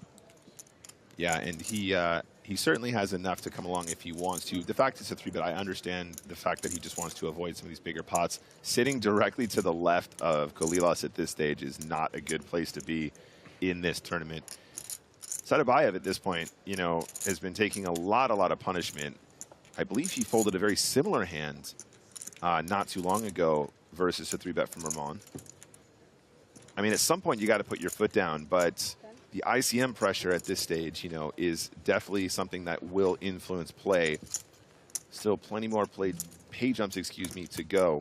S18: Yeah, and he certainly has enough to come along if he wants to. The fact it's a 3-bet, I understand the fact that he just wants to avoid some of these bigger pots. Sitting directly to the left of Kolilas at this stage is not a good place to be in this tournament. Satsibayev at this point, you know, has been taking a lot of punishment. I believe he folded a very similar hand not too long ago versus a 3-bet from Ramon. I mean, at some point you got to put your foot down, but the ICM pressure at this stage, you know, is definitely something that will influence play. Still plenty more pay jumps, excuse me, to go.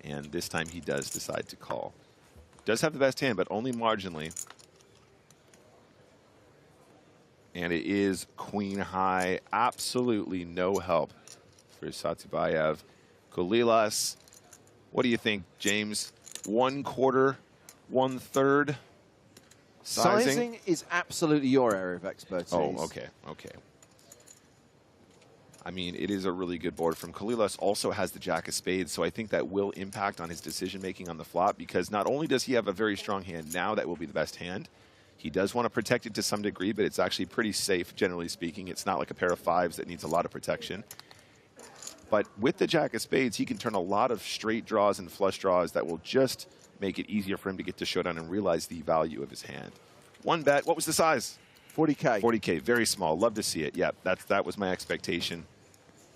S18: And this time he does decide to call. Does have the best hand, but only marginally. And it is queen high. Absolutely no help for Satsibayev. Kolilas, what do you think, James? 1/4, 1/3?
S6: Sizing is absolutely your area of expertise.
S18: Oh, okay, okay. I mean, it is a really good board from Kolilas. Also has the Jack of Spades, so I think that will impact on his decision-making on the flop, because not only does he have a very strong hand now that will be the best hand, he does want to protect it to some degree, but it's actually pretty safe, generally speaking. It's not like a pair of 5s that needs a lot of protection. But with the Jack of Spades, he can turn a lot of straight draws and flush draws that will just make it easier for him to get to showdown and realize the value of his hand. 1-bet. What was the size?
S6: 40K.
S18: 40K. Very small. Love to see it. Yeah, that was my expectation.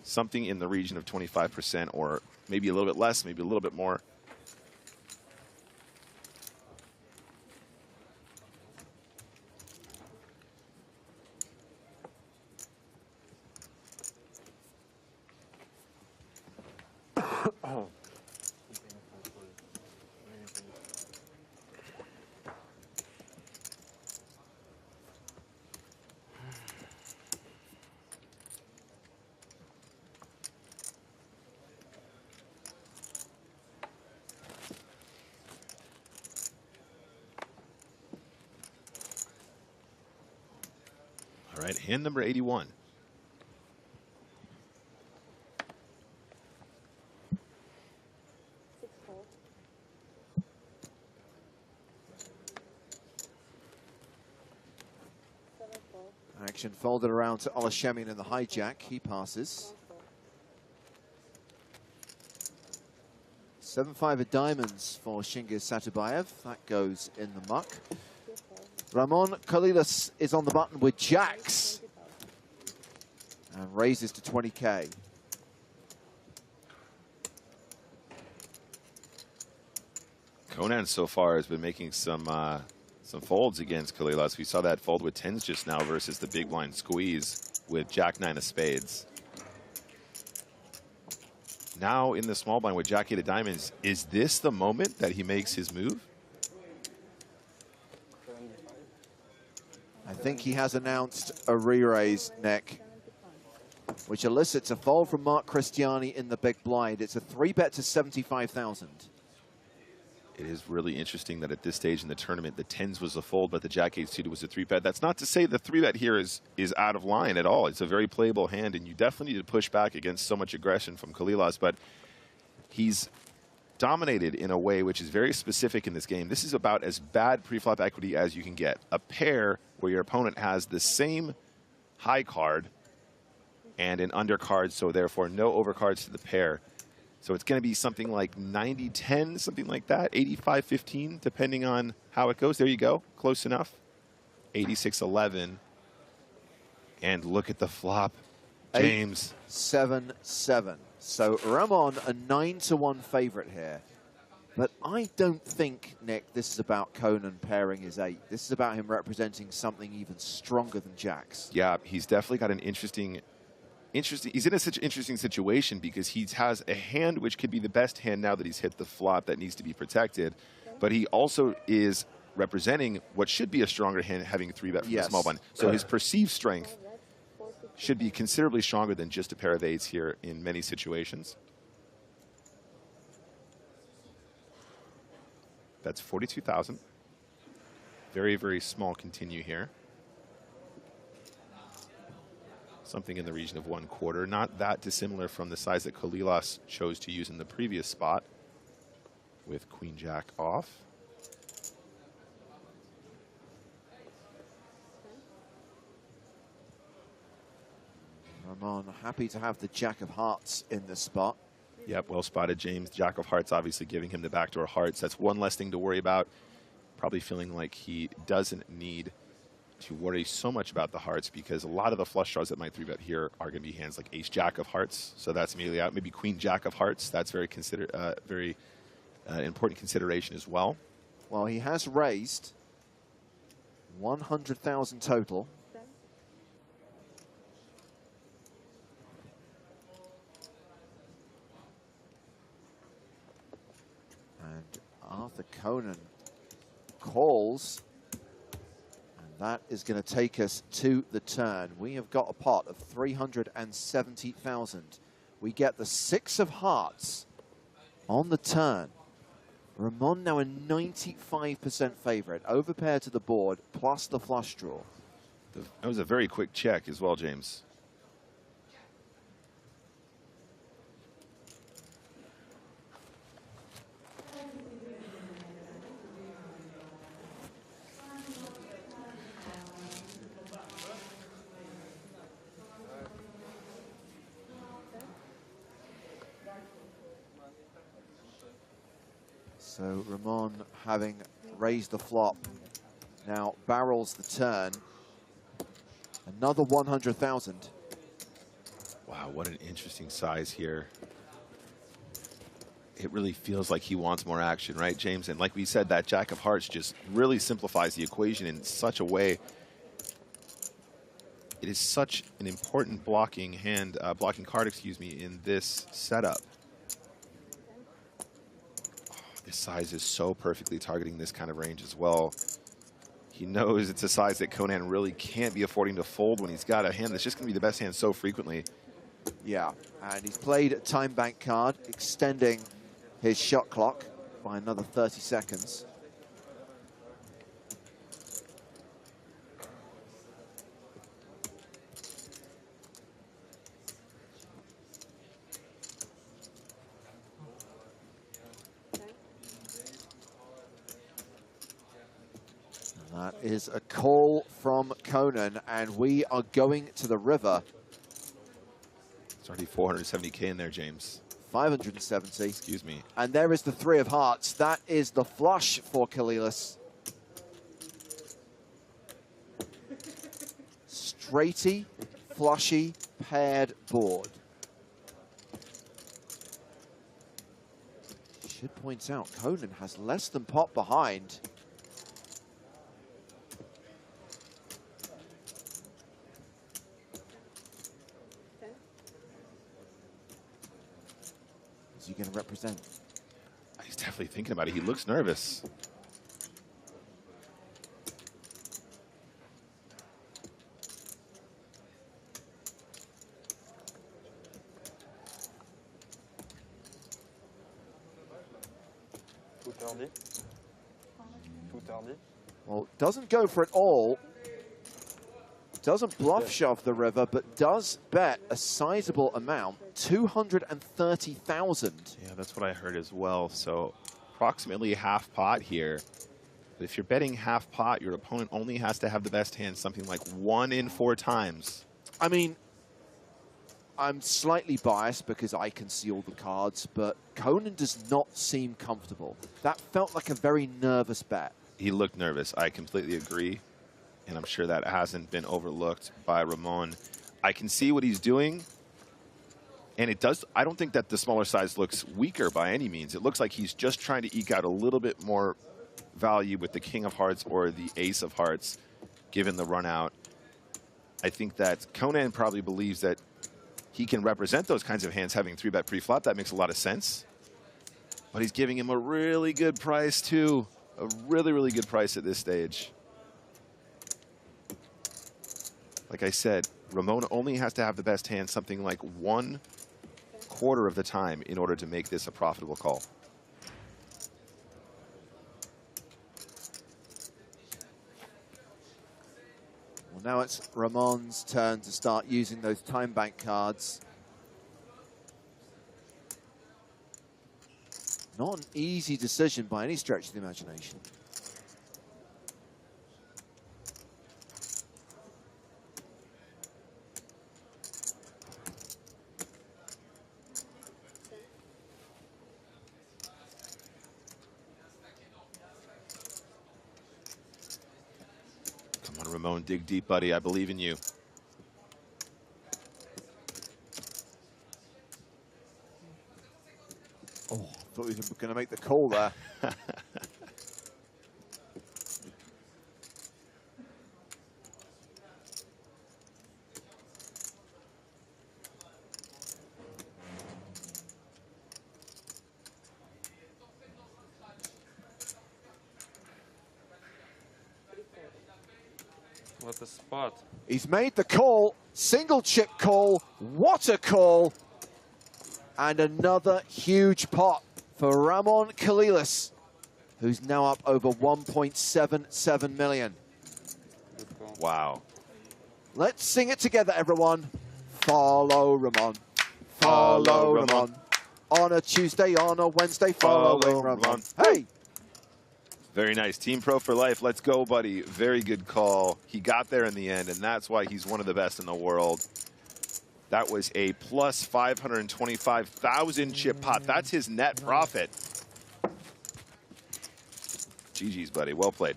S18: Something in the region of 25%, or maybe a little bit less, maybe a little bit more. All right, hand number 81.
S6: Action folded around to Olashemian in the hijack. He passes. 7-5 of diamonds for Shingiz Satsibayev. That goes in the muck. Ramon Kolilas is on the button with jacks and raises to 20K.
S18: Conan so far has been making some folds against Kolilas. We saw that fold with 10s just now versus the big blind squeeze with Jack-9 of spades. Now in the small blind with Jack-8 of diamonds, is this the moment that he makes his move?
S6: I think he has announced a re-raise, Nick, which elicits a fold from Mark Christiani in the big blind. It's a 3-bet to 75,000.
S18: It is really interesting that at this stage in the tournament, the 10s was a fold, but the Jack-8 suited was a 3-bet. That's not to say the 3-bet here is out of line at all. It's a very playable hand, and you definitely need to push back against so much aggression from Kolilas, but he's dominated in a way which is very specific in this game. This is about as bad preflop equity as you can get. A pair where your opponent has the same high card and an undercard, so therefore no overcards to the pair. So it's going to be something like 90-10, something like that, 85-15, depending on how it goes. There you go, close enough. 86-11. And look at the flop, James.
S6: 8-7-7. So Ramon, a 9-1 favorite here. But I don't think, Nick, this is about Conan pairing his 8. This is about him representing something even stronger than jacks.
S18: Yeah, he's definitely got an interesting. He's in such an interesting situation because he has a hand which could be the best hand now that he's hit the flop that needs to be protected, but he also is representing what should be a stronger hand, having a 3-bet from the small blind. So his perceived strength should be considerably stronger than just a pair of 8s here in many situations. That's 42,000. Very, very small continue here. Something in the region of 1/4. Not that dissimilar from the size that Kalilas chose to use in the previous spot with Queen Jack off.
S6: Ramon happy to have the Jack of Hearts in this spot.
S18: Yep, well spotted, James. Jack of Hearts obviously giving him the backdoor hearts. That's one less thing to worry about. Probably feeling like he doesn't need to worry so much about the hearts because a lot of the flush draws that might 3-bet here are going to be hands like Ace Jack of Hearts. So that's immediately out. Maybe Queen Jack of Hearts. That's very important consideration as well.
S6: Well, he has raised 100,000 total. And Arthur Conan calls, and that is going to take us to the turn. We have got a pot of 370,000. We get the 6 of hearts on the turn. Ramon now a 95% favorite, overpair to the board, plus the flush draw.
S18: That was a very quick check as well, James.
S6: So Ramon, having raised the flop, now barrels the turn. Another 100,000.
S18: Wow, what an interesting size here. It really feels like he wants more action, right, James? And like we said, that Jack of Hearts just really simplifies the equation in such a way. It is such an important blocking hand, blocking card, excuse me, in this setup. This size is so perfectly targeting this kind of range as well. He knows it's a size that Conan really can't be affording to fold when he's got a hand that's just going to be the best hand so frequently.
S6: Yeah, and he's played a time bank card, extending his shot clock by another 30 seconds. That is a call from Conan, and we are going to the river.
S18: It's already 470K in there, James.
S6: 570.
S18: Excuse me.
S6: And there is the 3 of hearts. That is the flush for Kalilas. Straighty, flushy, paired board. Should point out, Conan has less than pot behind. Is he going to represent?
S18: He's definitely thinking about it. He looks nervous.
S6: Well, doesn't go for it all. Doesn't bluff shove the river, but does bet a sizable amount, 230,000.
S18: Yeah, that's what I heard as well. So approximately half pot here. But if you're betting half pot, your opponent only has to have the best hand something like 1 in 4 times.
S6: I mean, I'm slightly biased because I can see all the cards, but Conan does not seem comfortable. That felt like a very nervous bet.
S18: He looked nervous. I completely agree, and I'm sure that hasn't been overlooked by Ramon. I can see what he's doing, and it does. I don't think that the smaller size looks weaker by any means. It looks like he's just trying to eke out a little bit more value with the King of Hearts or the Ace of Hearts, given the run out. I think that Conan probably believes that he can represent those kinds of hands having 3-bet pre-flop. That makes a lot of sense. But he's giving him a really good price, too. A really, really good price at this stage. Like I said, Ramon only has to have the best hand something like 1/4 of the time in order to make this a profitable call.
S6: Well, now it's Ramon's turn to start using those time bank cards. Not an easy decision by any stretch of the imagination.
S18: Come on, Ramon, dig deep, buddy. I believe in you.
S6: Oh, thought he was going to make the call there.
S11: What a spot.
S6: He's made the call, single chip call, what a call. And another huge pot for Ramon Kalilas, who's now up over 1.77 million.
S18: Wow.
S6: Let's sing it together, everyone. Follow Ramon. Follow Ramon. On a Tuesday, on a Wednesday, follow Ramon. Hey!
S18: Very nice. Team Pro for life. Let's go, buddy. Very good call. He got there in the end, and that's why he's one of the best in the world. That was a plus 525,000 chip pot. That's his net profit. GG's, buddy. Well played.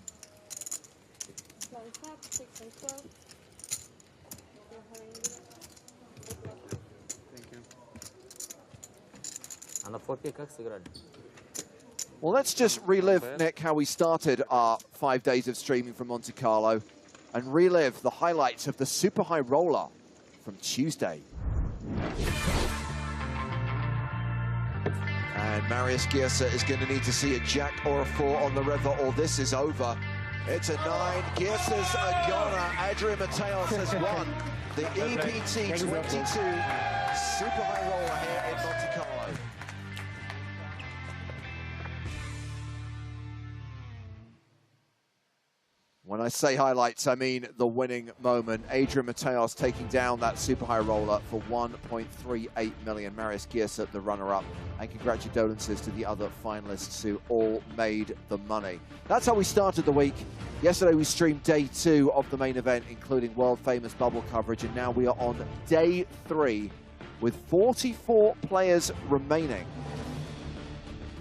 S6: Well, let's just relive, Nick, how we started our 5 days of streaming from Monte Carlo and relive the highlights of the super high roller from Tuesday. And Marius Giersa is going to need to see a jack or a 4 on the river, or this is over. It's a 9. Giersa's a goner. Adrian Mateos has won the EPT 22 super high roller here in Monte Carlo. When I say highlights, I mean the winning moment. Adrian Mateos taking down that super high roller for 1.38 million. Marius Giersa, the runner-up. And congratulations to the other finalists who all made the money. That's how we started the week. Yesterday we streamed day 2 of the main event, including world-famous bubble coverage. And now we are on day 3 with 44 players remaining.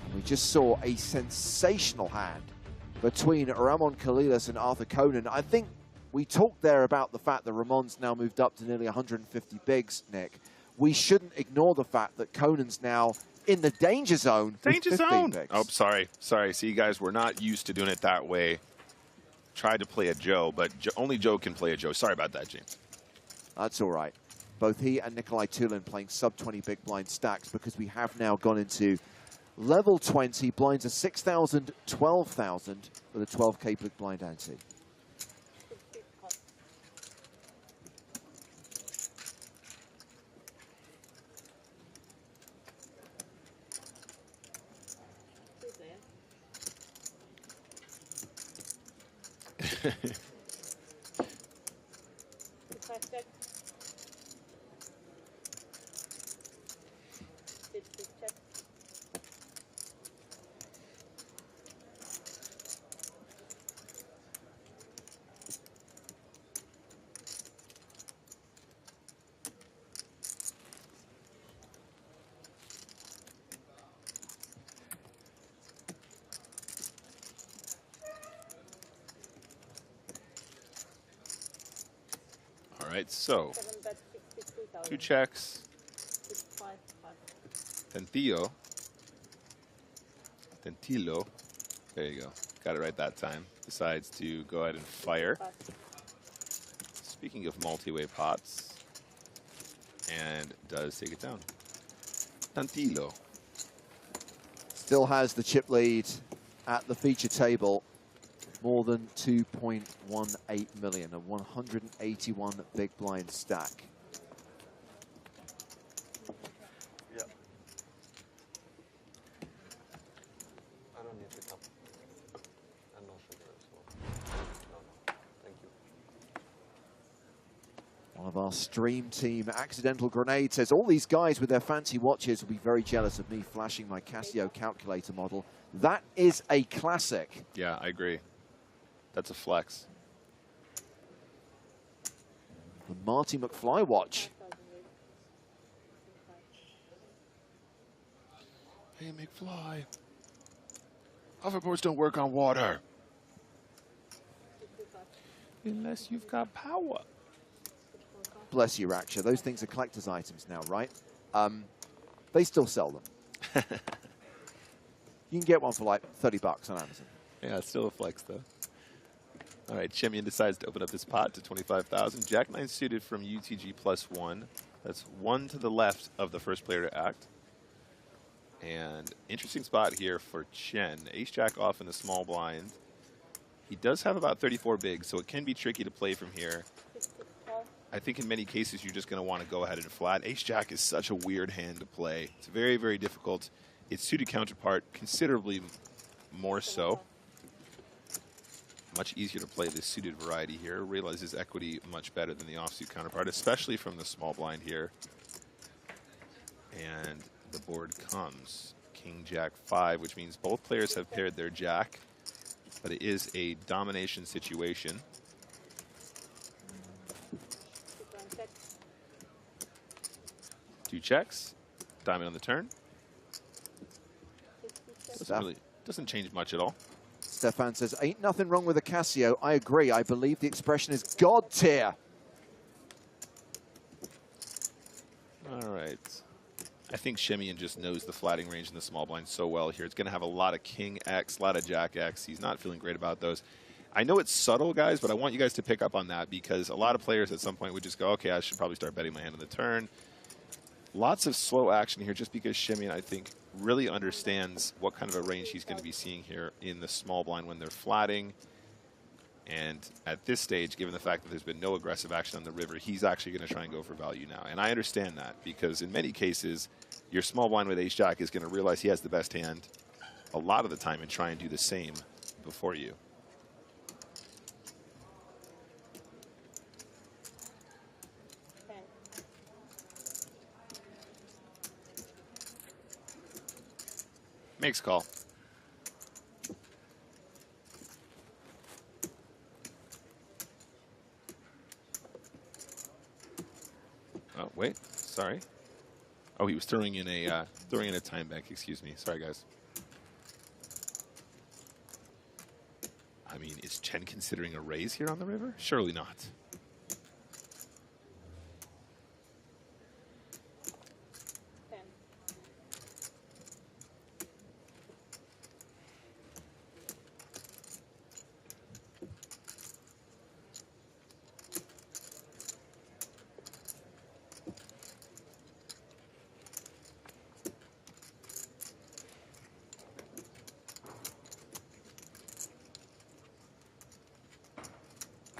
S6: And we just saw a sensational hand between Ramon Kalilas and Arthur Conan. I think we talked there about the fact that Ramon's now moved up to nearly 150 bigs, Nick. We shouldn't ignore the fact that Conan's now in the danger zone.
S18: Danger zone! Bigs. Oh, sorry. Sorry. See, guys, we're not used to doing it that way. Tried to play a Joe, but only Joe can play a Joe. Sorry about that, James.
S6: That's all right. Both he and Nikolai Tulin playing sub-20 big blind stacks because we have now gone into level 20, blinds are 6,000, 12,000 with a 12K big blind ante.
S18: right, so 2 checks. Tentillo. There you go. Got it right that time. Decides to go ahead and fire. Speaking of multi-way pots, and does take it down. Tantillo.
S6: Still has the chip lead at the feature table. More than 2.18 million, a 181 big blind stack.
S8: Yeah. I don't need the cup. And no sugar as well. No. Thank you.
S6: One of our stream team, Accidental Grenade, says all these guys with their fancy watches will be very jealous of me flashing my Casio calculator model. That is a classic.
S18: Yeah, I agree. That's a flex.
S6: The Marty McFly watch.
S18: Hey, McFly. Hoverboards don't work on water. Unless you've got power.
S6: Bless you, Raksha. Those things are collector's items now, right? They still sell them. You can get one for like 30 bucks on Amazon.
S18: Yeah, it's still a flex, though. All right, Chemian decides to open up his pot to 25,000. Jack 9 suited from UTG +1. That's 1 to the left of the first player to act. And interesting spot here for Chen. Ace Jack off in the small blind. He does have about 34 bigs, so it can be tricky to play from here. I think in many cases you're just going to want to go ahead and flat. Ace Jack is such a weird hand to play. It's very, very difficult. Its suited counterpart considerably more so. Much easier to play this suited variety here. Realizes equity much better than the offsuit counterpart, especially from the small blind here. And the board comes King Jack 5, which means both players have paired their Jack, but it is a domination situation. Two checks, diamond on the turn. Doesn't change much at all.
S6: Stefan says, ain't nothing wrong with a Casio. I agree. I believe the expression is God tier.
S18: All right. I think Chemian just knows the flatting range in the small blind so well here. It's going to have a lot of King X, a lot of Jack X. He's not feeling great about those. I know it's subtle, guys, but I want you guys to pick up on that because a lot of players at some point would just go, okay, I should probably start betting my hand on the turn. Lots of slow action here just because Chemian, I think, really understands what kind of a range he's going to be seeing here in the small blind when they're flatting. And at this stage, given the fact that there's been no aggressive action on the river, he's actually going to try and go for value now. And I understand that because in many cases, your small blind with Ace Jack is going to realize he has the best hand a lot of the time and try and do the same before you. Makes call. Oh, wait. Sorry. Oh, he was throwing in a time bank. Excuse me. Sorry, guys. I mean, is Chen considering a raise here on the river? Surely not.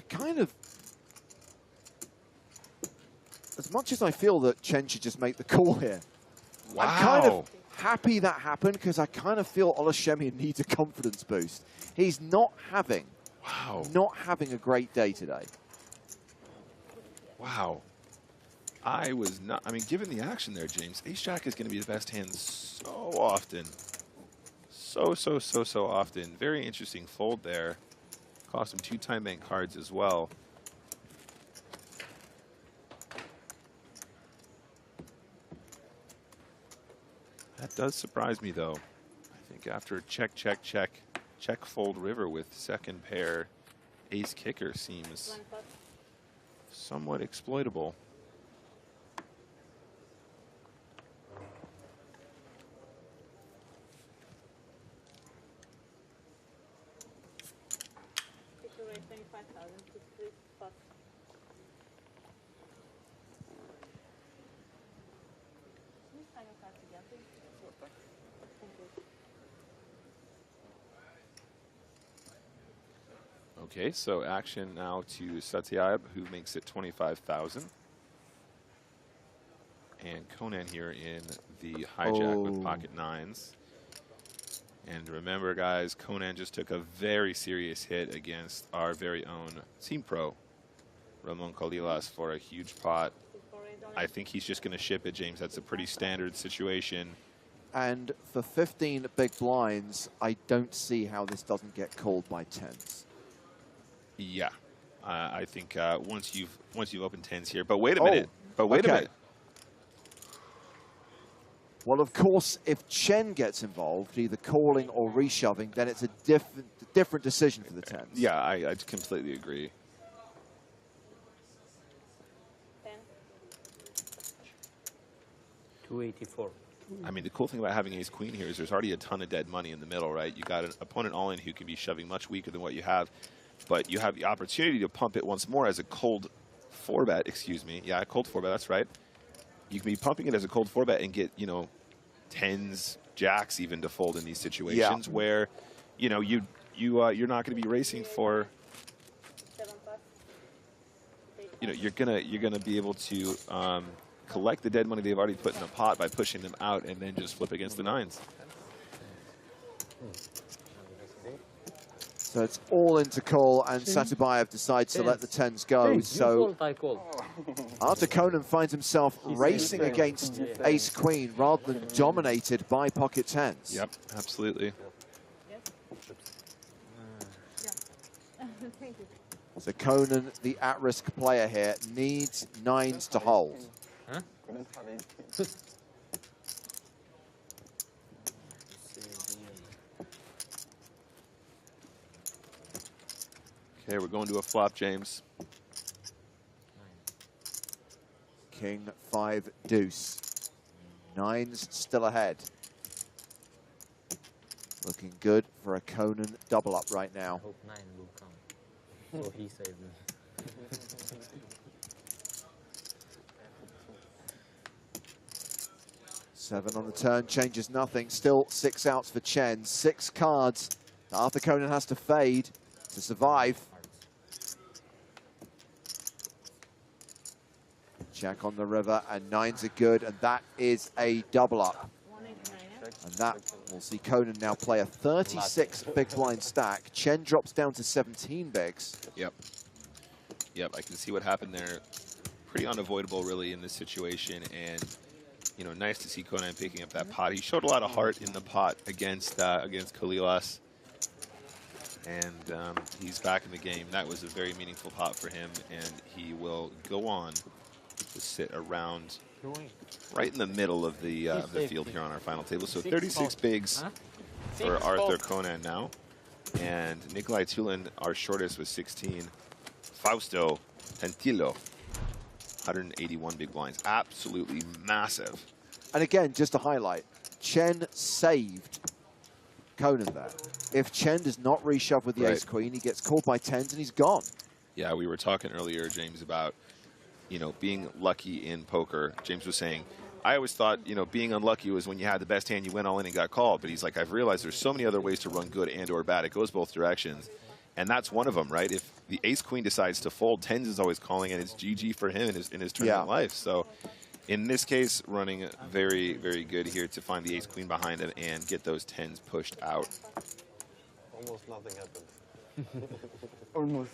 S6: Kind of, as much as I feel that Chen should just make the call here,
S18: wow.
S6: I'm kind of happy that happened because I kind of feel Olushemian needs a confidence boost. He's not having a great day today.
S18: Wow. I was not, I mean, given the action there, James, Ace Jack is going to be the best hand so often. So often. Very interesting fold there. Cost him 2 time bank cards as well. That does surprise me, though. I think after check, fold river with second pair, ace kicker seems somewhat exploitable. Okay, so action now to Satyayab, who makes it 25,000. And Conan here in the hijack with pocket nines. And remember, guys, Conan just took a very serious hit against our very own team pro, Ramon for a huge pot. I think he's just going to ship it, James. That's a pretty standard situation.
S6: And for 15 big blinds, I don't see how this doesn't get called by tens.
S18: Yeah, I think once you've opened tens here, but wait a minute. But wait a minute.
S6: Well, of course, if Chen gets involved, either calling or reshoving, then it's a different decision for the tens.
S18: Yeah, I completely agree.
S14: $284.
S18: I mean, the cool thing about having ace-queen here is there's already a ton of dead money in the middle, right? You got an opponent all-in who can be shoving much weaker than what you have, but you have the opportunity to pump it once more as a cold 4-bet, excuse me. Yeah, a cold 4-bet, that's right. You can be pumping it as a cold 4-bet and get, you know, tens, jacks even to fold in these situations where, you know, you're not going to be racing for, you know, you're gonna be able to collect the dead money they've already put in the pot by pushing them out and then just flip against the nines.
S6: So it's all into call, and Satyayab decides to let the tens go. So after Conan finds himself racing against ace-queen rather than dominated by pocket tens.
S18: Yep, absolutely.
S6: So Conan, the at-risk player here, needs nines to hold.
S18: Okay, we're going to a flop, James.
S6: King, 5, deuce. Nines still ahead. Looking good for a Conan double up right now.
S14: Hope 9 will come. So he saved me.
S6: 7 on the turn, changes nothing. Still 6 outs for Chen. 6 cards that Arthur Conan has to fade to survive. Jack on the river, and nines are good, and that is a double up. And that will see Conan now play a 36 big blind stack. Chen drops down to 17 bigs.
S18: Yep. Yep, I can see what happened there. Pretty unavoidable, really, in this situation. And, you know, nice to see Conan picking up that pot. He showed a lot of heart in the pot against Kalilas. And he's back in the game. That was a very meaningful pot for him, and he will go on to sit around right in the middle of the field here on our final table. So 36 bigs for Arthur Conan now. And Nikolai Tulin, our shortest, was 16. Fausto Tantillo, 181 big blinds. Absolutely massive.
S6: And again, just to highlight, Chen saved Conan there. If Chen does not reshove with the ace-queen, he gets called by tens and he's gone.
S18: Yeah, we were talking earlier, James, about, you know, being lucky in poker. James was saying, I always thought, you know, being unlucky was when you had the best hand, you went all in and got called. But he's like, I've realized there's so many other ways to run good and or bad. It goes both directions. And that's one of them, right? If the ace-queen decides to fold, tens is always calling, and it's GG for him in his tournament life. So in this case, running very, very good here to find the ace-queen behind him and get those tens pushed out.
S8: Almost nothing happened.
S6: Almost.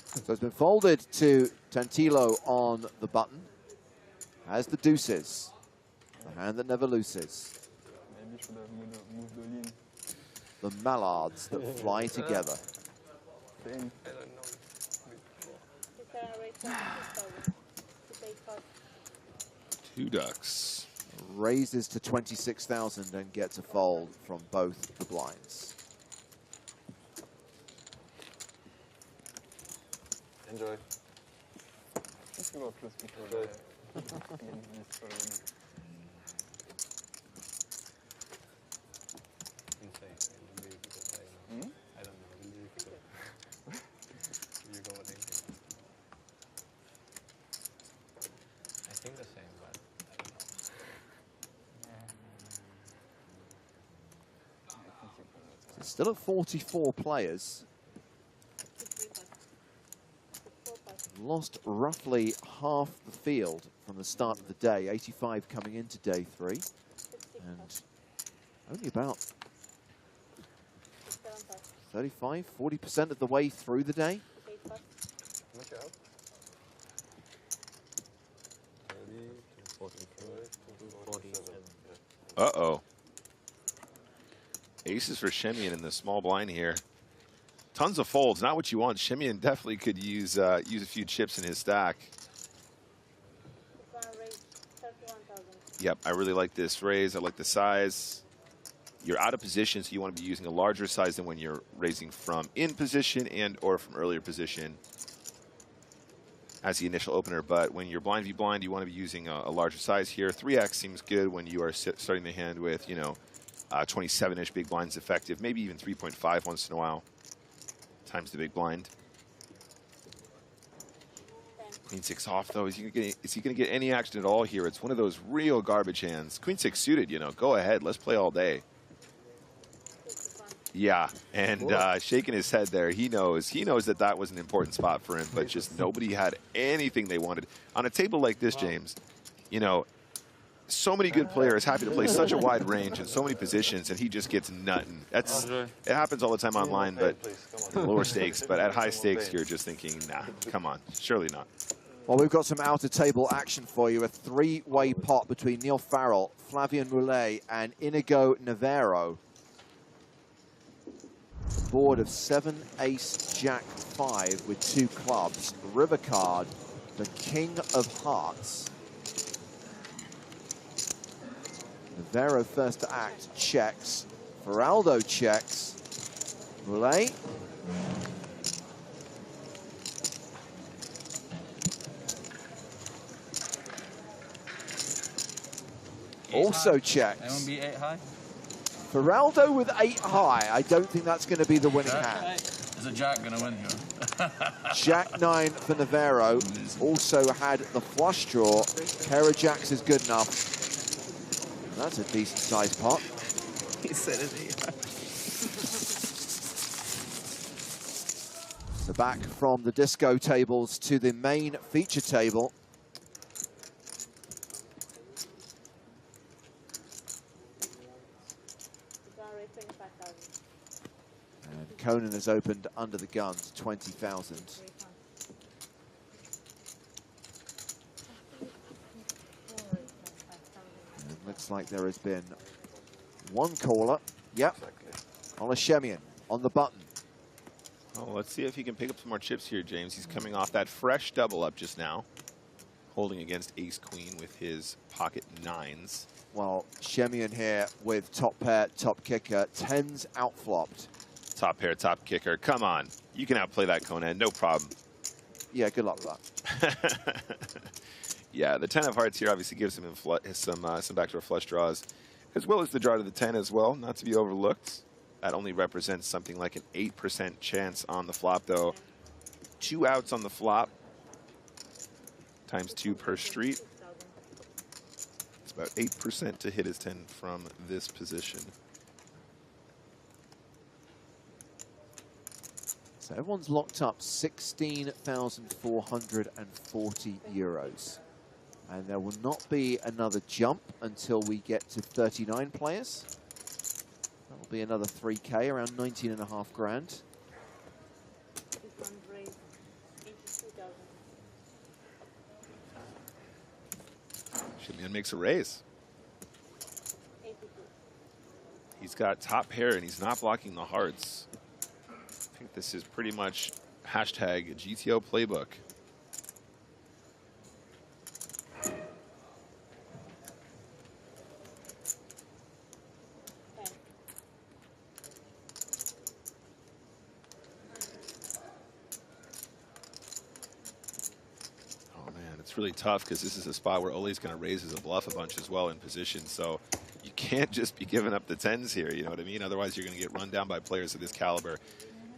S6: So it's been folded to Tantillo on the button. As the deuces, the hand that never loses.
S11: Maybe should have moved the lean.
S6: The mallards that fly together.
S18: Two ducks.
S6: Raises to 26,000 and gets a fold from both the blinds.
S8: Enjoy.
S14: I think the same, but
S6: It's still at 44 players. Lost roughly half the field from the start of the day, 85 coming into day 3. And only about 35, 40% of the way through the day.
S18: Uh-oh. Aces for Shemian in the small blind here. Tons of folds, not what you want. Shemian definitely could use a few chips in his stack. Yep, I really like this raise. I like the size. You're out of position, so you want to be using a larger size than when you're raising from in position and or from earlier position as the initial opener. But when you're blind v blind, you want to be using a larger size here. 3x seems good when you are starting the hand with, you know, 27-ish big blinds effective, maybe even 3.5 once in a while times the big blind. Queen 6 off, though. Is he going to get any action at all here? It's one of those real garbage hands. Queen 6 suited, you know, go ahead. Let's play all day. Yeah, and shaking his head there. He knows that that was an important spot for him, but just nobody had anything they wanted. On a table like this, James, you know, so many good players happy to play such a wide range in so many positions, and he just gets nothing. It happens all the time online, but lower stakes. But at high stakes, you're just thinking, nah, come on, surely not.
S6: Well, we've got some outer table action for you. A three-way pot between Neil Farrell, Flavian Roulet, and Inigo Navarro. Board of 7, Ace, Jack, 5 with 2 clubs. River card, the King of Hearts. Navarro first to act, checks. Feraldo checks. Roulet. Also checks.
S13: Anyone be 8 high?
S6: Feraldo with 8 high. I don't think that's going to be the winning hand.
S13: Is a Jack going to win here?
S6: Jack 9 for Navarro. Also had the flush draw. Pair of jacks is good enough. That's a decent sized pot.
S13: He said it.
S6: So back from the disco tables to the main feature table. And Conan has opened under the gun to 20,000. Looks like there has been one caller. Yep. Ola Shemian on the button.
S18: Oh, let's see if he can pick up some more chips here, James. He's coming off that fresh double up just now, holding against Ace Queen with his pocket 9s.
S6: Well, Shemian here with top pair, top kicker, 10s outflopped.
S18: Top pair, top kicker. Come on. You can outplay that, Conan. No problem.
S6: Yeah, good luck with that.
S18: Yeah, the 10 of hearts here obviously gives him some backdoor flush draws, as well as the draw to the 10 as well, not to be overlooked. That only represents something like an 8% chance on the flop, though. 2 outs on the flop, times 2 per street. It's about 8% to hit his 10 from this position.
S6: So everyone's locked up 16,440 euros. And there will not be another jump until we get to 39 players. That will be another 3K, around 19.5 grand.
S18: Shemian makes a raise. He's got top pair and he's not blocking the hearts. I think this is pretty much hashtag GTO playbook. it's really tough because this is a spot where Ole's going to raise as a bluff a bunch as well in position. So you can't just be giving up the 10s here, you know what I mean? Otherwise, you're going to get run down by players of this caliber.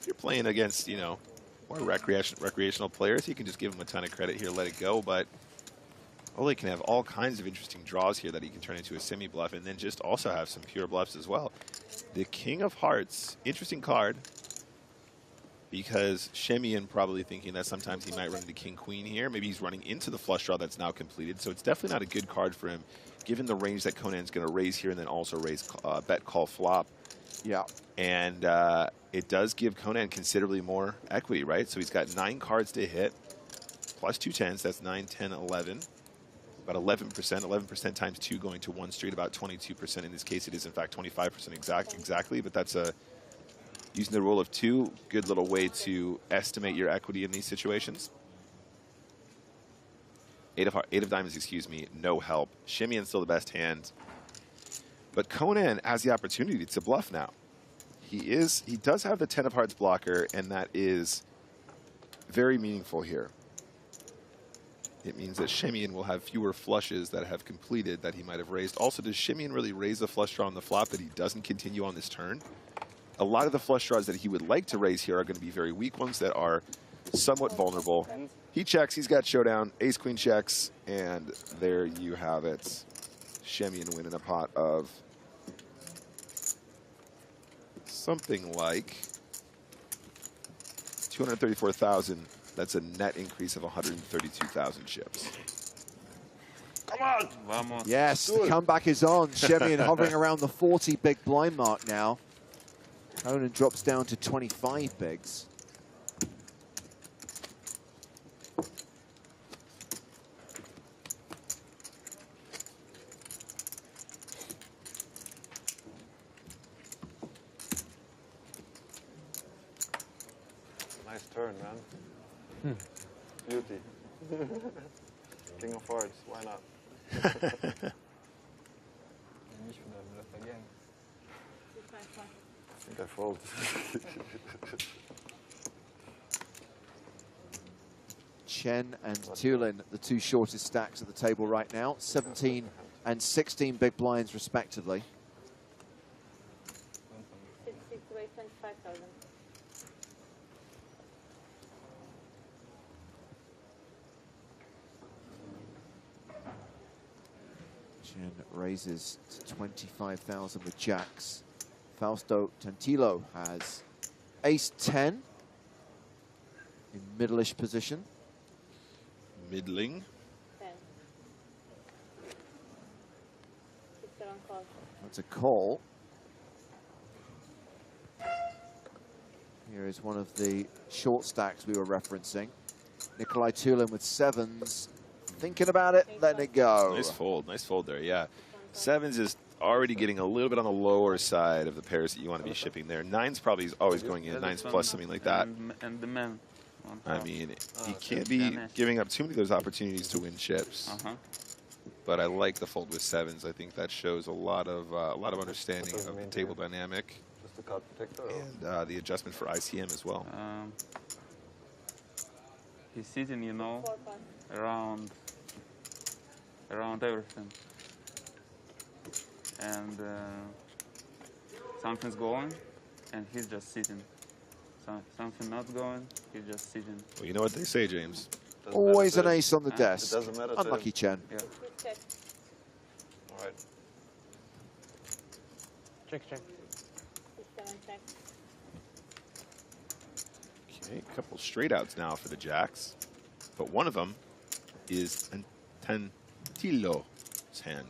S18: If you're playing against, you know, more recreational players, you can just give them a ton of credit here, let it go. But Ole can have all kinds of interesting draws here that he can turn into a semi-bluff and then just also have some pure bluffs as well. The King of Hearts, interesting card, because Shemian probably thinking that sometimes he might run into King-Queen here. Maybe he's running into the flush draw that's now completed. So it's definitely not a good card for him, given the range that Conan's going to raise here and then also raise bet, call, flop.
S6: Yeah. And
S18: it does give Conan considerably more equity, right? So he's got 9 cards to hit, plus 2 10s. That's 9, 10, 11. About 11%. 11% times 2 going to 1 street, about 22%. In this case, it is, in fact, 25% exactly. But that's using the rule of 2, good little way to estimate your equity in these situations. 8 of diamonds, excuse me, no help. Shimian's still the best hand. But Conan has the opportunity to bluff now. He does have the 10 of hearts blocker, and that is very meaningful here. It means that Shimian will have fewer flushes that have completed that he might have raised. Also, does Shimian really raise a flush draw on the flop that he doesn't continue on this turn? A lot of the flush draws that he would like to raise here are going to be very weak ones that are somewhat vulnerable. He checks, he's got showdown, ace queen checks, and there you have it. Shemian winning a pot of something like 234,000. That's a net increase of 132,000 chips.
S11: Come on! Vamos.
S6: Yes, the comeback is on. Shemian hovering around the 40 big blind mark now. Conan drops down to 25 bigs.
S8: Nice turn, man. Beauty. King of Hearts, why not? I think I fold.
S6: Chen and Tulin, the two shortest stacks at the table right now. 17 and 16 big blinds respectively.
S19: 25,000.
S6: Chen raises to 25,000 with jacks. Fausto Tantillo has ace-10 in middle-ish position.
S18: Middling.
S19: 10.
S6: That's a call. Here is one of the short stacks we were referencing. Nikolai Tulin with 7s. Thinking about it, letting it go.
S18: Nice fold there, yeah. 7s is already getting a little bit on the lower side of the pairs that you want to be shipping there. 9's probably always going in, 9's plus, something like that.
S11: And the man.
S18: I mean, you can't be giving up too many of those opportunities to win chips. But I like the fold with 7s. I think that shows a lot of understanding of the table dynamic and the adjustment for ICM as well.
S11: He's sitting, you know, around everything. And something's going, and he's just sitting. Something not going, he's just sitting.
S18: Well, you know what they say, James.
S6: Always an ace on the desk.
S8: It doesn't matter.
S6: Unlucky Chen.
S8: Yeah. All right.
S12: Check.
S18: Okay, a couple straight outs now for the jacks. But one of them is Tantillo's hand.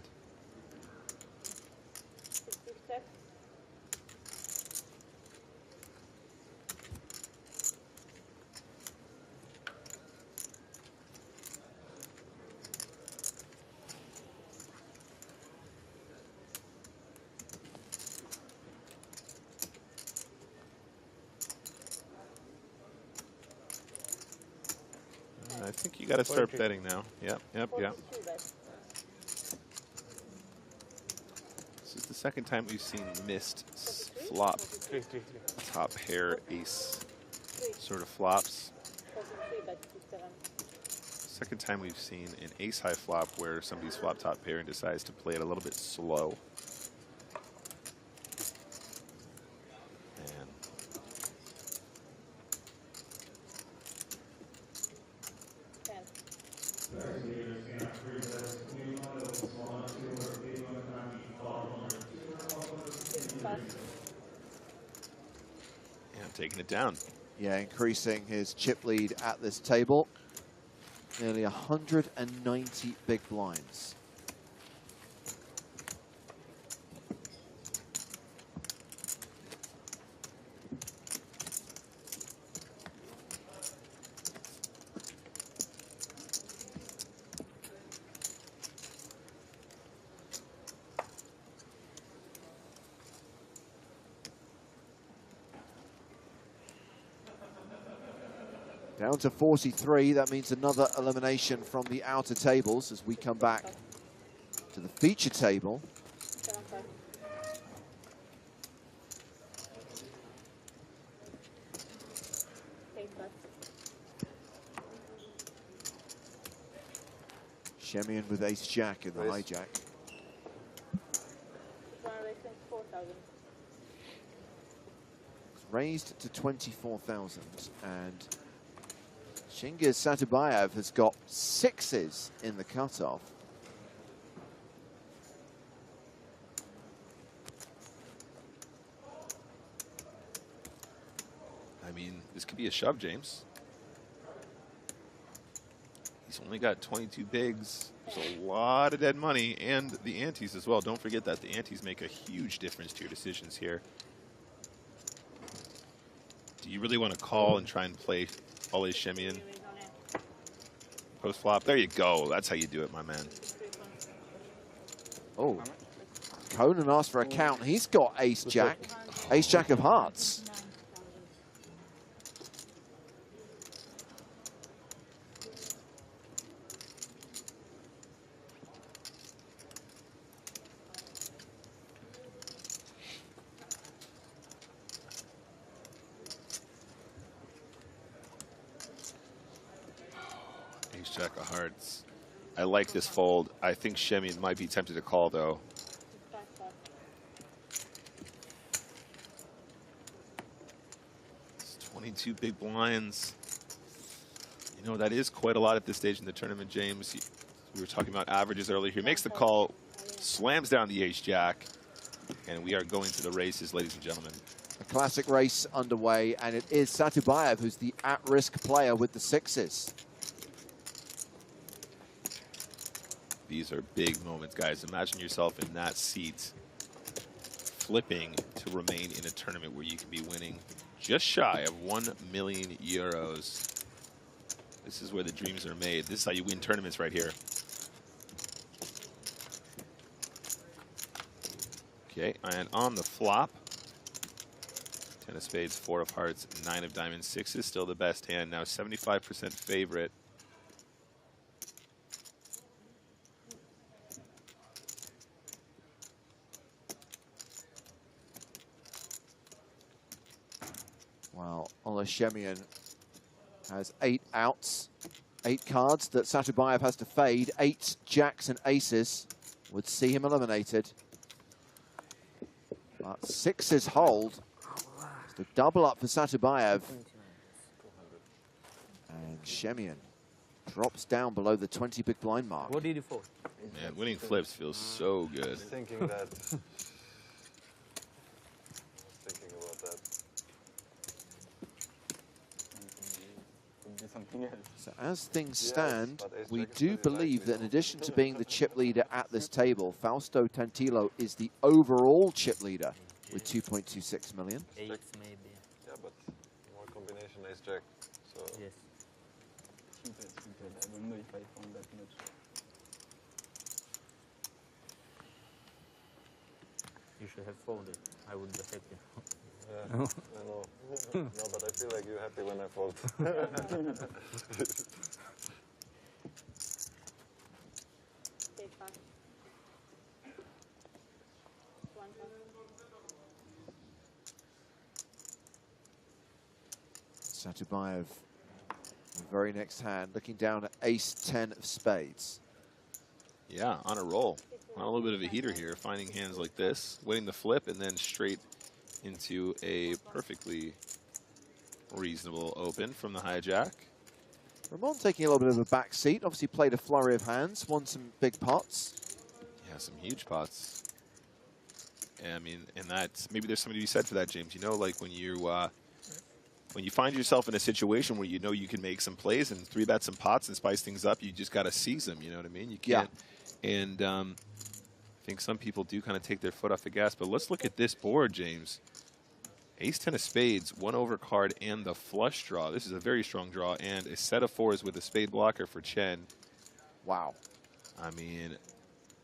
S18: I think you got to start betting now. Yep. This is the second time we've seen missed flop top pair ace sort of flops. Second time we've seen an ace-high flop where somebody's flop-top pairing decides to play it a little bit slow. Man. Yeah, taking it down.
S6: Yeah, increasing his chip lead at this table. Nearly 190 big blinds. Down to 43, that means another elimination from the outer tables as we come back to the feature table. Shemian with ace-jack in the hijack. It's raised to 24,000 and Chingiz Satabayev has got sixes in the cutoff.
S18: I mean, this could be a shove, James. He's only got 22 bigs. There's a lot of dead money and the antes as well. Don't forget that the antes make a huge difference to your decisions here. Do you really want to call and try and play all ace Shemian post flop? There you go. That's how you do it, my man.
S6: Oh, Conan asked for a count. He's got ace-jack, ace-jack of hearts.
S18: Jack of hearts. I like this fold. I think Shemian might be tempted to call, though. It's 22 big blinds. You know, that is quite a lot at this stage in the tournament, James. We were talking about averages earlier. He makes the call, slams down the ace-jack, and we are going to the races, ladies and gentlemen.
S6: A classic race underway, and it is Satabayev who's the at-risk player with the sixes.
S18: These are big moments, guys. Imagine yourself in that seat, flipping to remain in a tournament where you can be winning just shy of 1 million euros. This is where the dreams are made. This is how you win tournaments right here. Okay, and on the flop, 10 of spades, 4 of hearts, 9 of diamonds, 6 is still the best hand. Now 75% favorite.
S6: Well, Ola Shemian has 8 outs, 8 cards that Satabayev has to fade. 8 jacks and aces would see him eliminated. But sixes hold. It's a double up for Satabayev. And Shemian drops down below the 20 big blind mark.
S14: What did you fold?
S18: Man, winning flips feels so good.
S8: Thinking that. Thinking about that.
S6: So as things stand, we do believe that in addition to being the chip leader at this table, Fausto Tantillo is the overall chip leader with 2.26 million.
S8: Maybe. Yeah, but more combination ace-jack. So.
S11: Yes. I don't know if I found that much.
S14: You should have folded. I would be happy.
S8: Yeah, I know. No, but I feel like you're happy when I fold.
S6: Satabayev Very next hand, looking down at ace-10 of spades.
S18: Yeah, on a roll. On a little bit of a heater here, finding hands like this, winning the flip, and then straight into a perfectly reasonable open from the hijack.
S6: Ramon taking a little bit of a back seat. Obviously played a flurry of hands, won some big pots.
S18: Yeah, some huge pots. I mean, and that's, maybe there's something to be said for that, James. You know, like when you find yourself in a situation where you know you can make some plays and 3-bet some pots and spice things up, you just got to seize them, you know what I mean? You can't. Yeah. And I think some people do kind of take their foot off the gas, but let's look at this board, James. Ace-10 of spades, 1 overcard, and the flush draw. This is a very strong draw, and a set of 4s with a spade blocker for Chen.
S6: Wow.
S18: I mean,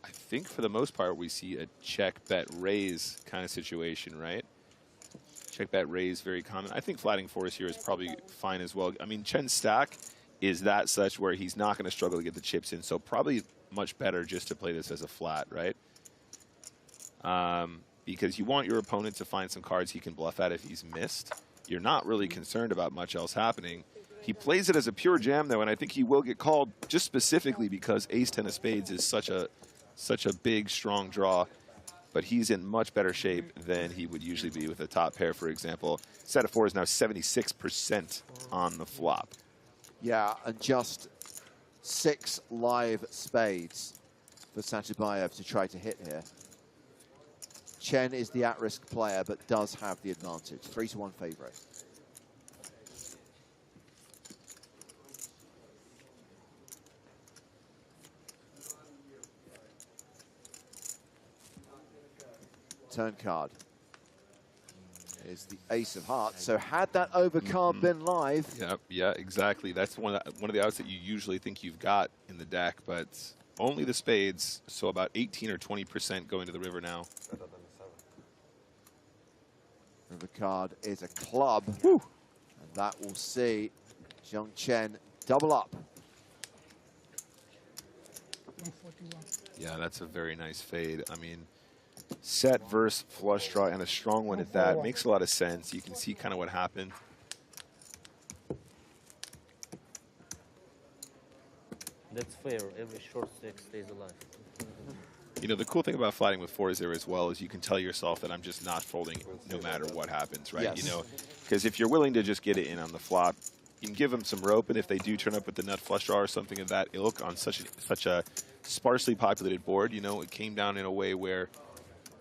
S18: I think for the most part we see a check, bet, raise kind of situation, right? Check, bet, raise, very common. I think flatting 4s here is probably fine as well. I mean, Chen's stack is that such where he's not going to struggle to get the chips in, so probably much better just to play this as a flat, right? Because you want your opponent to find some cards he can bluff at if he's missed. You're not really concerned about much else happening. He plays it as a pure jam, though, and I think he will get called just specifically because ace-10 of spades is such a big, strong draw. But he's in much better shape than he would usually be with a top pair, for example. Set of 4 is now 76% on the flop.
S6: Yeah, and just 6 live spades for Satubayev to try to hit here. Chen is the at-risk player, but does have the advantage. 3-1 favorite. Turn card is the ace of hearts. So had that overcard been live.
S18: Yep, yeah, exactly. That's one of the outs that you usually think you've got in the deck, but only the spades. So about 18 or 20% going to the river now.
S6: River card is a club. Woo. And that will see Zhang Chen double up.
S18: Yeah, that's a very nice fade. I mean, set versus flush draw and a strong one at that makes a lot of sense. You can see kind of what happened.
S14: That's fair. Every short stick stays alive.
S18: You know, the cool thing about flatting with 4s there as well is you can tell yourself that I'm just not folding no matter what happens, right?
S6: Yes.
S18: You know, because if you're willing to just get it in on the flop, you can give them some rope, and if they do turn up with the nut flush draw or something of that ilk on such a sparsely populated board, you know, it came down in a way where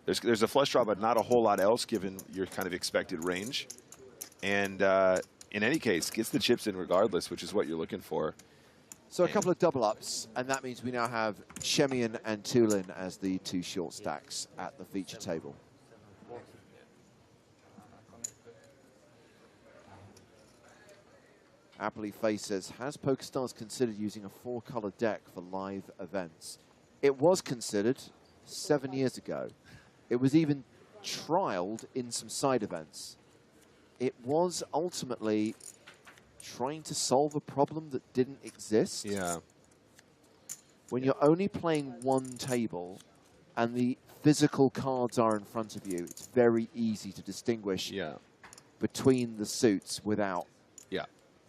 S18: there's a flush draw, but not a whole lot else given your kind of expected range. And in any case, gets the chips in regardless, which is what you're looking for.
S6: So a couple of double ups, and that means we now have Shemian and Tulin as the 2 short stacks at the feature table. Appley Face says, has PokerStars considered using a 4-color deck for live events? It was considered 7 years ago. It was even trialed in some side events. It was ultimately trying to solve a problem that didn't exist.
S18: Yeah.
S6: When you're only playing one table and the physical cards are in front of you, it's very easy to distinguish between the suits without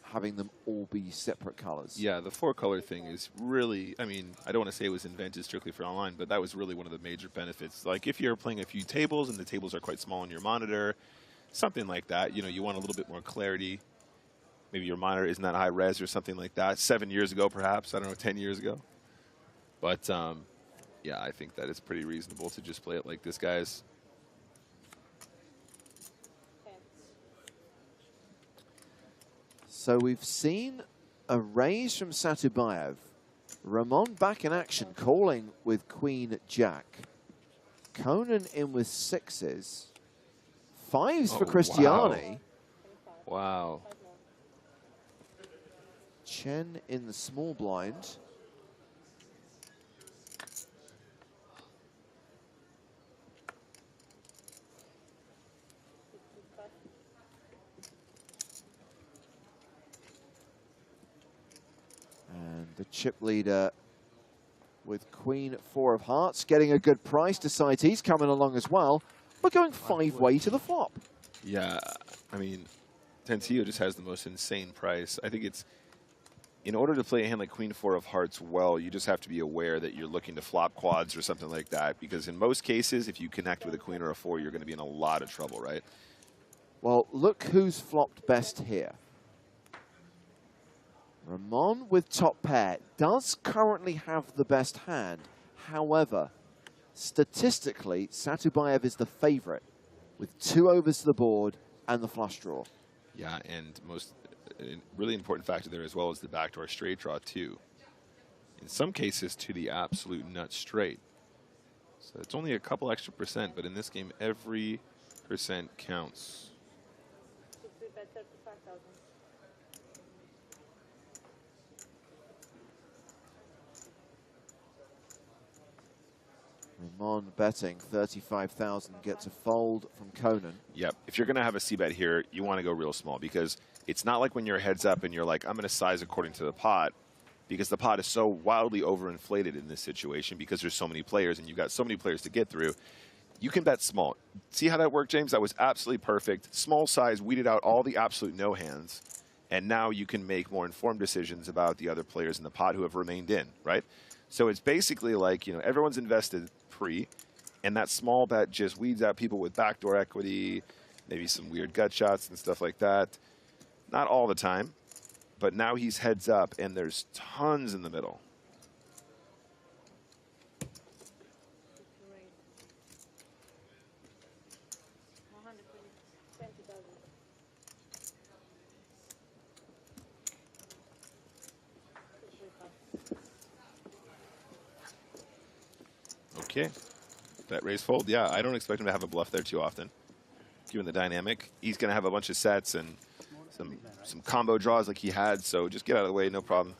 S6: having them all be separate colors.
S18: Yeah, the 4-color thing is really, I mean, I don't want to say it was invented strictly for online, but that was really one of the major benefits. Like if you're playing a few tables and the tables are quite small on your monitor, something like that, you know, you want a little bit more clarity. Maybe your monitor isn't that high res or something like that. 7 years ago, perhaps, I don't know, 10 years ago. But yeah, I think that it's pretty reasonable to just play it like this, guys.
S6: So we've seen a raise from Satubayev. Ramon back in action, calling with Queen Jack. Conan in with 6s. 5s for Cristiani.
S18: Wow.
S6: Chen in the small blind. And the chip leader with Queen 4 of hearts, getting a good price, decides he's coming along as well. We're going 5-way to the flop.
S18: Yeah, I mean, Tensillo just has the most insane price. I think it's in order to play a hand like Queen 4 of Hearts well, you just have to be aware that you're looking to flop quads or something like that. Because in most cases, if you connect with a Queen or a 4, you're going to be in a lot of trouble, right?
S6: Well, look who's flopped best here. Ramon with top pair does currently have the best hand. However, statistically, Satubayev is the favorite with 2 overs to the board and the flush draw.
S18: Yeah, and a really important factor there as well is the backdoor straight draw too. In some cases to the absolute nut straight. So it's only a couple extra percent, but in this game every percent counts.
S6: Ramon betting 35,000 gets a fold from Conan.
S18: Yep. If you're going to have a c-bet here, you want to go real small because it's not like when you're heads up and you're like, I'm going to size according to the pot, because the pot is so wildly overinflated in this situation because there's so many players and you've got so many players to get through. You can bet small. See how that worked, James? That was absolutely perfect. Small size weeded out all the absolute no hands, and now you can make more informed decisions about the other players in the pot who have remained in, right? So it's basically like, you know, everyone's invested pre, and that small bet just weeds out people with backdoor equity, maybe some weird gut shots and stuff like that. Not all the time, but now he's heads up, and there's tons in the middle. Okay, that raise fold. Yeah, I don't expect him to have a bluff there too often, given the dynamic. He's going to have a bunch of sets and some combo draws like he had, so just get out of the way, no problem.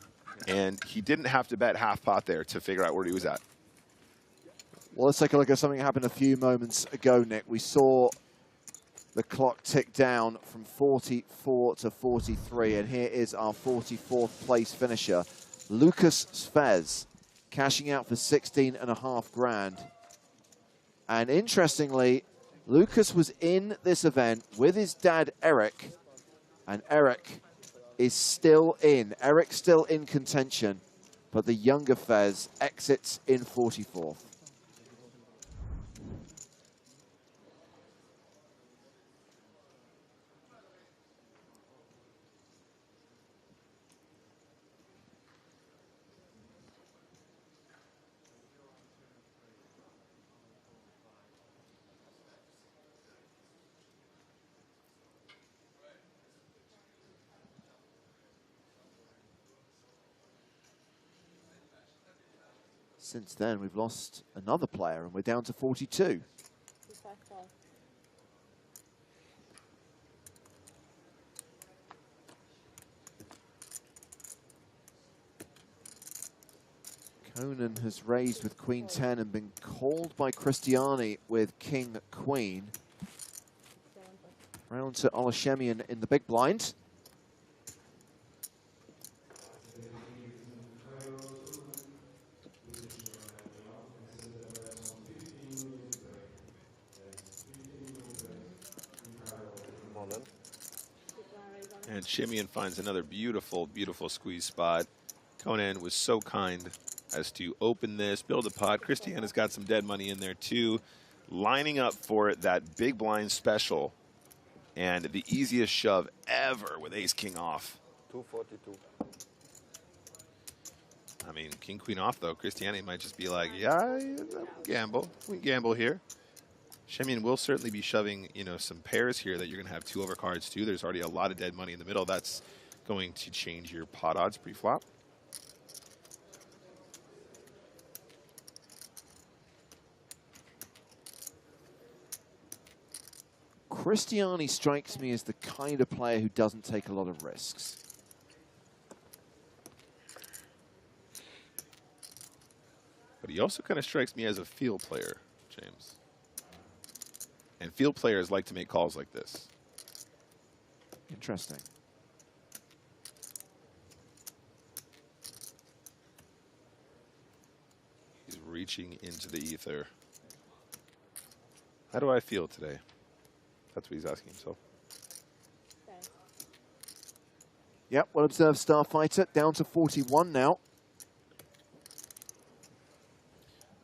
S18: And he didn't have to bet half pot there to figure out where he was at.
S6: Well, let's take a look at something that happened a few moments ago, Nick. We saw the clock tick down from 44 to 43, and here is our 44th place finisher, Lucas Svez, cashing out for 16.5 grand. And interestingly, Lucas was in this event with his dad, Eric, and Eric is still in. Eric's still in contention, but the younger Fez exits in 44th. Since then, we've lost another player, and we're down to 42. Conan has raised with Queen 10 and been called by Cristiani with King Queen. Round to Olashemian in the big blind.
S18: And Shimian finds another beautiful, beautiful squeeze spot. Conan was so kind as to open this, build a pot. Christiana's got some dead money in there too, lining up for that big blind special and the easiest shove ever with ace king off.
S8: 242.
S18: I mean, king queen off though. Christiani might just be like, yeah, gamble. We gamble here. Shemian will certainly be shoving, you know, some pairs here that you're going to have 2 overcards too. There's already a lot of dead money in the middle. That's going to change your pot odds pre-flop.
S6: Cristiani strikes me as the kind of player who doesn't take a lot of risks.
S18: But he also kind of strikes me as a field player, James. And field players like to make calls like this.
S6: Interesting.
S18: He's reaching into the ether. How do I feel today? That's what he's asking himself.
S6: Yep, well observed, Starfighter, down to 41 now.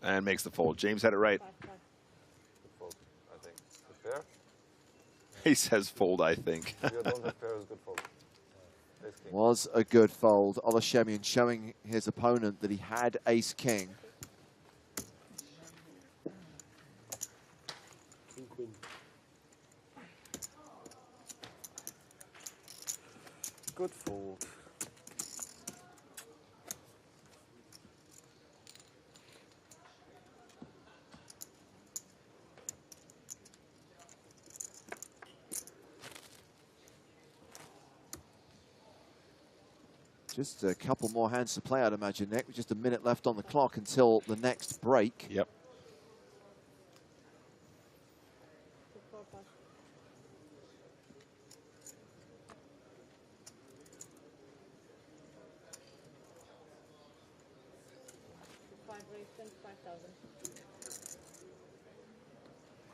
S18: And makes the fold. James had it right.
S8: Fold, I think. Fair?
S18: He says fold, I think.
S8: You don't have fair is good fold. Ace-king.
S6: Was a good fold. Olashemian showing his opponent that he had ace-king.
S14: Queen.
S8: Good fold.
S6: Just a couple more hands to play, I'd imagine, Nick. With just a minute left on the clock until the next break.
S18: Yep.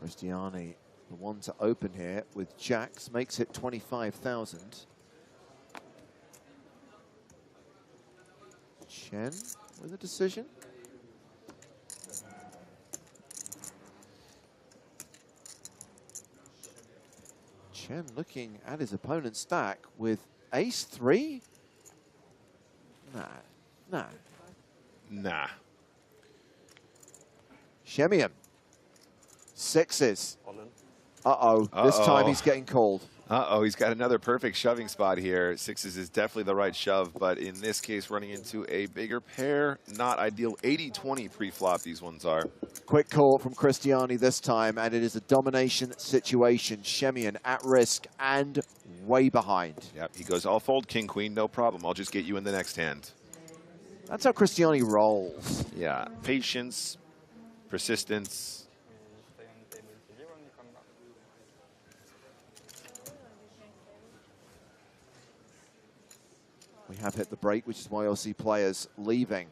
S6: Cristiani, the one to open here with jacks, makes it 25,000. Chen with a decision. Chen looking at his opponent's stack with ace-3. Nah. Shemian. Sixes. Uh-oh. This time he's getting called.
S18: Uh-oh, he's got another perfect shoving spot here. Sixes is definitely the right shove, but in this case, running into a bigger pair, not ideal. 80-20 pre-flop, these ones are.
S6: Quick call from Cristiani this time, and it is a domination situation. Shemian at risk and way behind.
S18: Yep, he goes, I'll fold king-queen, no problem. I'll just get you in the next hand.
S6: That's how Cristiani rolls.
S18: Yeah, patience, persistence.
S6: We have hit the break, which is why you'll see players leaving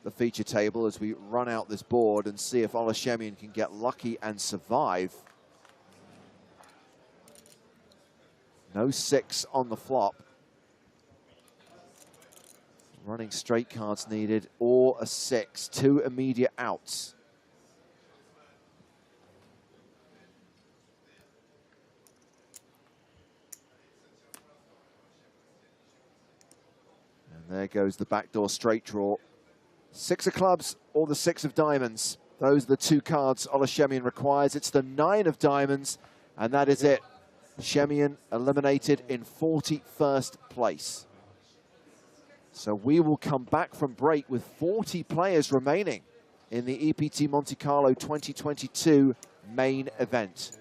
S6: the feature table as we run out this board and see if Olashemian can get lucky and survive. No 6 on the flop. Running straight cards needed, or a 6. 2 immediate outs. And there goes the backdoor straight draw. 6 of clubs or the 6 of diamonds. Those are the 2 cards Olashemian requires. It's the 9 of diamonds, and that is it. Shemian eliminated in 41st place. So we will come back from break with 40 players remaining in the EPT Monte Carlo 2022 main event.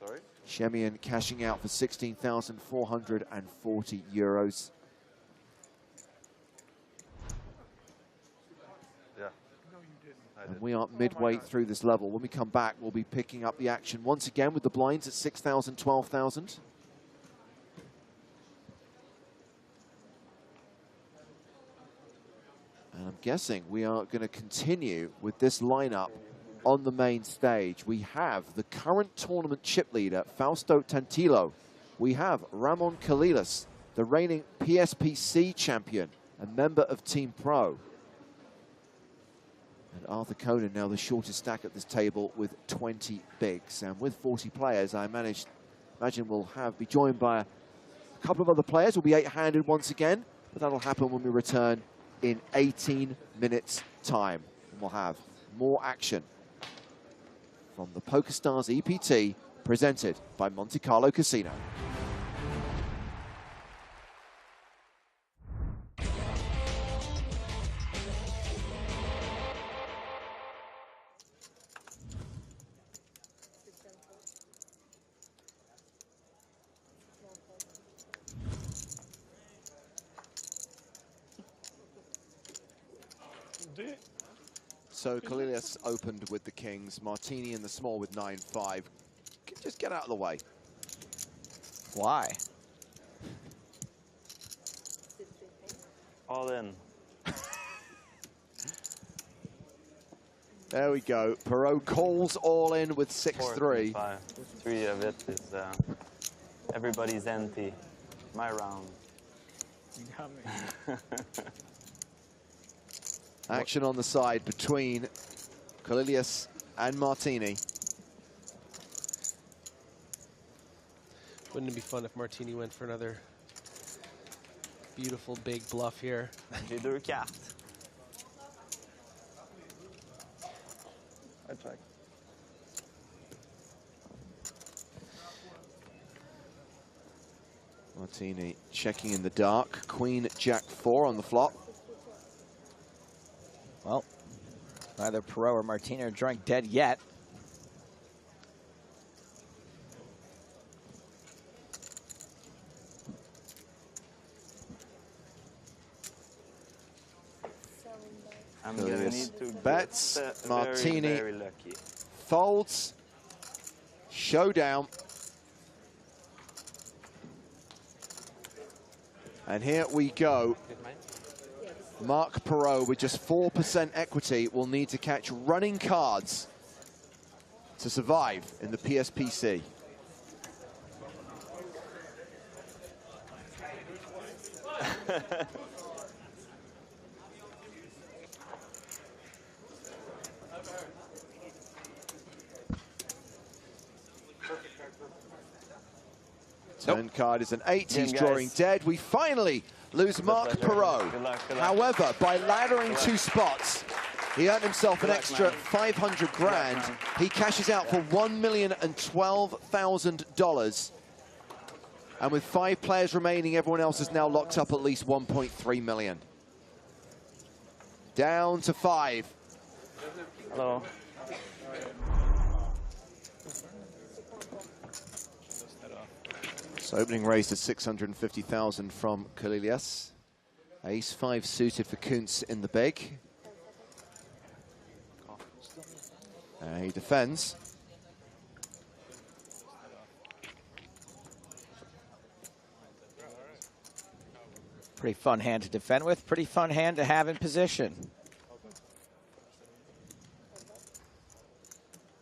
S8: Sorry?
S6: Shemian cashing out for 16,440 euros.
S8: Yeah.
S6: And we are midway through this level. When we come back, we'll be picking up the action once again with the blinds at 6,000, 12,000. And I'm guessing we are going to continue with this lineup on the main stage. We have the current tournament chip leader, Fausto Tantillo. We have Ramon Kalilas, the reigning PSPC champion, a member of Team Pro. And Arthur Conan now the shortest stack at this table with 20 bigs. And with 40 players, I imagine we'll be joined by a couple of other players. We'll be 8-handed once again, but that'll happen when we return in 18 minutes time. And we'll have more action from the PokerStars EPT presented by Monte Carlo Casino. So Kalilas opened with the kings, Martini in the small with 9-5. Just get out of the way.
S17: Why?
S11: All in.
S6: There we go. Perot calls all in with 6-3.
S11: 3 of it is Everybody's empty. My round.
S12: You got me.
S6: Action on the side between Kalilias and Martini.
S20: Wouldn't it be fun if Martini went for another beautiful big bluff here?
S11: J'ai deux cartes. I check.
S6: Martini checking in the dark. Queen, Jack 4 on the flop.
S17: Well, neither Perot or Martini are drunk dead yet.
S11: I'm gonna need to
S6: bets.
S11: get
S6: Martini
S11: very lucky.
S6: folds. Showdown. And here we go. Mark Perot with just 4% equity will need to catch running cards to survive in the PSPC. Turn card is an 8. He's drawing dead. We finally lose Mark Perot.
S11: Good luck.
S6: However, by laddering 2 spots, he earned himself an extra 500 grand. He cashes out for $1,012,000. And with 5 players remaining, everyone else is now locked up at least 1.3 million. Down to 5.
S11: Hello.
S6: So opening raise to 650,000 from Kalilias. Ace 5 suited for Kuntz in the big. He defends.
S17: Pretty fun hand to defend with. Pretty fun hand to have in position.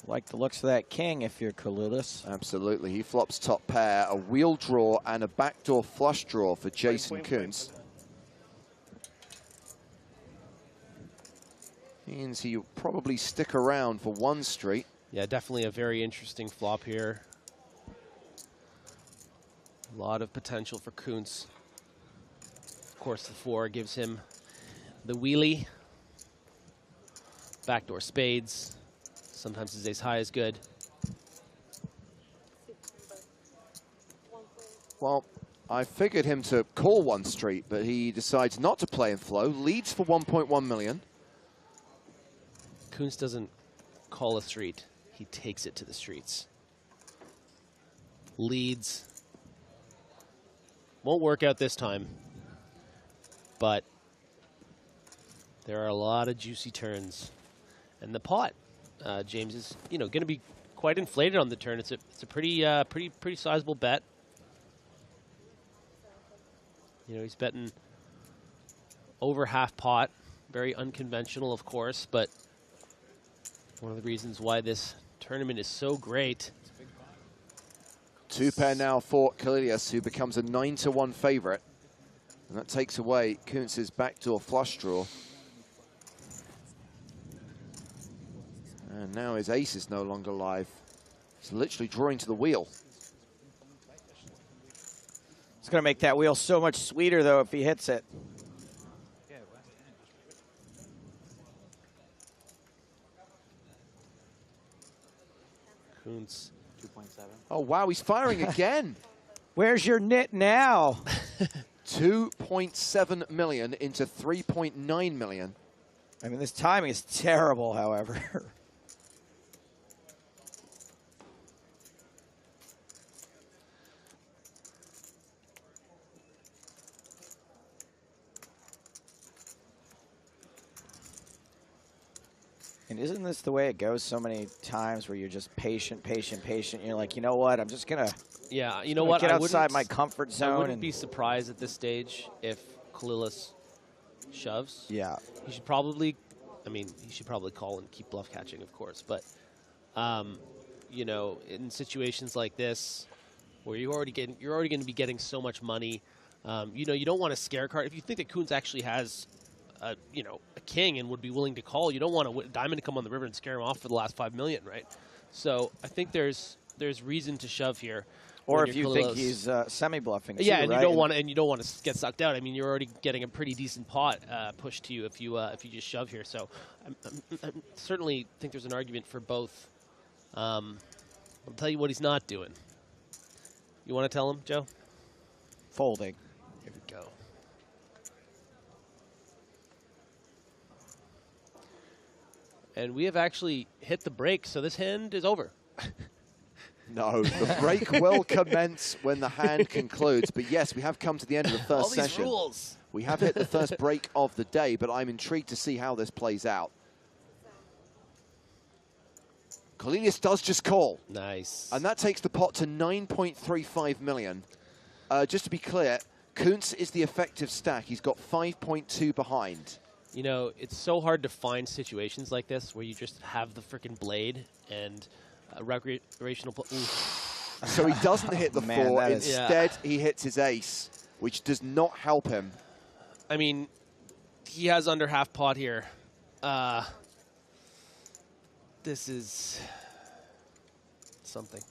S17: Like the looks of that king if you're Kalilias.
S6: Absolutely. He flops top pair, a wheel draw and a backdoor flush draw for Jason Kuntz. Means he'll probably stick around for 1 street.
S20: Yeah, definitely a very interesting flop here. A lot of potential for Kuntz. Of course, the 4 gives him the wheelie. Backdoor spades. Sometimes his ace high is good.
S6: Well, I figured him to call 1 street, but he decides not to play in flow. Leads for 1.1 million.
S20: Kuntz doesn't call a street. He takes it to the streets. Leads. Won't work out this time. But there are a lot of juicy turns. And the pot, James, is going to be quite inflated on the turn. It's a pretty sizable bet. He's betting over half pot. Very unconventional, of course, but one of the reasons why this tournament is so great.
S6: 2 pair now for Kalilias, who becomes a 9-1 favorite. And that takes away Kuntz's backdoor flush draw. And now his ace is no longer live. He's literally drawing to the wheel.
S17: It's going to make that wheel so much sweeter, though, if he hits it.
S20: Kuntz.
S11: 2.7.
S6: Oh, wow, he's firing again.
S17: Where's your nit now?
S6: 2.7 million into 3.9 million.
S17: I mean, this timing is terrible, however. And isn't this the way it goes so many times where you're just patient? You're like, you know what? I'm just going to
S20: what?
S17: Get outside my comfort zone.
S20: I wouldn't be surprised at this stage if Kalilias shoves.
S17: Yeah.
S20: He should probably, he should probably call and keep bluff catching, of course. But, in situations like this where you're already going to be getting so much money. You know, you don't want a scare card. If you think that Kuntz actually has, a king and would be willing to call, you don't want a diamond to come on the river and scare him off for the last 5 million, right? So I think there's reason to shove here.
S17: Or if you think he's semi-bluffing,
S20: yeah,
S17: too,
S20: and
S17: right?
S20: you don't want to get sucked out. I mean, you're already getting a pretty decent pot pushed to you if you just shove here. So I certainly think there's an argument for both. I'll tell you what he's not doing. You want to tell him, Joe?
S17: Folding.
S20: Here we go. And we have actually hit the break, so this hand is over.
S6: No, the break will commence when the hand concludes. But yes, we have come to the end of the first session.
S20: All these rules.
S6: We have hit the first break of the day, but I'm intrigued to see how this plays out. Cornelius does just call.
S20: Nice.
S6: And that takes the pot to 9.35 million. Just to be clear, Kuntz is the effective stack. He's got 5.2 behind.
S20: You know, it's so hard to find situations like this where you just have the frickin' blade and recreational.
S6: So he doesn't hit the 4.
S17: that
S6: Instead, he hits his ace, which does not help him.
S20: I mean, he has under half pot here. This is something.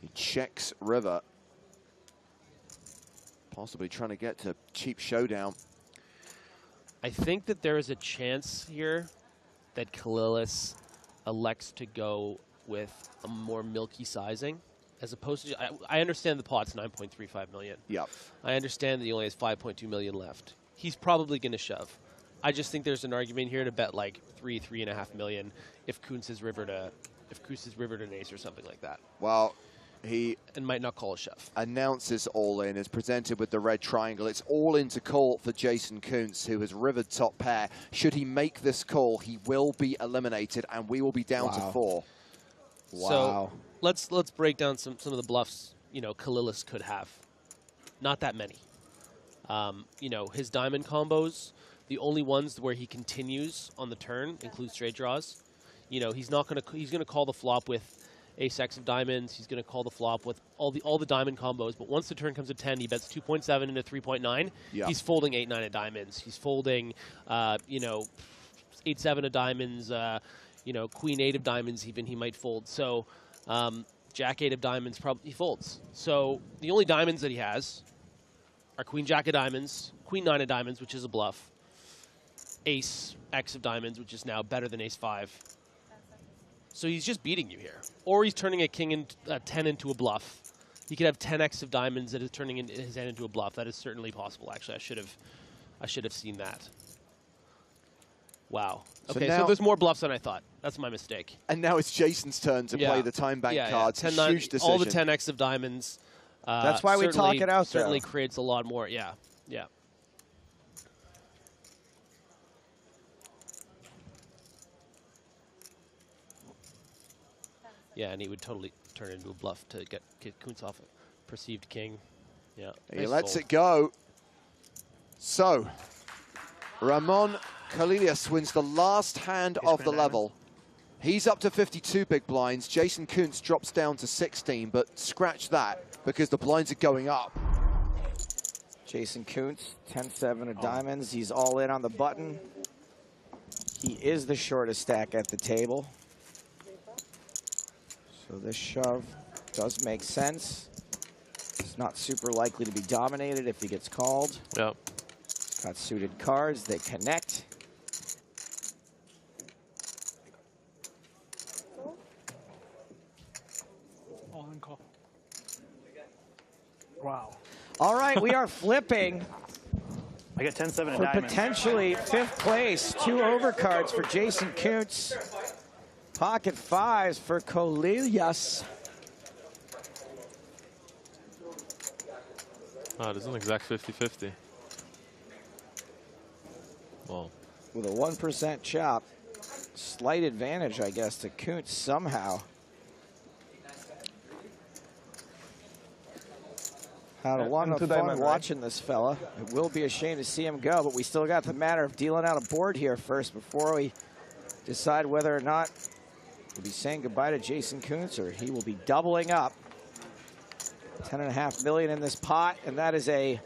S6: He checks river. Possibly trying to get to cheap showdown.
S20: I think that there is a chance here that Kalilis elects to go with a more milky sizing, as opposed to. I understand the pot's 9.35 million.
S6: Yep.
S20: I understand that he only has 5.2 million left. He's probably going to shove. I just think there's an argument here to bet like 3.5 million if Kuntz is rivered an ace or something like that.
S6: Well, he
S20: might not call a shove.
S6: Announces all in, is presented with the red triangle. It's all in to call for Jason Kuntz, who has rivered top pair. Should he make this call, he will be eliminated, and we will be down to 4.
S20: Wow. So let's break down some of the bluffs, Kalilis could have. Not that many. His diamond combos, the only ones where he continues on the turn include straight draws. He's gonna call the flop with ace X of diamonds. He's going to call the flop with all the diamond combos. But once the turn comes to 10, he bets 2.7 into 3.9.
S6: Yeah.
S20: He's folding 8-9 of diamonds. He's folding, 8-7 of diamonds. Queen 8 of diamonds. Even he might fold. So Jack 8 of diamonds probably he folds. So the only diamonds that he has are Queen Jack of diamonds, Queen 9 of diamonds, which is a bluff, Ace X of diamonds, which is now better than Ace 5. So he's just beating you here. Or he's turning a king and 10 into a bluff. He could have 10x of diamonds that is turning his hand into a bluff. That is certainly possible, actually. I should have seen that. Wow. Okay, so there's more bluffs than I thought. That's my mistake.
S6: And now it's Jason's turn to play the time bank cards.
S20: 10,
S6: huge decision.
S20: all the 10x of diamonds.
S17: That's why we talk it out,
S20: certainly creates a lot more. Yeah. Yeah, and he would totally turn into a bluff to get Kuntz off a perceived king. Yeah.
S6: He
S20: nice
S6: lets
S20: fold.
S6: it go. So, Ramon Cornelius wins the last hand of the level. He's up to 52 big blinds. Jason Kuntz drops down to 16, but scratch that because the blinds are going up.
S17: Jason Kuntz, 10-7 of diamonds. He's all in on the button. He is the shortest stack at the table. So this shove does make sense. It's not super likely to be dominated if he gets called.
S20: Yep.
S17: Got suited cards. They connect.
S12: All in call. Wow.
S17: All right, we are flipping.
S13: I got 10-7 of
S17: for
S13: diamonds.
S17: potentially 5th place. 2 overcards for Jason Kuntz. Pocket 5s for Cornelius.
S8: Ah, there's an exact 50-50. Well,
S17: With a 1% chop. Slight advantage, I guess, to Kuntz somehow. Had a lot of fun watching this fella. It will be a shame to see him go, but we still got the matter of dealing out a board here first before we decide whether or not will be saying goodbye to Jason Kuntz, or he will be doubling up. 10.5 million in this pot, and that is a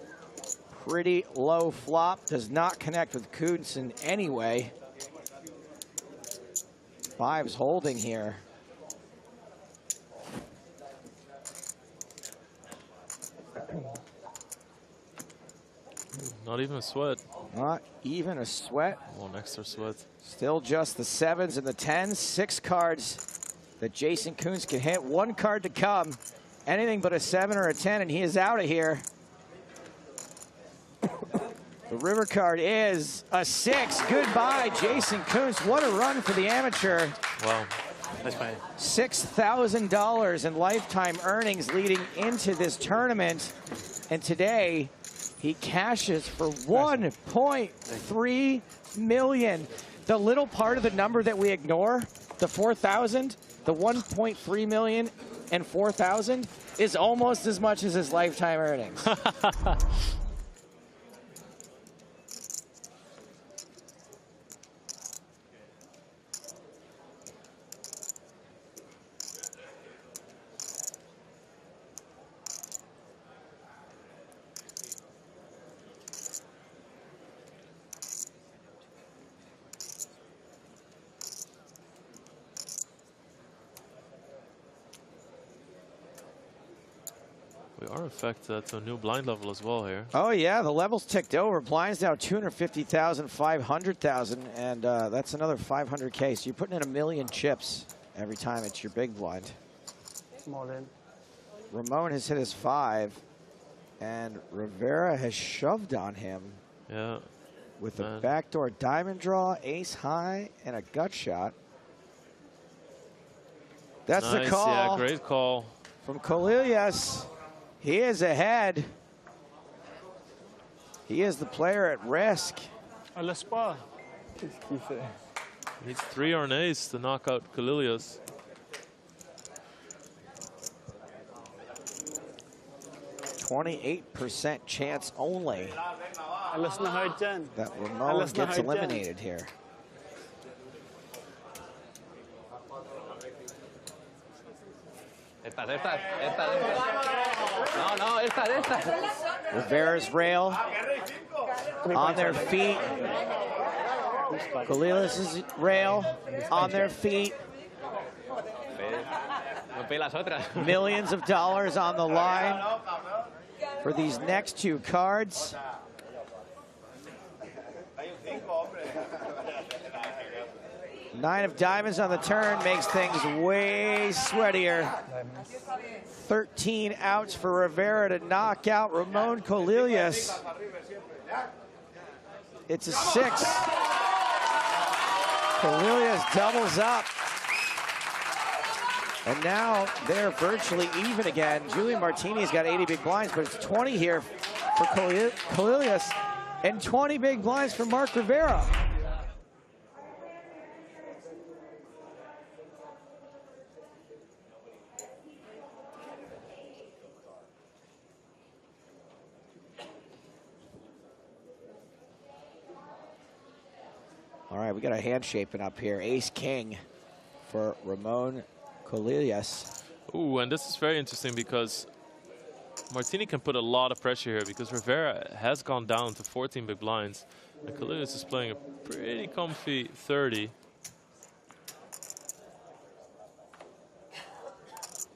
S17: pretty low flop. Does not connect with Kuntz in any way. Five's holding here.
S21: Not even a sweat.
S17: Not even a sweat.
S21: One extra sweat.
S17: Still just the 7s and the 10s. 6 cards that Jason Kuntz can hit. 1 card to come. Anything but a 7 or a 10, and he is out of here. The river card is a 6. Goodbye, Jason Kuntz. What a run for the amateur.
S21: Wow. That's fine.
S17: $6,000 in lifetime earnings leading into this tournament. And today, he cashes for $1.3 million. The little part of the number that we ignore, the 4,000, the 1.3 million and 4,000 is almost as much as his lifetime earnings.
S21: We are affected to a new blind level as well here.
S17: Oh yeah, the level's ticked over. Blinds now 250,000, 500,000, and that's another 500K. So you're putting in 1 million chips every time it's your big blind.
S11: Small in.
S17: Ramon has hit his 5, and Rivera has shoved on him.
S21: Yeah.
S17: With a backdoor diamond draw, ace high, and a gut shot. That's
S21: nice,
S17: the call.
S21: Yeah, great call.
S17: From Kolelius. He is ahead. He is the player at risk.
S12: A la spa.
S21: Needs 3 or an ace to knock out Kolelius.
S17: %28 chance only that Ramon gets eliminated here. Rivera's rail on their feet. Kolelius' rail on their feet. Millions of dollars on the line for these next 2 cards. Nine of diamonds on the turn makes things way sweatier. 13 outs for Rivera to knock out Ramon Kolelius. It's a 6. Kolelius doubles up. And now they're virtually even again. Julian Martini's got 80 big blinds, but it's 20 here for Kolelius and 20 big blinds for Mark Rivera. All right, we got a hand shaping up here. Ace-King for Ramon Kolelius.
S21: Ooh, and this is very interesting because Martini can put a lot of pressure here because Rivera has gone down to 14 big blinds. And Kolelius is playing a pretty comfy 30.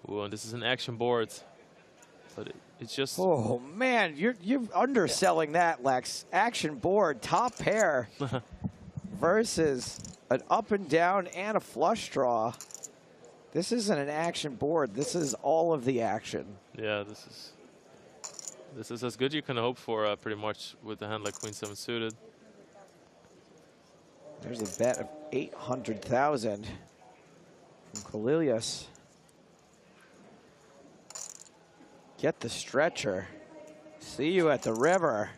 S21: Ooh, and this is an action board. But it's just...
S17: Oh, man, you're underselling that, Lex. Action board, top pair. Versus an up and down and a flush draw. This isn't an action board. This is all of the action.
S21: Yeah, this is as good you can hope for pretty much with a hand like Queen 7 suited.
S17: There's a bet of 800,000 from Kolelius. Get the stretcher. See you at the river.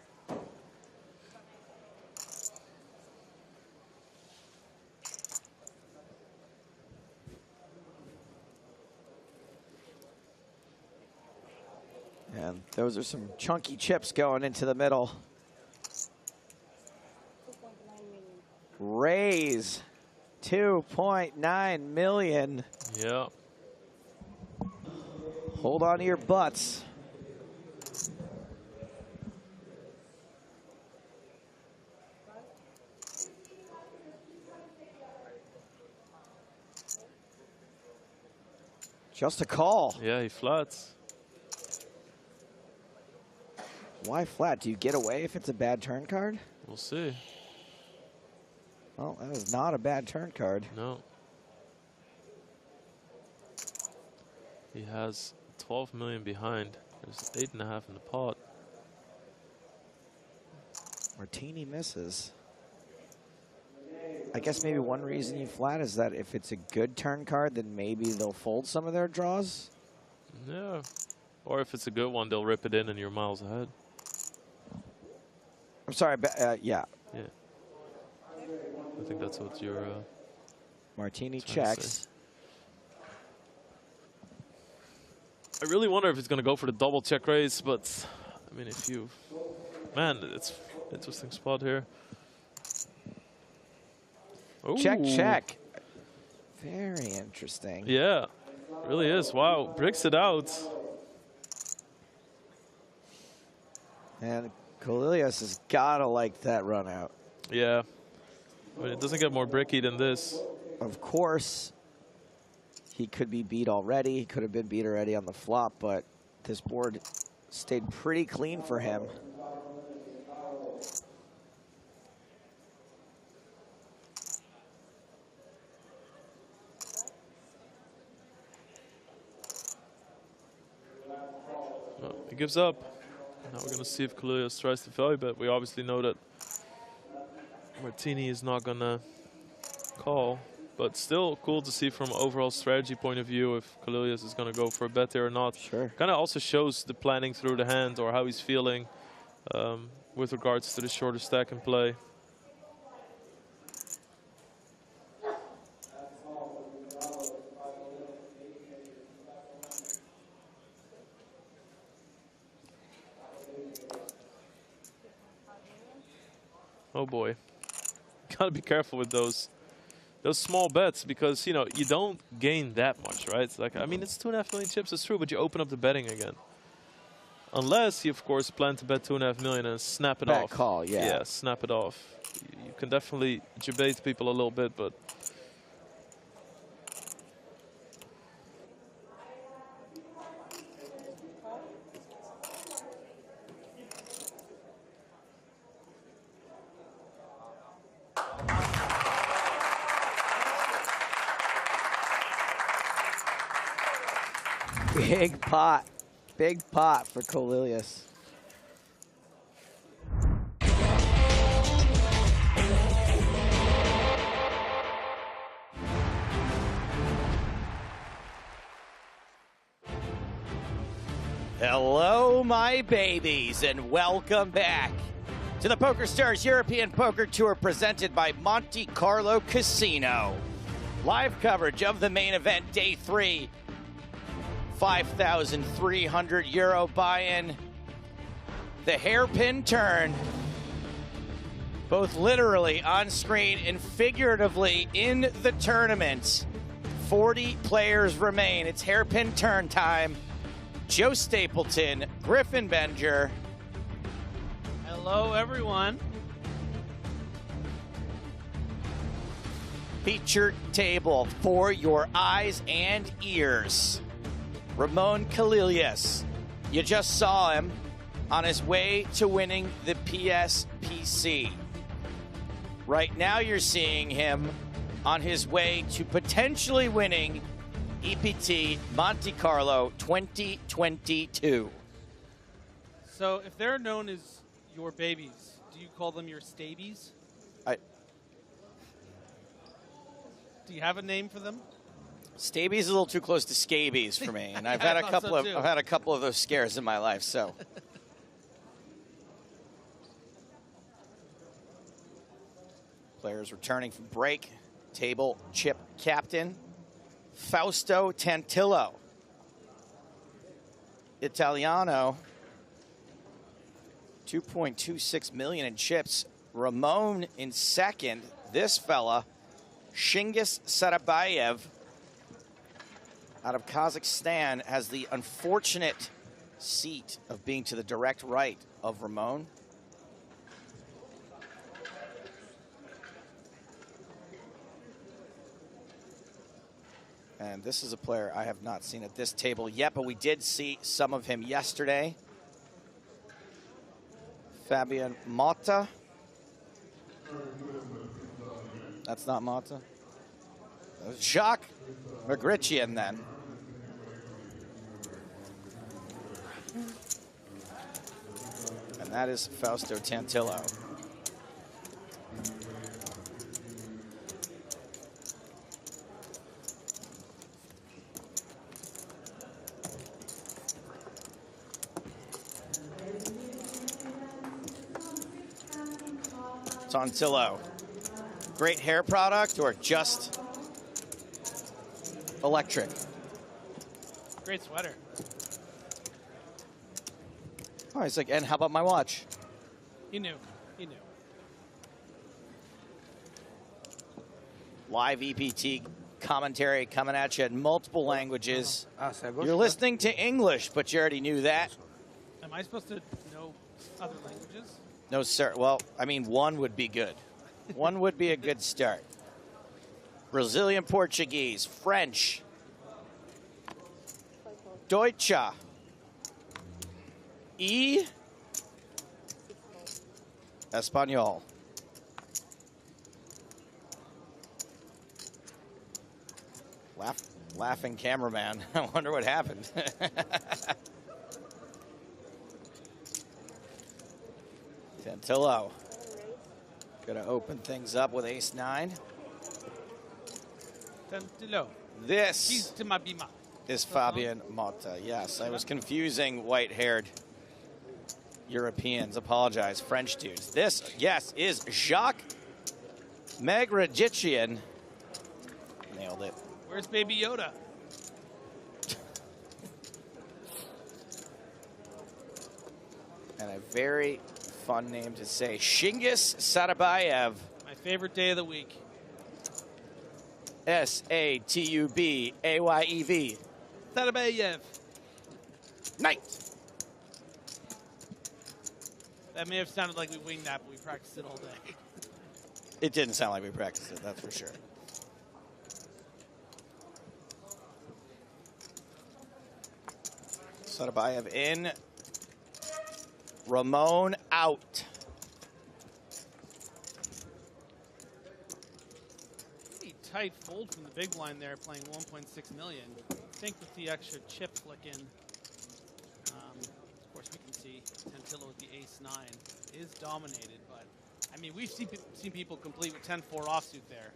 S17: And those are some chunky chips going into the middle. Raise 2.9 million.
S21: Yeah.
S17: Hold on to your butts. Just a call.
S21: Yeah, he flats.
S17: Why flat? Do you get away if it's a bad turn card?
S21: We'll see.
S17: Well, that is not a bad turn card.
S21: No. He has 12 million behind. There's 8.5 in the pot.
S17: Martini misses. I guess maybe one reason you flat is that if it's a good turn card, then maybe they'll fold some of their draws.
S21: Yeah. Or if it's a good one, they'll rip it in and you're miles ahead.
S17: I'm sorry, yeah.
S21: Yeah. I think that's what you're...
S17: Martini checks.
S21: I really wonder if he's going to go for the double check raise, but I mean, if you... Man, it's interesting spot here.
S17: Check,
S21: Ooh.
S17: check. Very interesting.
S21: Yeah, really is. Wow, bricks it out.
S17: And Kalilias has got to like that run out.
S21: Yeah. I mean, it doesn't get more bricky than this.
S17: Of course, he could be beat already. He could have been beat already on the flop, but this board stayed pretty clean for him.
S21: Well, he gives up. Now we're going to see if Kalilias tries to value bet. We obviously know that Martini is not going to call, but still cool to see from overall strategy point of view if Kalilias is going to go for a bet there or not.
S17: Sure.
S21: Kind of also shows the planning through the hand or how he's feeling with regards to the shorter stack in play. Oh boy. Gotta be careful with those small bets because, you know, you don't gain that much, right? It's like, I mean, it's 2.5 million chips, it's true, but you open up the betting again. Unless you, of course, plan to bet 2.5 million and snap it off.
S17: Call, yeah.
S21: Yeah, snap it off. You can definitely debate people a little bit, but...
S17: Big pot for Kalilias.
S10: Hello, my babies, and welcome back to the PokerStars European Poker Tour presented by Monte Carlo Casino. Live coverage of the main event, day 3. 5,300 euro buy-in. The hairpin turn, both literally on screen and figuratively in the tournament. 40 players remain. It's hairpin turn time. Joe Stapleton, Griffin Benger.
S9: Hello, everyone.
S10: Featured table for your eyes and ears. Ramon Kalilias. You just saw him on his way to winning the PSPC. Right now you're seeing him on his way to potentially winning EPT Monte Carlo 2022.
S9: So if they're known as your babies, do you call them your stabies? Do you have a name for them?
S10: Stabies is a little too close to scabies for me, and I've had a couple of those scares in my life. So, players returning from break. Table chip captain Fausto Tantillo, Italiano. 2.26 million in chips. Ramon in second. This fella
S17: Shingis Sarabayev out of Kazakhstan has the unfortunate seat of being to the direct right of Ramon. And this is a player I have not seen at this table yet, but we did see some of him yesterday. Fabian Motta. That's not Motta. That was Jacques Magrichian then. And that is Fausto Tantillo. Tantillo. Great hair product or just electric?
S9: Great sweater.
S17: Oh, he's like, and how about my watch?
S9: He knew. He knew.
S17: Live EPT commentary coming at you in multiple languages. You're listening to English, but you already knew that.
S9: Am I supposed to know other languages?
S17: No, sir. Well, I mean, one would be good. One would be a good start. Brazilian Portuguese, French, Deutsche, Espanol. Laughing cameraman. I wonder what happened. Tantillo. Gonna open things up with ace-9.
S9: Tantillo.
S17: This is Fabian Motta. Yes, I was confusing white-haired Europeans. Apologize, French dudes. This, yes, is Jacques Magrichian. Nailed it.
S9: Where's Baby Yoda?
S17: And a very fun name to say. Shingis Sarabayev.
S9: My favorite day of the week.
S17: Satubayev.
S9: Sarabayev.
S17: Night.
S9: That may have sounded like we winged that, but we practiced it all day.
S17: It didn't sound like we practiced it, that's for sure. Sarabayev in. Ramon out.
S9: Pretty tight fold from the big blind there, playing 1.6 million. I think with the extra chip flick in, of course we can see Tantillo with the ace-9 is dominated, but I mean we've seen people complete with 10-4 offsuit there.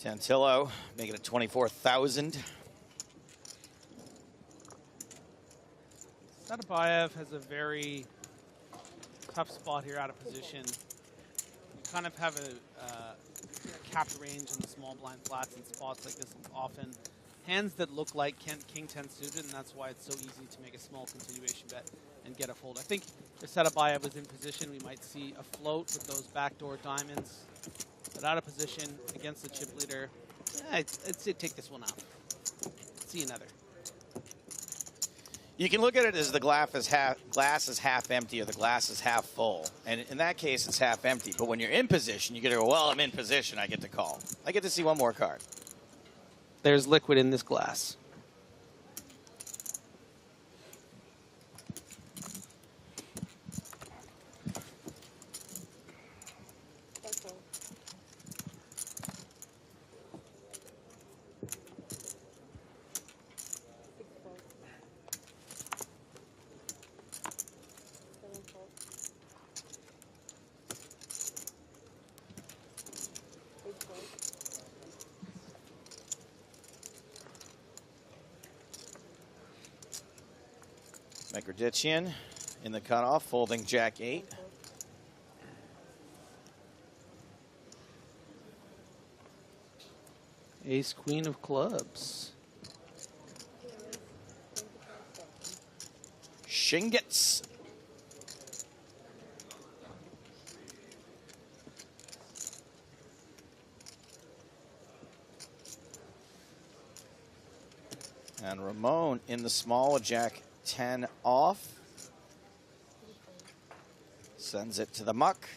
S17: Tantillo making it 24,000.
S9: Sarabayev has a very tough spot here out of position. You kind of have a capped range in the small blind flats and spots like this often. Hands that look like King 10 suited, and that's why it's so easy to make a small continuation bet and get a fold. I think if Sarabayev was in position, we might see a float with those backdoor diamonds. But out of position against the chip leader, I'd say take this one out. See another.
S17: You can look at it as the glass is half empty or the glass is half full. And in that case, it's half empty. But when you're in position, you get to go, well, I'm in position, I get to call. I get to see one more card.
S9: There's liquid in this glass.
S17: Graditchian in the cutoff, folding Jack 8.
S20: Ace, queen of clubs.
S17: Shingets. And Ramon in the small with Jack 10 off. Sends it to the muck.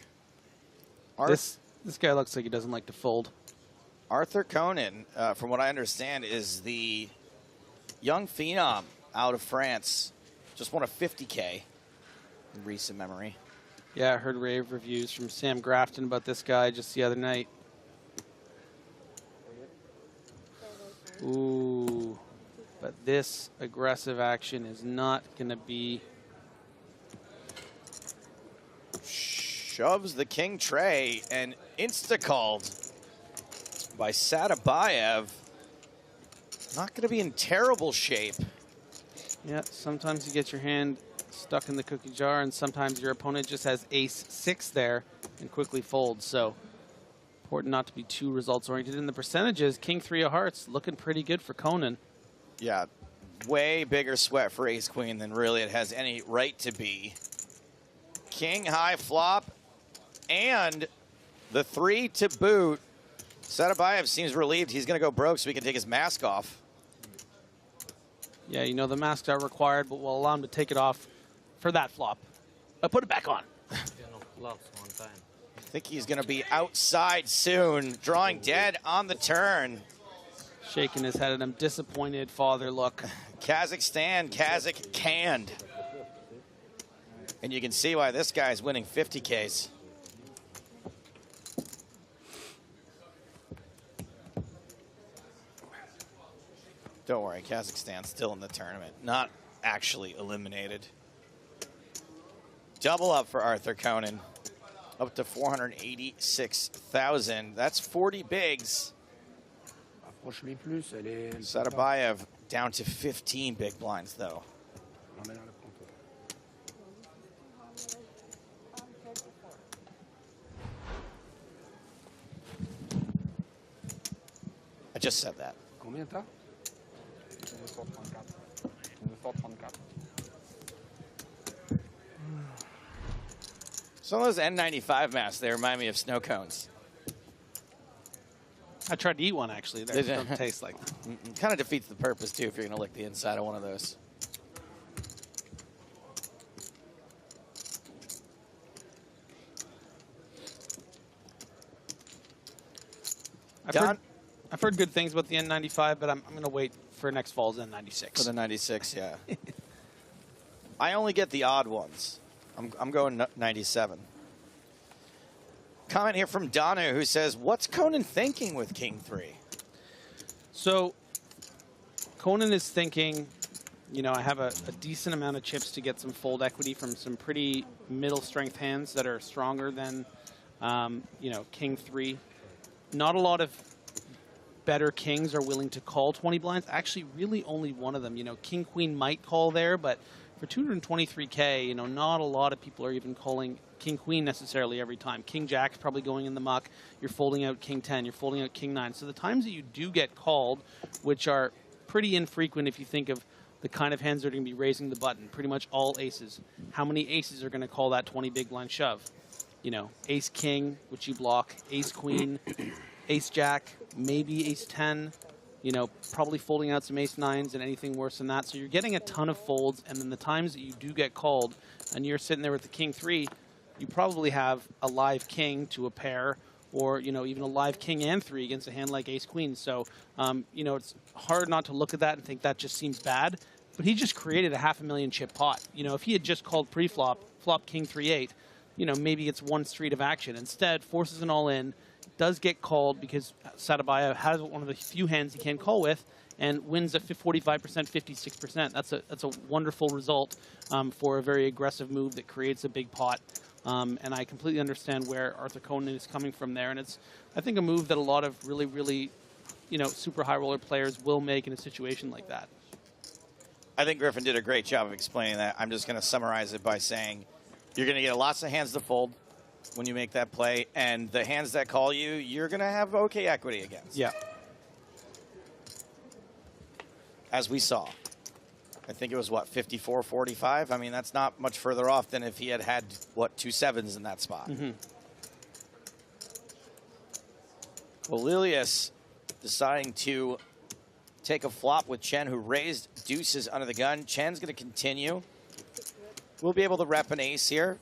S20: This guy looks like he doesn't like to fold.
S17: Arthur Conan, from what I understand, is the young phenom out of France. Just won a 50K in recent memory.
S20: Yeah, I heard rave reviews from Sam Grafton about this guy just the other night. Ooh, but this aggressive action is not going to be...
S17: Shoves the king tray and insta-called by Sadabayev. Not going to be in terrible shape.
S20: Yeah, sometimes you get your hand stuck in the cookie jar, and sometimes your opponent just has ace-6 there and quickly folds. So important not to be too results-oriented. In the percentages, king-3 of hearts looking pretty good for Conan.
S17: Yeah, way bigger sweat for ace-queen than really it has any right to be. King high flop and the 3 to boot. Sadabayev seems relieved he's going to go broke so he can take his mask off.
S20: Yeah, you know, the masks are required, but we'll allow him to take it off for that flop. Put it back on.
S17: I think he's going to be outside soon, drawing dead on the turn.
S20: Shaking his head at him, disappointed father look.
S17: Kazakhstan, Kazakh canned. And you can see why this guy's winning 50Ks. Don't worry, Kazakhstan's still in the tournament, not actually eliminated. Double up for Arthur Conan, up to 486,000. That's 40 bigs. Sadabayev down to 15 big blinds, though. I just said that. Some of those N95 masks, they remind me of snow cones.
S20: I tried to eat one, actually. They don't taste like that.
S17: Kind of defeats the purpose, too, if you're going to lick the inside of one of those.
S20: I've heard good things about the N95, but I'm going to wait for next fall's N96.
S17: For the 96, yeah. I only get the odd ones. I'm going 97. Comment here from Donna, who says, what's Conan thinking with King 3?
S20: So Conan is thinking, you know, I have a decent amount of chips to get some fold equity from some pretty middle strength hands that are stronger than, you know, King 3. Not a lot of better kings are willing to call 20 blinds. Actually, really only one of them. You know, King Queen might call there, but for 223K, you know, not a lot of people are even calling King Queen necessarily every time. King Jack's probably going in the muck. You're folding out King 10. You're folding out King 9. So the times that you do get called, which are pretty infrequent if you think of the kind of hands that are going to be raising the button, pretty much all aces. How many aces are going to call that 20 big blind shove? You know, Ace King, which you block, Ace Queen, Ace Jack, maybe Ace 10, you know, probably folding out some Ace 9s and anything worse than that. So you're getting a ton of folds, and then the times that you do get called and you're sitting there with the King 3, you probably have a live King to a pair, or, you know, even a live King and 3 against a hand like Ace Queen. So, you know, it's hard not to look at that and think that just seems bad. But he just created a 500,000 chip pot. You know, if he had just called pre-flop, flop King 3-8, you know, maybe it's one street of action. Instead, forces an all-in, does get called because Sadabayev has one of the few hands he can call with, and wins at 45%, 56%. That's a wonderful result for a very aggressive move that creates a big pot. And I completely understand where Arthur Conan is coming from there. And it's, I think, a move that a lot of really, really, you know, super high roller players will make in a situation like that.
S10: I think Griffin did a great job of explaining that. I'm just going to summarize it by saying you're going to get lots of hands to fold when you make that play, and the hands that call you, you're going to have okay equity against.
S20: Yeah.
S10: As we saw. I think it was, what, 54-45? I mean, that's not much further off than if he had had, what, 2 sevens in that spot. Well, Lilius deciding to take a flop with Chen, who raised deuces under the gun. Chen's going to continue. We'll be able to rep an ace here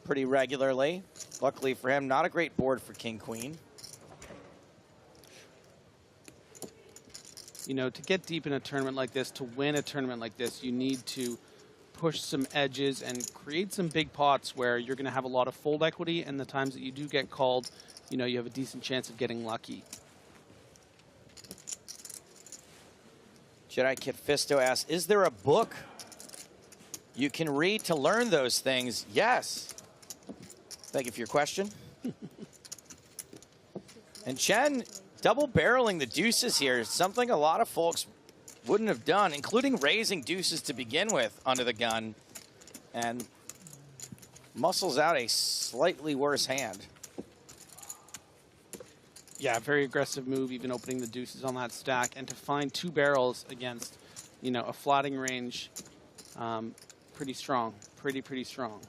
S10: pretty regularly. Luckily for him, not a great board for king-queen.
S20: You know, to get deep in a tournament like this, to win a tournament like this, you need to push some edges and create some big pots where you're going to have a lot of fold equity, and the times that you do get called, you know, you have a decent chance of getting lucky.
S10: Jedi Kit Fisto asks, is there a book you can read to learn those things? Yes. Thank you for your question. And Chen double barreling the deuces here is something a lot of folks wouldn't have done, including raising deuces to begin with under the gun, and muscles out a slightly worse hand.
S20: Yeah, very aggressive move, even opening the deuces on that stack. And to find 2 barrels against, you know, a flatting range, pretty strong. Pretty strong.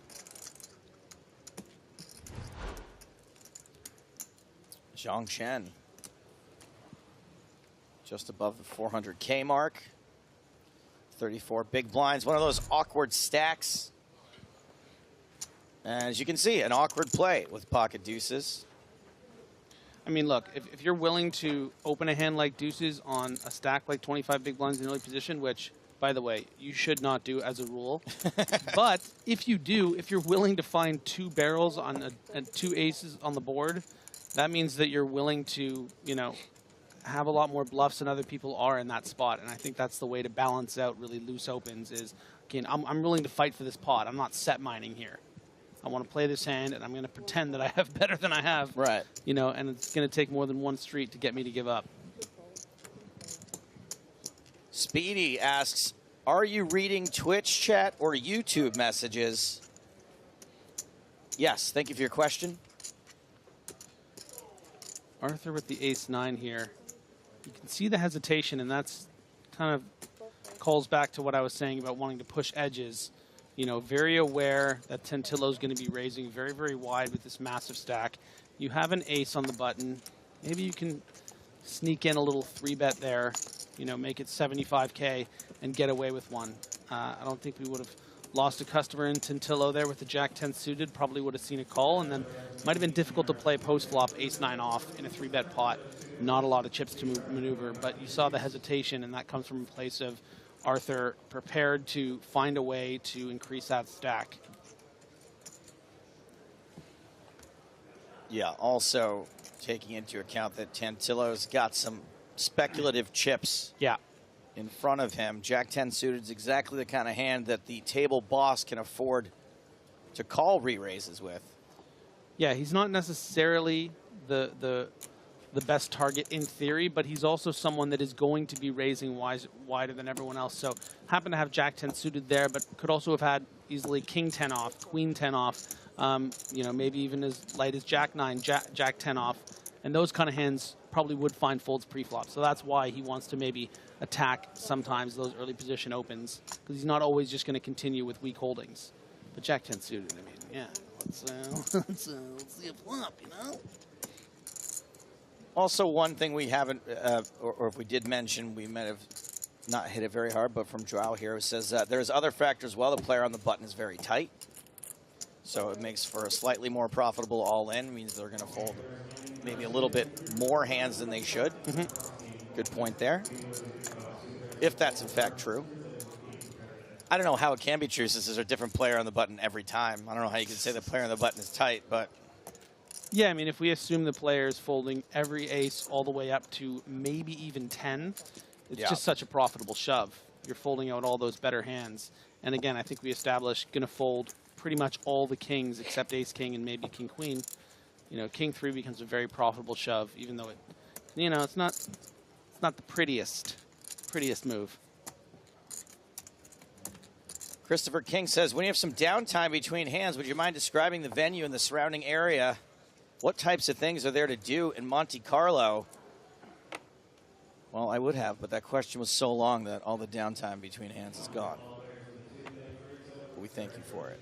S10: Zhang Chen. Just above the 400K mark. 34 big blinds. One of those awkward stacks. And as you can see, an awkward play with pocket deuces.
S20: I mean, look, if you're willing to open a hand like deuces on a stack like 25 big blinds in early position, which, by the way, you should not do as a rule. But if you do, if you're willing to find 2 barrels on and 2 aces on the board, that means that you're willing to, you know, have a lot more bluffs than other people are in that spot. And I think that's the way to balance out really loose opens is, again, I'm willing to fight for this pot. I'm not set mining here. I want to play this hand, and I'm going to pretend that I have better than I have.
S10: Right.
S20: You know, and it's going to take more than one street to get me to give up.
S10: Speedy asks, are you reading Twitch chat or YouTube messages? Yes, thank you for your question.
S20: Arthur with the ace-9 here. You can see the hesitation, and that's kind of calls back to what I was saying about wanting to push edges. You know, very aware that Tentillo's going to be raising very, very wide with this massive stack. You have an ace on the button. Maybe you can sneak in a little 3-bet there, you know, make it 75K and get away with one. I don't think we would have lost a customer in Tentillo there with the Jack-10 suited. Probably would have seen a call, and then might have been difficult to play post-flop ace-9 off in a 3-bet pot. Not a lot of chips to maneuver, but you saw the hesitation, and that comes from a place of Arthur prepared to find a way to increase that stack.
S10: Yeah, also taking into account that Tantillo's got some speculative chips in front of him. Jack-10 suited is exactly the kind of hand that the table boss can afford to call re-raises with.
S20: Yeah, he's not necessarily the best target in theory, but he's also someone that is going to be raising wider than everyone else. So happen to have Jack-10 suited there, but could also have had easily King-10 off, Queen-10 off, you know, maybe even as light as Jack-9, Jack-10 off. And those kind of hands probably would find folds pre-flop. So that's why he wants to maybe attack sometimes those early position opens, because he's not always just going to continue with weak holdings. But Jack-10 suited, I mean, yeah. Let's see a flop, you know?
S10: Also, one thing we haven't, or if we did mention, we might have not hit it very hard, but from Joao here, it says there's other factors. Well, the player on the button is very tight, so it makes for a slightly more profitable all-in. Means they're going to fold maybe a little bit more hands than they should. Good point there. If that's in fact true. I don't know how it can be true since there's a different player on the button every time. I don't know how you can say the player on the button is tight, but...
S20: Yeah, I mean, if we assume the player is folding every ace all the way up to maybe even 10, it's just such a profitable shove. You're folding out all those better hands. And again, I think we established going to fold pretty much all the kings except ace-king and maybe king-queen. You know, king-3 becomes a very profitable shove, even though it, you know, it's not the prettiest move.
S10: Christopher King says, when you have some downtime between hands, would you mind describing the venue and the surrounding area? What types of things are there to do in Monte Carlo? Well, I would have, but that question was so long that all the downtime between hands is gone. But we thank you for it.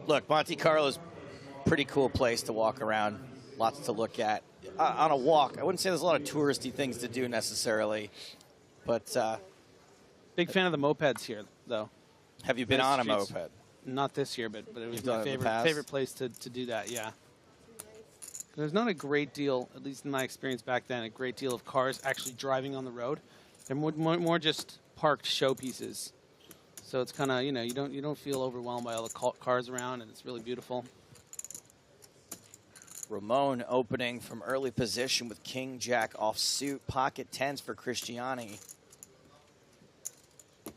S10: Look, Monte Carlo's a pretty cool place to walk around. Lots to look at. On a walk, I wouldn't say there's a lot of touristy things to do necessarily, but...
S1: Big fan of the mopeds here, though.
S10: Have you been on a moped?
S1: Not this year, but it was
S10: You've done
S1: my
S10: it in the past?
S1: favorite place to do that, yeah. There's not a great deal, at least in my experience back then, a great deal of cars actually driving on the road. They're more just parked showpieces. So it's kind of, you know, you don't feel overwhelmed by all the cars around, and it's really beautiful.
S10: Ramon opening from early position with King Jack offsuit, pocket tens for Cristiani.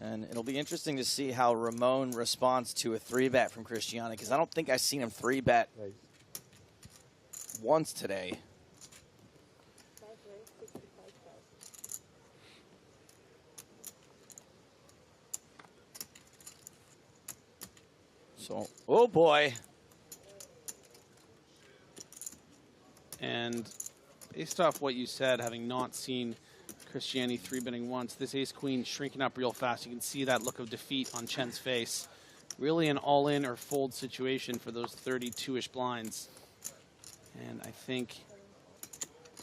S10: And it'll be interesting to see how Ramon responds to a 3-bet from Cristiani, because I don't think I've seen him 3-bet once today. So, oh boy.
S1: And based off what you said, having not seen Cristiani 3-betting once, this ace-queen shrinking up real fast. You can see that look of defeat on Chen's face. Really an all-in or fold situation for those 32-ish blinds. And I think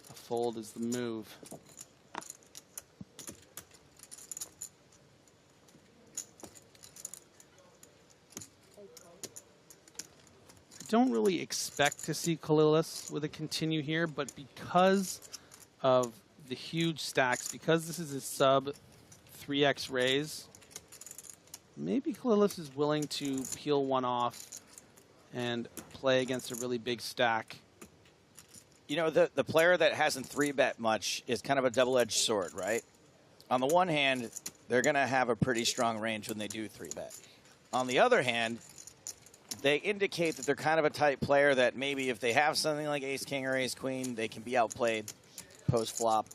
S1: a fold is the move. I don't really expect to see Kalilis with a continue here, but because of the huge stacks, because this is a sub 3x raise, maybe Kalilis is willing to peel one off and play against a really big stack.
S10: You know, the player that hasn't 3-bet much is kind of a double-edged sword, right? On the one hand, they're going to have a pretty strong range when they do 3-bet. On the other hand, they indicate that they're kind of a type player that maybe if they have something like ace-king or ace-queen, they can be outplayed post-flop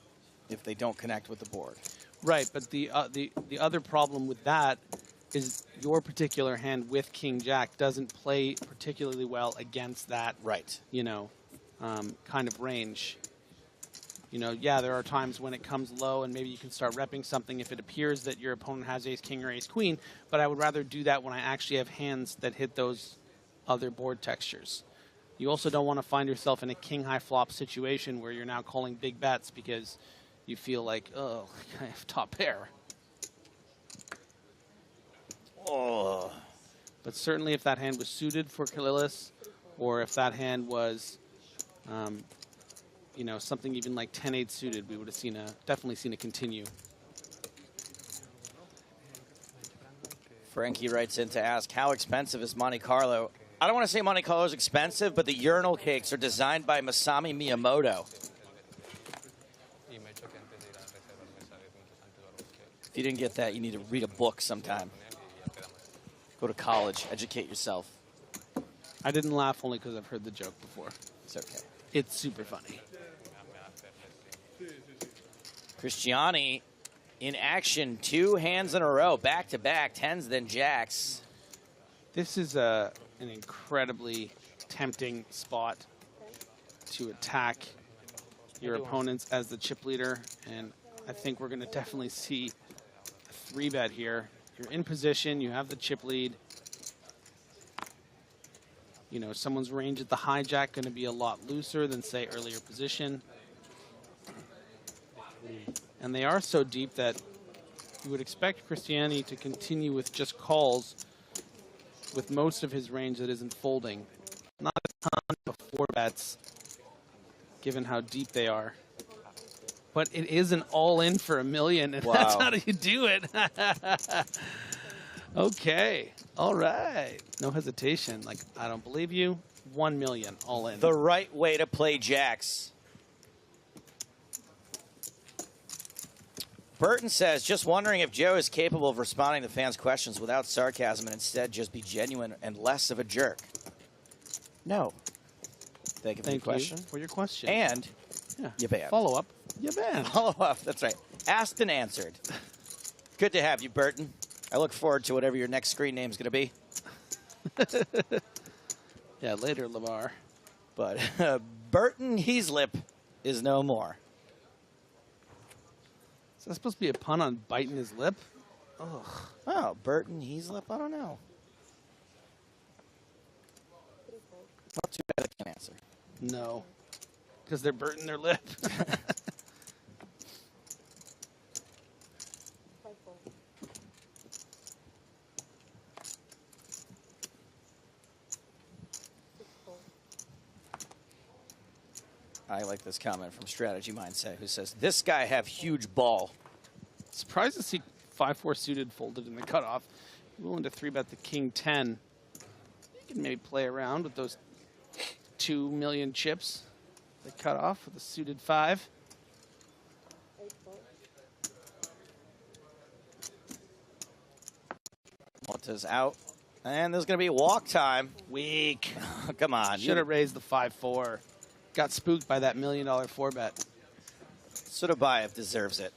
S10: if they don't connect with the board.
S1: Right, but the other problem with that is your particular hand with King-Jack doesn't play particularly well against that, you know, kind of range. You know, yeah, there are times when it comes low and maybe you can start repping something if it appears that your opponent has ace-king or ace-queen, but I would rather do that when I actually have hands that hit those other board textures. You also don't want to find yourself in a king-high flop situation where you're now calling big bets because you feel like, oh, I have top pair.
S10: Oh.
S1: But certainly if that hand was suited for Kalilis, or if that hand was, you know, something even like 10-8 suited, we would have seen definitely seen a continue.
S10: Frankie writes in to ask, how expensive is Monte Carlo? I don't want to say Monte Carlo is expensive, but the urinal cakes are designed by Masami Miyamoto. If you didn't get that, you need to read a book sometime. Go to college, educate yourself.
S1: I didn't laugh only because I've heard the joke before.
S10: It's okay.
S1: It's super funny.
S10: Cristiani in action, 2 hands in a row, back-to-back, tens then jacks.
S1: This is an incredibly tempting spot to attack your opponents as the chip leader, and I think we're going to definitely see a 3-bet here. You're in position, you have the chip lead. You know, someone's range at the hijack going to be a lot looser than, say, earlier position. And they are so deep that you would expect Cristiani to continue with just calls with most of his range that isn't folding. Not a ton of 4-bets, given how deep they are. But it is an all-in for $1 million, and that's how you do it. Okay, all right. No hesitation. Like, I don't believe you. 1 million, all in.
S10: The right way to play jacks. Burton says, just wondering if Joe is capable of responding to fans' questions without sarcasm and instead just be genuine and less of a jerk. No. Thank you for your question.
S1: For your question.
S10: And you banned.
S1: Follow up. You banned.
S10: Follow up. That's right. Asked and answered. Good to have you, Burton.
S17: I look forward to whatever your next screen name is going to be.
S1: Yeah, later, Lamar.
S17: But Burton Heaslip is no more.
S1: Is that supposed to be a pun on biting his lip? Ugh.
S17: Oh, Burton Heaslip? I don't know. Not too bad I can answer.
S1: No. Because they're burning their lip.
S17: I like this comment from Strategy Mindset, who says, this guy have huge ball.
S1: Surprised to see 5-4 suited folded in the cutoff. Willing to 3-bet the king 10. You can maybe play around with those 2 million chips. They cut off with a suited 5.
S17: Monte's out. And there's going to be walk time. Weak. Come on.
S1: Should have raised the 5-4. Got spooked by that $1 million 4-bet.
S17: Sudabayev deserves it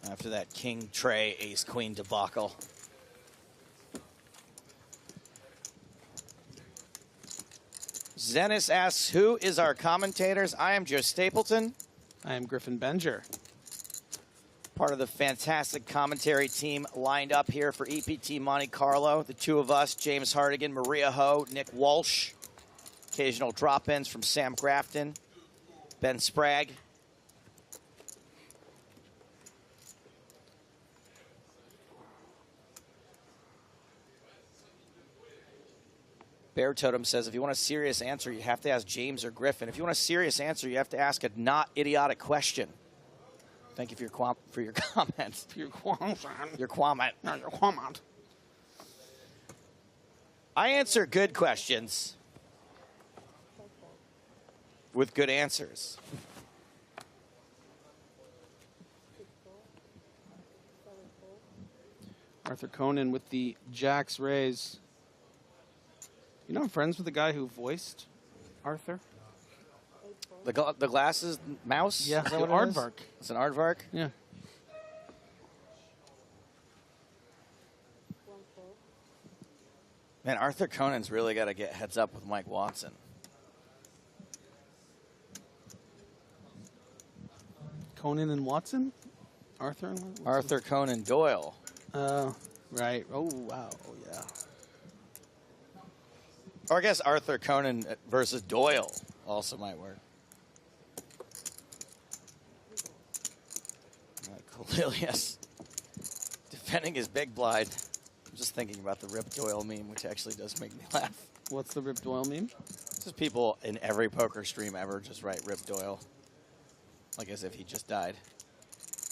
S17: after that king, tray, ace, queen debacle. Zenis asks, who is our commentators? I am Joe Stapleton.
S1: I am Griffin Benger.
S17: Part of the fantastic commentary team lined up here for EPT Monte Carlo. The two of us, James Hardigan, Maria Ho, Nick Walsh. Occasional drop-ins from Sam Grafton, Ben Sprague. Bear Totem says, if you want a serious answer, you have to ask James or Griffin. If you want a serious answer, you have to ask a not idiotic question. Thank you for your comments.
S1: For your comment.
S17: Your comment.
S1: No, your comment.
S17: I answer good questions with good answers.
S1: Arthur Conan with the Jacks raise. You know, I'm friends with the guy who voiced Arthur.
S17: The glasses mouse?
S1: Yeah,
S17: is
S1: the
S17: that what it is?
S1: aardvark.
S17: It's an aardvark?
S1: Yeah.
S17: Man, Arthur Conan's really got to get heads up with Mike Watson.
S1: Conan and Watson? Arthur and Watson?
S17: Arthur Conan Doyle.
S1: Right. Oh, wow. Oh, yeah.
S17: Or I guess Arthur Conan versus Doyle also might work. Cornelius defending his big blind. I'm just thinking about the Rip Doyle meme, which actually does make me laugh.
S1: What's the Rip Doyle meme?
S17: Just people in every poker stream ever just write Rip Doyle. Like as if he just died.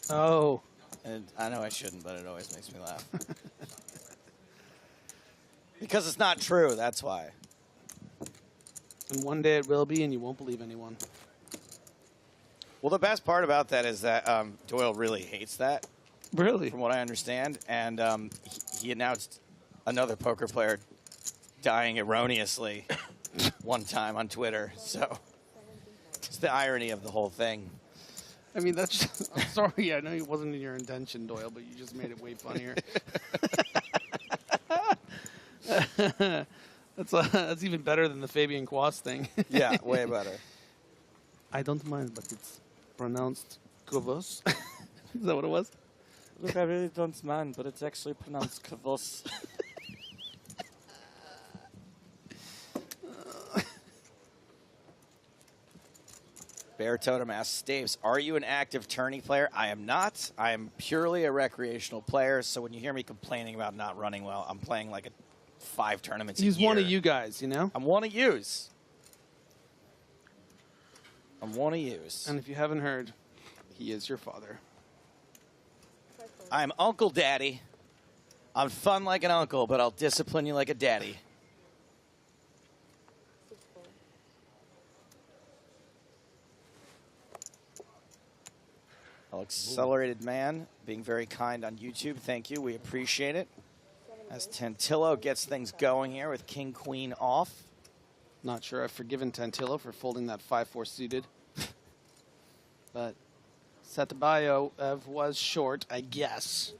S1: Oh.
S17: And I know I shouldn't, but it always makes me laugh. Because it's not true, that's why.
S1: And one day it will be, and you won't believe anyone.
S17: Well, the best part about that is that Doyle really hates that.
S1: Really?
S17: From what I understand. And he announced another poker player dying erroneously one time on Twitter. So it's the irony of the whole thing.
S1: I mean, that's just, I'm sorry. I know it wasn't in your intention, Doyle, but you just made it way funnier. That's even better than the Fabian Quast thing.
S17: Yeah, way better.
S1: I don't mind, but it's pronounced Kavos. Is that what it was?
S11: Look, I really don't mind, but it's actually pronounced Kavos.
S17: Bear Totem asks, Staves, are you an active tourney player? I am not. I am purely a recreational player, so when you hear me complaining about not running well, I'm playing like 5 tournaments a year.
S1: He's one of you guys, you know?
S17: I'm one of yous. I'm one of yous.
S1: And if you haven't heard, he is your father.
S17: I'm Uncle Daddy. I'm fun like an uncle, but I'll discipline you like a daddy. Accelerated Man being very kind on YouTube. Thank you. We appreciate it. As Tantillo gets things going here with King Queen off.
S1: Not sure I've forgiven Tantillo for folding that 5-4 suited. But Setabayev was short, I guess.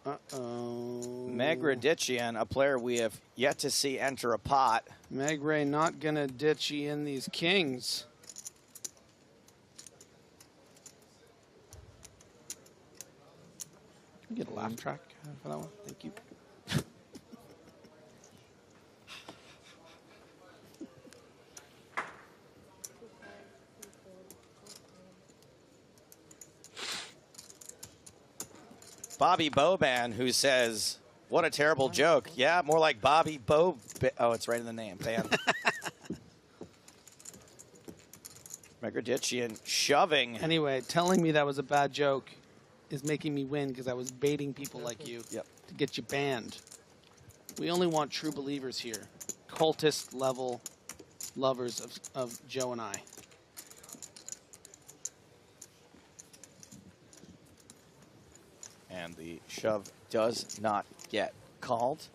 S1: Uh-oh.
S17: Megradician, a player we have yet to see enter a pot.
S1: Megray not going to ditch you in these kings. Can we get a laugh track for that one? Thank you.
S17: Bobby Boban, who says, what a terrible joke. Yeah, more like Bobby Bo. Oh, it's right in the name. Ban. Megradician shoving.
S1: Anyway, telling me that was a bad joke is making me win because I was baiting people like you to get you banned. We only want true believers here. Cultist level lovers of Joe and I.
S17: And the shove does not get called.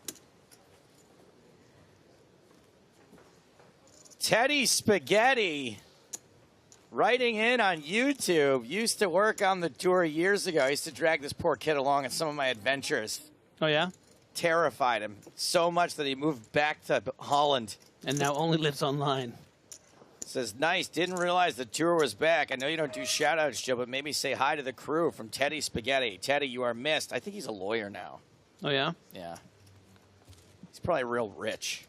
S17: Teddy Spaghetti writing in on YouTube. Used to work on the tour years ago. I used to drag this poor kid along in some of my adventures.
S1: Oh, yeah?
S17: Terrified him so much that he moved back to Holland.
S1: And now only lives online.
S17: Says, nice. Didn't realize the tour was back. I know you don't do shout-outs, Joe, but maybe say hi to the crew from Teddy Spaghetti. Teddy, you are missed. I think he's a lawyer now.
S1: Oh, yeah?
S17: Yeah. He's probably real rich.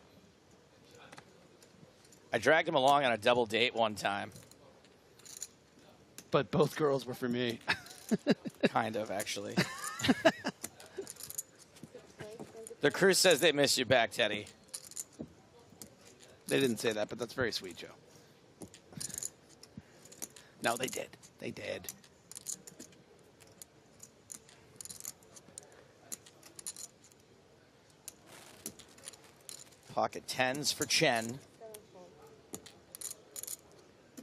S17: I dragged him along on a double date one time.
S1: But both girls were for me.
S17: Kind of, actually. The crew says they miss you back, Teddy.
S1: They didn't say that, but that's very sweet, Joe. No, they did. They did.
S17: Pocket tens for Chen.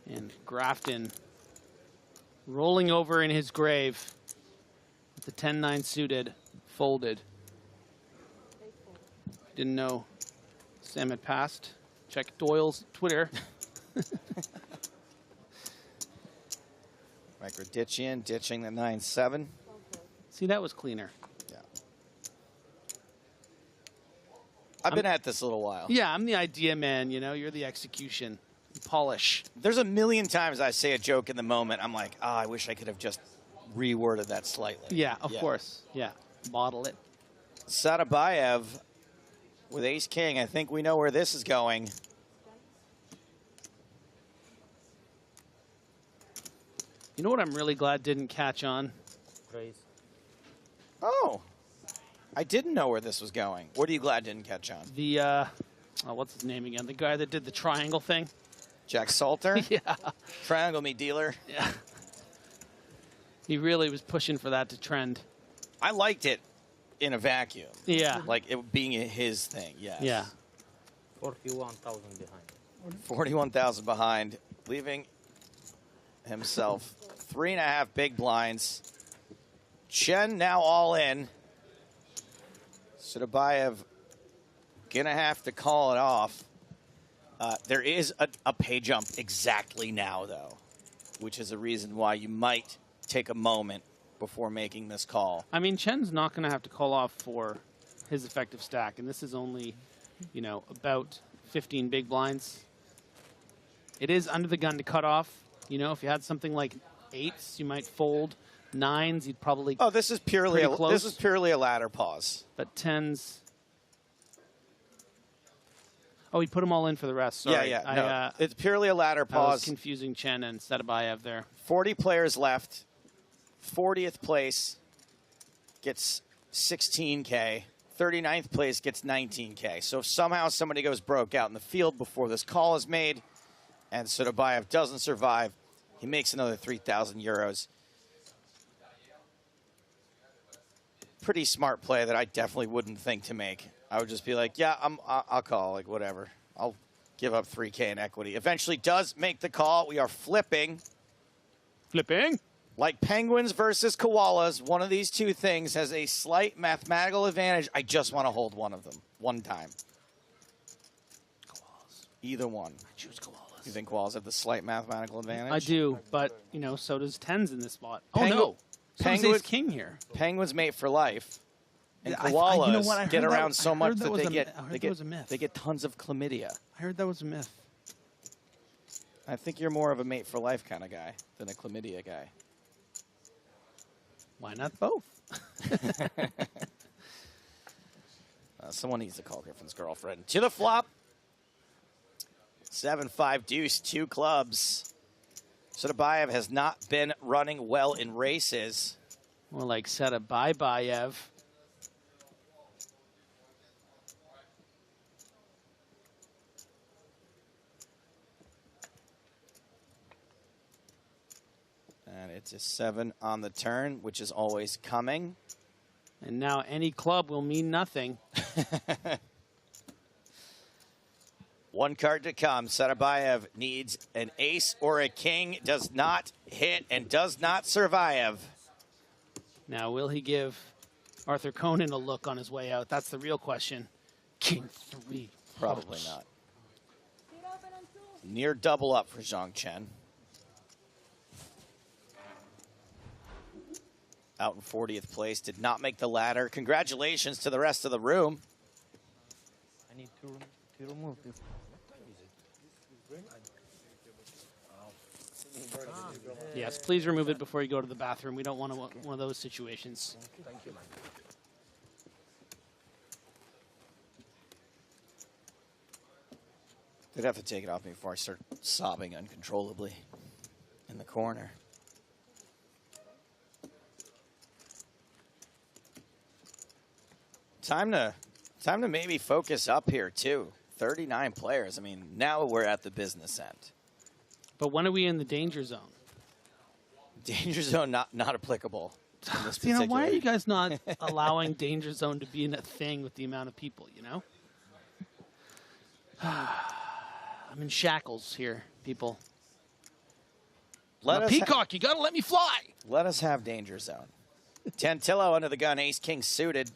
S1: And Grafton rolling over in his grave with the 10-9 suited, folded. Didn't know Sam had passed. Check Doyle's Twitter.
S17: Megradician ditching the 9-7.
S1: See, that was cleaner.
S17: Yeah. I've been at this a little while.
S1: Yeah, I'm the idea man, you know. You're the execution. Polish.
S17: There's a million times I say a joke in the moment. I'm like, oh, I wish I could have just reworded that slightly.
S1: Yeah, of course. Yeah, model it.
S17: Sadabayev with ace-king. I think we know where this is going.
S1: You know what I'm really glad didn't catch on?
S14: Raise.
S17: Oh. I didn't know where this was going. What are you glad didn't catch on?
S1: The, what's his name again? The guy that did the triangle thing?
S17: Jack Salter?
S1: Yeah.
S17: Triangle me dealer?
S1: Yeah. He really was pushing for that to trend.
S17: I liked it in a vacuum.
S1: Yeah.
S17: Like it being his thing, yes.
S1: Yeah.
S14: 41,000 behind.
S17: 41,000 behind, leaving himself 3.5 big blinds. Chen now all in. Sadabayev gonna have to call it off. There is a pay jump exactly now, though, which is a reason why you might take a moment before making this call.
S1: I mean, Chen's not going to have to call off for his effective stack, and this is only, you know, about 15 big blinds. It is under the gun to cut off. You know, if you had something like 8s, you might fold. 9s, you'd probably.
S17: Oh, this is purely a ladder pause.
S1: But 10s. Oh, he put them all in for the rest. Sorry.
S17: Yeah. No, it's purely a ladder pause.
S1: I was confusing Chen and Sadabayev there.
S17: 40 players left. 40th place gets 16K. 39th place gets 19K. So if somehow somebody goes broke out in the field before this call is made and Sadabayev doesn't survive, he makes another 3,000 euros. Pretty smart play that I definitely wouldn't think to make. I would just be like, yeah, I'll call, like whatever. I'll give up 3K in equity. Eventually does make the call. We are flipping.
S1: Flipping?
S17: Like penguins versus koalas, one of these two things has a slight mathematical advantage. I just want to hold one of them, one time.
S1: Koalas.
S17: Either one.
S1: I choose koalas.
S17: You think koalas have the slight mathematical advantage?
S1: I do, but, you know, so does 10s in this spot.
S17: Oh, no.
S1: So does ace king here.
S17: Penguins mate for life.
S10: And
S1: I
S10: koalas
S1: you know what? I
S10: get
S1: heard
S10: around
S1: that,
S10: so
S1: I
S10: much
S1: heard
S10: that
S1: was
S10: they
S1: a-
S10: get
S1: I heard that was a myth.
S10: they get tons of chlamydia.
S1: I heard that was a myth.
S10: I think you're more of a mate for life kind of guy than a chlamydia guy.
S1: Why not both?
S10: Someone needs to call Griffin's girlfriend. To the flop. 7-5 deuce, 2 clubs. Sotobayev has not been running well in races.
S1: More like set a bye-bye, Ev.
S10: And it's a 7 on the turn, which is always coming.
S1: And now any club will mean nothing.
S10: One card to come. Sotobayev needs an ace or a king. Does not hit and does not survive.
S1: Now, will he give Arthur Conan a look on his way out? That's the real question. King 3.
S10: Probably not. Near double up for Zhang Chen. Out in 40th place. Did not make the ladder. Congratulations to the rest of the room.
S14: I need to remove this.
S1: Yes, please remove it before you go to the bathroom. We don't want one of those situations.
S14: Thank you, man.
S10: They'd have to take it off me before I start sobbing uncontrollably in the corner. Time to maybe focus up here too. 39 players. I mean, now we're at the business end.
S1: But when are we in the danger zone?
S10: Danger zone not applicable. In this
S1: You know, why are
S10: particular-
S1: you guys not allowing danger zone to be in a thing with the amount of people, you know? I'm in shackles here, people.
S10: Let
S1: I'm a
S10: us
S1: peacock, you gotta let me fly.
S10: Let us have danger zone. Tantillo under the gun, ace king suited.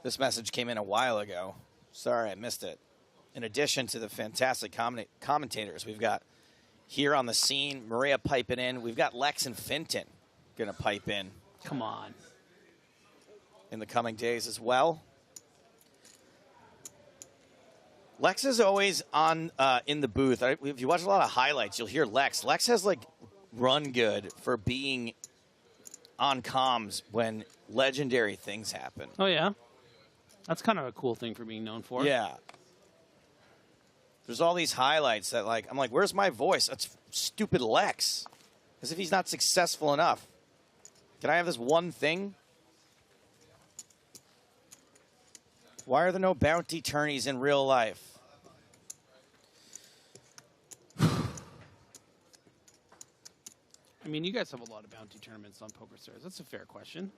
S10: This message came in a while ago. Sorry, I missed it. In addition to the fantastic commentators we've got here on the scene, Maria piping in. We've got Lex and Finton going to pipe in.
S1: Come on.
S10: In the coming days as well. Lex is always on in the booth. If you watch a lot of highlights, you'll hear Lex. Lex has like run good for being on comms when legendary things happen.
S1: Oh, yeah? That's kind of a cool thing for being known for.
S10: Yeah. There's all these highlights that, like, I'm like, where's my voice? That's stupid Lex. As if he's not successful enough. Can I have this one thing? Why are there no bounty tourneys in real life?
S1: I mean, you guys have a lot of bounty tournaments on PokerStars. That's a fair question.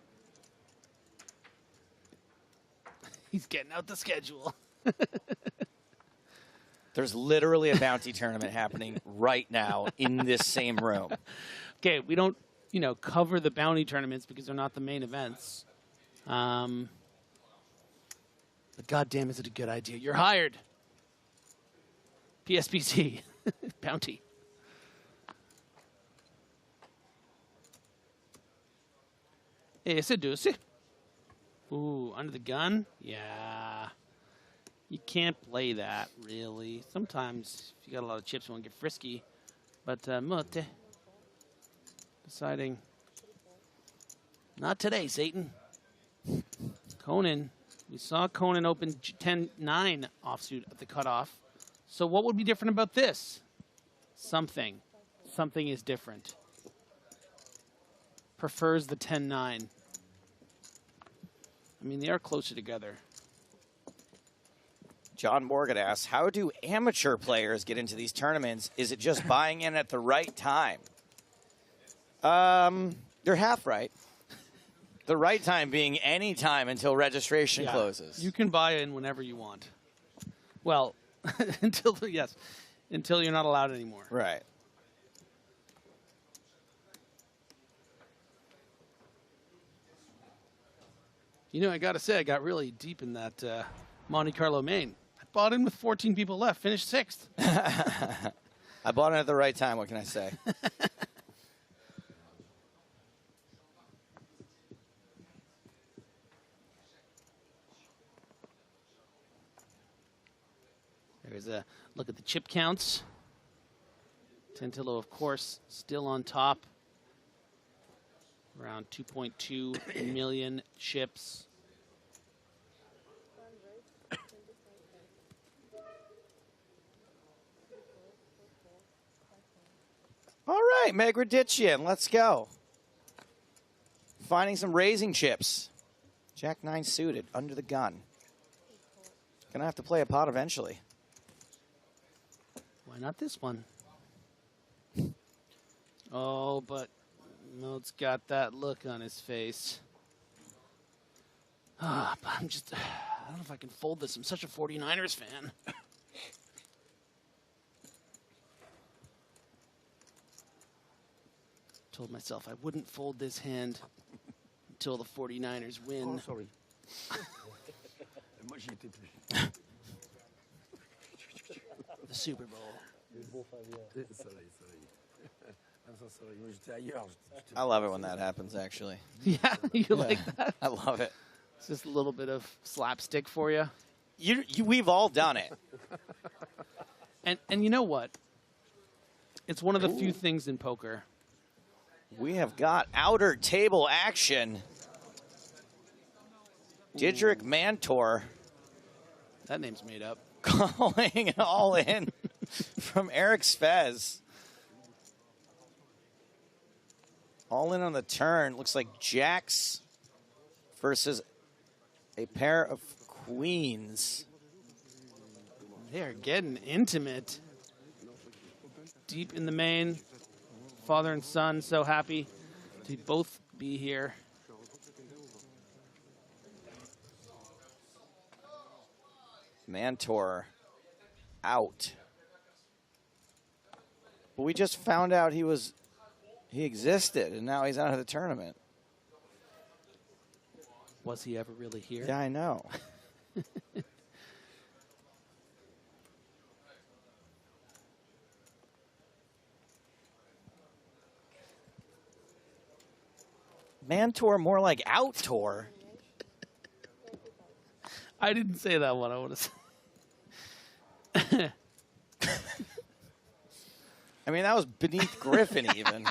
S1: He's getting out the schedule.
S10: There's literally a bounty tournament happening right now in this same room.
S1: Okay, we don't, cover the bounty tournaments because they're not the main events. But goddamn, is it a good idea? You're hired. PSPC. Bounty. Esse Deuce. Ooh, under the gun? Yeah. You can't play that, really. Sometimes, if you got a lot of chips, you want to get frisky. But Monte deciding, not today, Satan. Conan. We saw Conan open 10-9 offsuit at the cutoff. So what would be different about this? Something. Something is different. Prefers the 10-9. I mean, they are closer together.
S10: John Morgan asks, how do amateur players get into these tournaments? Is it just buying in at the right time? You're half right. The right time being any time until registration closes.
S1: You can buy in whenever you want. Well, until you're not allowed anymore.
S10: Right.
S1: I got to say, I got really deep in that Monte Carlo main. I bought in with 14 people left, finished 6th.
S10: I bought it at the right time, what can I say?
S1: a look at the chip counts. Tantillo, of course, still on top. Around 2.2 million chips.
S17: All right, Megradician, let's go. Finding some raising chips. Jack 9 suited, under the gun. Gonna have to play a pot eventually.
S1: Why not this one? Oh, but Mode's got that look on his face. Ah, but I don't know if I can fold this. I'm such a 49ers fan. Told myself I wouldn't fold this hand until the 49ers win.
S5: Oh, sorry.
S1: The Super Bowl.
S17: I love it when that happens, actually.
S1: Yeah, you like that?
S17: I love it.
S1: It's just a little bit of slapstick for you.
S17: We've all done it.
S1: And you know what? It's one of the few things in poker.
S17: We have got outer table action. Didrik Mantor.
S1: That name's made up.
S17: Calling all in from Eric Spez. All in on the turn. Looks like jacks versus a pair of queens.
S1: They're getting intimate. Deep in the main. Father and son so happy to both be here.
S17: Mantor out. But we just found out he existed, and now he's out of the tournament.
S1: Was he ever really here?
S17: Yeah, I know. Mantor more like out-tour.
S1: I didn't say that one. I want to say.
S17: I mean, that was beneath Griffin even.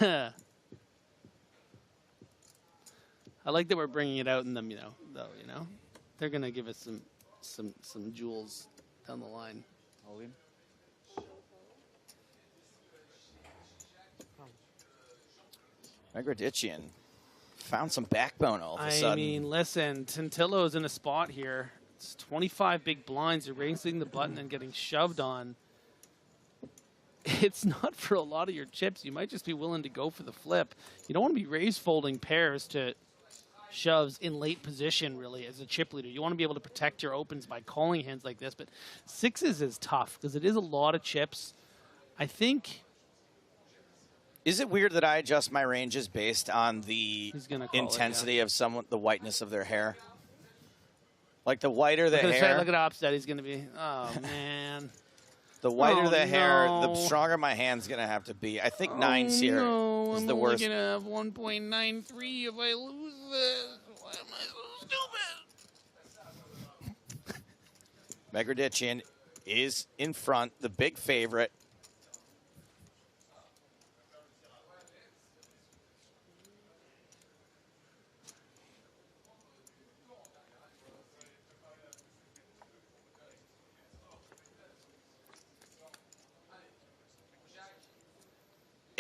S1: I like that we're bringing it out in them, they're gonna give us some jewels down the line.
S11: All in.
S17: Megradician found some backbone all of a sudden.
S1: I mean, listen, Tantillo's in a spot here. It's 25 big blinds. You're raising the button and getting shoved on. It's not for a lot of your chips. You might just be willing to go for the flip. You don't want to be raise folding pairs to shoves in late position, really, as a chip leader. You want to be able to protect your opens by calling hands like this. But sixes is tough because it is a lot of chips. I think...
S17: Is it weird that I adjust my ranges based on the intensity of the whiteness of their hair? Like the whiter the hair.
S1: Look at Opstead. He's going to be, oh, man.
S17: The whiter the hair, the stronger my hand's going to have to be. I think 9's here is the worst.
S1: I'm going to have 1.93 if I lose this. Why am I so stupid?
S17: Megradician is in front, the big favorite.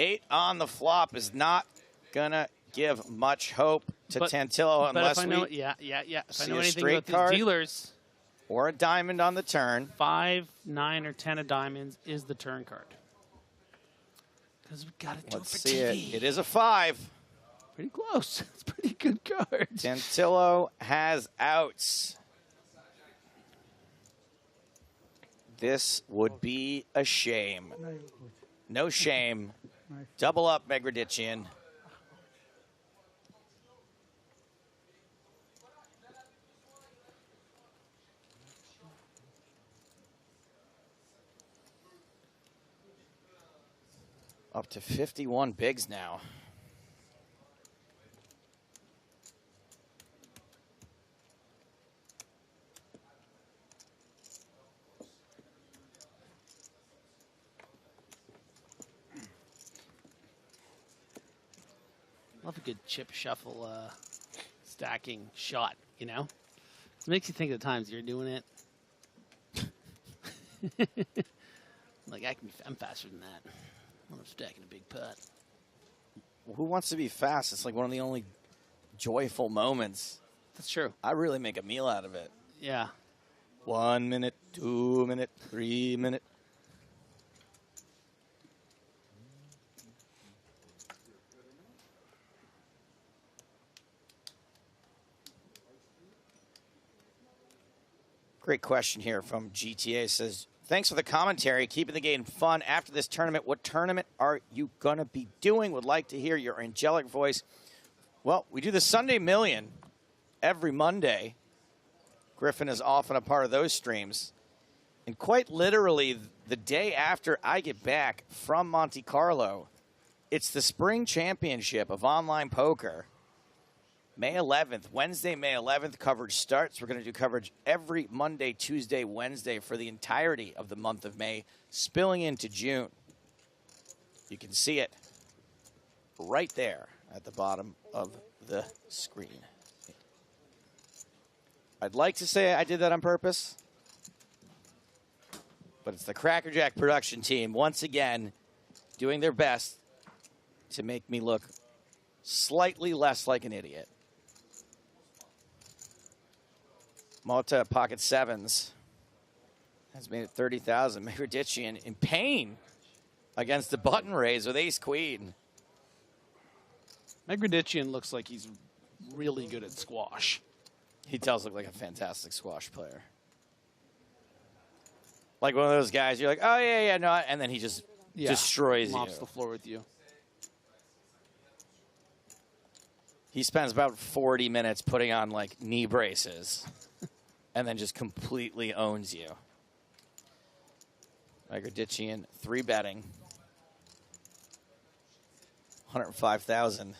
S17: Eight on the flop is not going to give much hope to Tantillo unless
S1: if I know,
S17: we
S1: if I know
S17: see a
S1: anything
S17: straight
S1: about
S17: card
S1: these dealers.
S17: Or a diamond on the turn.
S1: 5, 9, or 10 of diamonds is the turn card. Because we got to do it for TV.
S17: It is a 5.
S1: Pretty close. It's a pretty good card.
S17: Tantillo has outs. This would be a shame. No shame. Double up, Megradician. Up to 51 bigs now.
S1: love a good chip shuffle stacking shot, you know? It makes you think of the times you're doing it. Like, I'm faster than that. I'm stacking a big putt.
S10: Who wants to be fast? It's like one of the only joyful moments.
S1: That's true.
S10: I really make a meal out of it.
S1: Yeah.
S10: 1 minute, 2 minute, 3 minute. Great question here from GTA. Says, thanks for the commentary, keeping the game fun. After this tournament, what tournament are you going to be doing? Would like to hear your angelic voice. Well, we do the Sunday Million every Monday. Griffin is often a part of those streams. And quite literally, the day after I get back from Monte Carlo, it's the Spring Championship of Online Poker. May 11th, Wednesday, May 11th, coverage starts. We're going to do coverage every Monday, Tuesday, Wednesday for the entirety of the month of May, spilling into June. You can see it right there at the bottom of the screen. I'd like to say I did that on purpose, but it's the Crackerjack production team, once again, doing their best to make me look slightly less like an idiot. Malta pocket sevens has made it 30,000. Megradician in pain against the button raise with ace queen.
S1: Megradician looks like he's really good at squash.
S10: He does look like a fantastic squash player. Like one of those guys, you're like, oh, yeah, no, and then he just destroys
S1: mops
S10: you.
S1: the floor with you.
S10: He spends about 40 minutes putting on, like, knee braces and then just completely owns you. Megradician, 3-betting. 105,000.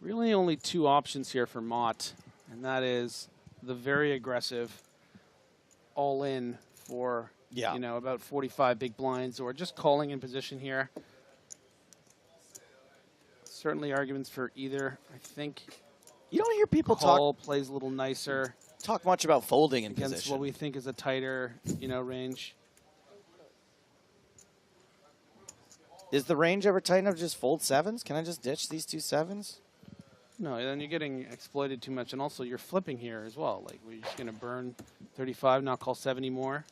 S1: Really only two options here for Mott, and that is the very aggressive all-in for, you know, about 45 big blinds, or just calling in position here. Certainly arguments for either. I think
S10: you don't hear people
S1: call plays a little nicer.
S10: Talk much about folding in
S1: against
S10: position.
S1: what we think is a tighter, you know, range.
S10: Is the range ever tight enough to just fold sevens? Can I just ditch these two sevens?
S1: No, then you're getting exploited too much, and also you're flipping here as well. Like, we're just going to burn 35, not call 70 more.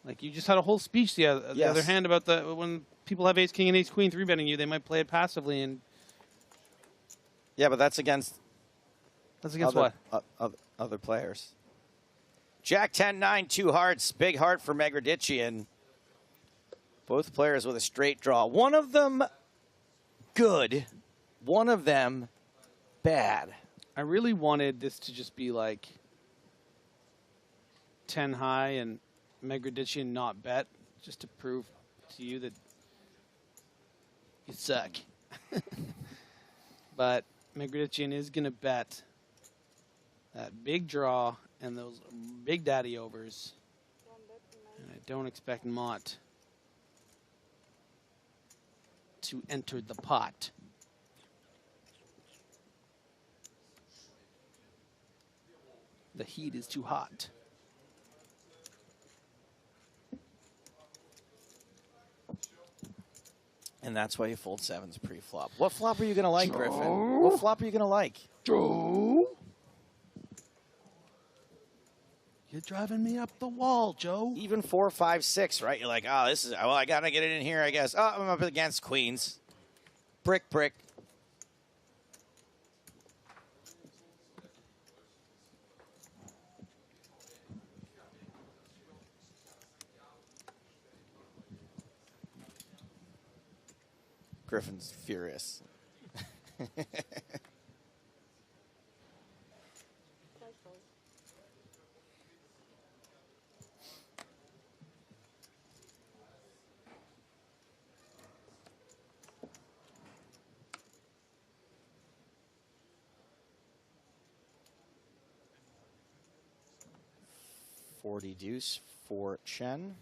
S1: Like, you just had a whole speech the other hand about when people have ace king and ace queen 3-betting you, they might play it passively. And
S10: yeah, but that's against.
S1: That's against
S10: what? Other players. Jack 10-9, 2 hearts, big heart for Megradician. Both players with a straight draw. One of them good, one of them bad.
S1: I really wanted this to just be like 10 high and Megradician not bet, just to prove to you that you suck. But Megradician is going to bet that big draw and those big daddy overs. And I don't expect Mott to enter the pot. The heat is too hot.
S10: And that's why you fold sevens pre-flop. What flop are you going to like, Griffin? What flop are you going to like?
S1: Joe? You're driving me up the wall, Joe.
S10: Even 4, 5, 6, right? You're like, oh, this is, well, I got to get it in here, I guess. Oh, I'm up against queens. Brick, brick. Griffin's furious.
S17: 40 deuce for Chen.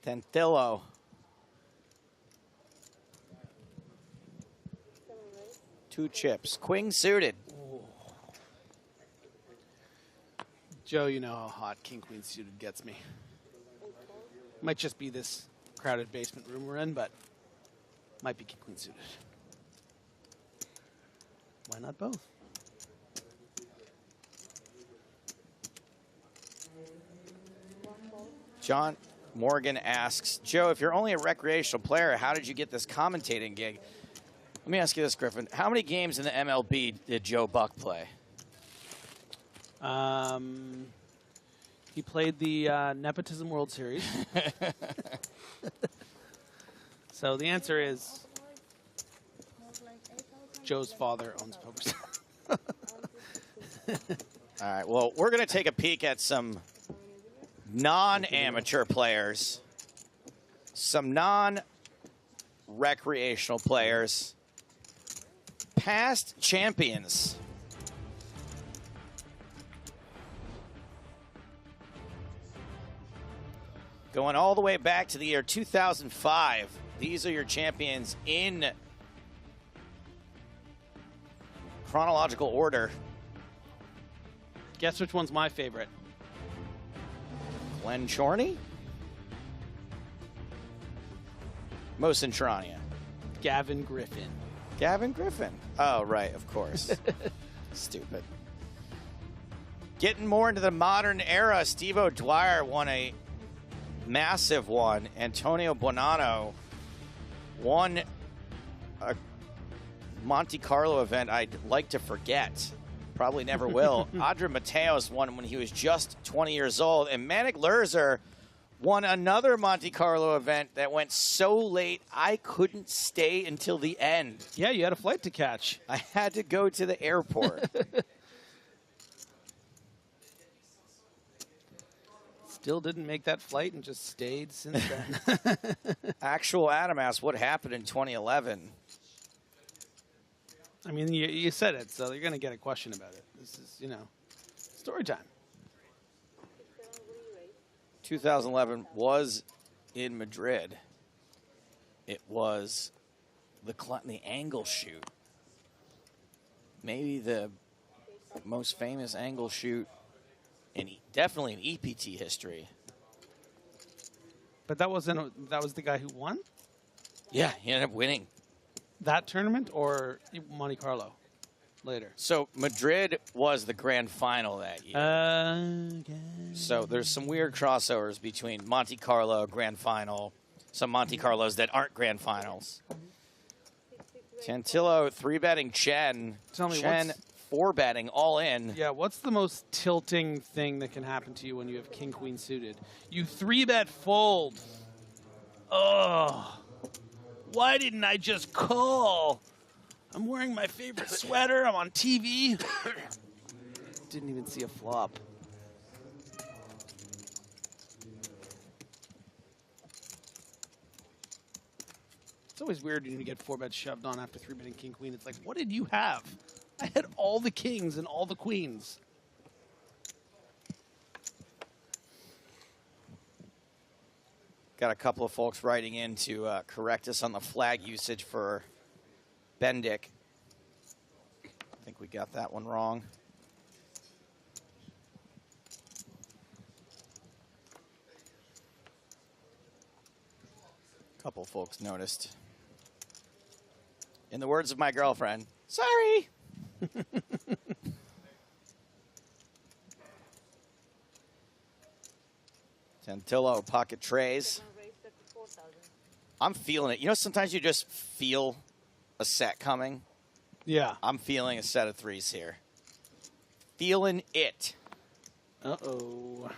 S17: Tentillo. Two chips. Queen suited.
S1: Joe, you know how hot King Queen suited gets me. Might just be this crowded basement room we're in, but might be King Queen suited. Why not both?
S17: John Morgan asks, Joe, if you're only a recreational player, how did you get this commentating gig? Let me ask you this, Griffin. How many games in the MLB did Joe Buck play?
S1: He played the Nepotism World Series. So the answer is Joe's father owns PokerStars.
S17: All right, well, we're going to take a peek at some non-amateur players, some non-recreational players, past champions. Going all the way back to the year 2005. These are your champions in chronological order.
S1: Guess which one's my favorite?
S17: Glenn Chorney? Mohsen Charania.
S1: Gavin Griffin.
S17: Gavin Griffin. Oh, right, of course. Stupid. Getting more into the modern era, Steve O'Dwyer won a massive one. Antonio Bonanno won a Monte Carlo event I'd like to forget. Probably never will. Adrian Mateos won when he was just 20 years old. And Manik Lerzer won another Monte Carlo event that went so late I couldn't stay until the end.
S1: Yeah, you had a flight to catch.
S17: I had to go to the airport.
S1: Still didn't make that flight and just stayed since then.
S17: Actual Adam asked what happened in 2011.
S1: I mean, you said it, so you're going to get a question about it. This is, you know, story time.
S17: 2011 was in Madrid. It was the angle shoot. Maybe the most famous angle shoot definitely in EPT history.
S1: But that was the guy who won?
S17: Yeah, he ended up winning.
S1: That tournament or Monte Carlo later?
S17: So Madrid was the grand final that year. So there's some weird crossovers between Monte Carlo, grand final, some Monte Carlos that aren't grand finals. Chantillo 3-betting Chen.
S1: Tell me,
S17: Chen 4-betting all in.
S1: Yeah, what's the most tilting thing that can happen to you when you have King Queen suited? You 3-bet fold. Oh. Why didn't I just call? I'm wearing my favorite sweater. I'm on TV. Didn't even see a flop. It's always weird when you get 4-bet shoved on after 3-betting King Queen. It's like, what did you have? I had all the kings and all the queens.
S17: Got a couple of folks writing in to correct us on the flag usage for Bendick. I think we got that one wrong. A couple of folks noticed. In the words of my girlfriend, sorry. Santillo pocket trays. I'm feeling it. You know, sometimes you just feel a set coming.
S1: Yeah.
S17: I'm feeling a set of threes here. Feeling it.
S1: Uh-oh.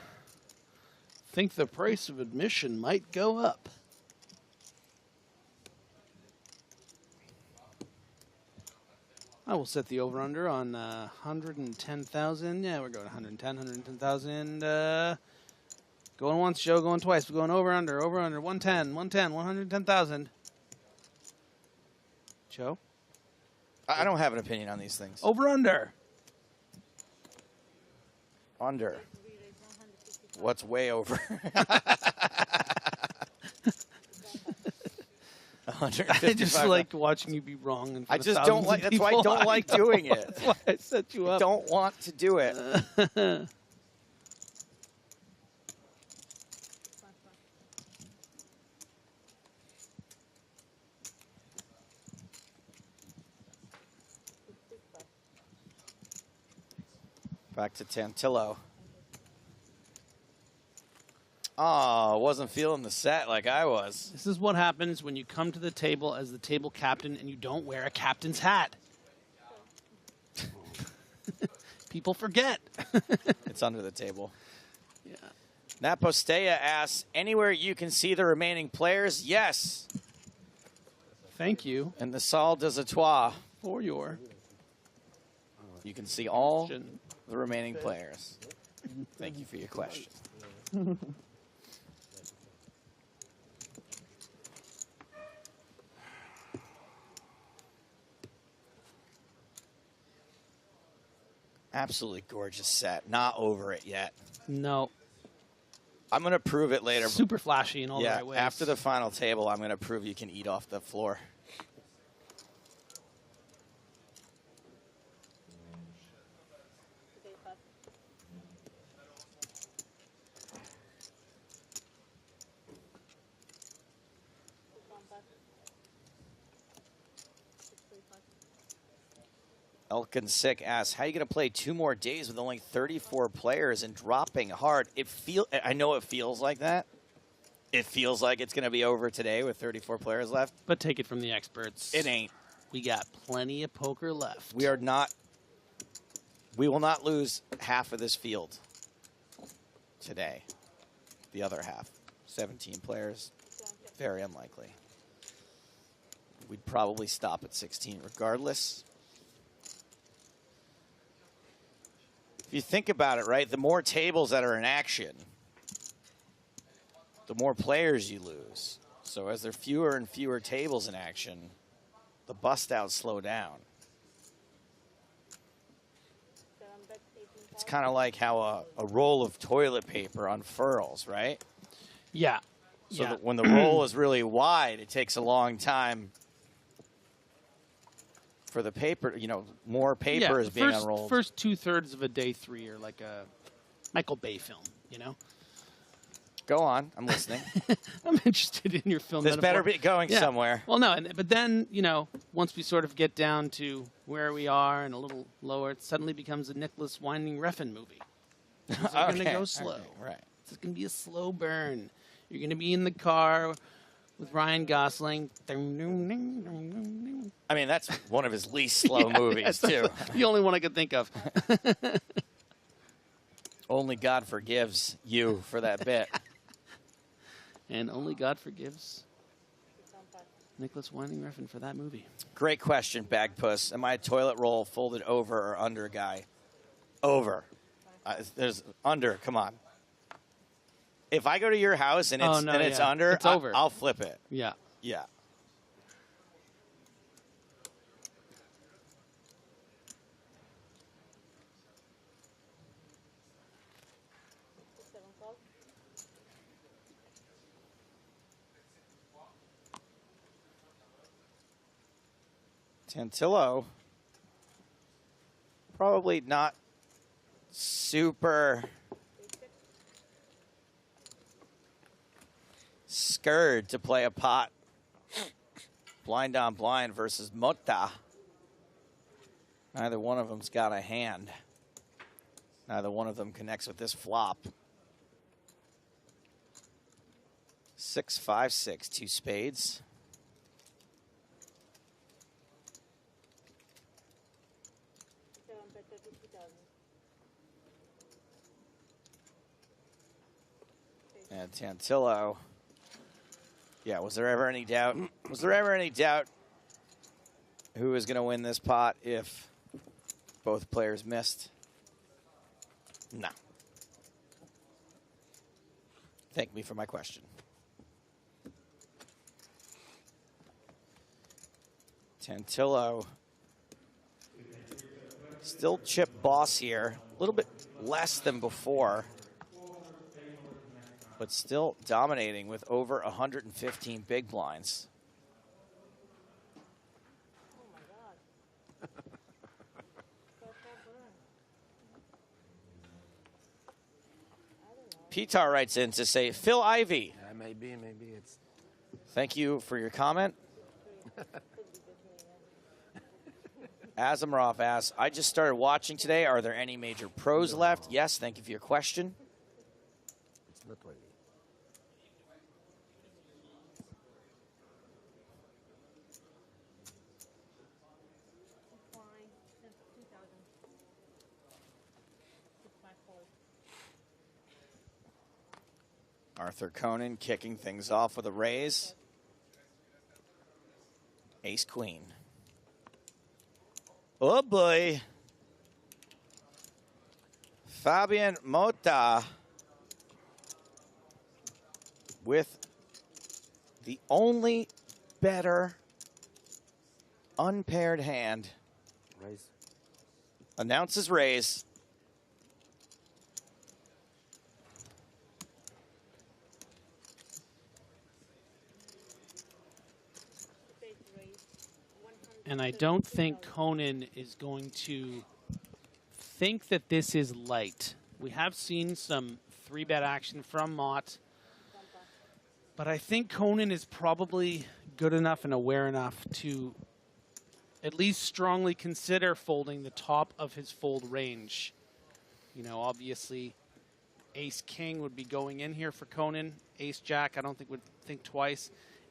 S1: Think the price of admission might go up. I will set the over-under on 110,000. Yeah, we're going 110, 110,000. Going once, Joe. Going twice. We're going over-under, 110, 110, 110,000. Joe?
S17: I don't have an opinion on these things.
S1: Over under.
S17: Under. What's way over?
S1: I just like watching you be wrong. In front
S17: I
S1: of
S17: just don't
S1: thousands
S17: like.
S1: of
S17: That's why I
S1: people.
S17: don't like doing it.
S1: That's why I set you up.
S17: I don't want to do it. Back to Tantillo. Oh, wasn't feeling the set like I was.
S1: This is what happens when you come to the table as the table captain and you don't wear a captain's hat. People forget.
S17: It's under the table. Yeah. Napostea asks, anywhere you can see the remaining players? Yes.
S1: Thank you.
S17: And the salle des etoiles.
S1: For your.
S17: You can see all the remaining players. Thank you for your question. Absolutely gorgeous set. Not over it yet.
S1: No.
S17: I'm going to prove it later.
S1: Super flashy in all the right ways.
S17: After the final table, I'm going to prove you can eat off the floor. Elkin Sick asks, how are you going to play 2 more days with only 34 players and dropping hard? I know it feels like that. It feels like it's going to be over today with 34 players left.
S1: But take it from the experts.
S17: It ain't.
S1: We got plenty of poker left.
S17: We will not lose half of this field today. The other half, 17 players, very unlikely. We'd probably stop at 16 regardless. If you think about it, right, the more tables that are in action, the more players you lose. So as there are fewer and fewer tables in action, the bust outs slow down. It's kind of like how a roll of toilet paper unfurls, right?
S1: Yeah.
S17: So that when the roll is really wide, it takes a long time for the paper, more paper is being unrolled.
S1: First 2/3 of a day 3 are like a Michael Bay film,
S17: Go on, I'm listening.
S1: I'm interested in your film.
S17: This
S1: metaphor.
S17: better be going somewhere.
S1: Well, no, but then, once we sort of get down to where we are and a little lower, it suddenly becomes a Nicholas Winding Refn movie. It's going to go slow.
S17: Okay, right.
S1: It's going to be a slow burn. You're going to be in the car with Ryan Gosling.
S17: I mean, that's one of his least slow movies, too.
S1: The only one I could think of.
S17: Only God forgives you for that bit.
S1: And only God forgives Nicholas Winding Refn for that movie.
S17: Great question, Bagpuss. Am I a toilet roll folded over or under guy? Over. There's under. Come on. If I go to your house and it's under,
S1: it's over.
S17: I'll flip it.
S1: Yeah.
S17: Yeah. Tantillo, probably not super scared to play a pot blind on blind versus Mota. Neither one of them's got a hand. Neither one of them connects with this flop. 6-5-6, 2 spades. And Tantillo, yeah, was there ever any doubt? Was there ever any doubt who was going to win this pot if both players missed? No. Thank me for my question. Tantillo Still chip boss here. A little bit less than before. But still dominating with over 115 big blinds. Pitar writes in to say, Phil Ivey.
S14: Yeah, maybe it's.
S17: Thank you for your comment. Azamarov asks, I just started watching today. Are there any major pros left? Yes, thank you for your question.
S14: It's not really.
S17: Arthur Conan kicking things off with a raise. Ace Queen. Oh boy. Fabian Mota with the only better unpaired hand.
S14: Raise.
S17: Announces raise.
S1: And I don't think Conan is going to think that this is light. We have seen some 3-bet action from Mott, but I think Conan is probably good enough and aware enough to at least strongly consider folding the top of his fold range. You know, obviously, Ace-King would be going in here for Conan. Ace-Jack, I don't think would think twice.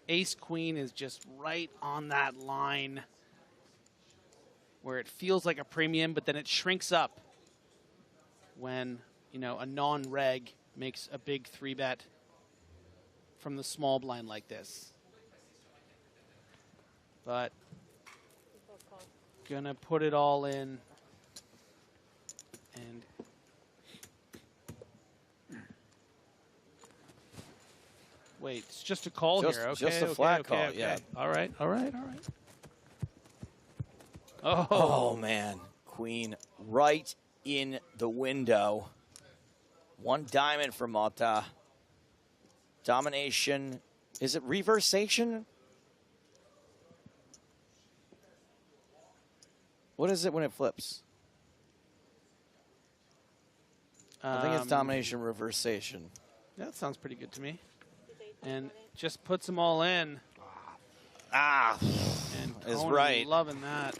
S1: Ace-Queen is just right on that line where it feels like a premium, but then it shrinks up when, you know, a non-reg makes a big 3-bet from the small blind like this. But gonna put it all in and wait, it's just a call here. Okay,
S17: just a flat call, yeah.
S1: All right.
S17: Oh, man. Queen right in the window. 1 diamond for Mota. Domination. Is it reversation? What is it when it flips? I think it's domination reversation.
S1: That sounds pretty good to me. And just puts them all in. And
S17: is
S1: Conan
S17: right.
S1: Loving that.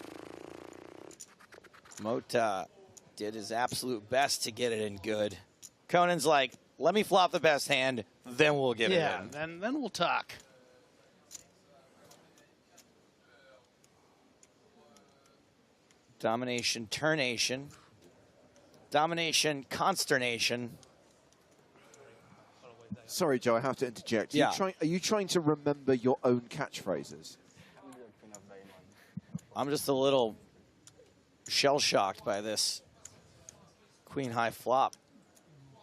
S17: Mota did his absolute best to get it in good. Conan's like, let me flop the best hand, then we'll get it in.
S1: Yeah, then we'll talk.
S17: Domination, turnation. Domination, consternation.
S6: Sorry, Joe, I have to interject.
S17: Yeah.
S6: Are you trying to remember your own catchphrases?
S17: I'm just a little shell-shocked by this queen high flop.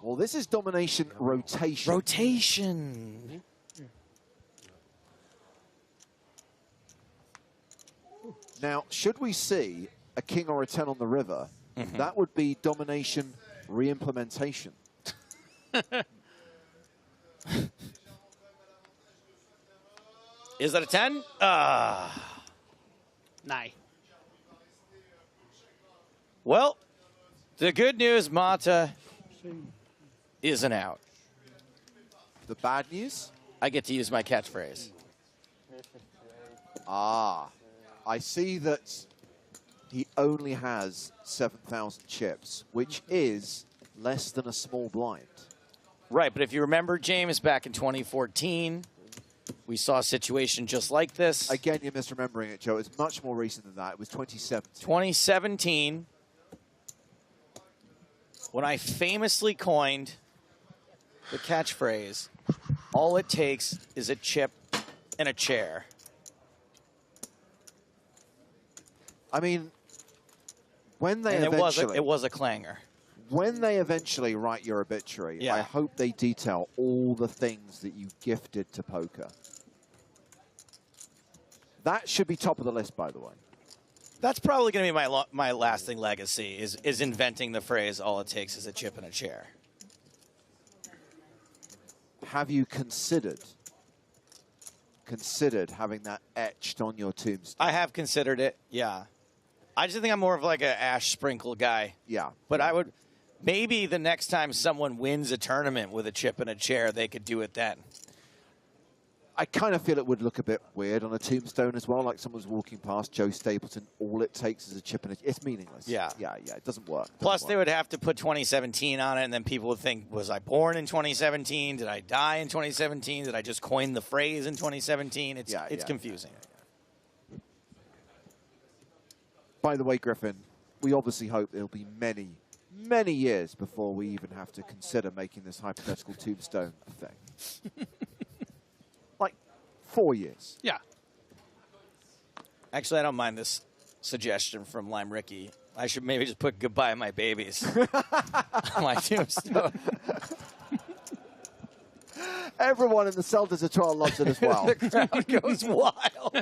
S6: Well, this is domination rotation.
S17: Rotation.
S6: Now, should we see a king or a 10 on the river, that would be domination re-implementation.
S17: Is that a 10?
S1: Nay.
S17: Well, the good news, Mata isn't out.
S6: The bad news?
S17: I get to use my catchphrase.
S6: I see that he only has 7,000 chips, which is less than a small blind.
S17: Right, but if you remember, James, back in 2014, we saw a situation just like this.
S6: Again, you're misremembering it, Joe. It's much more recent than that. It was 2017.
S17: 2017, when I famously coined the catchphrase, all it takes is a chip and a chair.
S6: I mean, when they
S17: and
S6: eventually...
S17: it was a clanger.
S6: When they eventually write your obituary, I hope they detail all the things that you gifted to poker. That should be top of the list, by the way.
S10: That's probably going to be my lasting legacy is inventing the phrase, all it takes is a chip and a chair.
S6: Have you considered having that etched on your tombstone?
S10: I have considered it, yeah. I just think I'm more of like an ash sprinkle guy.
S6: Yeah.
S10: But I would, maybe the next time someone wins a tournament with a chip and a chair, they could do it then.
S6: I kind of feel it would look a bit weird on a tombstone as well, like someone's walking past Joe Stapleton. All it takes is a chip and it's meaningless.
S10: Yeah.
S6: Yeah, it doesn't work.
S10: Plus, they would have to put 2017 on it, and then people would think, was I born in 2017? Did I die in 2017? Did I just coin the phrase in 2017? It's confusing.
S6: By the way, Griffin, we obviously hope there'll be many, many years before we even have to consider making this hypothetical tombstone a thing. Like 4 years.
S1: Yeah.
S10: Actually, I don't mind this suggestion from Lime Ricky. I should maybe just put goodbye my babies on my tombstone.
S6: Everyone in the Celtics of Toronto loves it as well.
S10: The crowd goes wild.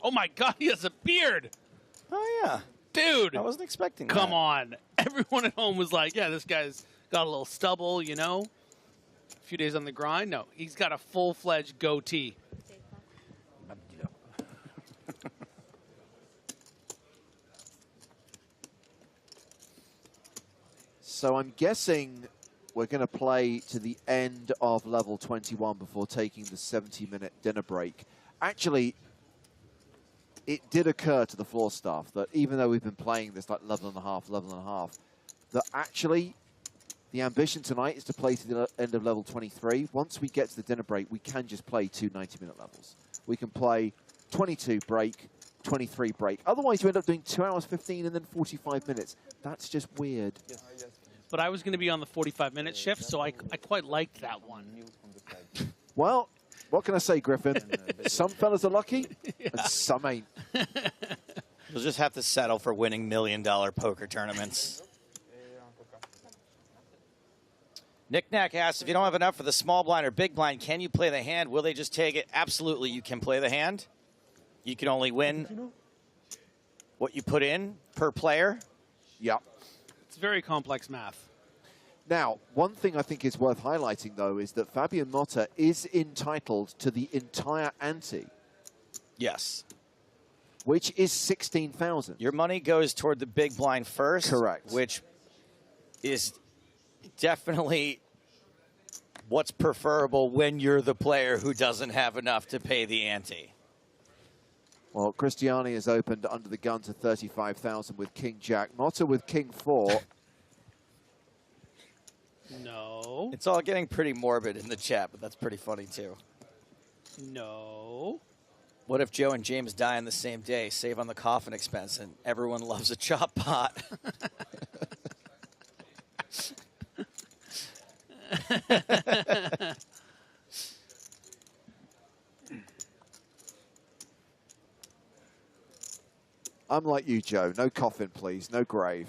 S1: Oh my God, he has a beard.
S10: Oh yeah,
S1: dude.
S10: I wasn't expecting that.
S1: Come on. Everyone at home was like, yeah, this guy's got a little stubble, you know. A few days on the grind. No, he's got a full-fledged goatee.
S6: So I'm guessing we're going to play to the end of level 21 before taking the 70-minute dinner break. Actually, it did occur to the floor staff that even though we've been playing this like level and a half, that actually the ambition tonight is to play to the end of level 23. Once we get to the dinner break, we can just play 2 90-minute levels. We can play 22 break, 23 break. Otherwise, you end up doing 2 hours 15 and then 45 minutes. That's just weird.
S1: But I was going to be on the 45-minute shift, so I quite liked that one.
S6: Well, what can I say, Griffin? Some fellas are lucky, and some ain't.
S10: You'll just have to settle for winning $1 million poker tournaments. Nick Knack asks, if you don't have enough for the small blind or big blind, can you play the hand? Will they just take it? Absolutely, you can play the hand. You can only win what you put in per player.
S6: Yep.
S1: It's very complex math.
S6: Now, one thing I think is worth highlighting, though, is that Fabian Motta is entitled to the entire ante.
S10: Yes.
S6: Which is 16,000.
S10: Your money goes toward the big blind first.
S6: Correct.
S10: Which is definitely what's preferable when you're the player who doesn't have enough to pay the ante.
S6: Well, Cristiani has opened under the gun to 35,000 with King Jack. Motta with King 4.
S1: No.
S10: It's all getting pretty morbid in the chat, but that's pretty funny too.
S1: No.
S10: What if Joe and James die on the same day? Save on the coffin expense, and everyone loves a chop pot.
S6: I'm like you, Joe. No coffin, please. No grave.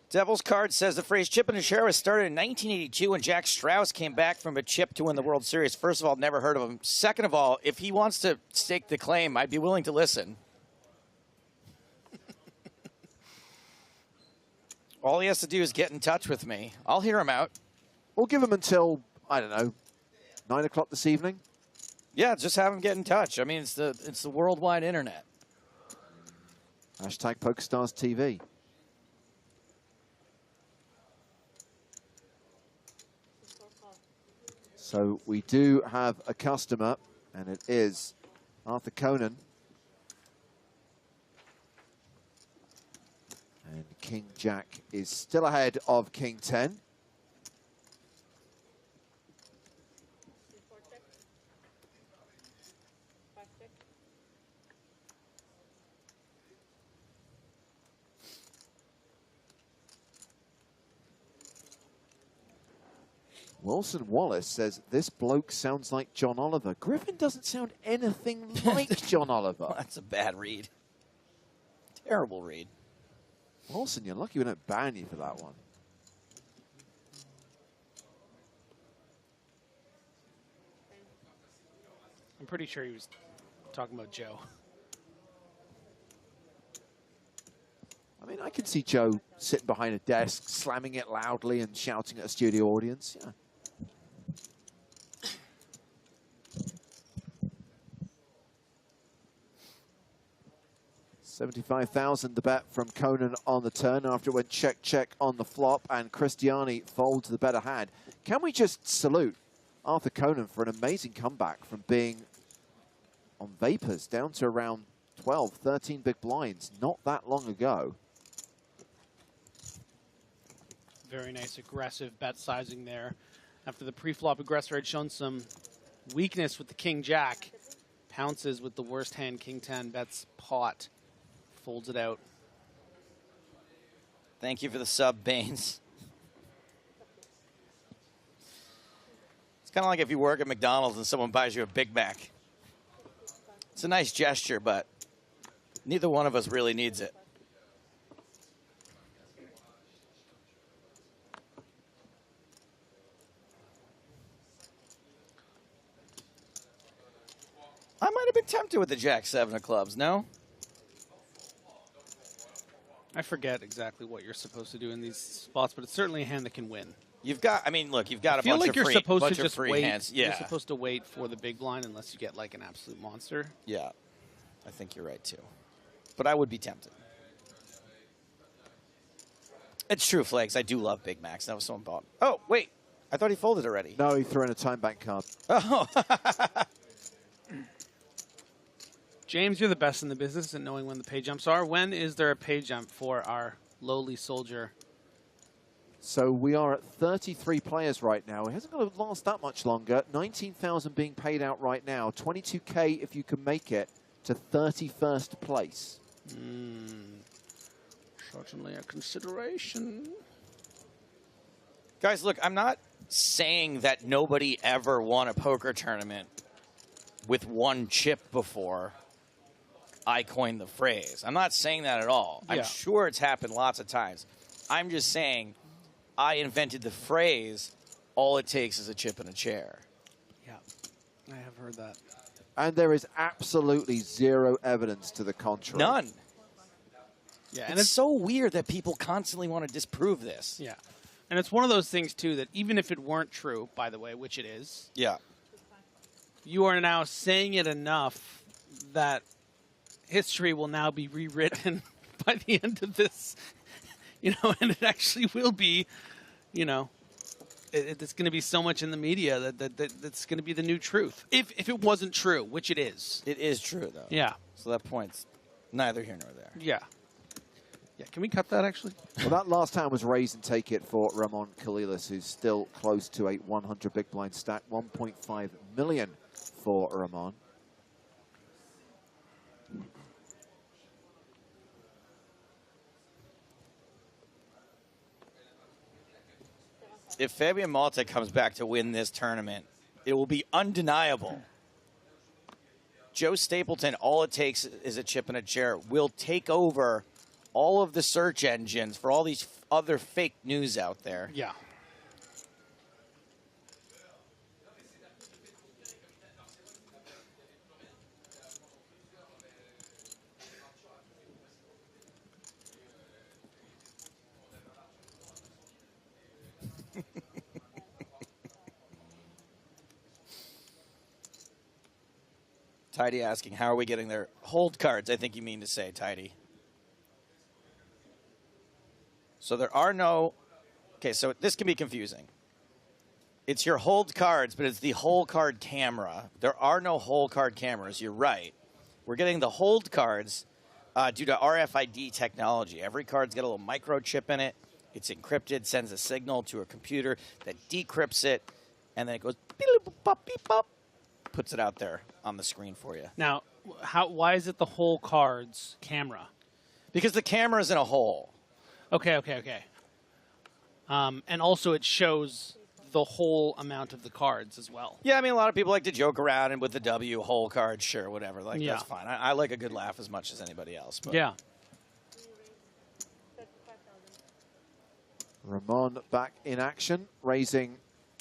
S10: Devil's Card says the phrase chip and a chair was started in 1982 when Jack Strauss came back from a chip to win the World Series. First of all, never heard of him. Second of all, if he wants to stake the claim, I'd be willing to listen. All he has to do is get in touch with me. I'll hear him out.
S6: We'll give him until, I don't know, 9 o'clock this evening.
S10: Yeah, just have him get in touch. I mean, it's the worldwide internet.
S6: Hashtag PokerStars TV. So we do have a customer, and it is Arthur Conan. And King Jack is still ahead of King 10. Wilson Wallace says, this bloke sounds like John Oliver. Griffin doesn't sound anything like John Oliver.
S10: Well, that's a bad read. Terrible read.
S6: Wilson, you're lucky we don't ban you for that one.
S1: I'm pretty sure he was talking about Joe.
S6: I mean, I can see Joe sitting behind a desk, slamming it loudly and shouting at a studio audience. Yeah. $75,000 the bet from Conan on the turn after it went check, check on the flop, and Cristiani folds the better hand. Can we just salute Arthur Conan for an amazing comeback from being on vapors down to around 12, 13 big blinds not that long ago.
S1: Very nice aggressive bet sizing there. After the pre-flop aggressor had shown some weakness with the king-jack, pounces with the worst hand, king-10, bets pot, folds it out.
S10: Thank you for the sub, Baines. It's kind of like if you work at McDonald's and someone buys you a Big Mac. It's a nice gesture, but neither one of us really needs it. I might have been tempted with the Jack-7 of clubs, no?
S1: I forget exactly what you're supposed to do in these spots, but it's certainly a hand that can win.
S10: You've got, I mean, look, you've got a
S1: feel
S10: bunch
S1: like
S10: of
S1: you're
S10: free,
S1: supposed
S10: bunch
S1: to
S10: of
S1: just
S10: free
S1: wait.
S10: hands. Yeah.
S1: You're supposed to wait for the big blind unless you get like an absolute monster.
S10: Yeah, I think you're right too. But I would be tempted. It's true, Flakes. I do love Big Macs. That was someone bought. Oh, wait. I thought he folded already.
S6: No, he threw in a time bank card.
S10: Oh.
S1: James, you're the best in the business at knowing when the pay jumps are. When is there a pay jump for our lowly soldier?
S6: So we are at 33 players right now. It hasn't going to last that much longer. 19,000 being paid out right now. 22K if you can make it to 31st place.
S1: Certainly a consideration.
S10: Guys, look, I'm not saying that nobody ever won a poker tournament with one chip before I coined the phrase. I'm not saying that at all.
S1: Yeah.
S10: I'm sure it's happened lots of times. I'm just saying I invented the phrase, all it takes is a chip and a chair.
S1: Yeah, I have heard that.
S6: And there is absolutely zero evidence to the contrary.
S10: None.
S1: Yeah,
S10: and it's so weird that people constantly want to disprove this.
S1: Yeah. And it's one of those things, too, that even if it weren't true, by the way, which it is,
S10: yeah,
S1: you are now saying it enough that history will now be rewritten by the end of this, you know, and it actually will be, you know, it's going to be so much in the media that's going to be the new truth. If it wasn't true, which it is.
S10: It is true, though.
S1: Yeah.
S10: So that point's neither here nor there.
S1: Yeah. Yeah, can we cut that, actually?
S6: Well, that last hand was raise and take it for Ramon Kalilas, who's still close to a 100 big blind stack. 1.5 million for Ramon.
S10: If Fabian Malta comes back to win this tournament, it will be undeniable. Joe Stapleton, all it takes is a chip and a chair, will take over all of the search engines for all these other fake news out there.
S1: Yeah.
S10: Tidy asking, how are we getting their hold cards? I think you mean to say, Tidy. So there are no... Okay, so this can be confusing. It's your hold cards, but it's the whole card camera. There are no whole card cameras. You're right. We're getting the hold cards due to RFID technology. Every card's got a little microchip in it. It's encrypted, sends a signal to a computer that decrypts it, and then it goes beep-bop, beep-bop, puts it out there on the screen for you.
S1: Now, why is it the whole card's camera?
S10: Because the camera's in a hole.
S1: Okay. And also it shows the whole amount of the cards as well.
S10: Yeah, I mean, a lot of people like to joke around and with the W whole card, sure, whatever. Like,
S1: Yeah.
S10: that's fine. I like a good laugh as much as anybody else. But.
S1: Yeah.
S6: Ramon back in action, raising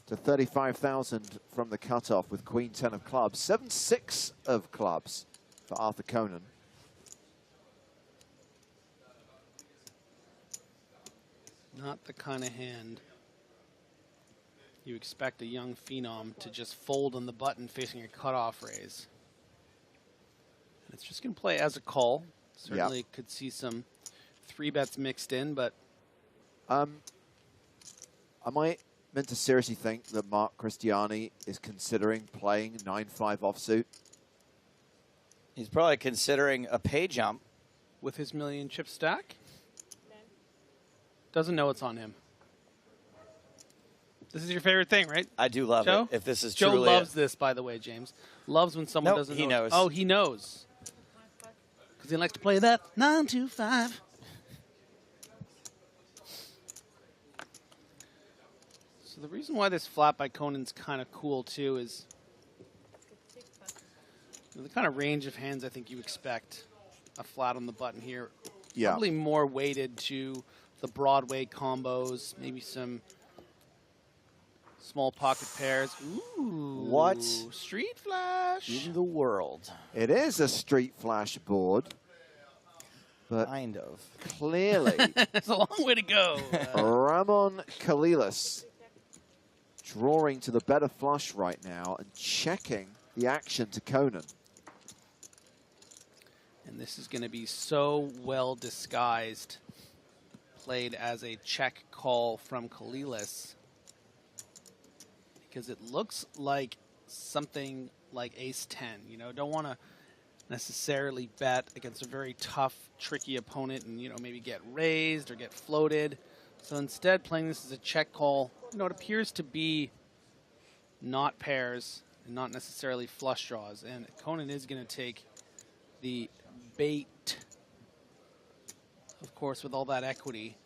S6: to 35,000 from the cutoff with Queen 10 of clubs. 7-6 of clubs for Arthur Conan.
S1: Not the kind of hand you expect a young phenom to just fold on the button facing a cutoff raise. And it's just going to play as a call. Certainly could see some 3-bets mixed in, but...
S6: I might meant to seriously think that Mark Christiani is considering playing 9-5 offsuit.
S17: He's probably considering a pay jump.
S1: With his million chip stack? Doesn't know it's on him. This is your favorite thing, right?
S17: I do love
S1: Joe?
S17: it. If this is
S1: Joe
S17: truly
S1: loves this, by the way, James. Loves when someone doesn't know.
S17: He knows.
S1: Oh, he knows. Because he likes to play that 9-2-5. So the reason why this flat by Conan's kind of cool, too, is the kind of range of hands I think you expect a flat on the button here.
S6: Yeah.
S1: Probably more weighted to the Broadway combos, maybe some small pocket pairs. Ooh.
S17: What?
S1: Street Flash.
S17: In the world.
S6: It is a Street Flash board. But
S17: kind of.
S6: Clearly.
S1: It's a long way to go.
S6: Ramon Kalilas drawing to the better flush right now and checking the action to Conan.
S1: And this is going to be so well disguised. Played as a check call from Kalilas. Because it looks like something like ace-10. You know, don't want to necessarily bet against a very tough, tricky opponent and, you know, maybe get raised or get floated. So instead, playing this as a check call, you know, it appears to be not pairs and not necessarily flush draws. And Conan is going to take the bait, of course, with all that equity.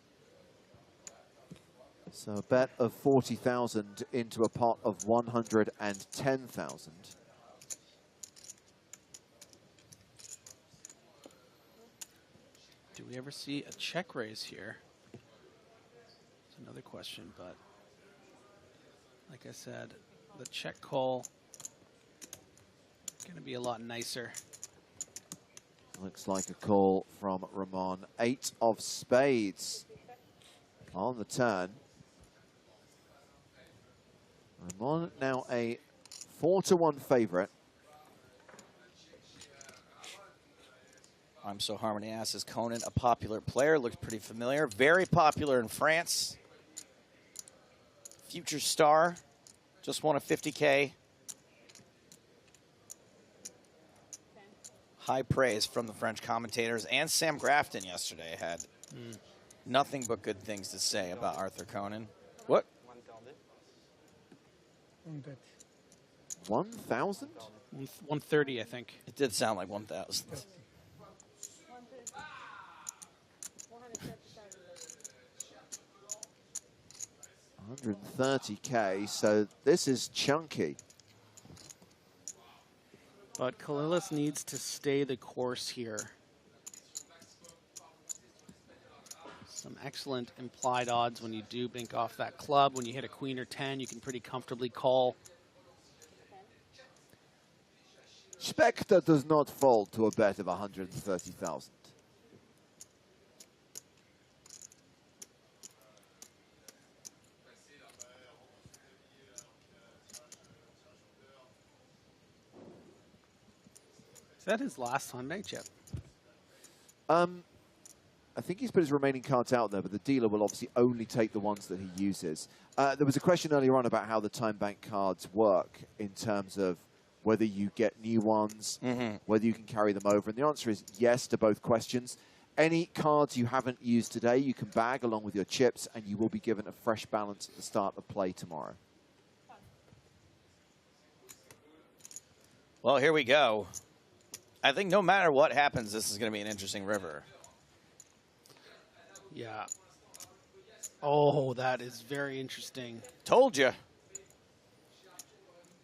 S6: So a bet of 40,000 into a pot of 110,000.
S1: Do we ever see a check raise here? That's another question, but like I said, the check call is going to be a lot nicer.
S6: Looks like a call from Ramon. 8 of spades on the turn. Ramon now a 4-1 favorite.
S17: I'm So Harmony asks, is Conan a popular player? Looks pretty familiar. Very popular in France. Future star. Just won a 50K. High praise from the French commentators. And Sam Grafton yesterday had nothing but good things to say about Arthur Conan. What?
S6: 1,000?
S1: 130, I think.
S17: It did sound like 1,000.
S6: 130K, so this is chunky.
S1: But Kalilas needs to stay the course here. Some excellent implied odds when you do bink off that club. When you hit a queen or 10, you can pretty comfortably call.
S6: Spectre does not fold to a bet of 130,000.
S1: Is that his last Sunday chip?
S6: I think he's put his remaining cards out there, but the dealer will obviously only take the ones that he uses. There was a question earlier on about how the time bank cards work in terms of whether you get new ones, whether you can carry them over. And the answer is yes to both questions. Any cards you haven't used today, you can bag along with your chips, and you will be given a fresh balance at the start of play tomorrow.
S17: Well, here we go. I think no matter what happens, this is going to be an interesting river.
S1: Yeah. Oh, that is very interesting.
S17: Told you.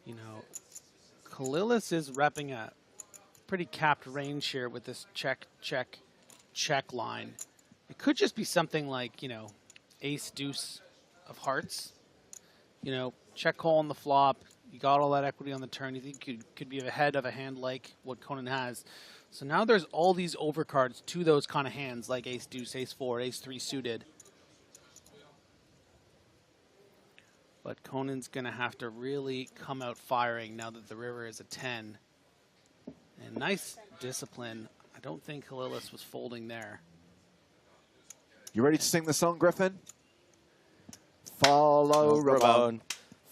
S1: You know, Kalilas is repping a pretty capped range here with this check, check, check line. It could just be something like, you know, ace, deuce of hearts. You know, check call on the flop. You got all that equity on the turn. You think you could be ahead of a hand like what Conan has. So now there's all these overcards to those kind of hands, like ace deuce, ace four, ace three suited. But Conan's going to have to really come out firing now that the river is a 10. And nice discipline. I don't think Kalilis was folding there.
S6: You ready to sing the song, Griffin? Follow Ramon.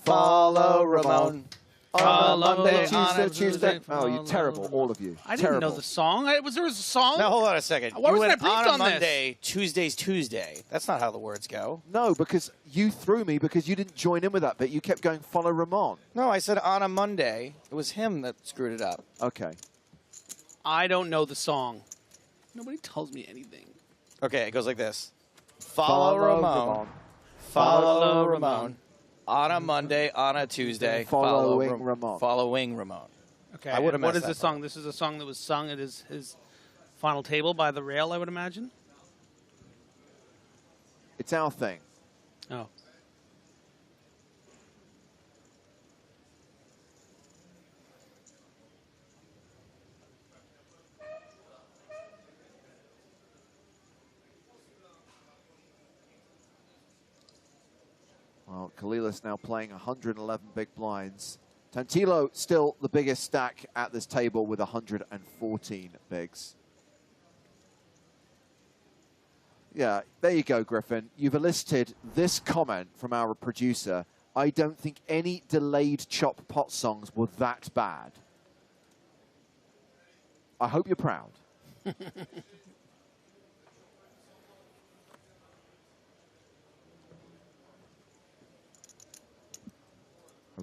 S17: Follow Ramon.
S6: On Monday,
S1: Tuesday.
S6: Tuesday. Oh, you're terrible, all of you.
S1: I didn't know the song. There was a song?
S10: Now, hold on a second.
S1: Why
S10: you
S1: wasn't I
S10: went
S1: briefed
S10: on a
S1: on this?
S10: Monday, Tuesday's Tuesday. That's not how the words go.
S6: No, because you threw me because you didn't join in with that bit. You kept going, follow Ramon.
S10: No, I said on a Monday. It was him that screwed it up.
S6: Okay.
S1: I don't know the song. Nobody tells me anything.
S10: Okay, it goes like this. Follow Ramon. Follow Ramon. On a Monday, on a Tuesday.
S6: Following Ramon.
S10: Following Ramon.
S1: Okay,
S10: I would have
S1: what is
S10: that
S1: this song? This is a song that was sung at his final table by the rail, I would imagine.
S6: It's our thing.
S1: Oh.
S6: Well, Kalilis now playing 111 big blinds. Tantilo still the biggest stack at this table with 114 bigs. Yeah, there you go, Griffin. You've elicited this comment from our producer. I don't think any delayed chop pot songs were that bad. I hope you're proud.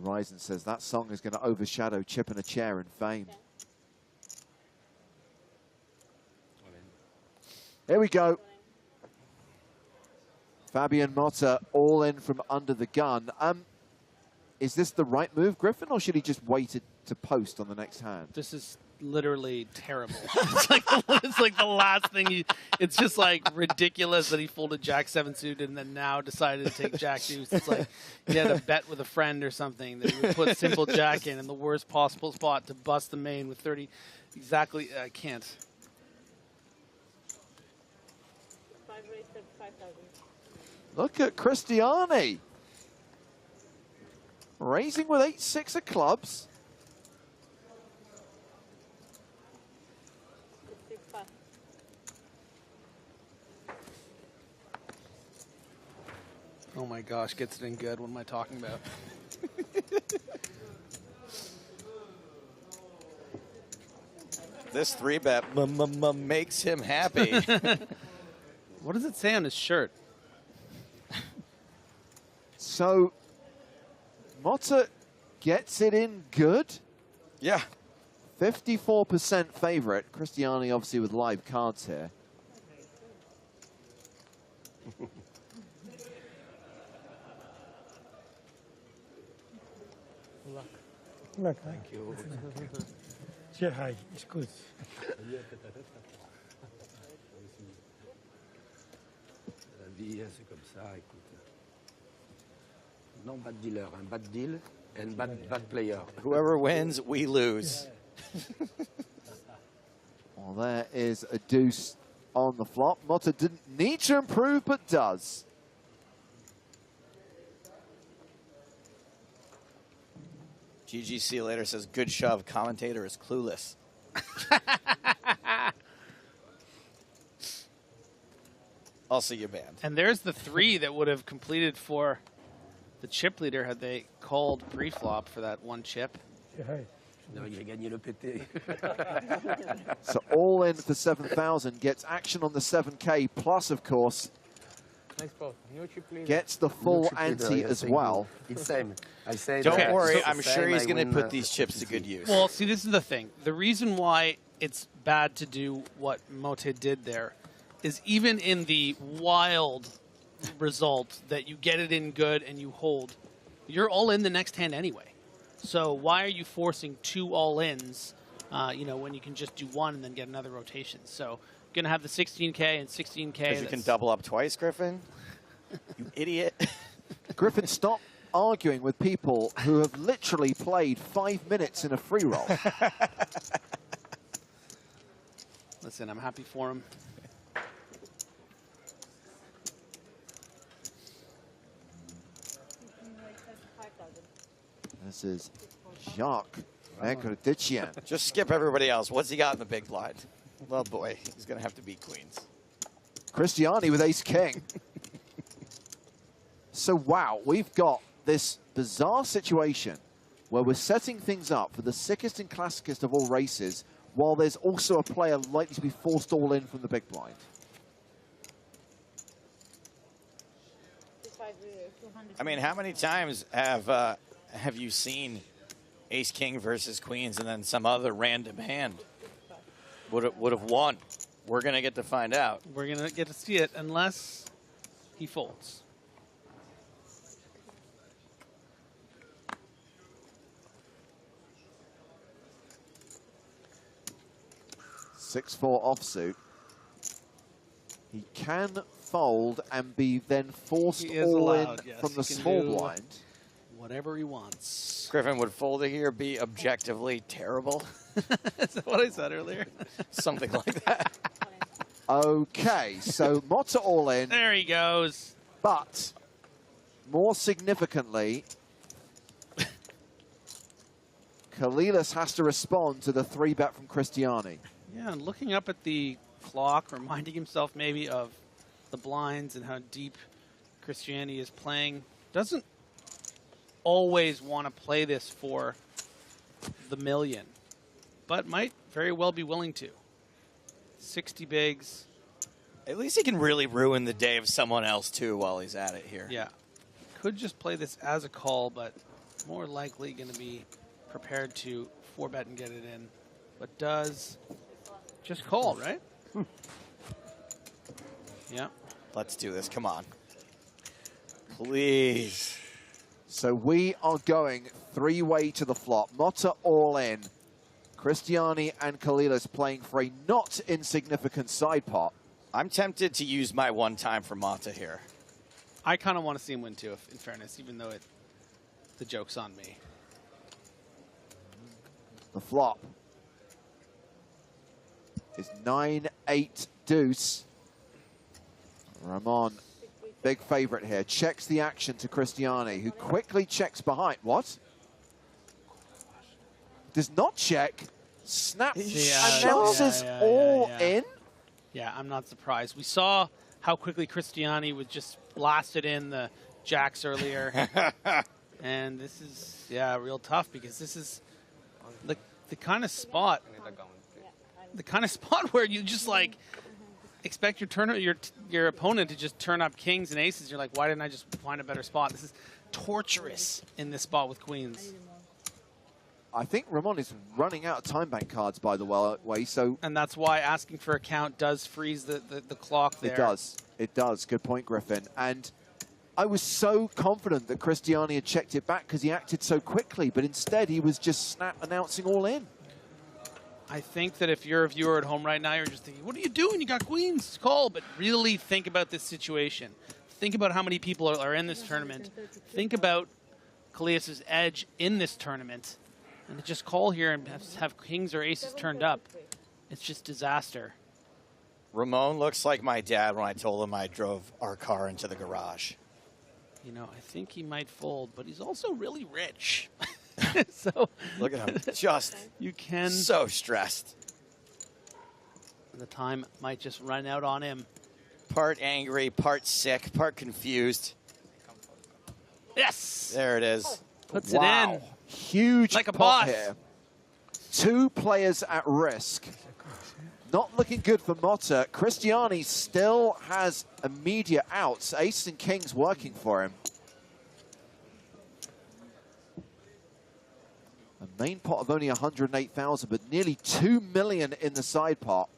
S6: Horizon says that song is going to overshadow Chip in a Chair in fame. Here we go. Fabian Motta all in from under the gun. Is this the right move, Griffin, or should he just wait to post on the next hand?
S1: This is literally terrible. it's like the last thing it's just like ridiculous that he folded Jack 7 suited and then now decided to take Jack deuce. It's like he had a bet with a friend or something that he would put simple Jack in the worst possible spot to bust the main with 30. Exactly, I can't.
S6: Look at Cristiani. Raising with 8-6 of clubs.
S1: Oh my gosh, gets it in good. What am I talking about?
S10: This 3-bet makes him happy.
S1: What does it say on his shirt?
S6: So, Motta gets it in good.
S10: Yeah.
S6: 54% favorite. Cristiani obviously with live cards here.
S12: Look, thank you. Say hi, it's good.
S14: La vie, c'est comme ça, écoute. Non bad dealer, un bad deal and bad player.
S10: Whoever wins, we lose.
S6: Well, there is a deuce on the flop. Motta didn't need to improve, but does.
S10: GG See You Later says, good shove. Commentator is clueless. Also, you're banned.
S1: And there's the 3 that would have completed for the chip leader had they called pre-flop for that one chip.
S12: Say hi.
S14: Non, il a gagné le PT.
S6: So all in for 7,000. Gets action on the 7K. Plus, of course,
S14: Nice ball. New chip leader.
S6: gets the full
S14: New chip leader,
S6: ante
S14: yes,
S6: as
S14: thank you.
S6: well.
S14: It's same. I say
S10: Don't
S14: that.
S10: worry,
S14: It's the
S10: I'm sure
S14: same,
S10: he's
S14: I
S10: going to
S14: win,
S10: put these chips to good use.
S1: Well, see, this is the thing. The reason why it's bad to do what Motta did there is even in the wild result that you get it in good and you hold, you're all in the next hand anyway. So why are you forcing 2 all-ins, when you can just do 1 and then get another rotation? So going to have the 16K and 16K.
S10: Because you can double up twice, Griffin. You idiot.
S6: Griffin, stop arguing with people who have literally played 5 minutes in a free roll.
S1: Listen, I'm happy for him.
S6: This is Jacques Mercadician.
S10: Just skip everybody else. What's he got in the big blind? Well, boy, he's going to have to beat queens.
S6: Christiani with ace-king. So, wow, we've got this bizarre situation where we're setting things up for the sickest and classicest of all races, while there's also a player likely to be forced all in from the big blind.
S10: I mean, how many times have you seen ace-king versus queens and then some other random hand would have won? We're going to get to find out.
S1: We're going to get to see it unless he folds.
S6: Six-four offsuit. He can fold and be then forced all in from the small blind.
S1: Whatever he wants.
S10: Griffin, would folding here be objectively terrible?
S1: Is that what I said earlier?
S10: Something like that.
S6: Okay, so Motta all in.
S1: There he goes.
S6: But more significantly, Kalilas has to respond to the 3-bet from Christiani.
S1: Yeah, and looking up at the clock, reminding himself maybe of the blinds and how deep Christiani is playing. Doesn't always want to play this for the million, but might very well be willing to. 60 bigs.
S10: At least he can really ruin the day of someone else, too, while he's at it here.
S1: Yeah. Could just play this as a call, but more likely going to be prepared to 4-bet and get it in. But does just call, right? Yeah.
S10: Let's do this. Come on. Please.
S6: So we are going 3-way to the flop. Motta all in. Christiani and Kalilas playing for a not insignificant side pot.
S10: I'm tempted to use my one time for Motta here.
S1: I kind of want to see him win too, in fairness, even though the joke's on me.
S6: The flop is 9-8 deuce. Ramon, big favorite here, checks the action to Christiani, who quickly checks behind. What? Does not check. Snaps, announces all in.
S1: Yeah, I'm not surprised. We saw how quickly Christiani was just blasted in the jacks earlier. And this is, real tough because this is the kind of spot, where you just like expect your opponent to just turn up kings and aces. You're like, why didn't I just find a better spot? This is torturous in this spot with queens.
S6: I think Ramon is running out of time bank cards, by the way, so...
S1: And that's why asking for a count does freeze the clock there.
S6: It does. It does. Good point, Griffin. And I was so confident that Christiani had checked it back because he acted so quickly, but instead he was just announcing all in.
S1: I think that if you're a viewer at home right now, you're just thinking, what are you doing? You got queens, call. But really think about this situation. Think about how many people are in this tournament. Think about Kalias' edge in this tournament. And to just call here and have kings or aces turned up, it's just disaster.
S10: Ramon looks like my dad when I told him I drove our car into the garage.
S1: You know, I think he might fold, but he's also really rich. So
S10: look at him, just so stressed.
S1: The time might just run out on him.
S10: Part angry, part sick, part confused.
S1: Yes!
S10: There it is.
S1: Puts it in.
S6: Huge
S1: like a
S6: pot
S1: boss.
S6: here. 2 players at risk. Not looking good for Motta. Christiani still has immediate outs. Aces and kings working for him. A main pot of only 108,000, but nearly 2 million in the side pot.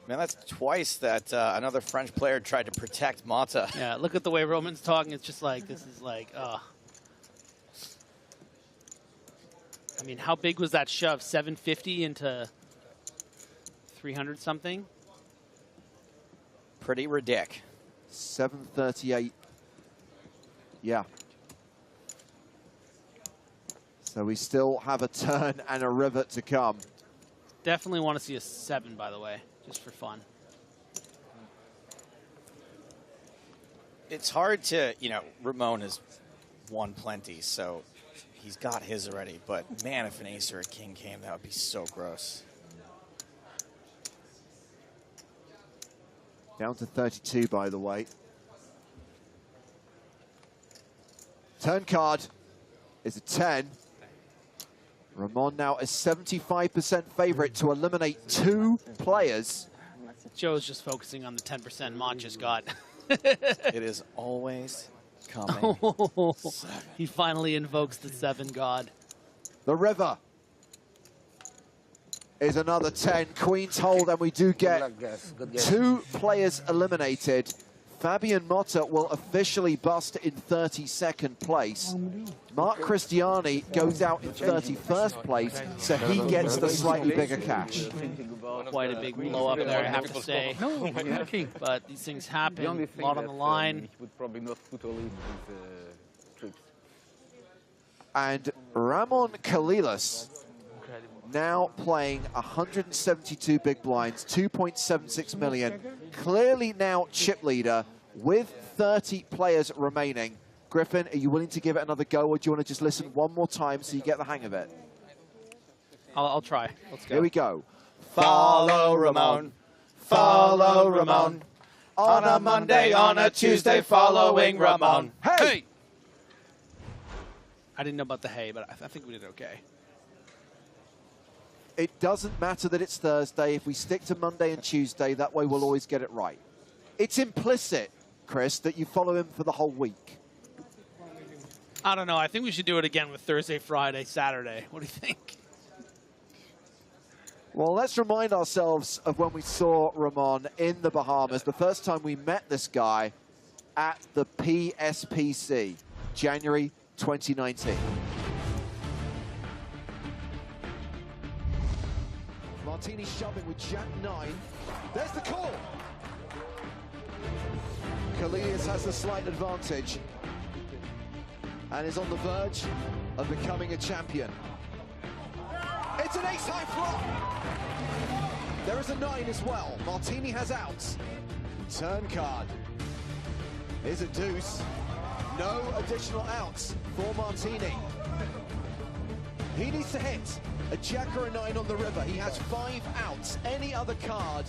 S10: Man, that's twice that another French player tried to protect Motta.
S1: Yeah, look at the way Roman's talking. It's just like, this is like, I mean, how big was that shove? 750 into 300 something?
S10: Pretty ridiculous.
S6: 738. Yeah. So we still have a turn and a river to come.
S1: Definitely want to see a 7, by the way, just for fun.
S10: It's hard to, you know, Ramon has won plenty, so he's got his already. But man, if an ace or a king came, that would be so gross.
S6: Down to 32, by the way. Turn card is a 10. Ramon now a 75% favorite to eliminate 2 players.
S1: Joe's just focusing on the 10% Mont just got.
S10: It is always coming.
S1: He finally invokes the 7 god.
S6: The river is another 10. Queen's hold, and we do get 2 players eliminated. Fabian Motta will officially bust in 32nd place. Mark Christiani goes out in 31st place, so he gets the slightly bigger cash.
S1: Quite a big blow up there, I have to say. But these things happen. A lot on the line.
S6: And Ramon Kalilas now playing 172 big blinds, 2.76 million. Clearly now chip leader with 30 players remaining. Griffin, are you willing to give it another go, or do you want to just listen one more time so you get the hang of it?
S1: I'll try. Let's go.
S6: Here we go.
S10: Follow Ramon. Follow Ramon. On a Monday, on a Tuesday, following Ramon.
S6: Hey!
S1: I didn't know about the hay, but I think we did okay.
S6: It doesn't matter that it's Thursday. If we stick to Monday and Tuesday, that way we'll always get it right. It's implicit, Chris, that you follow him for the whole week.
S1: I don't know. I think we should do it again with Thursday, Friday, Saturday. What do you think?
S6: Well, let's remind ourselves of when we saw Ramon in the Bahamas. The first time we met this guy at the PSPC, January 2019. Martini shoving with Jack 9. There's the call. Kalias has the slight advantage and is on the verge of becoming a champion. It's an ace-high flop. There is a 9 as well. Martini has outs. Turn card is a deuce. No additional outs for Martini. He needs to hit a jack or a 9 on the river. He has 5 outs. Any other card,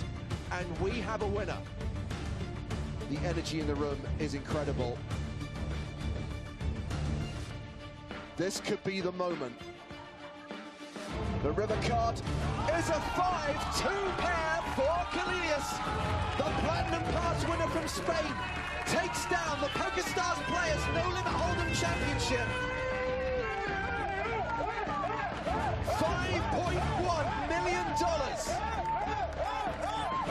S6: and we have a winner. The energy in the room is incredible. This could be the moment. The river card is a 5-2 pair for Kalias. The Platinum Pass winner from Spain takes down the PokerStars Players No Limit Hold'em Championship. $5.1 million.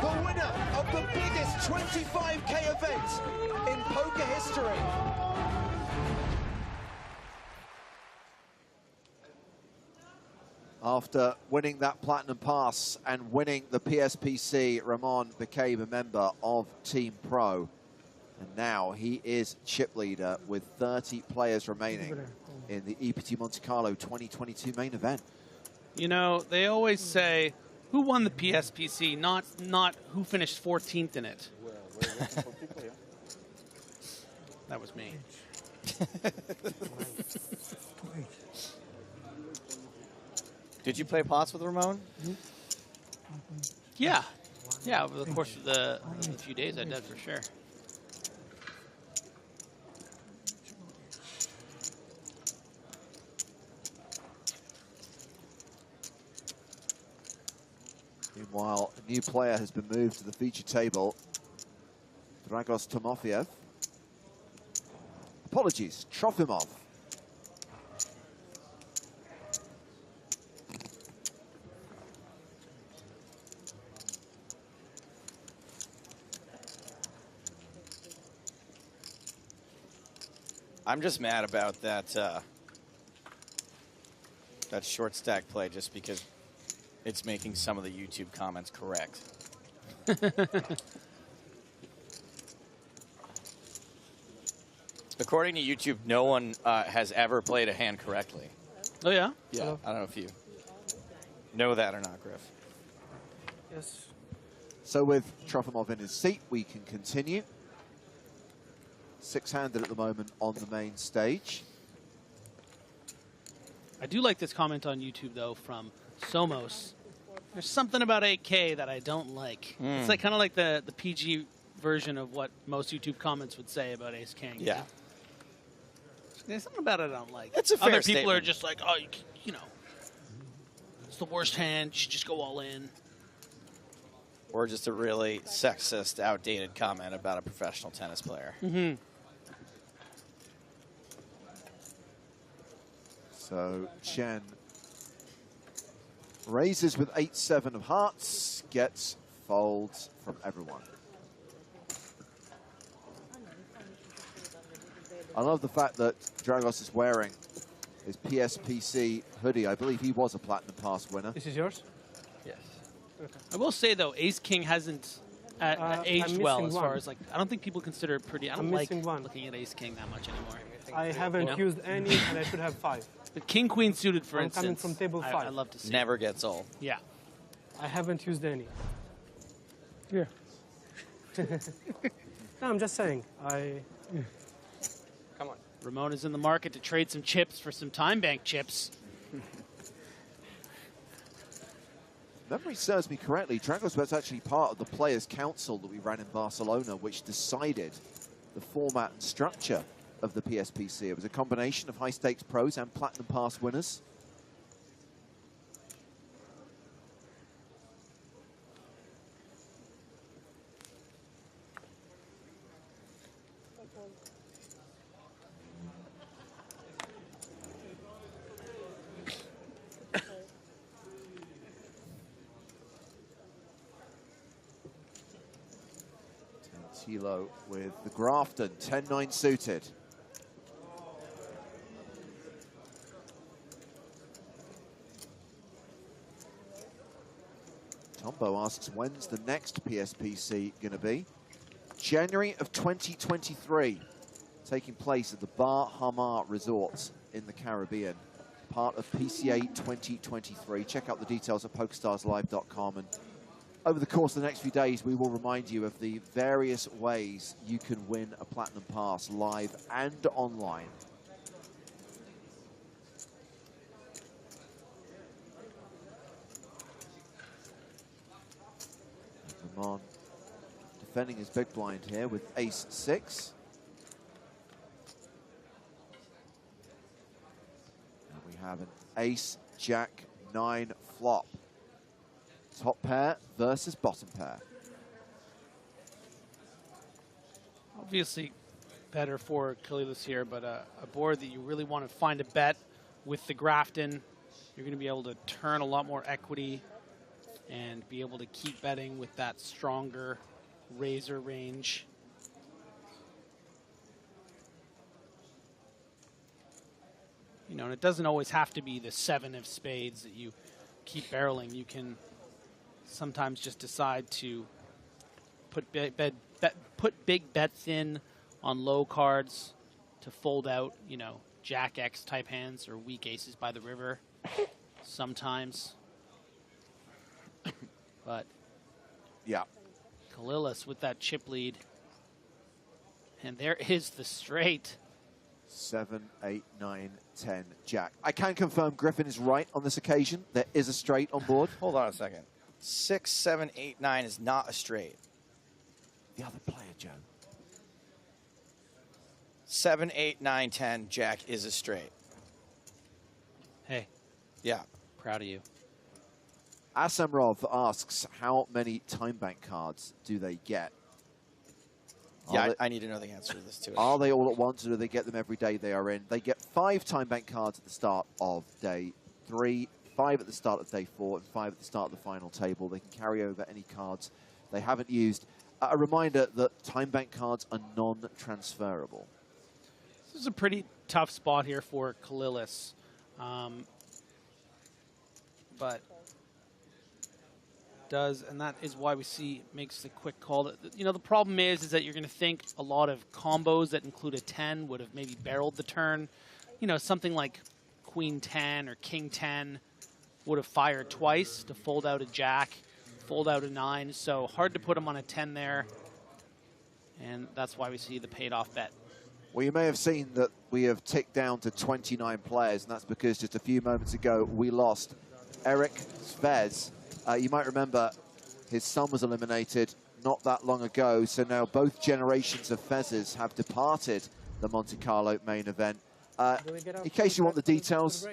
S6: The winner of the biggest 25K event in poker history. After winning that Platinum Pass and winning the PSPC, Ramon became a member of Team Pro. And now he is chip leader with 30 players remaining in the EPT Monte Carlo 2022 main event.
S1: You know, they always say, who won the PSPC, not who finished 14th in it. That was me.
S10: Did you play pots with Ramon?
S1: Yeah. Yeah, over the course of the few days I did for sure.
S6: Meanwhile, a new player has been moved to the feature table. Dragos Timofeyev. Apologies, Trofimov.
S10: I'm just mad about that that short stack play just because it's making some of the YouTube comments correct. According to YouTube, no one has ever played a hand correctly.
S1: Oh, yeah?
S10: Yeah, I don't know if you know that or not, Griff.
S6: Yes. So with Trofimov in his seat, we can continue. Six-handed at the moment on the main stage.
S1: I do like this comment on YouTube, though, from Somos. There's something about 8K that I don't like. It's like kind of like the PG version of what most YouTube comments would say about Ace King.
S10: Yeah.
S1: There's something about it I don't like.
S10: That's a fair
S1: Other people
S10: statement.
S1: are just like, oh, you know, it's the worst hand. You should just go all in.
S10: Or just a really sexist, outdated comment about a professional tennis player.
S1: Mm-hmm.
S6: So Chen raises with 8-7 of hearts, gets folds from everyone. I love the fact that Dragos is wearing his PSPC hoodie. I believe he was a Platinum Pass winner.
S12: This is yours?
S1: Yes. Okay. I will say, though, Ace King hasn't aged well as far as, like, I don't think people consider it pretty. I don't like looking at Ace King that much anymore.
S12: I haven't used any, and I should have 5.
S1: But King Queen suited, for
S12: I'm
S1: instance,
S12: coming from table 5.
S1: I love to see.
S10: Never gets old.
S1: Yeah.
S12: I haven't used any. Yeah. No, I'm just saying.
S1: Come on. Ramon is in the market to trade some chips for some time bank chips.
S6: Memory serves me correctly, Dragos was actually part of the Players' Council that we ran in Barcelona, which decided the format and structure of the PSPC. It was a combination of high-stakes pros and Platinum Pass winners. Tilo with the Grafton, 10-9 suited. Tombo asks, when's the next PSPC going to be? January of 2023, taking place at the Bar Hamar Resorts in the Caribbean, part of PCA 2023. Check out the details at PokerStarsLive.com, and over the course of the next few days, we will remind you of the various ways you can win a Platinum Pass live and online. Ramon defending his big blind here with ace-6. And we have an ace-jack-9 flop. Top pair versus bottom pair.
S1: Obviously better for Kalilis here, but a board that you really want to find a bet with the Grafton. You're going to be able to turn a lot more equity and be able to keep betting with that stronger razor range. You know, and it doesn't always have to be the 7 of spades that you keep barreling. You can sometimes just decide to put big bets in on low cards to fold out, you know, Jack X type hands or weak aces by the river sometimes. But
S6: yeah,
S1: Kalilis with that chip lead. And there is the straight.
S6: 7, 8, 9, 10, Jack. I can confirm Griffin is right on this occasion. There is a straight on board.
S10: Hold on a second. 6, 7, 8, 9 is not a straight.
S6: The other player, Joe.
S10: 7, 8, 9, 10, Jack is a straight.
S1: Hey.
S10: Yeah.
S1: Proud of you.
S6: Asamrov asks, how many time bank cards do they get?
S10: Yeah, I need to know the answer to this too.
S6: Are they all at once, or do they get them every day they are in? They get 5 time bank cards at the start of day 3, 5 at the start of day 4, and 5 at the start of the final table. They can carry over any cards they haven't used. A reminder that time bank cards are non-transferable.
S1: This is a pretty tough spot here for Kalilis. But does, and that is why we see makes the quick call. You know, the problem is that you're going to think a lot of combos that include a 10 would have maybe barreled the turn. You know, something like Queen 10 or King 10 would have fired twice to fold out a jack, fold out a 9. So hard to put him on a 10 there, and that's why we see the paid-off bet.
S6: Well, you may have seen that we have ticked down to 29 players, and that's because just a few moments ago we lost Eric Svez. You might remember his son was eliminated not that long ago, so now both generations of Fezes have departed the Monte Carlo main event. In case you want the details,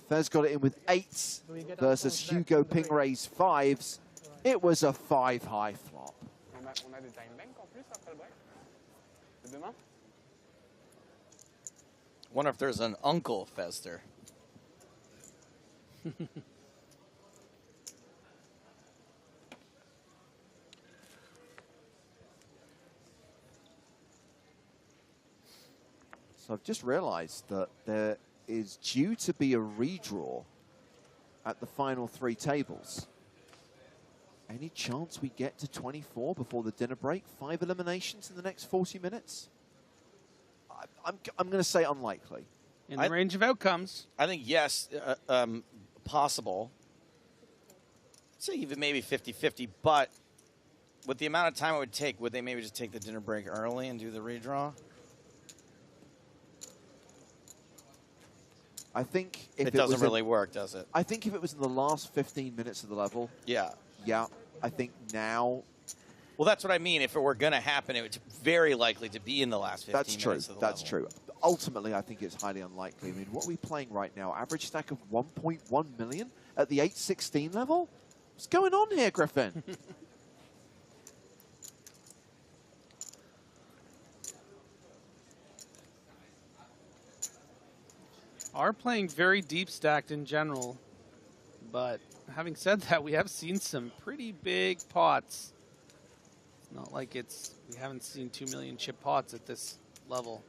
S6: Fez got it in with 8s versus Hugo Pingray's 5s. It was a 5-high flop.
S10: Wonder if there's an Uncle Fester.
S6: So I've just realized that there is due to be a redraw at the final 3 tables. Any chance we get to 24 before the dinner break? 5 eliminations in the next 40 minutes? I'm going to say unlikely.
S1: In the range of outcomes.
S10: I think yes, possible. I'd say even maybe 50-50, but with the amount of time it would take, would they maybe just take the dinner break early and do the redraw?
S6: I think if
S10: it doesn't really work, does it?
S6: I think if it was in the last 15 minutes of the level.
S10: Yeah.
S6: Yeah. I think now.
S10: Well, that's what I mean. If it were going to happen, it's very likely to be in the last 15 minutes of the level.
S6: That's true. Ultimately, I think it's highly unlikely. I mean, what are we playing right now? Average stack of 1.1 million at the 8-16 level? What's going on here, Griffin?
S1: Are playing very deep stacked in general, but having said that, we have seen some pretty big pots. It's not like we haven't seen 2 million chip pots at this level.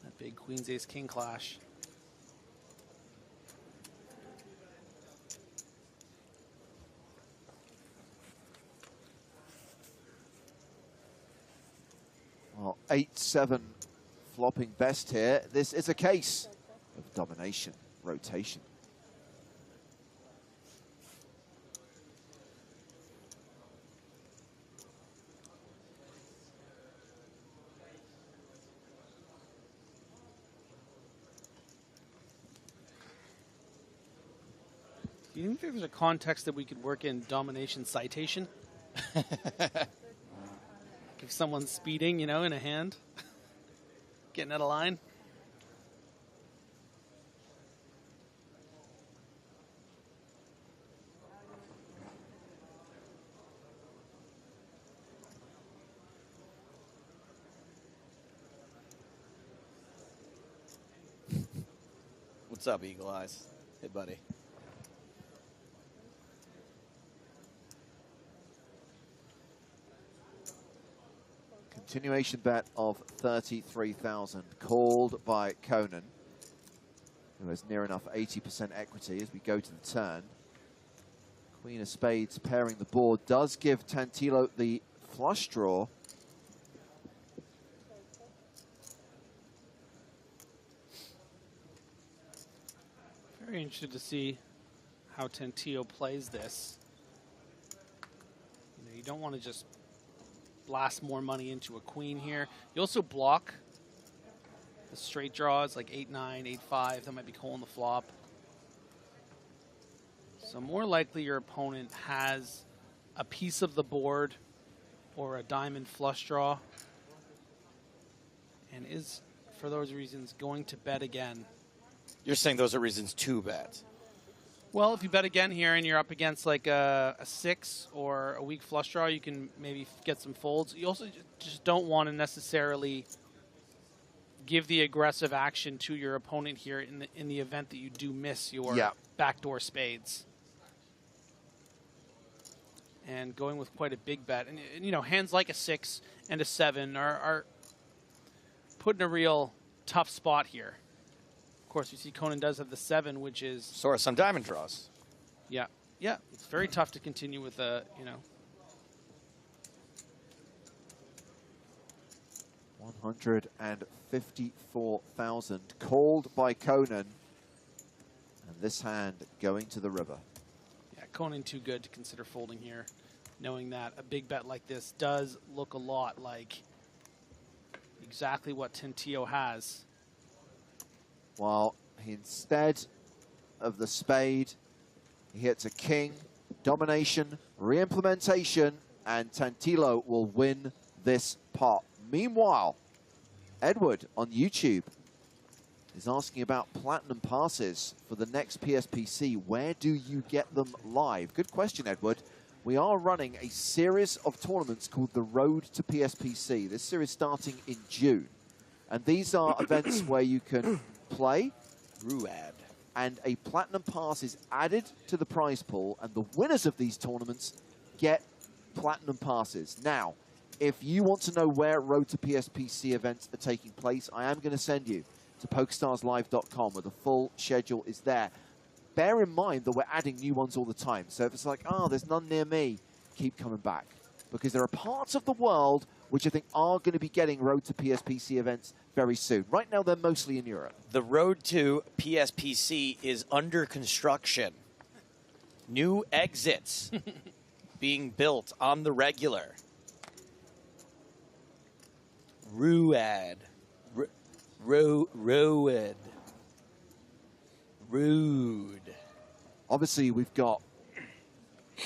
S1: That big Queen's Ace King clash.
S6: Well, 8-7 flopping best here. This is a case of domination, rotation.
S1: Do you think there's a context that we could work in domination citation? If someone's speeding, you know, in a hand, getting out of line.
S10: What's up, Eagle Eyes? Hey, buddy.
S6: Continuation bet of 33,000 called by Conan, who has near enough 80% equity as we go to the turn. Queen of Spades pairing the board does give Tantilo the flush draw.
S1: Very interested to see how Tantilo plays this. You know, you don't want to just blast more money into a queen here. You also block the straight draws like 8-9, 8-5. That might be calling the flop. So more likely your opponent has a piece of the board or a diamond flush draw and is, for those reasons, going to bet again.
S10: You're saying those are reasons to bet?
S1: Well, if you bet again here and you're up against like a 6 or a weak flush draw, you can maybe get some folds. You also just don't want to necessarily give the aggressive action to your opponent here in the event that you do miss your backdoor spades. And going with quite a big bet. And you know, hands like a 6 and a 7 are put in a real tough spot here. Of course, you see Conan does have the 7, which is...
S10: So are some diamond draws.
S1: Yeah. yeah, it's very tough to continue with a, you know.
S6: 154,000 called by Conan. And this hand going to the river.
S1: Yeah, Conan too good to consider folding here, knowing that a big bet like this does look a lot like exactly what Tentillo has.
S6: While instead of the spade, he hits a king, domination, re-implementation, and Tentillo will win this pot. Meanwhile, Edward on YouTube is asking about platinum passes for the next PSPC. Where do you get them live? Good question, Edward. We are running a series of tournaments called the Road to PSPC. This series starting in June. And these are events where you can play,
S10: Ruad,
S6: and a platinum pass is added to the prize pool, and the winners of these tournaments get platinum passes. Now, if you want to know where Road to PSPC events are taking place, I am going to send you to PokerStarsLive.com, where the full schedule is there. Bear in mind that we're adding new ones all the time. So if it's like, oh, there's none near me, keep coming back. Because there are parts of the world which I think are going to be getting Road to PSPC events very soon. Right now, they're mostly in Europe.
S10: The Road to PSPC is under construction. New exits being built on the regular. Ruad. Rude. Rude.
S6: Obviously, we've got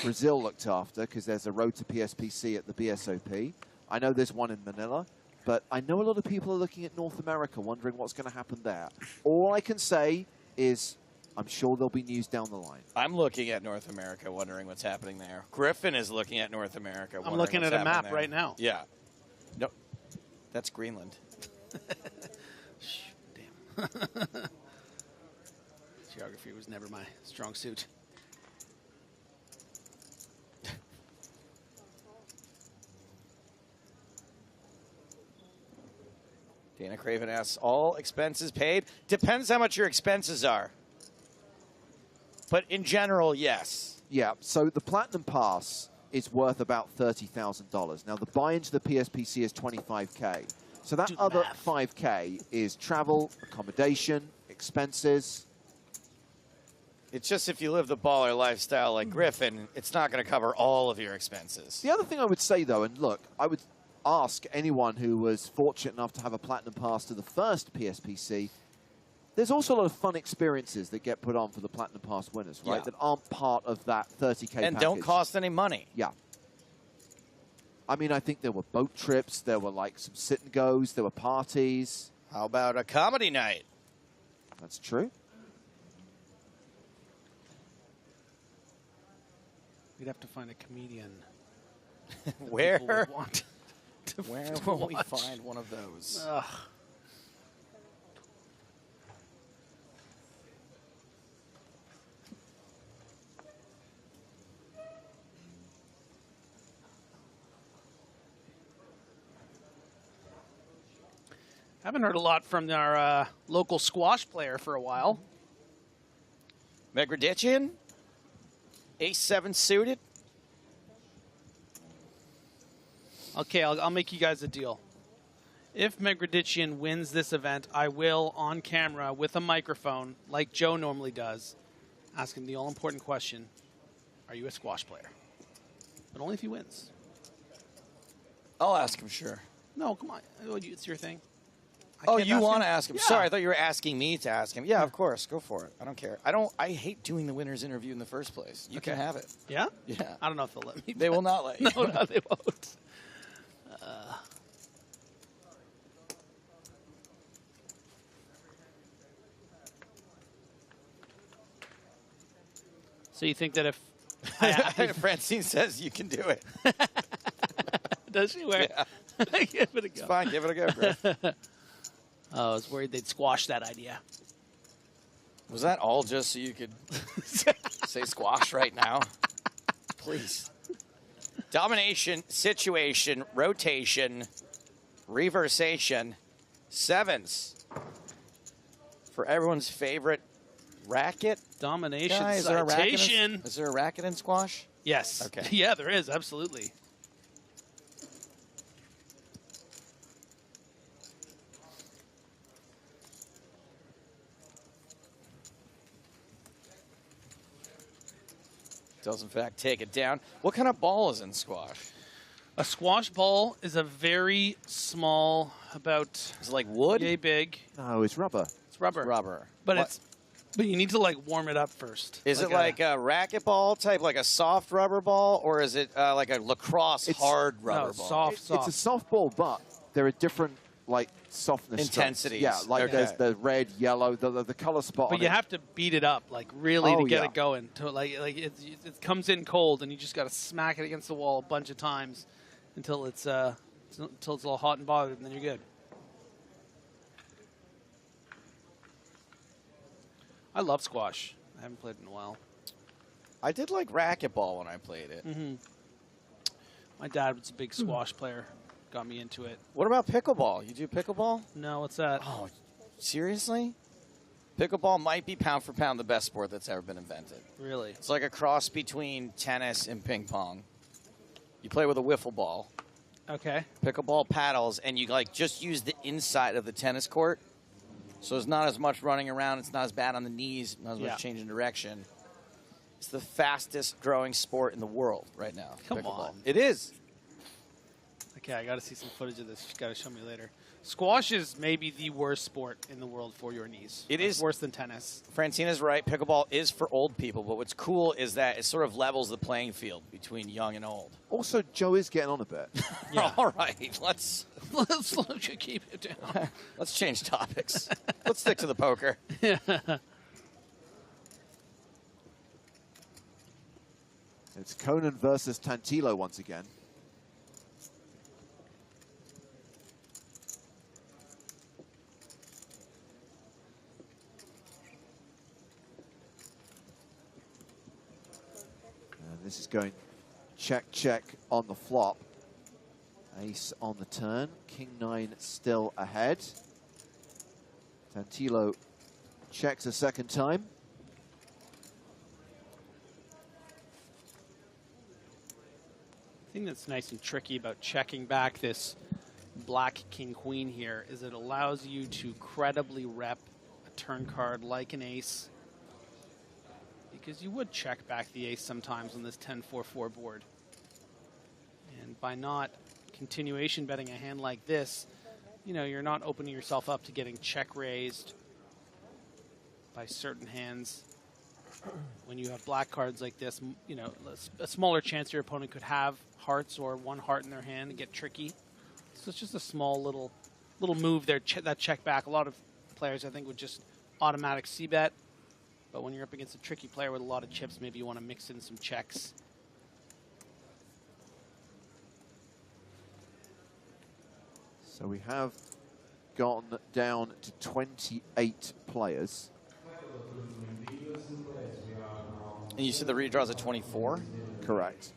S6: Brazil looked after because there's a Road to PSPC at the BSOP. I know there's one in Manila, but I know a lot of people are looking at North America, wondering what's going to happen there. All I can say is I'm sure there'll be news down the line.
S10: I'm looking at North America, wondering what's happening there. Griffin is looking at North America.
S1: I'm looking at a map right now.
S10: Yeah. No, that's Greenland.
S1: Damn. Geography was never my strong suit.
S10: Dana Craven asks, all expenses paid? Depends how much your expenses are. But in general, yes.
S6: Yeah, so the Platinum Pass is worth about $30,000. Now, the buy into the PSPC is $25K. So that other $5K is travel, accommodation, expenses.
S10: It's just if you live the baller lifestyle like Griffin, it's not going to cover all of your expenses.
S6: The other thing I would say, though, and look, I would ask anyone who was fortunate enough to have a Platinum Pass to the first PSPC, there's also a lot of fun experiences that get put on for the Platinum Pass winners, right,
S10: Yeah.
S6: that aren't part of that 30K
S10: And
S6: package.
S10: don't cost any money.
S6: Yeah. I mean, I think there were boat trips, there were like some sit-and-goes, there were parties.
S10: How about a comedy night?
S6: That's true.
S1: We'd have to find a comedian. that
S10: Where?
S1: people would want to
S10: Where
S1: to
S10: will we
S1: watch.
S10: find one of those?
S1: Ugh. Haven't heard a lot from our local squash player for a while.
S10: Megradichian? Ace-7 suited?
S1: Okay, I'll make you guys a deal. If Megradichian wins this event, I will, on camera, with a microphone, like Joe normally does, ask him the all-important question, are you a squash player? But only if he wins.
S10: I'll ask him, sure.
S1: No, come on. It's your thing. I
S10: Oh,
S1: can't
S10: you
S1: ask
S10: want
S1: him?
S10: to ask him?
S1: Yeah.
S10: Sorry, I thought you were asking me to ask him. Yeah, of course. Go for it. I don't care. I hate doing the winner's interview in the first place. You can have it.
S1: Yeah?
S10: Yeah.
S1: I don't know if they'll let me.
S10: They will not let you.
S1: No, they won't. So you think that if
S10: Francine says you can do it.
S1: Does she? Where?
S10: Yeah.
S1: Give it a go.
S10: It's fine. Give it a go, Griff.
S1: I was worried they'd squash that idea.
S10: Was that all just so you could say squash right now? Please. Domination, situation, rotation, reversation, sevens. For everyone's favorite racket,
S1: Domination.
S17: Guy, is there a racket
S1: citation.
S17: is there a racket in squash?
S1: Yes.
S17: Okay.
S1: Yeah, there is. Absolutely.
S17: Does in fact take it down. What kind of ball is in squash?
S1: A squash ball is a very small, about.
S17: Is it like wood?
S1: Yay big.
S6: No, it's rubber.
S1: It's rubber.
S17: It's rubber.
S1: But but you need to like warm it up first.
S17: Is it like a racquetball type, like a soft rubber ball, or is it like a lacrosse hard rubber ball?
S1: Soft.
S6: It's a soft ball, but there are different like softness strengths.
S17: Intensities.
S6: Yeah, like
S17: Okay.
S6: there's the red, yellow, the color spot.
S1: But
S6: on
S1: you
S6: it.
S1: have to beat it up like really to get
S6: yeah.
S1: it going. To like it comes in cold, and you just got to smack it against the wall a bunch of times until it's all hot and bothered, and then you're good. I love squash. I haven't played it in a while.
S17: I did like racquetball when I played it.
S1: Mm-hmm. My dad was a big squash player. Got me into it.
S17: What about pickleball? You do pickleball?
S1: No, what's that?
S17: Oh, seriously? Pickleball might be pound for pound the best sport that's ever been invented.
S1: Really?
S17: It's like a cross between tennis and ping pong. You play with a wiffle ball.
S1: Okay.
S17: Pickleball paddles, and you like just use the inside of the tennis court. So there's not as much running around. It's not as bad on the knees. Not as much changing direction. It's the fastest growing sport in the world right now.
S1: Come
S17: pickleball.
S1: on.
S17: It is.
S1: Okay, I got to see some footage of this. You got to show me later. Squash is maybe the worst sport in the world for your knees.
S17: It is
S1: worse than tennis.
S17: Francina's right. Pickleball is for old people, but what's cool is that it sort of levels the playing field between young and old.
S6: Also, Joe is getting on a bit.
S17: All right, let's
S1: keep it down.
S17: Let's change topics. Let's stick to the poker.
S1: Yeah.
S6: It's Conan versus Tantilo once again. And this is going check, check on the flop. Ace on the turn. King 9 still ahead. Tantilo checks a second time.
S1: The thing that's nice and tricky about checking back this black king queen here is it allows you to credibly rep a turn card like an ace, because you would check back the ace sometimes on this 10-4-4 board. And by not continuation betting a hand like this, you know, you're not opening yourself up to getting check raised by certain hands. When you have black cards like this, you know, a smaller chance your opponent could have hearts or one heart in their hand and get tricky. So it's just a small little move there, that check back. A lot of players, I think, would just automatic c-bet. But when you're up against a tricky player with a lot of chips, maybe you want to mix in some checks.
S6: So we have gone down to 28 players.
S17: And you said the redraw's at 24?
S6: Correct.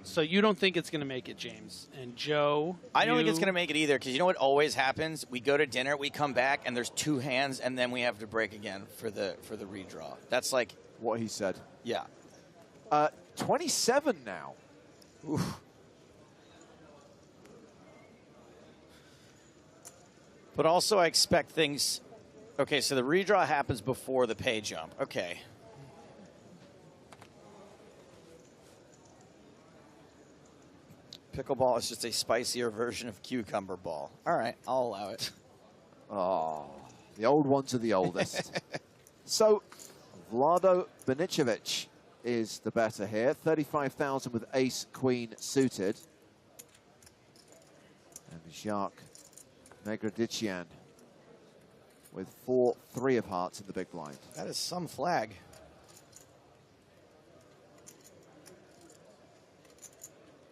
S1: So you don't think it's going to make it, James? And Joe?
S17: I don't think it's going to make it either, because you know what always happens? We go to dinner, we come back, and there's two hands, and then we have to break again for the redraw. That's like
S6: what he said.
S17: Yeah.
S6: 27 now.
S17: Oof. But also I expect things... Okay, so the redraw happens before the pay jump. Okay. Pickleball is just a spicier version of cucumber ball. All right, I'll allow it.
S6: Oh, the old ones are the oldest. So, Vlado Benicevic is the better here. 35,000 with ace-queen suited. And Jacques Negredician with 4-3 of hearts in the big blind.
S17: That is some flag.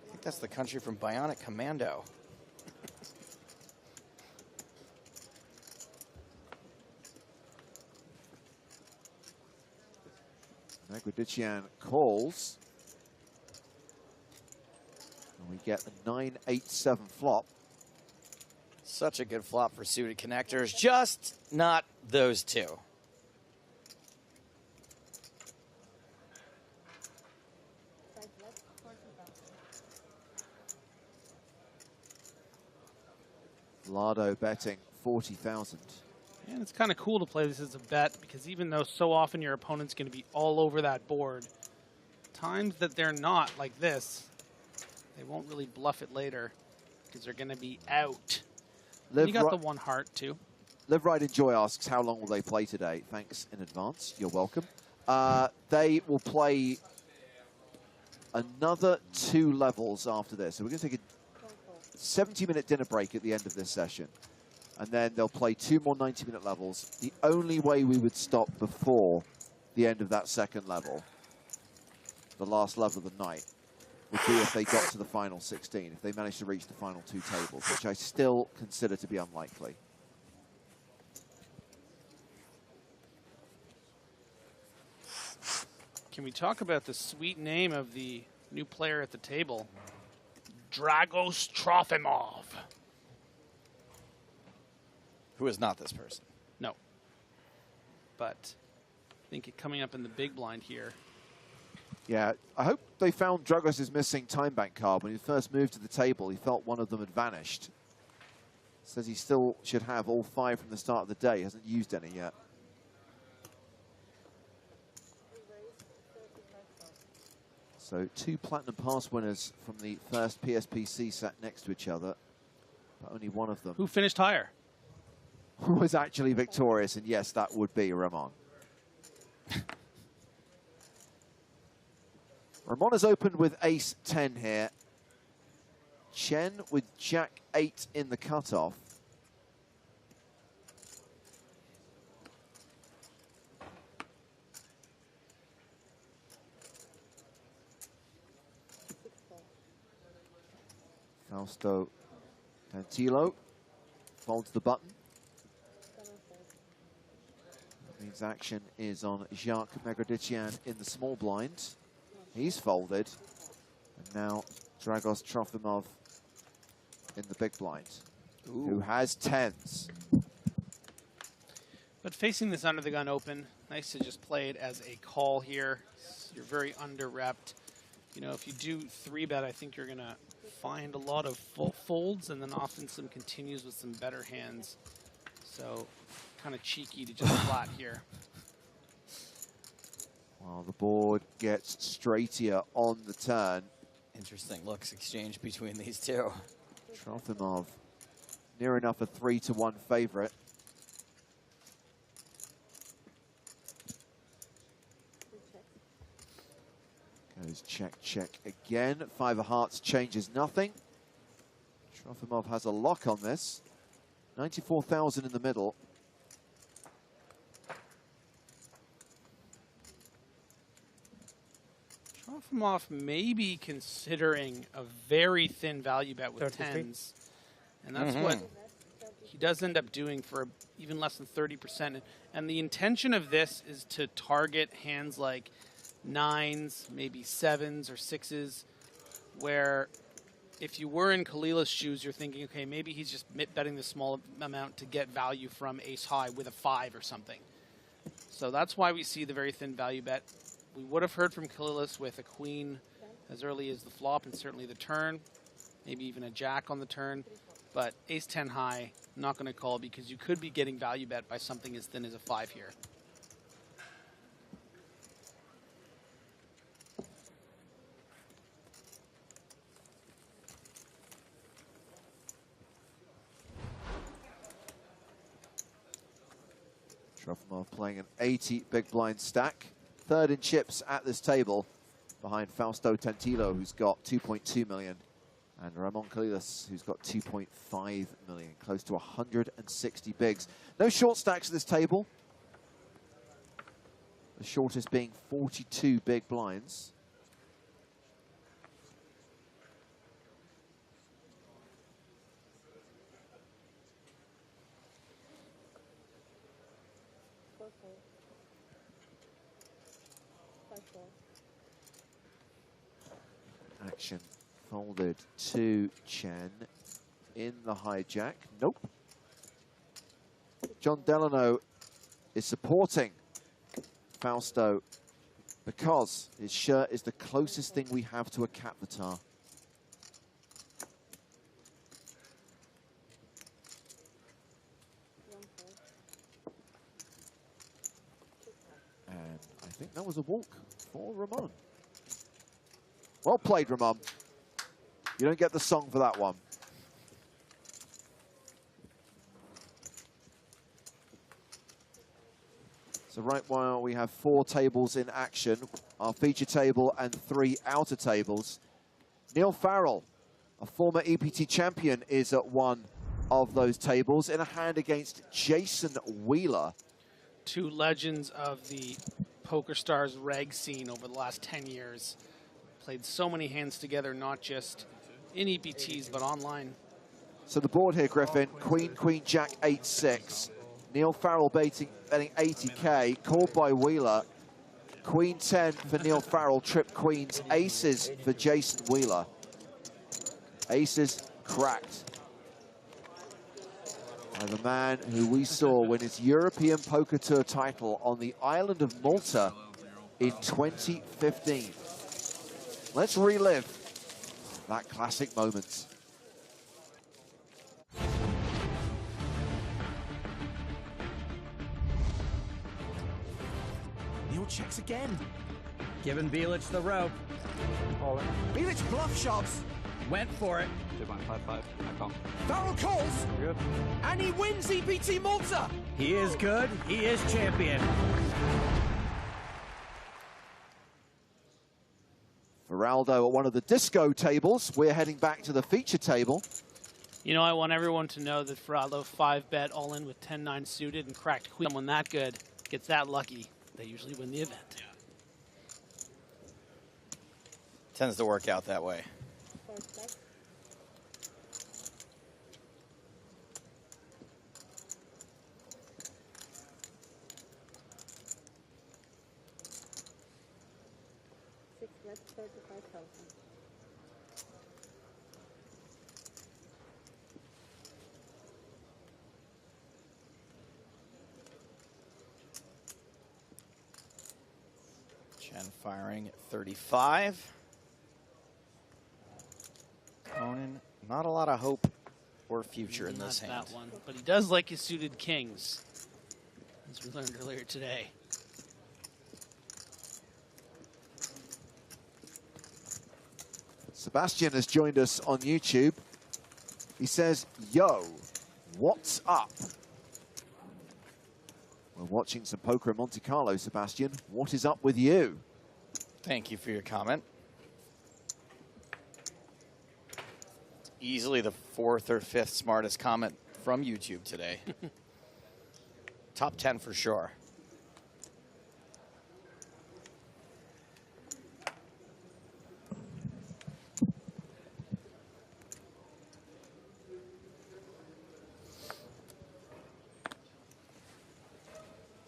S17: I think that's the country from Bionic Commando.
S6: Negredician calls. And we get the 9-8-7 flop.
S10: Such a good flop for suited connectors, just not those two.
S6: Lado betting 40,000.
S1: And it's kind of cool to play this as a bet because even though so often your opponent's going to be all over that board, times that they're not like this, they won't really bluff it later because they're going to be out. You got the one heart too.
S6: Live Ride Enjoy asks, how long will they play today? Thanks in advance. You're welcome. They will play another 2 levels after this. So we're going to take a 70-minute dinner break at the end of this session. And then they'll play 2 more 90-minute levels. The only way we would stop before the end of that second level, the last level of the night, would be if they got to the final 16, if they managed to reach the final 2 tables, which I still consider to be unlikely.
S1: Can we talk about the sweet name of the new player at the table? Dragos Trofimov.
S10: Who is not this person?
S1: No. But I think it coming up in the big blind here.
S6: Yeah, I hope they found Dragos' missing time bank card. When he first moved to the table, he felt one of them had vanished. Says he still should have all 5 from the start of the day. He hasn't used any yet. So 2 Platinum Pass winners from the first PSPC sat next to each other, but only one of them.
S1: Who finished higher?
S6: Was actually victorious, and yes, that would be Ramon. Ramon has opened with ace-10 here. Chen with jack-8 in the cutoff. Fausto Tantillo folds the button. That means action is on Jacques Megradician in the small blind. He's folded. And now Dragos Trofimov in the big blind, who has 10s.
S1: But facing this under the gun open, nice to just play it as a call here. You're very under-repped. You know, if you do 3-bet, I think you're going to find a lot of folds and then often some continues with some better hands. So kind of cheeky to just flat here.
S6: While the board gets straightier on the turn.
S10: Interesting looks exchanged between these two.
S6: Trofimov near enough a 3-1 favorite. Goes check, check again. 5 of hearts changes nothing. Trofimov has a lock on this. 94,000 in the middle.
S1: Trofimov may be considering a very thin value bet with 10s. And that's what he does end up doing for even less than 30%. And the intention of this is to target hands like 9s, maybe 7s or 6s, where if you were in Kalila's shoes, you're thinking, okay, maybe he's just betting the small amount to get value from ace high with a 5 or something. So that's why we see the very thin value bet. We would have heard from Kalilas with a queen as early as the flop and certainly the turn, maybe even a jack on the turn. But ace-10 high, not going to call because you could be getting value bet by something as thin as a 5 here.
S6: Trofimov playing an 80 big blind stack. Third in chips at this table behind Fausto Tantillo, who's got 2.2 million, and Ramon Kalilas, who's got 2.5 million, close to 160 bigs. No short stacks at this table. The shortest being 42 big blinds. Action folded to Chen in the hijack. Nope. John Delano is supporting Fausto because his shirt is the closest thing we have to a Catvatar. And I think that was a walk for Ramon. Well played, Ramon. You don't get the song for that one. So right now we have 4 tables in action, our feature table and 3 outer tables. Neil Farrell, a former EPT champion, is at one of those tables in a hand against Jason Wheeler.
S1: 2 legends of the PokerStars reg scene over the last 10 years. Played so many hands together, not just in EPTs, but online.
S6: So the board here, Griffin, Queen, Queen, Jack, 8-6. Neil Farrell betting 80K, called by Wheeler. Queen 10 for Neil Farrell, trip queens, aces for Jason Wheeler. Aces cracked by the man who we saw win his European Poker Tour title on the island of Malta in 2015. Let's relive that classic moment.
S3: Neil checks again. Giving Bielich the rope. Bielich bluff shoves. Went for it.
S7: 2.55. I call.
S3: Farrell calls.
S7: Good.
S3: And he wins EPT Malta. He is good. He is champion.
S6: Feraldo at one of the disco tables. We're heading back to the feature table.
S1: You know, I want everyone to know that Feraldo 5-bet all in with 10-9 suited and cracked queen. Someone that good gets that lucky, they usually win the event.
S10: Tends to work out that way. Chen firing at 35. Conan, not a lot of hope or future in this hand.
S1: That one, but he does like his suited kings, as we learned earlier today.
S6: Sebastian has joined us on YouTube. He says, yo, what's up? We're watching some poker in Monte Carlo, Sebastian. What is up with you?
S10: Thank you for your comment. Easily the 4th or 5th smartest comment from YouTube today. Top 10 for sure.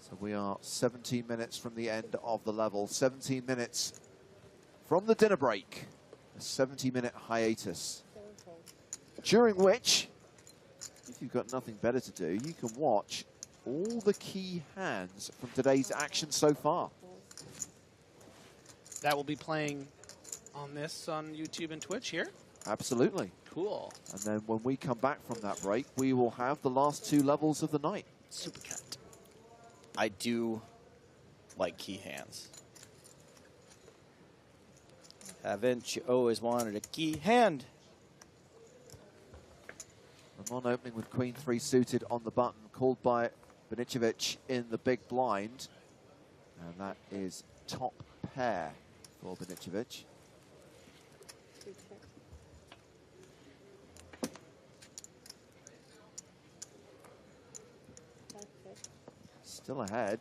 S6: So we are 17 minutes from the end of the level. 17 minutes from the dinner break. A 70-minute hiatus. During which, if you've got nothing better to do, you can watch all the key hands from today's action so far.
S1: That will be playing on this on YouTube and Twitch here?
S6: Absolutely.
S1: Cool.
S6: And then when we come back from that break, we will have the last 2 levels of the night.
S1: Super cat.
S10: I do like key hands. Haven't you always wanted a key hand?
S6: Ramon opening with Queen 3 suited on the button, called by Benicevic in the big blind. And that is top pair for Benicevic. Still ahead.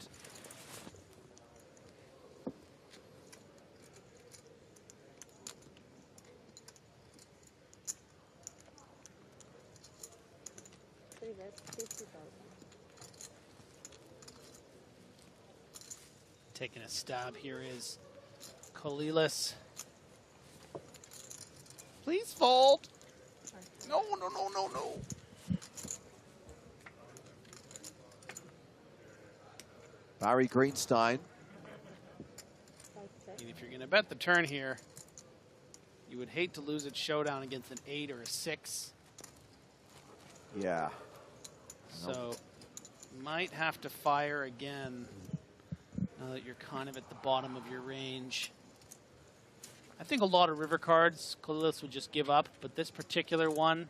S1: Taking a stab here is Kolilas. Please fold.
S9: No, no, no, no, no.
S6: Barry Greenstein.
S1: And if you're going to bet the turn here, you would hate to lose at showdown against an 8 or a 6.
S6: Yeah.
S1: So might have to fire again now that you're kind of at the bottom of your range. I think a lot of river cards, Kalilis would just give up, but this particular one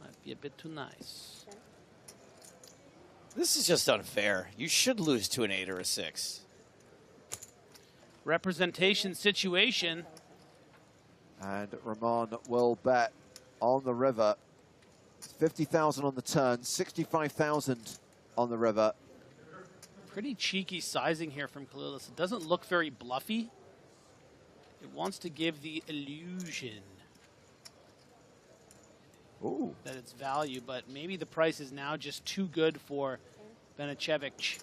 S1: might be a bit too nice.
S10: This is just unfair. You should lose to an 8 or a 6.
S1: Representation situation.
S6: And Ramon will bet on the river. 50,000 on the turn, 65,000 on the river.
S1: Pretty cheeky sizing here from Kalilis. It doesn't look very bluffy. It wants to give the illusion that it's value, but maybe the price is now just too good for Benicevic.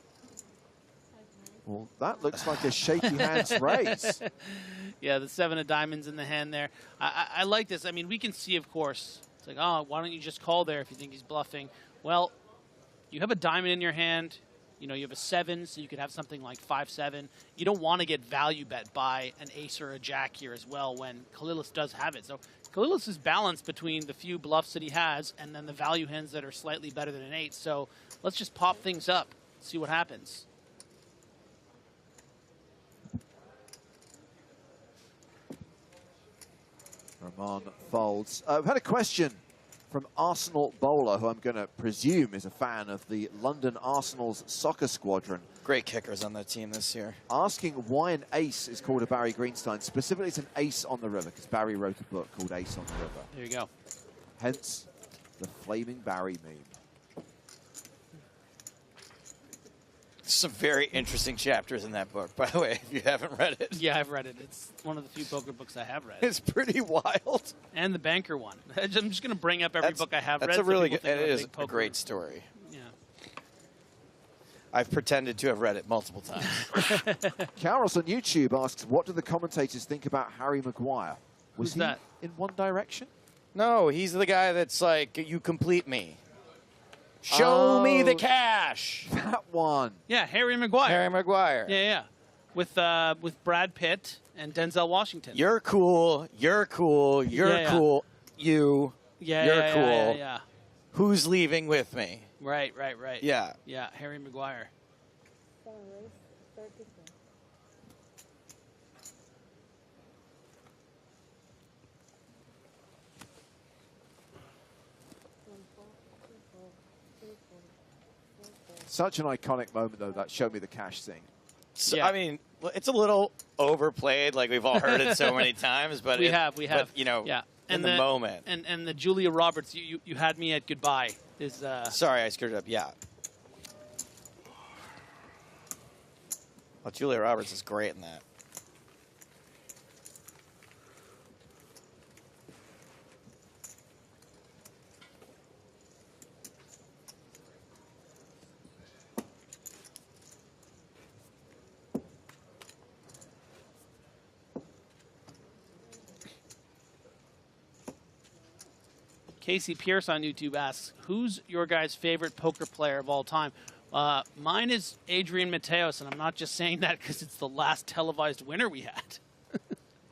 S6: Well, that looks like a shaky hands raise.
S1: Yeah, the 7 of diamonds in the hand there. I like this. I mean, we can see, of course, it's like, oh, why don't you just call there if you think he's bluffing? Well, you have a diamond in your hand. You know, you have a 7, so you could have something like 5-7. You don't want to get value bet by an ace or a jack here as well when Kalilis does have it. So Kalilis is balanced between the few bluffs that he has and then the value hands that are slightly better than an 8. So let's just pop things up, see what happens.
S6: Ramon folds. We've had a question from Arsenal Bowler, who I'm going to presume is a fan of the London Arsenal's soccer squadron.
S10: Great kickers on that team this year.
S6: Asking why an ace is called a Barry Greenstein. Specifically, it's an ace on the river, because Barry wrote a book called Ace on the River.
S1: There you go.
S6: Hence, the Flaming Barry meme.
S10: Some very interesting chapters in that book, by the way, if you haven't read it.
S1: Yeah, I've read it. It's one of the few poker books I have read.
S10: It's pretty wild.
S1: And the banker one. I'm just going to bring up every book I have read.
S10: That's a really good,
S1: it
S10: is a great story.
S1: Yeah.
S10: I've pretended to have read it multiple times.
S6: Carlos on YouTube asks, what do the commentators think about Harry Maguire? Was
S1: Who's
S6: he
S1: that?
S6: in one direction?
S10: No, he's the guy that's like, you complete me. Show me the cash.
S6: That one.
S1: Yeah, Harry Maguire.
S10: Harry Maguire.
S1: Yeah, yeah. With Brad Pitt and Denzel Washington.
S10: You're cool. You're cool. You're cool. You.
S1: Yeah,
S10: You're
S1: yeah,
S10: cool.
S1: yeah.
S10: Who's leaving with me?
S1: Right, right, right.
S10: Yeah.
S1: Yeah, Harry Maguire.
S6: Such an iconic moment, though, that Show Me the Cash thing.
S10: So, yeah. I mean, it's a little overplayed. Like, we've all heard it so many times. But
S1: we have.
S10: But, you know,
S1: yeah.
S10: in the moment.
S1: And the Julia Roberts, you had me at goodbye. Is
S10: Sorry, I screwed it up. Yeah. Well, Julia Roberts is great in that.
S1: Casey Pierce on YouTube asks, who's your guys' favorite poker player of all time? Mine is Adrian Mateos, and I'm not just saying that because it's the last televised winner we had.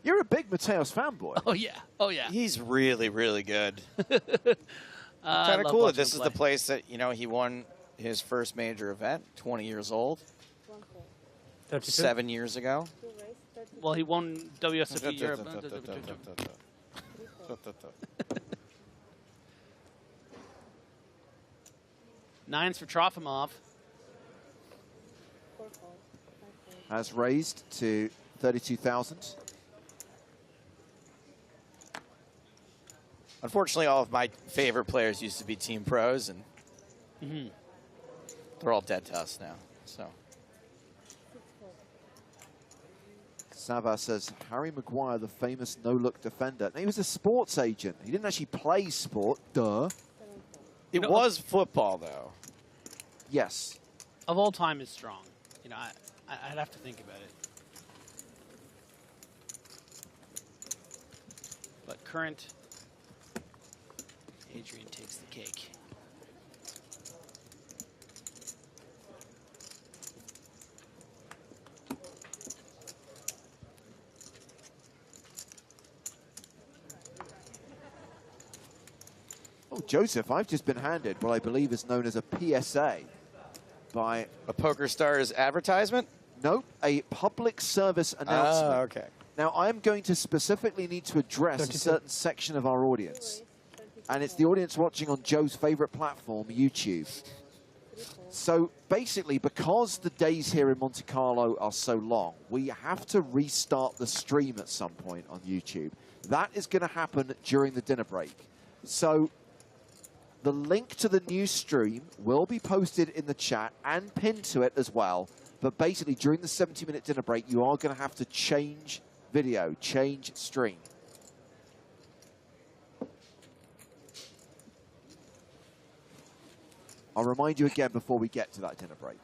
S6: You're a big Mateos fanboy.
S1: Oh, yeah. Oh, yeah.
S10: He's really, really good. Kind of cool that this is the place that, you know, he won his first major event, 20 years old. 7 years ago.
S1: Well, he won WSOP Europe. Nines for Trofimov.
S6: Has raised to 32,000.
S10: Unfortunately, all of my favorite players used to be team pros, and they're all dead to us now. So
S6: Sava says, Harry Maguire, the famous no-look defender. Now, he was a sports agent. He didn't actually play sport, duh.
S10: It was football, though.
S6: Yes.
S1: Of all time is strong. You know, I'd have to think about it. But current Adrian takes the cake.
S6: Oh, Joseph, I've just been handed what I believe is known as a PSA by...
S10: A PokerStars advertisement?
S6: Nope, a public service announcement.
S10: Oh, okay.
S6: Now, I'm going to specifically need to address a certain section of our audience. And it's the audience watching on Joe's favorite platform, YouTube. So basically, because the days here in Monte Carlo are so long, we have to restart the stream at some point on YouTube. That is going to happen during the dinner break. So the link to the new stream will be posted in the chat and pinned to it as well. But basically, during the 70-minute dinner break, you are going to have to change video, change stream. I'll remind you again before we get to that dinner break.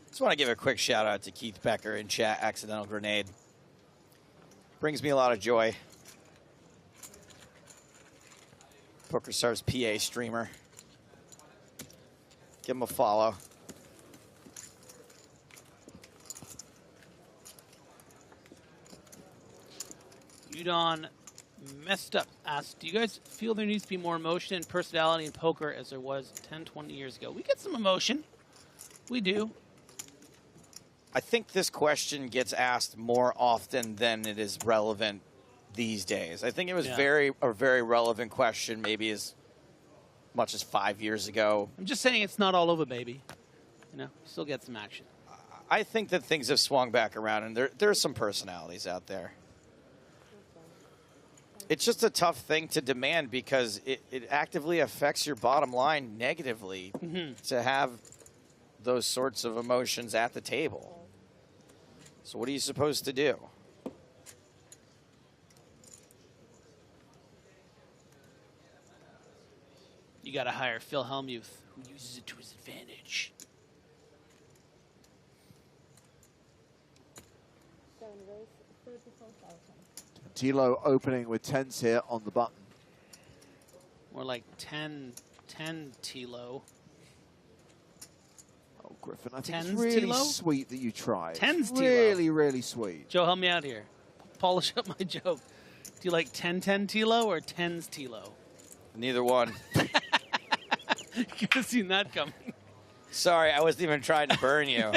S10: Just want to give a quick shout out to Keith Becker in chat, Accidental Grenade. Brings me a lot of joy. PokerStars PA streamer. Give him a follow.
S1: Udon Messed Up asked, do you guys feel there needs to be more emotion and personality in poker as there was 10, 20 years ago? We get some emotion. We do.
S10: I think this question gets asked more often than it is relevant these days. I think it was a very relevant question maybe as much as 5 years ago.
S1: I'm just saying it's not all over, baby. You know, still get some action.
S10: I think that things have swung back around, and there's some personalities out there. It's just a tough thing to demand because it actively affects your bottom line negatively to have those sorts of emotions at the table. So what are you supposed to do?
S1: You got to hire Phil Hellmuth, who uses it to his advantage.
S6: Tilo opening with 10s here on the button.
S1: More like 10 Tilo.
S6: Oh, Griffin, I think it's
S1: Tens
S6: really
S1: Tilo?
S6: sweet that you tried.
S1: 10s Tilo.
S6: Really, really sweet.
S1: Joe, help me out here. Polish up my joke. Do you like 10 Tilo or 10s Tilo?
S10: Neither one.
S1: You could have seen that coming.
S10: Sorry, I wasn't even trying to burn you.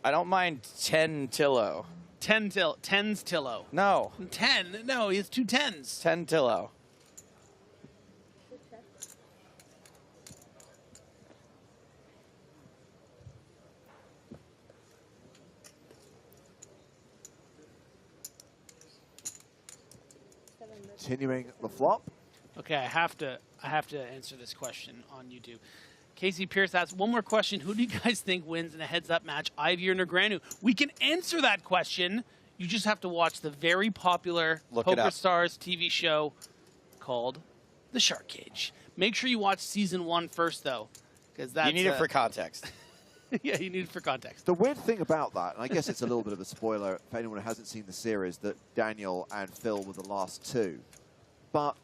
S10: I don't mind 10 Tillo.
S1: 10s Tillo.
S10: No.
S1: 10? No, he has 2 10s.
S10: 10 Tillo.
S6: Continuing the flop.
S1: Okay, I have to answer this question on YouTube. Casey Pierce asks, one more question. Who do you guys think wins in a heads-up match, Ivy or Negreanu? We can answer that question. You just have to watch the very popular PokerStars TV show called The Shark Cage. Make sure you watch season 1 first, though, because that's
S10: you need it for context.
S1: Yeah, you need it for context.
S6: The weird thing about that, and I guess it's a little bit of a spoiler for anyone who hasn't seen the series, that Daniel and Phil were the last two. But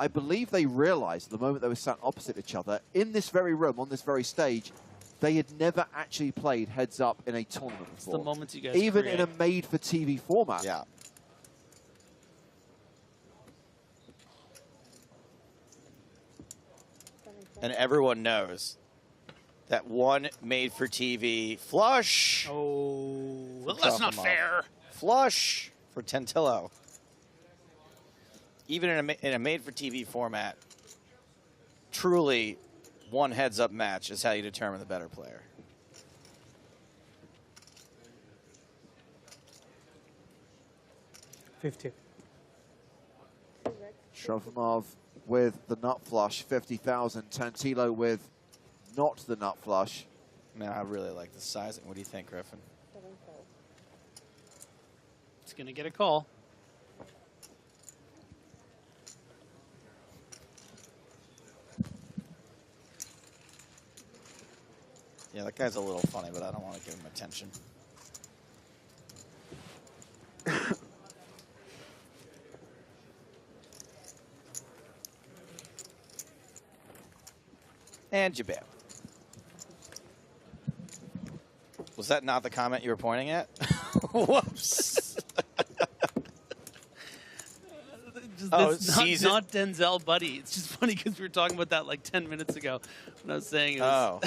S6: I believe they realized the moment they were sat opposite each other, in this very room, on this very stage, they had never actually played heads up in a tournament before.
S1: It's the moments you guys
S6: even
S1: create.
S6: in a made-for-TV format.
S10: Yeah. And everyone knows that one made-for-TV flush.
S1: Oh, well, that's not fair.
S10: Flush for Tentillo. Even in a made-for-TV format, truly one heads-up match is how you determine the better player.
S12: $50.
S6: Shrofimov with the nut flush, 50,000. Tantilo with not the nut flush.
S10: Man, I really like the sizing. What do you think, Griffin?
S1: It's going to get a call.
S10: Yeah, that guy's a little funny, but I don't want to give him attention.
S17: And jabam. Was that not the comment you were pointing at? Whoops.
S1: That's not Denzel, buddy. It's just funny because we were talking about that like 10 minutes ago when I was saying it was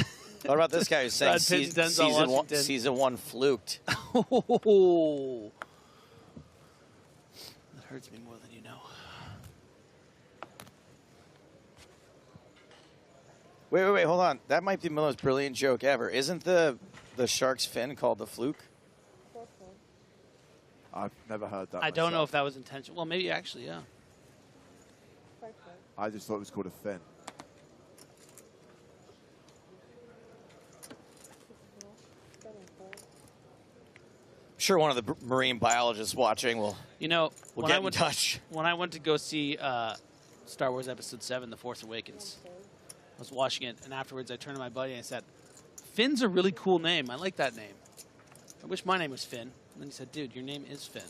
S17: What about this guy who's saying season one fluked?
S1: Oh. That hurts me more than you know.
S17: Wait, hold on. That might be the most brilliant joke ever. Isn't the shark's fin called the fluke?
S6: I've never heard that.
S1: I don't know if that was intentional. Well, maybe actually, yeah.
S6: I just thought it was called a fin.
S17: I'm sure one of the marine biologists watching will, will get in touch.
S1: When I went to go see Star Wars Episode 7, The Force Awakens, I was watching it, and afterwards I turned to my buddy and I said, Finn's a really cool name. I like that name. I wish my name was Finn. And then he said, dude, your name is Finn.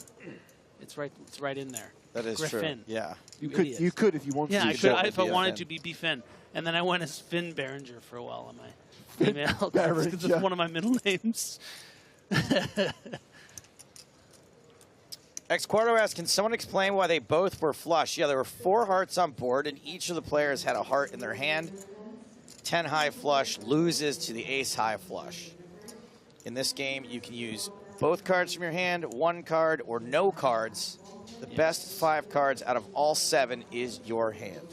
S1: It's right in there.
S17: That is
S1: Griffin.
S17: true. Yeah.
S6: You could if you wanted to.
S1: Yeah, I could if I wanted to be Finn. And then I went as Finn Behringer for a while on my email. Because it's one of my middle names.
S17: X-Quarto asks, can someone explain why they both were flush? Yeah, there were 4 hearts on board, and each of the players had a heart in their hand. 10 high flush loses to the ace high flush. In this game, you can use both cards from your hand, 1 card, or no cards. The best 5 cards out of all 7 is your hand.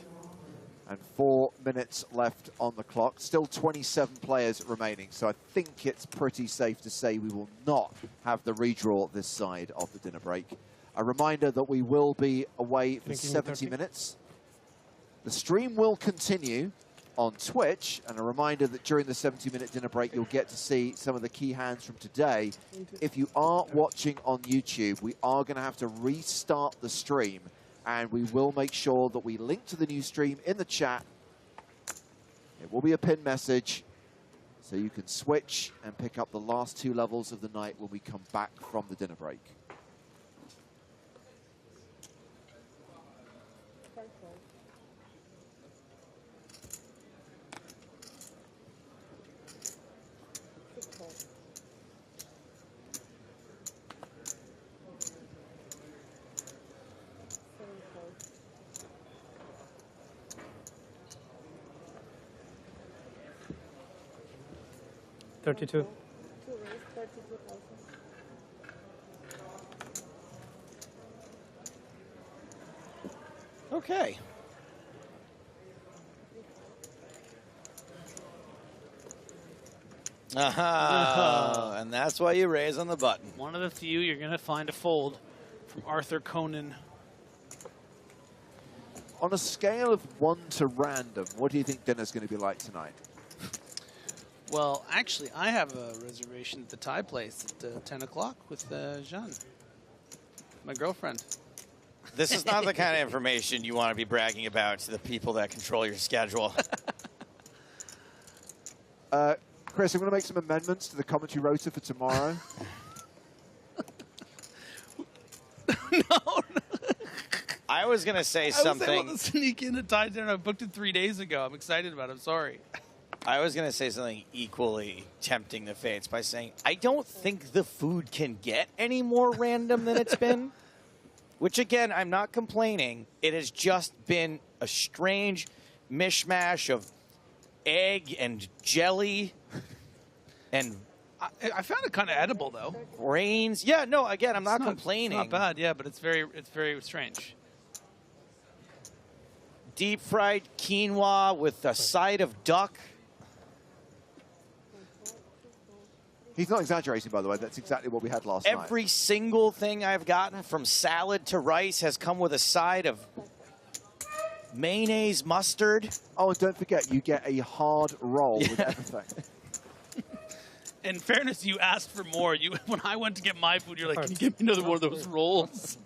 S6: And 4 minutes left on the clock. Still 27 players remaining, so I think it's pretty safe to say we will not have the redraw this side of the dinner break. A reminder that we will be away for 70 minutes. The stream will continue on Twitch, and a reminder that during the 70-minute dinner break, you'll get to see some of the key hands from today. If you are watching on YouTube, we are going to have to restart the stream, and we will make sure that we link to the new stream in the chat. It will be a pinned message, so you can switch and pick up the last 2 levels of the night when we come back from the dinner break.
S12: $32.
S17: Okay. And that's why you raise on the button.
S1: One of the few you're going to find a fold from Arthur Conan.
S6: On a scale of 1 to random, what do you think dinner's going to be like tonight?
S1: Well, actually, I have a reservation at the Thai place at 10 o'clock with Jean, my girlfriend.
S17: This is not the kind of information you want to be bragging about to the people that control your schedule.
S6: Chris, I'm going to make some amendments to the commentary rota for tomorrow.
S17: I was going to say something.
S1: I was able to sneak in a Thai dinner. I booked it 3 days ago. I'm excited about it. I'm sorry.
S17: I was going to say something equally tempting the fates by saying, I don't think the food can get any more random than it's been. Which, again, I'm not complaining. It has just been a strange mishmash of egg and jelly and...
S1: I found it kind of edible, though.
S17: Grains. Yeah, no, again, I'm not complaining.
S1: It's not bad, yeah, but it's very strange.
S17: Deep fried quinoa with a side of duck.
S6: He's not exaggerating, by the way. That's exactly what we had last night.
S17: Every single thing I've gotten, from salad to rice, has come with a side of mayonnaise mustard.
S6: Oh, and don't forget, you get a hard roll with everything.
S1: In fairness, you asked for more. When I went to get my food, you're like, can you give me another one of those rolls?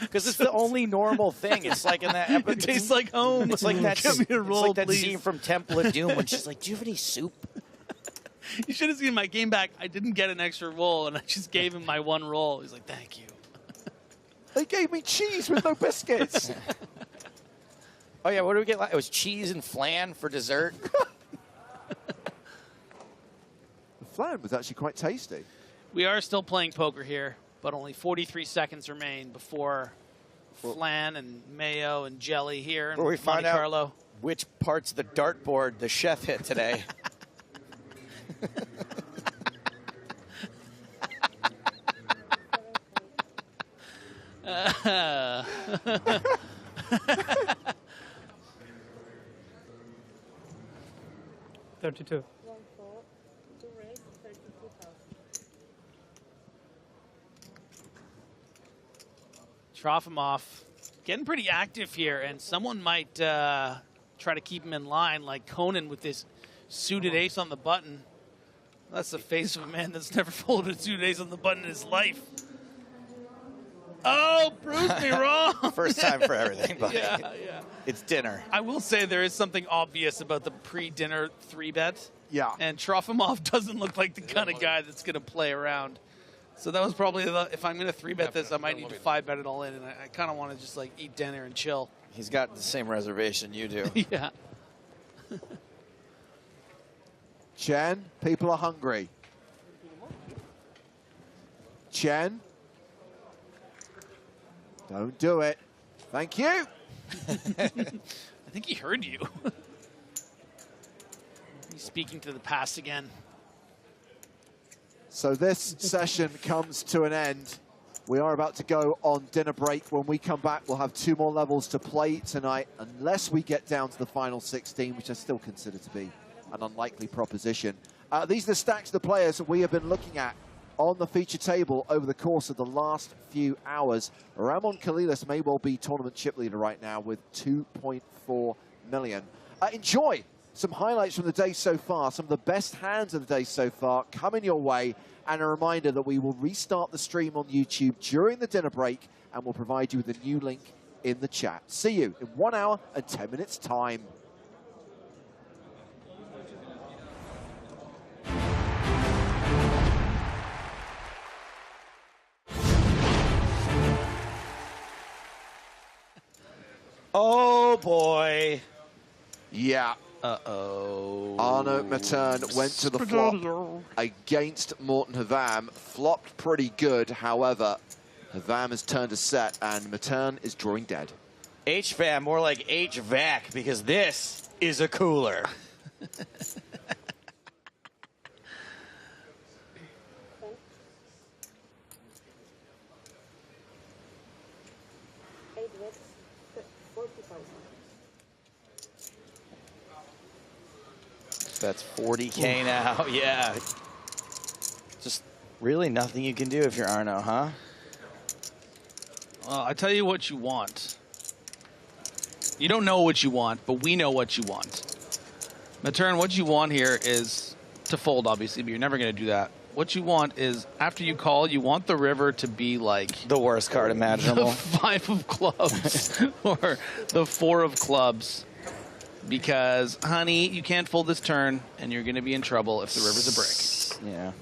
S17: Because it's the only normal thing. It's like in that episode.
S1: It tastes like home.
S17: It's like that,
S1: Give me a roll,
S17: it's like that
S1: please.
S17: scene from Temple of Doom when she's like, do you have any soup?
S1: You should have seen my game back. I didn't get an extra roll, and I just gave him my 1 roll. He's like, thank you.
S6: They gave me cheese with no biscuits.
S17: Oh, yeah, what did we get? It was cheese and flan for dessert.
S6: flan was actually quite tasty.
S9: We are still playing poker here, but only 43 seconds remain before flan and mayo and jelly here in
S17: Where we
S9: Monte
S17: find
S9: Carlo.
S17: out which parts of the dartboard the chef hit today.
S12: $32.
S9: Trofimov getting pretty active here, and someone might try to keep him in line, like Conan with this suited ace on the button. That's the face of a man that's never folded a suited ace on the button in his life. Oh, proved me wrong.
S17: First time for everything, buddy.
S9: Yeah, yeah.
S17: It's dinner.
S9: I will say there is something obvious about the pre-dinner 3-bet.
S6: Yeah.
S9: And Trofimov doesn't look like the kind of guy that's going to play around. So that was probably, if I'm going to 3-bet this, I might need to 5-bet it all in. And I kind of want to just like eat dinner and chill.
S17: He's got the same reservation you do.
S9: Yeah.
S6: Chen, people are hungry. Chen. Don't do it. Thank you.
S9: I think he heard you. He's speaking to the past again.
S6: So this session comes to an end. We are about to go on dinner break. When we come back, we'll have 2 more levels to play tonight, unless we get down to the final 16, which I still consider to be an unlikely proposition. These are the stacks of the players that we have been looking at on the feature table over the course of the last few hours. Ramon Kalilas may well be tournament chip leader right now with 2.4 million. Enjoy some highlights from the day so far, some of the best hands of the day so far coming your way, and a reminder that we will restart the stream on YouTube during the dinner break, and we'll provide you with a new link in the chat. See you in 1 hour and 10 minutes time.
S17: Oh, boy.
S6: Yeah.
S17: Uh-oh.
S6: Arnaud Matern went to the flop against Morten Havam. Flopped pretty good, however. Havam has turned a set, and Matern is drawing dead.
S17: HVAC, more like HVAC, because this is a cooler. That's 40K now, yeah. Just really nothing you can do if you're Arnaud, huh?
S9: Well, I tell you what you want. You don't know what you want, but we know what you want. Matern, what you want here is to fold, obviously, but you're never going to do that. What you want is, after you call, you want the river to be like...
S17: the worst card imaginable.
S9: The 5 of clubs or the 4 of clubs. Because, honey, you can't fold this turn, and you're going to be in trouble if the river's a brick.
S17: Yeah.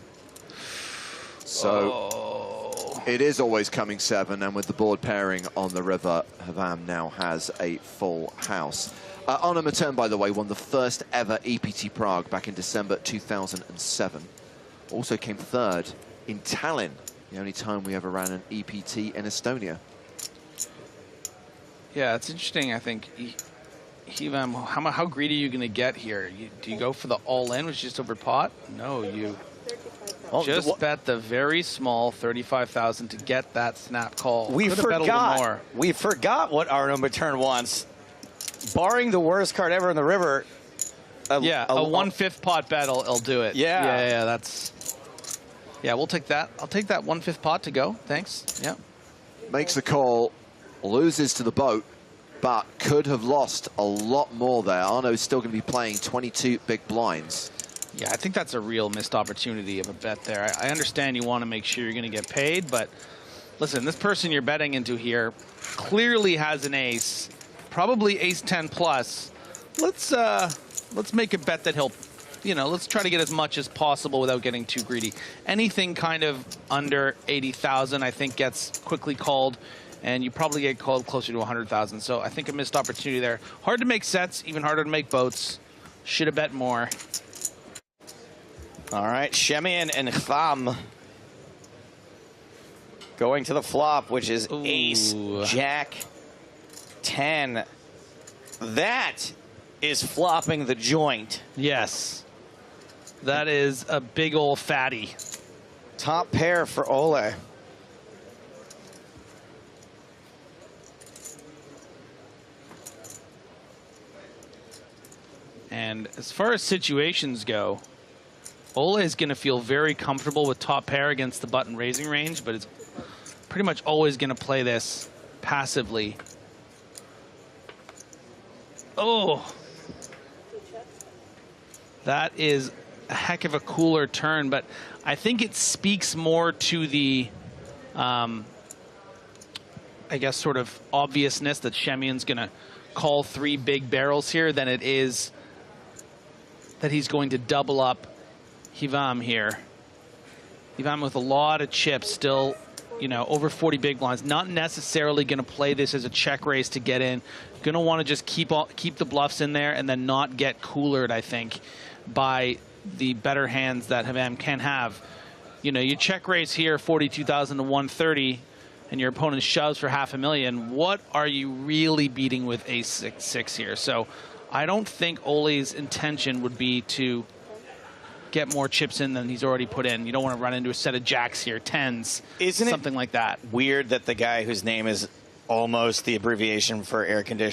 S6: So it is always coming 7, and with the board pairing on the river, Havam now has a full house. Arnaud Matern, by the way, won the first ever EPT Prague back in December 2007. Also came 3rd in Tallinn, the only time we ever ran an EPT in Estonia.
S9: Yeah, it's interesting, I think. Havam, how greedy are you going to get here? Do you go for the all-in, which is just over pot? No, you just bet the very small 35,000 to get that snap call.
S17: We forgot what Arnaud Matern wants. Barring the worst card ever in the river.
S9: A 1/5 pot bet will do it.
S17: Yeah.
S9: Yeah, we'll take that. I'll take that 1/5 pot to go. Thanks. Yeah.
S6: Makes the call, loses to the boat, but could have lost a lot more there. Arnaud's still going to be playing 22 big blinds.
S9: Yeah, I think that's a real missed opportunity of a bet there. I understand you want to make sure you're going to get paid, but listen, this person you're betting into here clearly has an ace, probably ace 10 plus. Let's make a bet that he'll, let's try to get as much as possible without getting too greedy. Anything kind of under 80,000, I think, gets quickly called. And you probably get called closer to 100,000. So I think a missed opportunity there. Hard to make sets, even harder to make boats. Should have bet more.
S10: All right, Shemian and Khvam going to the flop, which is ace, jack, 10. That is flopping the joint.
S9: Yes. That is a big old fatty.
S10: Top pair for Ole.
S9: And as far as situations go, Ole is going to feel very comfortable with top pair against the button raising range, but it's pretty much always going to play this passively. Oh, that is a heck of a cooler turn, but I think it speaks more to the, I guess, sort of obviousness that Shemian's going to call 3 big barrels here than it is that he's going to double up Khvam here. Khvam with a lot of chips still, you know, over 40 big blinds. Not necessarily going to play this as a check raise to get in. Going to want to just keep the bluffs in there and then not get coolered, I think, by the better hands that Khvam can have. You know, you check raise here 42,000 to 130 and your opponent shoves for $500,000. What are you really beating with ace 6 here? So I don't think Ole's intention would be to get more chips in than he's already put in. You don't want to run into a set of jacks here, 10s,
S10: Isn't
S9: something like that.
S10: Weird that the guy whose name is almost the abbreviation for air conditioning